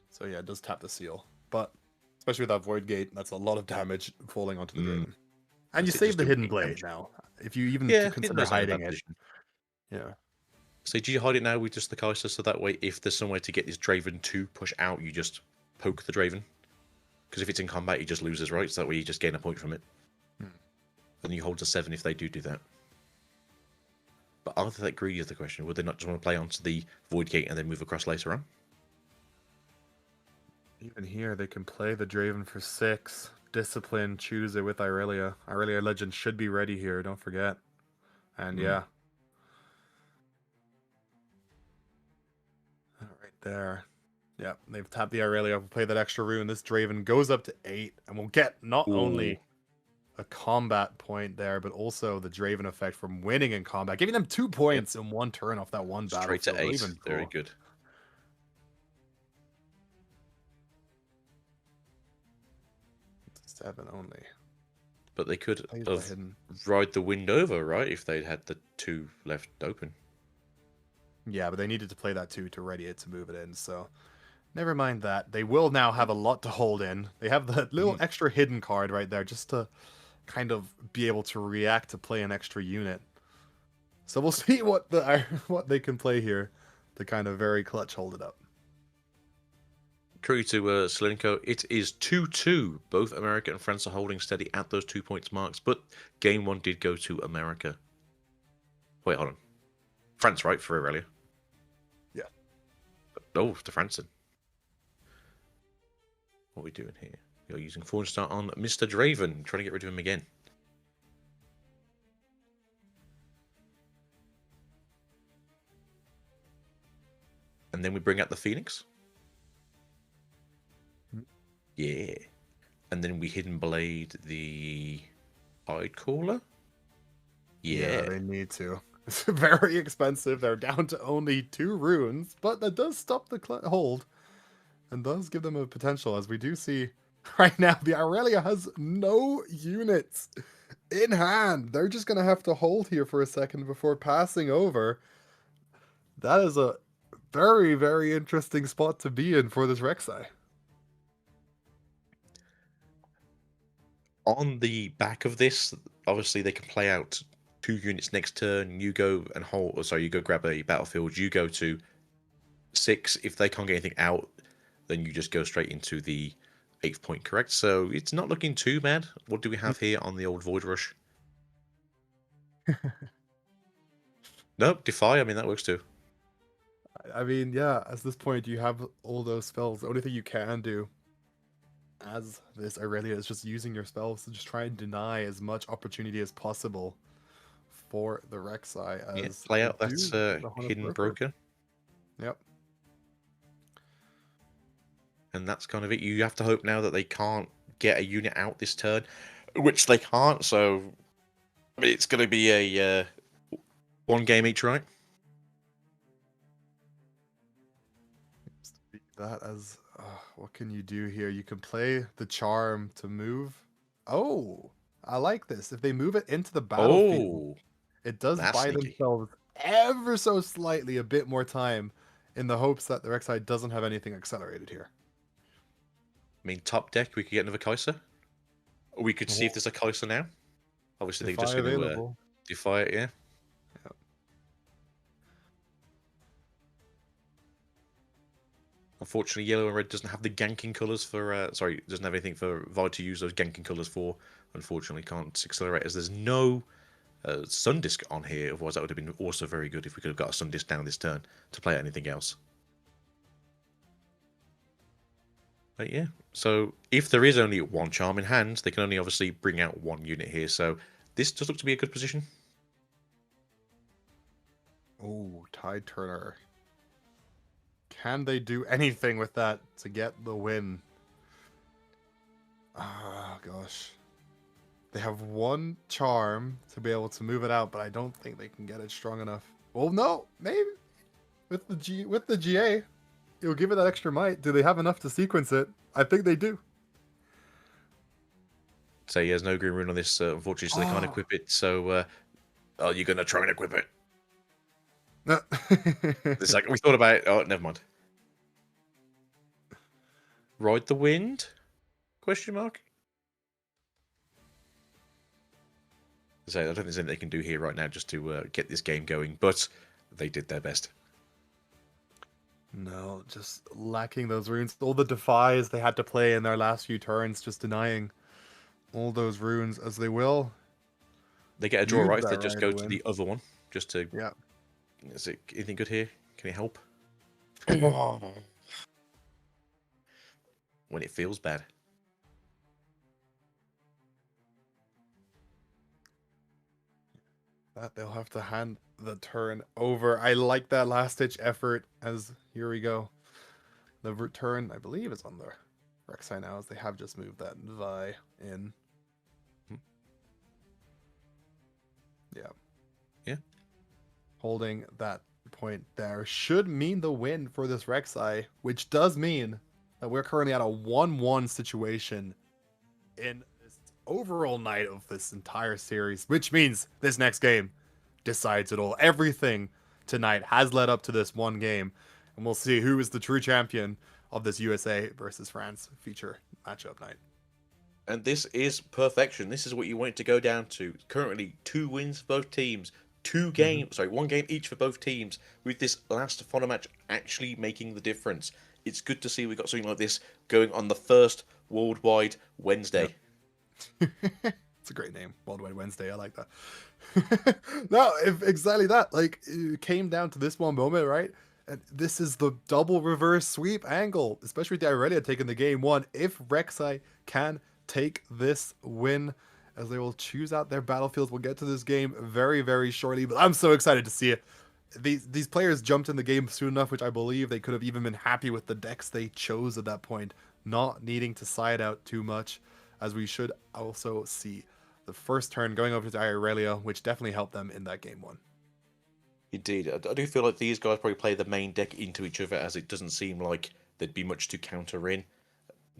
So yeah, it does tap the seal. But, especially with that Void Gate, that's a lot of damage falling onto the Draven. And you That's it, save just the do Hidden 8 Blade damage. now. If you even Yeah, consider hiding it. Yeah. So do you hide it now with just the Kai'Sa, so that way if there's some way to get this Draven to push out, you just poke the Draven? Because if it's in combat, he just loses, right? So that way you just gain a point from it. And you hold to 7 if they do that. But are they that greedy is the question? Would they not just want to play onto the Void Gate and then move across later on? Even here, they can play the Draven for 6. Discipline, choose it with Irelia. Irelia Legend should be ready here, don't forget. And Mm. yeah. Right there. Yeah, they've tapped the Irelia. We'll play that extra rune. This Draven goes up to 8. And we'll get not Ooh, only a combat point there, but also the Draven effect from winning in combat. Giving them 2 yep. points in one turn off that one Straight to battlefield. Really 8. even Very cool. good. 7 only. But they could Plays have hidden. ride the wind over, right? If they'd had the 2 left open. Yeah, but they needed to play that too to ready it to move it in. So never mind that. They will now have a lot to hold in. They have the little Mhm. extra hidden card right there just to kind of be able to react to play an extra unit. So we'll see what they can play here to kind of very clutch hold it up. True to Selenko, it is 2-2. Both America and France are holding steady at those 2 points marks, but game 1 did go to America. Wait, hold on. France, right, for Aurelia? Yeah. Oh, to France then. What are we doing here? You're using Forge Start on Mr. Draven, trying to get rid of him again. And then we bring out the Phoenix. Yeah. And then we Hidden Blade the Tidecaller. Yeah. They need to. It's very expensive. They're down to only 2 runes, but that does stop the hold and does give them a potential, as we do see right now. The Aurelia has no units in hand. They're just going to have to hold here for a second before passing over. That is a very, very interesting spot to be in for this Rek'Sai. On the back of this, obviously they can play out 2 units next turn. You go and hold, or sorry, you go grab a battlefield. You go to 6. If they can't get anything out, then you just go straight into the 8th point, correct? So it's not looking too bad. What do we have here on the old Void Rush? Nope, Defy. I mean, that works too. I mean, yeah, at this point, you have all those spells. The only thing you can do as this Aurelia is just using your spells to just try and deny as much opportunity as possible for the Rek'Sai Yeah, as play they out do that's the Hunt of Hidden Broker. Broker. Yep. And that's kind of it. You have to hope now that they can't get a unit out this turn, which they can't. So I mean, it's going to be a 1 game each, right? That as what can you do here? You can play the charm to move. Oh, I like this. If they move it into the battlefield, Oh, it does that's buy sneaky. themselves ever so slightly a bit more time in the hopes that the Rek'Sai doesn't have anything accelerated here. I mean, top deck, we could get another Kaiser. We could see if there's a Kaiser now. Obviously, they're Defy just going to available. defy it, yeah. Yep. Unfortunately, yellow and red doesn't have the ganking colours for. Sorry, doesn't have anything for Vi to use those ganking colours for. Unfortunately, can't accelerate as there's no Sun Disc on here. Otherwise, that would have been also very good if we could have got a Sun Disc down this turn to play anything else. But yeah, so if there is only 1 charm in hand, they can only obviously bring out 1 unit here. So this does look to be a good position. Oh, Tide Turner. Can they do anything with that to get the win? Ah, gosh. They have 1 charm to be able to move it out, but I don't think they can get it strong enough. Well, no, maybe with the GA, it'll give it that extra might. Do they have enough to sequence it? I think they do. So he has no green rune on this, unfortunately, so they can't equip it. So, are you going to try and equip it? It's like, we thought about it. Oh, never mind. Ride the wind? Question mark? So I don't think there's anything they can do here right now just to get this game going, but they did their best. No, just lacking those runes. All the defies they had to play in their last few turns, just denying all those runes as they will. They get a draw, Use right? If they that just right go to to win. the other one, just to... Yeah. Is it anything good here? Can it help? when it feels bad. That they'll have to hand the turn over. I like that last ditch effort. As here we go, the return I believe is on the Rek'Sai now, as they have just moved that Vi in. Yeah, Yeah. Holding that point there should mean the win for this Rek'Sai, which does mean that we're currently at a 1-1 situation in this overall night of this entire series, which means this next game decides it all. Everything tonight has led up to this one game, and we'll see who is the true champion of this USA versus France feature matchup night. And this is perfection. This is what you want it to go down to. Currently, 2 wins for both teams. 1 game each for both teams, with this last final match actually making the difference. It's good to see we got something like this going on the first Worldwide Wednesday. Yep. It's a great name, Worldwide Wednesday. I like that. No, exactly that. Like, it came down to this one moment, right? And this is the double reverse sweep angle, especially with the Irelia taking the game one. If Rek'Sai can take this win, as they will choose out their battlefields. We'll get to this game very, very shortly, but I'm so excited to see it. These players jumped in the game soon enough, which I believe they could have even been happy with the decks they chose at that point, not needing to side out too much, as we should also see the first turn going over to Irelia, which definitely helped them in that game one. Indeed. I do feel like these guys probably play the main deck into each other, as it doesn't seem like there'd be much to counter in.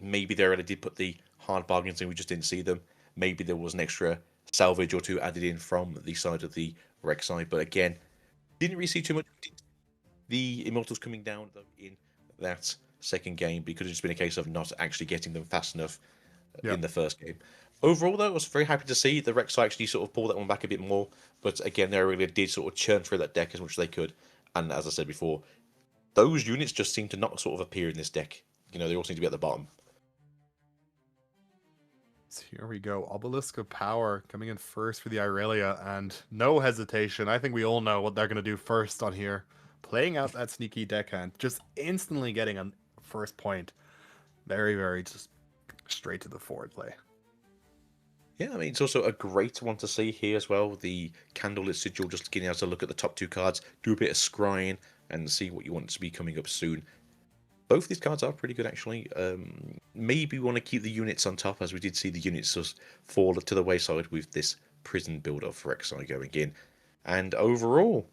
Maybe they already did put the hard bargains in, we just didn't see them. Maybe there was an extra salvage or two added in from the side of the Rek'Sai, but again, didn't really see too much. The Immortals coming down though in that second game, because it's just been a case of not actually getting them fast enough in the first game. Overall, though, I was very happy to see the Rek'Sai actually sort of pull that one back a bit more. But again, they really did sort of churn through that deck as much as they could. And as I said before, those units just seem to not sort of appear in this deck. You know, they all seem to be at the bottom. So here we go. Obelisk of Power coming in first for the Irelia, and no hesitation. I think we all know what they're going to do first on here. Playing out that sneaky deckhand, just instantly getting a first point. Very, very just straight to the forward play. Yeah, I mean, it's also a great one to see here as well. The Candlelit Sigil, just getting able to look at the top 2 cards, do a bit of scrying, and see what you want to be coming up soon. Both of these cards are pretty good, actually. Maybe we want to keep the units on top, as we did see the units just fall to the wayside with this prison build-up for Rek'Sai going in. And overall,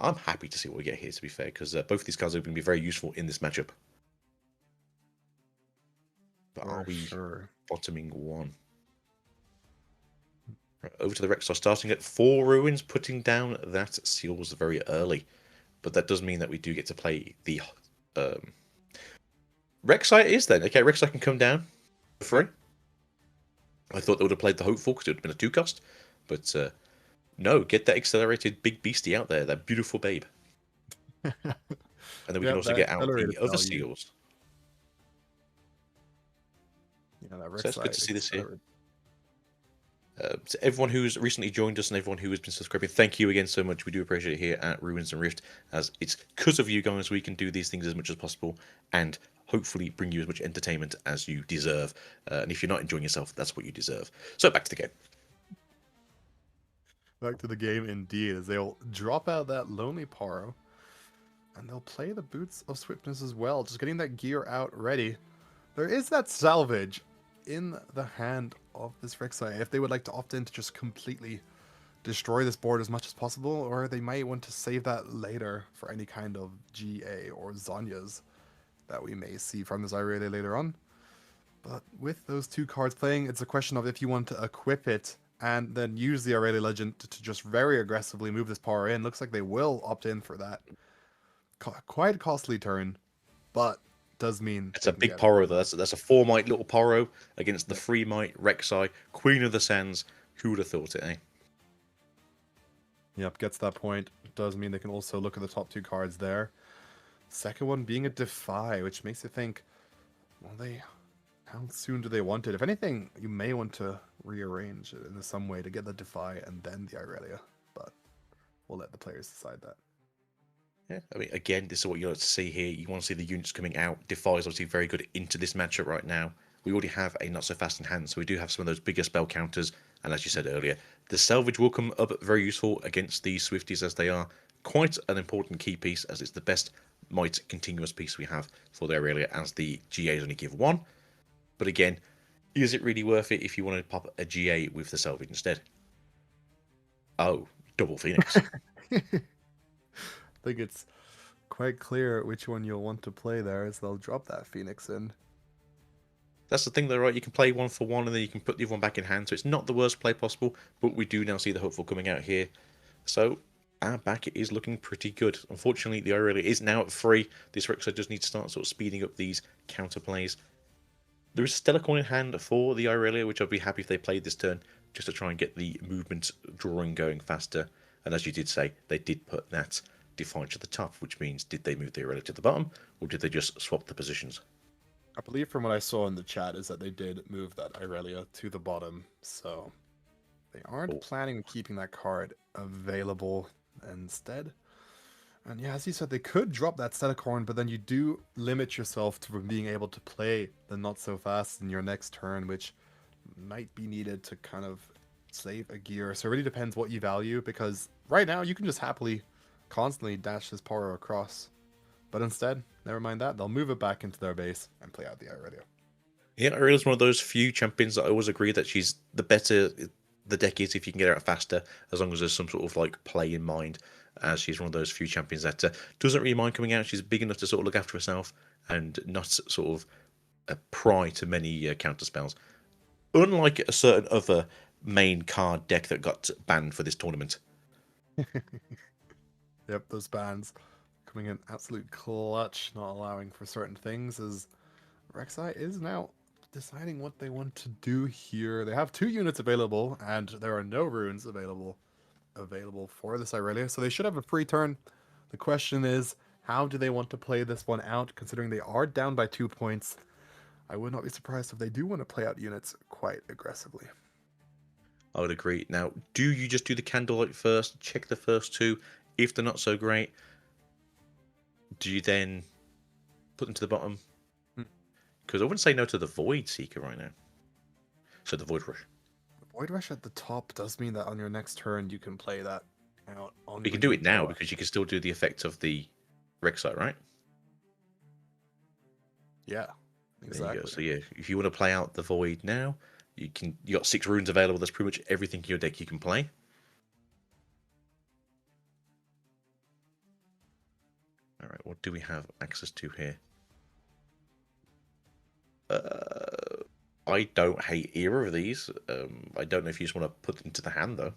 I'm happy to see what we get here, to be fair, because both of these cards are going to be very useful in this matchup. But are we bottoming one? Right, over to the Rek'Sai, starting at 4 ruins, putting down that seals very early. But that does mean that we do get to play the... Rek'Sai is then. Okay, Rek'Sai can come down for free. I thought they would have played the Hopeful because it would have been a 2 cost. But no, get that accelerated big beastie out there, that beautiful babe. And then we can also get out the other seals. Yeah, that so it's good to see this here. To everyone who's recently joined us and everyone who has been subscribing, thank you again so much. We do appreciate it here at Ruins and Rift, as it's because of you guys we can do these things as much as possible and hopefully bring you as much entertainment as you deserve. And if you're not enjoying yourself, that's what you deserve. So back to the game. Back to the game indeed, as they'll drop out that Lonely Paro, and they'll play the Boots of Swiftness as well, just getting that gear out ready. There is that salvage in the hand of this Rek'Sai if they would like to opt in to just completely destroy this board as much as possible, or they might want to save that later for any kind of GA or Zonyas that we may see from this Irelia later on. But with those 2 cards playing, it's a question of if you want to equip it and then use the Irelia Legend to just very aggressively move this power in. Looks like they will opt in for that. Quite a costly turn, but does mean it's a big Poro though. That's a 4-might little Poro against the 3-might Rek'Sai, Queen of the Sands. Who would have thought it, eh? Yep, gets that point. Does mean they can also look at the top 2 cards there. Second one being a Defy, which makes you think, well, how soon do they want it? If anything, you may want to rearrange it in some way to get the Defy and then the Irelia, but we'll let the players decide that. Yeah, I mean, again, this is what you like to see here. You want to see the units coming out. Defy is obviously very good into this matchup right now. We already have a not so fast in hand, so we do have some of those bigger spell counters. And as you said earlier, the salvage will come up very useful against these Swifties, as they are quite an important key piece, as it's the best might continuous piece we have for their area, as the GAs only give one. But again, is it really worth it if you want to pop a GA with the salvage instead? Oh, double Phoenix. I think it's quite clear which one you'll want to play there, as they'll drop that Phoenix in. That's the thing though, right? You can play one for one and then you can put the other one back in hand, so it's not the worst play possible, but we do now see the hopeful coming out here. So our back is looking pretty good. Unfortunately, the Irelia is now at 3. This Rexo does need to start sort of speeding up these counter plays. There is still a coin in hand for the Irelia, which I'd be happy if they played this turn, just to try and get the movement drawing going faster. And as you did say, they did put that Defiance at the top, which means did they move the Irelia to the bottom, or did they just swap the positions? I believe from what I saw in the chat is that they did move that Irelia to the bottom, so they aren't planning on keeping that card available instead. And yeah, as you said, they could drop that Stelicorn, but then you do limit yourself to being able to play the not so fast in your next turn, which might be needed to kind of save a gear. So it really depends what you value, because right now you can just happily constantly dash this power across. But instead, never mind that, they'll move it back into their base and play out the Irelia. Yeah, Irelia's one of those few champions that I always agree that she's the better the deck is if you can get her out faster, as long as there's some sort of like play in mind. As she's one of those few champions that doesn't really mind coming out. She's big enough to sort of look after herself and not sort of a pry to many counter spells. Unlike a certain other main card deck that got banned for this tournament. Yep, those bans coming in absolute clutch, not allowing for certain things, as Rek'Sai is now deciding what they want to do here. They have 2 units available, and there are no runes available for this Irelia, so they should have a free turn. The question is, how do they want to play this one out, considering they are down by 2 points? I would not be surprised if they do want to play out units quite aggressively. I would agree. Now, do you just do the candlelight first, check the first 2? If they're not so great, do you then put them to the bottom? Because I wouldn't say no to the Void Seeker right now. So the Void Rush. Void Rush at the top does mean that on your next turn you can play that out on. You can do it now because you can still do the effect of the Rek'Sai, right? Yeah, exactly. There you go. So yeah, if you want to play out the Void now, you got 6 runes available. That's pretty much everything in your deck you can play. All right, what do we have access to here? I don't hate either of these. I don't know if you just want to put them to the hand though.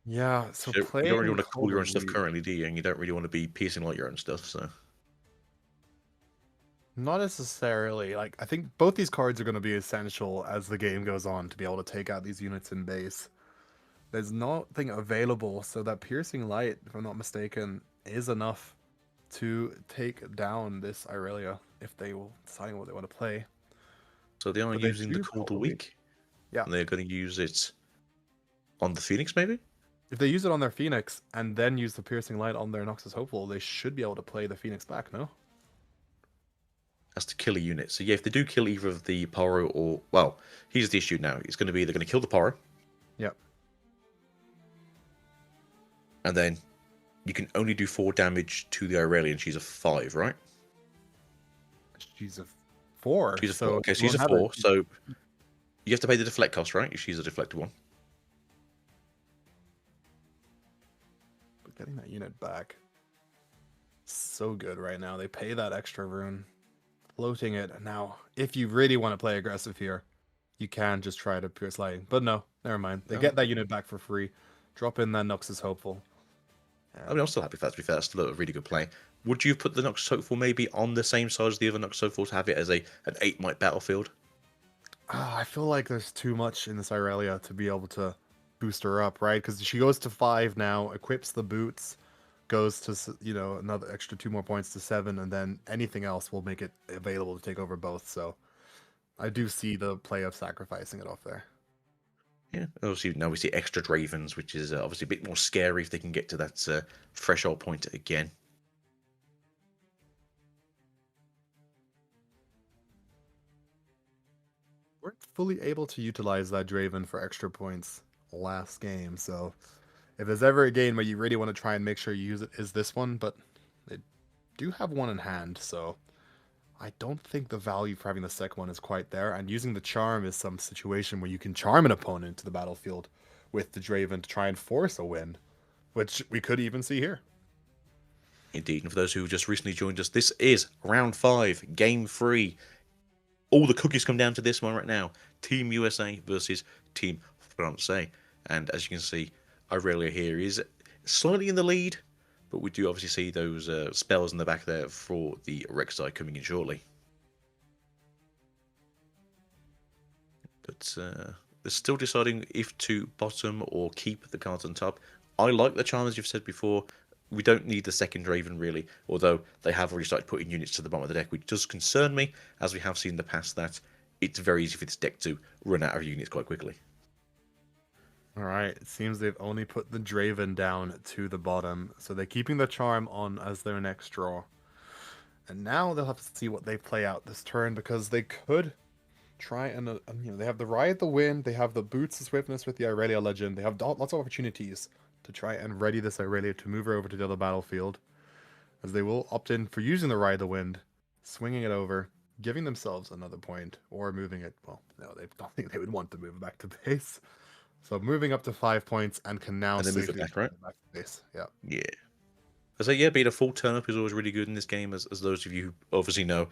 Yeah, so you don't really want to call your own stuff currently, do you? And you don't really want to be piercing like your own stuff, so. Not necessarily. Like, I think both these cards are going to be essential as the game goes on to be able to take out these units in base. There's nothing available, so that Piercing Light, if I'm not mistaken, is enough to take down this Irelia if they will decide what they want to play. So they are using the Call the Weak? Yeah. And they're going to use it on the Phoenix, maybe? If they use it on their Phoenix and then use the Piercing Light on their Noxus Hopeful, they should be able to play the Phoenix back, no? That's to kill a unit. So yeah, if they do kill either of the Poro or... Well, here's the issue now. It's going to be they're going to kill the Poro. Yep. And then you can only do 4 damage to the Irelia, and she's a 5, right? She's a 4. She's a 4. Okay, she's a 4. So you have to pay the deflect cost, right? If she's a deflected one. But getting that unit back, so good right now. They pay that extra rune, floating it. Now, if you really want to play aggressive here, you can just try to Pierce Lighting. But no, never mind. They get that unit back for free. Drop in that Noxus Hopeful. I mean, I'm still happy for that, to be fair. That's still a really good play. Would you have put the Noxus Hopeful maybe on the same side as the other Noxus Hopeful to have it as an 8-might battlefield? I feel like there's too much in this Irelia to be able to boost her up, right? Because she goes to 5 now, equips the boots, goes to, another extra 2 more points to 7, and then anything else will make it available to take over both. So I do see the play of sacrificing it off there. Yeah, obviously now we see extra Dravens, which is obviously a bit more scary if they can get to that threshold point again. Weren't fully able to utilize that Draven for extra points last game, so if there's ever a game where you really want to try and make sure you use it, is this one, but they do have one in hand, so I don't think the value for having the second one is quite there, and using the charm is some situation where you can charm an opponent to the battlefield with the Draven to try and force a win, which we could even see here. Indeed, and for those who just recently joined us, this is round 5, game 3. All the cookies come down to this one right now. Team USA versus Team France. And as you can see, Irelia here is slightly in the lead, but we do obviously see those spells in the back there for the Rek'Sai coming in shortly. But they're still deciding if to bottom or keep the cards on top. I like the charm, as you've said before. We don't need the second Draven, really, although they have already started putting units to the bottom of the deck, which does concern me, as we have seen in the past that it's very easy for this deck to run out of units quite quickly. All right, it seems they've only put the Draven down to the bottom, so they're keeping the charm on as their next draw. And now they'll have to see what they play out this turn, because they could try and, they have the Riot the Wind, they have the Boots of Swiftness with the Irelia Legend, they have lots of opportunities to try and ready this Irelia to move her over to the other battlefield, as they will opt in for using the Ride the Wind, swinging it over, giving themselves another point, or moving it. Well, no, they don't think they would want to move it back to base. So moving up to 5 points and can now And then move it safely back, right? back to base. Yeah. Yeah. I say, yeah, being a full turn up is always really good in this game, as those of you who obviously know,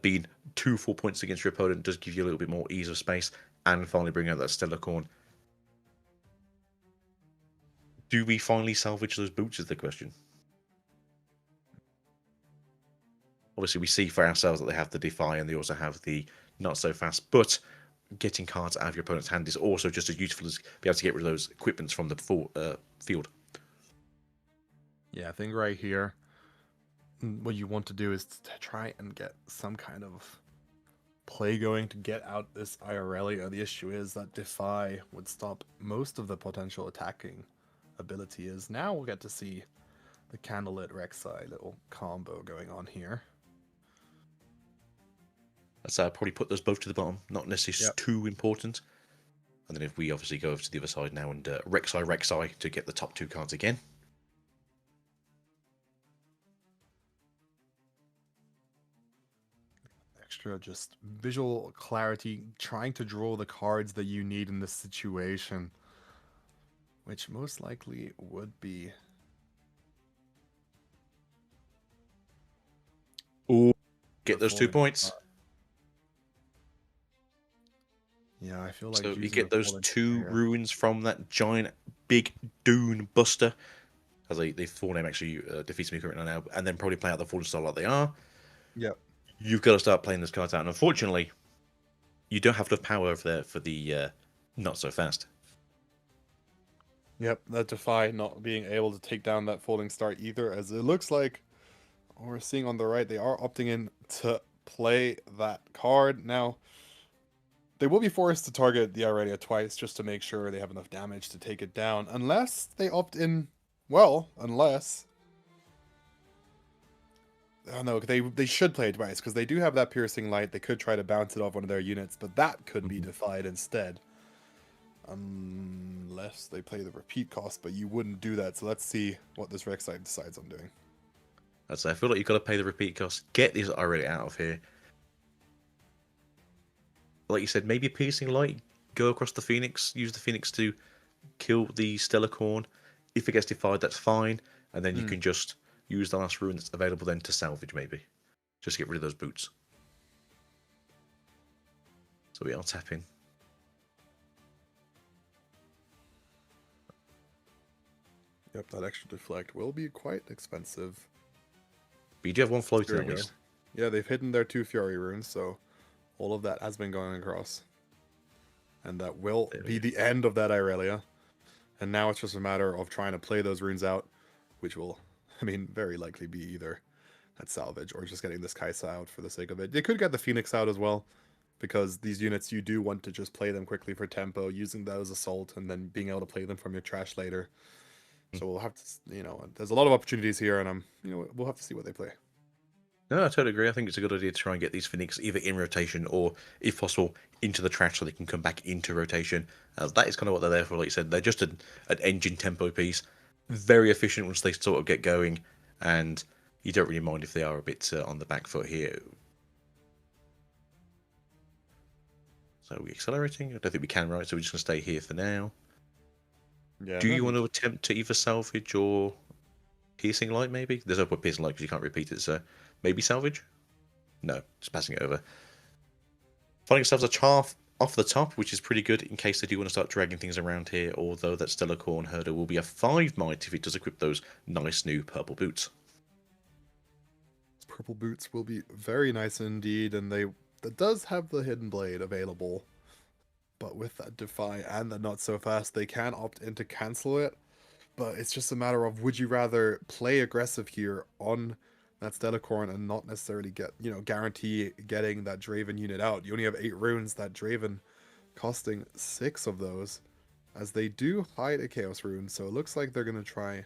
being 2 full points against your opponent does give you a little bit more ease of space, and finally bring out that Stellar Corn. Do we finally salvage those boots, is the question. Obviously, we see for ourselves that they have the Defy and they also have the Not So Fast, but getting cards out of your opponent's hand is also just as useful as be able to get rid of those equipments from the field. Yeah, I think right here, what you want to do is to try and get some kind of play going to get out this Irelia. The issue is that Defy would stop most of the potential attacking ability. Is now we'll get to see the Candlelit Rek'Sai little combo going on here. That's probably put those both to the bottom, not necessarily too important. And then if we obviously go over to the other side now and Rek'Sai to get the top 2 cards again. Extra just visual clarity, trying to draw the cards that you need in this situation, which most likely would be. Ooh, get those 2 points. Yeah, I feel like so you get those 2 here. ruins from that giant big Dune Buster, as the full name actually defeats me currently now, and then probably play out the Fallen Star like they are. Yep. You've got to start playing those cards out, and unfortunately, you don't have enough power over there for the Not So Fast. Yep, that Defy not being able to take down that Falling Star either, as it looks like we're seeing on the right, they are opting in to play that card. Now, they will be forced to target the Irelia twice just to make sure they have enough damage to take it down, unless they opt in, well, unless... Oh no, they should play it twice, because they do have that Piercing Light. They could try to bounce it off one of their units, but that could be defied instead. Unless they play the repeat cost, but you wouldn't do that, so let's see what this Rek'Sai decides on doing. I feel like you've got to pay the repeat cost. Get this Irelia out of here. Like you said, maybe a Piercing Light, go across the Phoenix, use the Phoenix to kill the Stellar Corn. If it gets defied, that's fine, and then you can just use the last rune that's available then to salvage, maybe. Just get rid of those boots. So we are tapping. Yep, that extra deflect will be quite expensive. But you do have one floating at least. Yeah, they've hidden their 2 Fury runes, so all of that has been going across. And that will be the end of that Irelia. And now it's just a matter of trying to play those runes out, which will, I mean, very likely be either at salvage or just getting this Kaisa out for the sake of it. They could get the Phoenix out as well, because these units, you do want to just play them quickly for tempo, using that as assault, and then being able to play them from your trash later. So we'll have to, there's a lot of opportunities here, and we'll have to see what they play. No, I totally agree. I think it's a good idea to try and get these Phoenix either in rotation or, if possible, into the trash so they can come back into rotation. That is kind of what they're there for. Like you said, they're just an engine tempo piece. Very efficient once they sort of get going, and you don't really mind if they are a bit on the back foot here. So are we accelerating? I don't think we can, right? So we're just going to stay here for now. Yeah. Do you want to attempt to either salvage or piercing light, maybe? There's no point piercing light because you can't repeat it, so maybe salvage? No, just passing it over. Finding ourselves a chaff off the top, which is pretty good in case they do want to start dragging things around here, although that Stellar Corn Herder will be a 5 might if it does equip those nice new purple boots. Purple boots will be very nice indeed, and that does have the Hidden Blade available. But with that Defy and the Not So Fast, they can opt in to cancel it. But it's just a matter of, would you rather play aggressive here on that Stellacorn and not necessarily get, guarantee getting that Draven unit out? You only have 8 runes, that Draven costing 6 of those, as they do hide a Chaos rune, so it looks like they're going to try.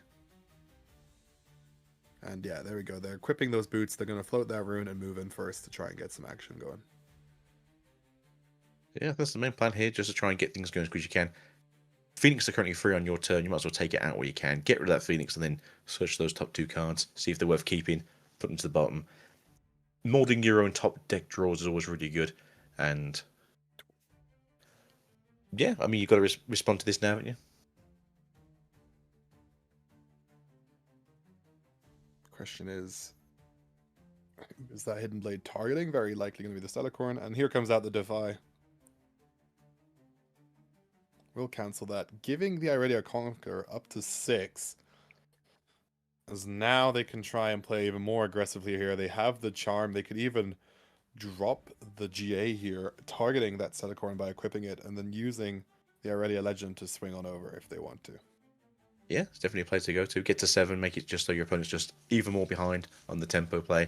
And yeah, there we go. They're equipping those boots. They're going to float that rune and move in first to try and get some action going. Yeah, that's the main plan here, just to try and get things going as quick as you can. Phoenix are currently free on your turn. You might as well take it out where you can. Get rid of that Phoenix and then search those top 2 cards. See if they're worth keeping. Put them to the bottom. Molding your own top deck draws is always really good. And yeah, I mean, you've got to respond to this now, haven't you? Question is that Hidden Blade targeting? Very likely going to be the Stellacorn. And here comes out the Defy. We'll cancel that, giving the Irelia Conqueror up to 6. As now they can try and play even more aggressively here. They have the Charm. They could even drop the GA here, targeting that Stellacorn by equipping it, and then using the Irelia Legend to swing on over if they want to. Yeah, it's definitely a place to go to. Get to 7, make it just so your opponent's just even more behind on the tempo play.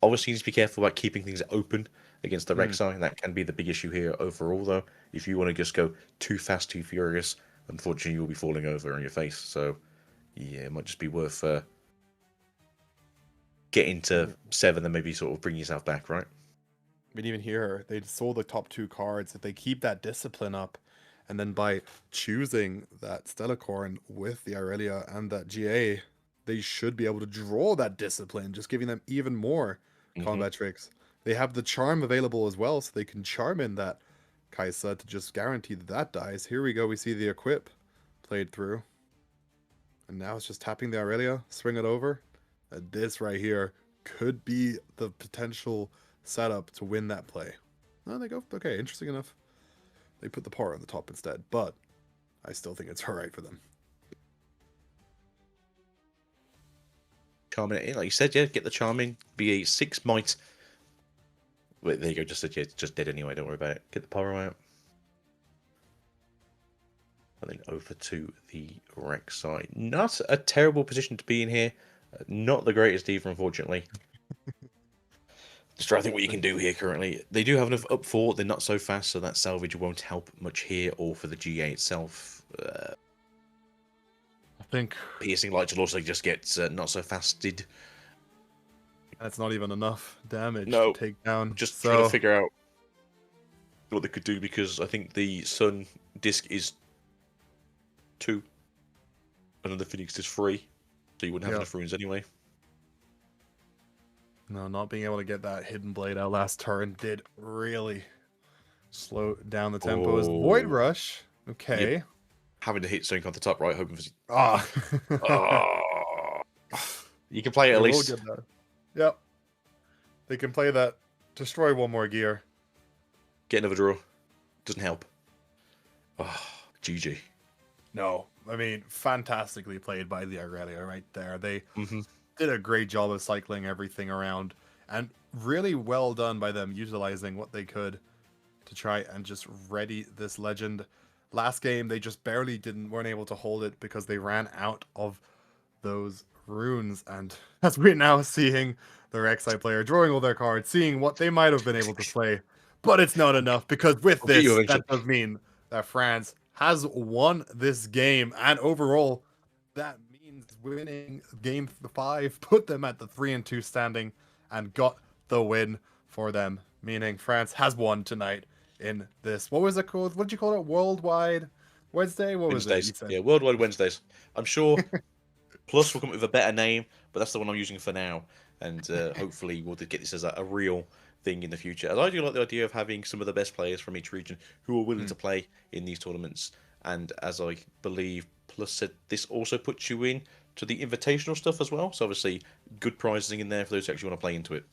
Obviously, you need to be careful about keeping things open against the Rek'Sai. That can be the big issue here overall, though. If you want to just go too fast, too furious, unfortunately, you'll be falling over on your face. So, yeah, it might just be worth getting to 7 and maybe sort of bring yourself back, right? I mean, even here, they sold the top 2 cards. If they keep that discipline up, and then by choosing that Stellacorn with the Irelia and that GA, they should be able to draw that discipline, just giving them even more combat tricks. They have the Charm available as well, so they can charm in that Kaisa to just guarantee that dies. Here we go, we see the equip played through. And now it's just tapping the Irelia, swing it over. And this right here could be the potential setup to win that play. No, they go, okay, interesting enough. They put the power on the top instead, but I still think it's alright for them. Charming it in, like you said, yeah, get the charm in. Be a 6 might. Wait, there you go, just said, yeah, it's just dead anyway, don't worry about it. Get the power out. And then over to the Rek'Sai. Not a terrible position to be in here. Not the greatest either, unfortunately. Just trying to think what you can do here currently. They do have enough up 4. They're not so fast, so that salvage won't help much here or for the GA itself. I think Piercing Light will also just get not so fasted. that's not even enough damage No, to take down. Just trying to figure out what they could do, because I think the Sun disc is 2. And the Phoenix is 3. So you wouldn't have enough runes anyway. No, not being able to get that Hidden Blade out last turn did really slow down the tempo. As Void Rush, okay. Yep. Having to hit something on the top right, hoping for... You can play it at least. Yep. They can play that. Destroy one more gear. Get another draw. Doesn't help. GG. No, I mean, fantastically played by the Irelia right there. They did a great job of cycling everything around, and really well done by them utilizing what they could to try and just ready this legend. Last game, they just barely weren't able to hold it because they ran out of those runes, and as we're now seeing the Rek'Sai player drawing all their cards, seeing what they might have been able to play, but it's not enough because with I'll get you this, eventually. that does mean that France has won this game, and overall, that means winning game 5 put them at the 3-2 standing and got the win for them. Meaning France has won tonight in this. What was it called? What did you call it? Worldwide Wednesday? What was it? You Wednesdays. said. Yeah, Worldwide Wednesdays. I'm sure Plus will come up with a better name, but that's the one I'm using for now. And hopefully we'll get this as a real thing in the future. And I do like the idea of having some of the best players from each region who are willing Hmm. to play in these tournaments. And as I believe Plus said, this also puts you in to the invitational stuff as well. So obviously, good prizing in there for those who actually want to play into it.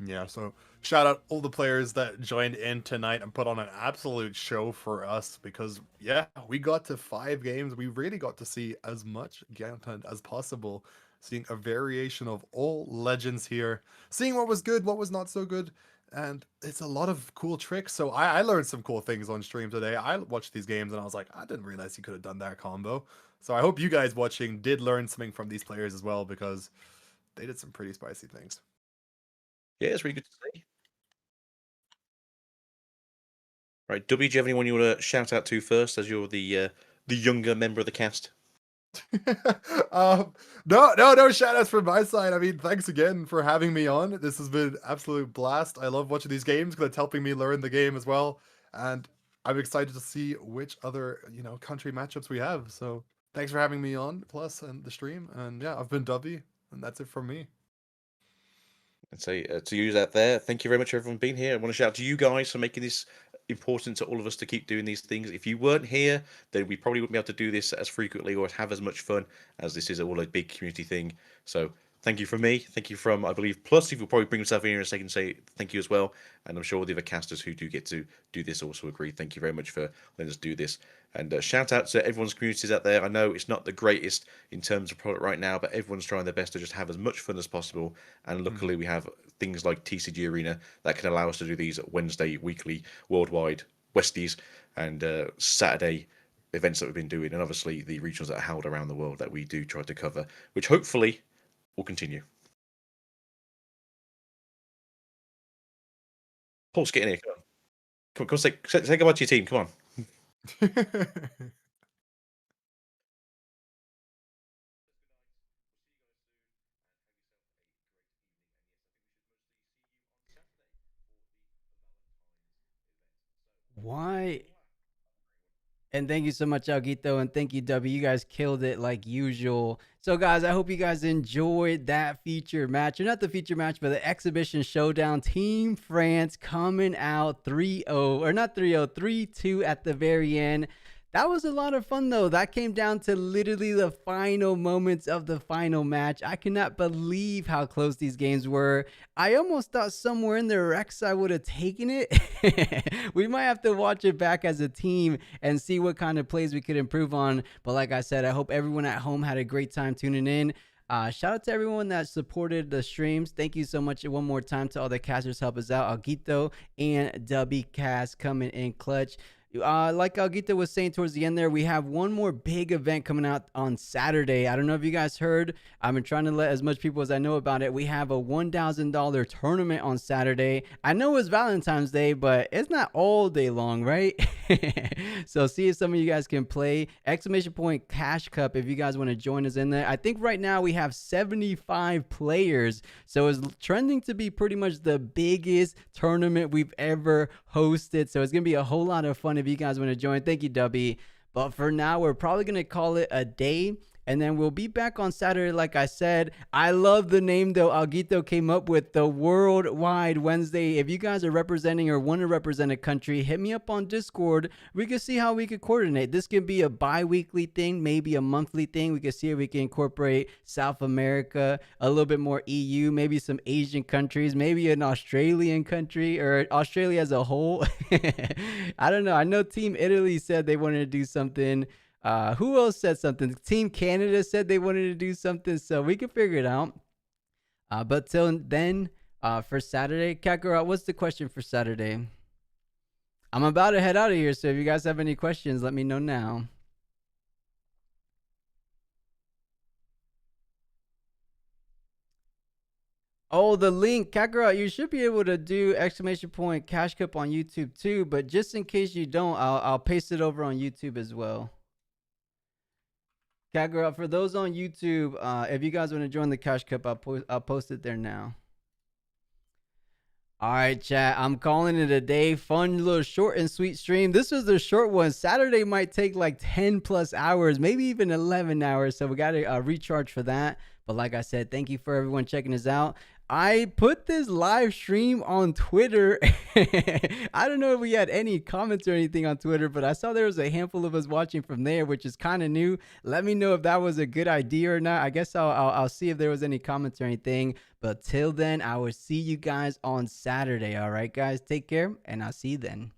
Yeah, so shout out all the players that joined in tonight and put on an absolute show for us because, yeah, we got to 5 games. We really got to see as much content as possible, seeing a variation of all legends here, seeing what was good, what was not so good. And it's a lot of cool tricks. So I learned some cool things on stream today. I watched these games and I was like, I didn't realize you could have done that combo. So I hope you guys watching did learn something from these players as well because they did some pretty spicy things. Yeah, it's really good to see. Right, W, do you have anyone you want to shout out to first, as you're the younger member of the cast? No shout outs from my side. I mean, thanks again for having me on. This has been absolute blast. I love watching these games because it's helping me learn the game as well. And I'm excited to see which other, country matchups we have. So thanks for having me on, Plus, and the stream. And yeah, I've been Dubby, and that's it from me. And say to you out there, thank you very much for everyone being here. I want to shout out to you guys for making this important to all of us to keep doing these things. If you weren't here, then we probably wouldn't be able to do this as frequently or have as much fun, as this is all a big community thing. So thank you from me. Thank you from, I believe, Plus. If you'll probably bring yourself in here in a second and say thank you as well. And I'm sure the other casters who do get to do this also agree. Thank you very much for letting us do this. And shout out to everyone's communities out there. I know it's not the greatest in terms of product right now, but everyone's trying their best to just have as much fun as possible. And luckily, we have things like TCG Arena that can allow us to do these Wednesday, weekly, worldwide Westies and Saturday events that we've been doing, and obviously the regionals that are held around the world that we do try to cover, which hopefully will continue. Paul's getting here. Come on, say goodbye to your team. Come on. Why? And thank you so much, Alguito, and thank you, W. You guys killed it like usual. So, guys, I hope you guys enjoyed that feature match. Or not the feature match, but the exhibition showdown. Team France coming out 3-0, or not 3-0, 3-2 at the very end. That was a lot of fun, though. That came down to literally the final moments of the final match. I cannot believe how close these games were. I almost thought somewhere in the Rex I would have taken it. We might have to watch it back as a team and see what kind of plays we could improve on. But like I said, I hope everyone at home had a great time tuning in. Shout out to everyone that supported the streams. Thank you so much one more time to all the casters help us out. Alguito and Dubby Cast coming in clutch. Like Alguita was saying towards the end there, we have one more big event coming out on Saturday. I don't know if you guys heard. I've been trying to let as much people as I know about it. We have a $1,000 tournament on Saturday. I know it's Valentine's Day, but it's not all day long, right? So see if some of you guys can play. Exclamation point Cash Cup if you guys want to join us in there. I think right now we have 75 players. So it's trending to be pretty much the biggest tournament we've ever hosted. So it's going to be a whole lot of fun if you guys want to join. Thank you, Dubby. But for now, we're probably going to call it a day. And then we'll be back on Saturday, like I said. I love the name, though, Alguito came up with, the Worldwide Wednesday. If you guys are representing or want to represent a country, hit me up on Discord. We can see how we could coordinate. This can be a bi-weekly thing, maybe a monthly thing. We can see if we can incorporate South America, a little bit more EU, maybe some Asian countries, maybe an Australian country, or Australia as a whole. I don't know. I know Team Italy said they wanted to do something. Who else said something? Team Canada said they wanted to do something, so we can figure it out. But till then, for Saturday, Kakarot, what's the question for Saturday? I'm about to head out of here, so if you guys have any questions, let me know now. Oh, the link, Kakarot, you should be able to do exclamation point Cash Cup on YouTube too, but just in case you don't, I'll paste it over on YouTube as well. Kakarot, for those on YouTube, if you guys want to join the Cash Cup, I'll post it there now. All right, chat. I'm calling it a day. Fun little short and sweet stream. This was the short one. Saturday might take like 10 plus hours, maybe even 11 hours. So we got to recharge for that. But like I said, thank you for everyone checking us out. I put this live stream on Twitter. I don't know if we had any comments or anything on Twitter, but I saw there was a handful of us watching from there, which is kind of new. Let me know if that was a good idea or not. I guess I'll see if there was any comments or anything. But till then, I will see you guys on Saturday. All right, guys, take care, and I'll see you then.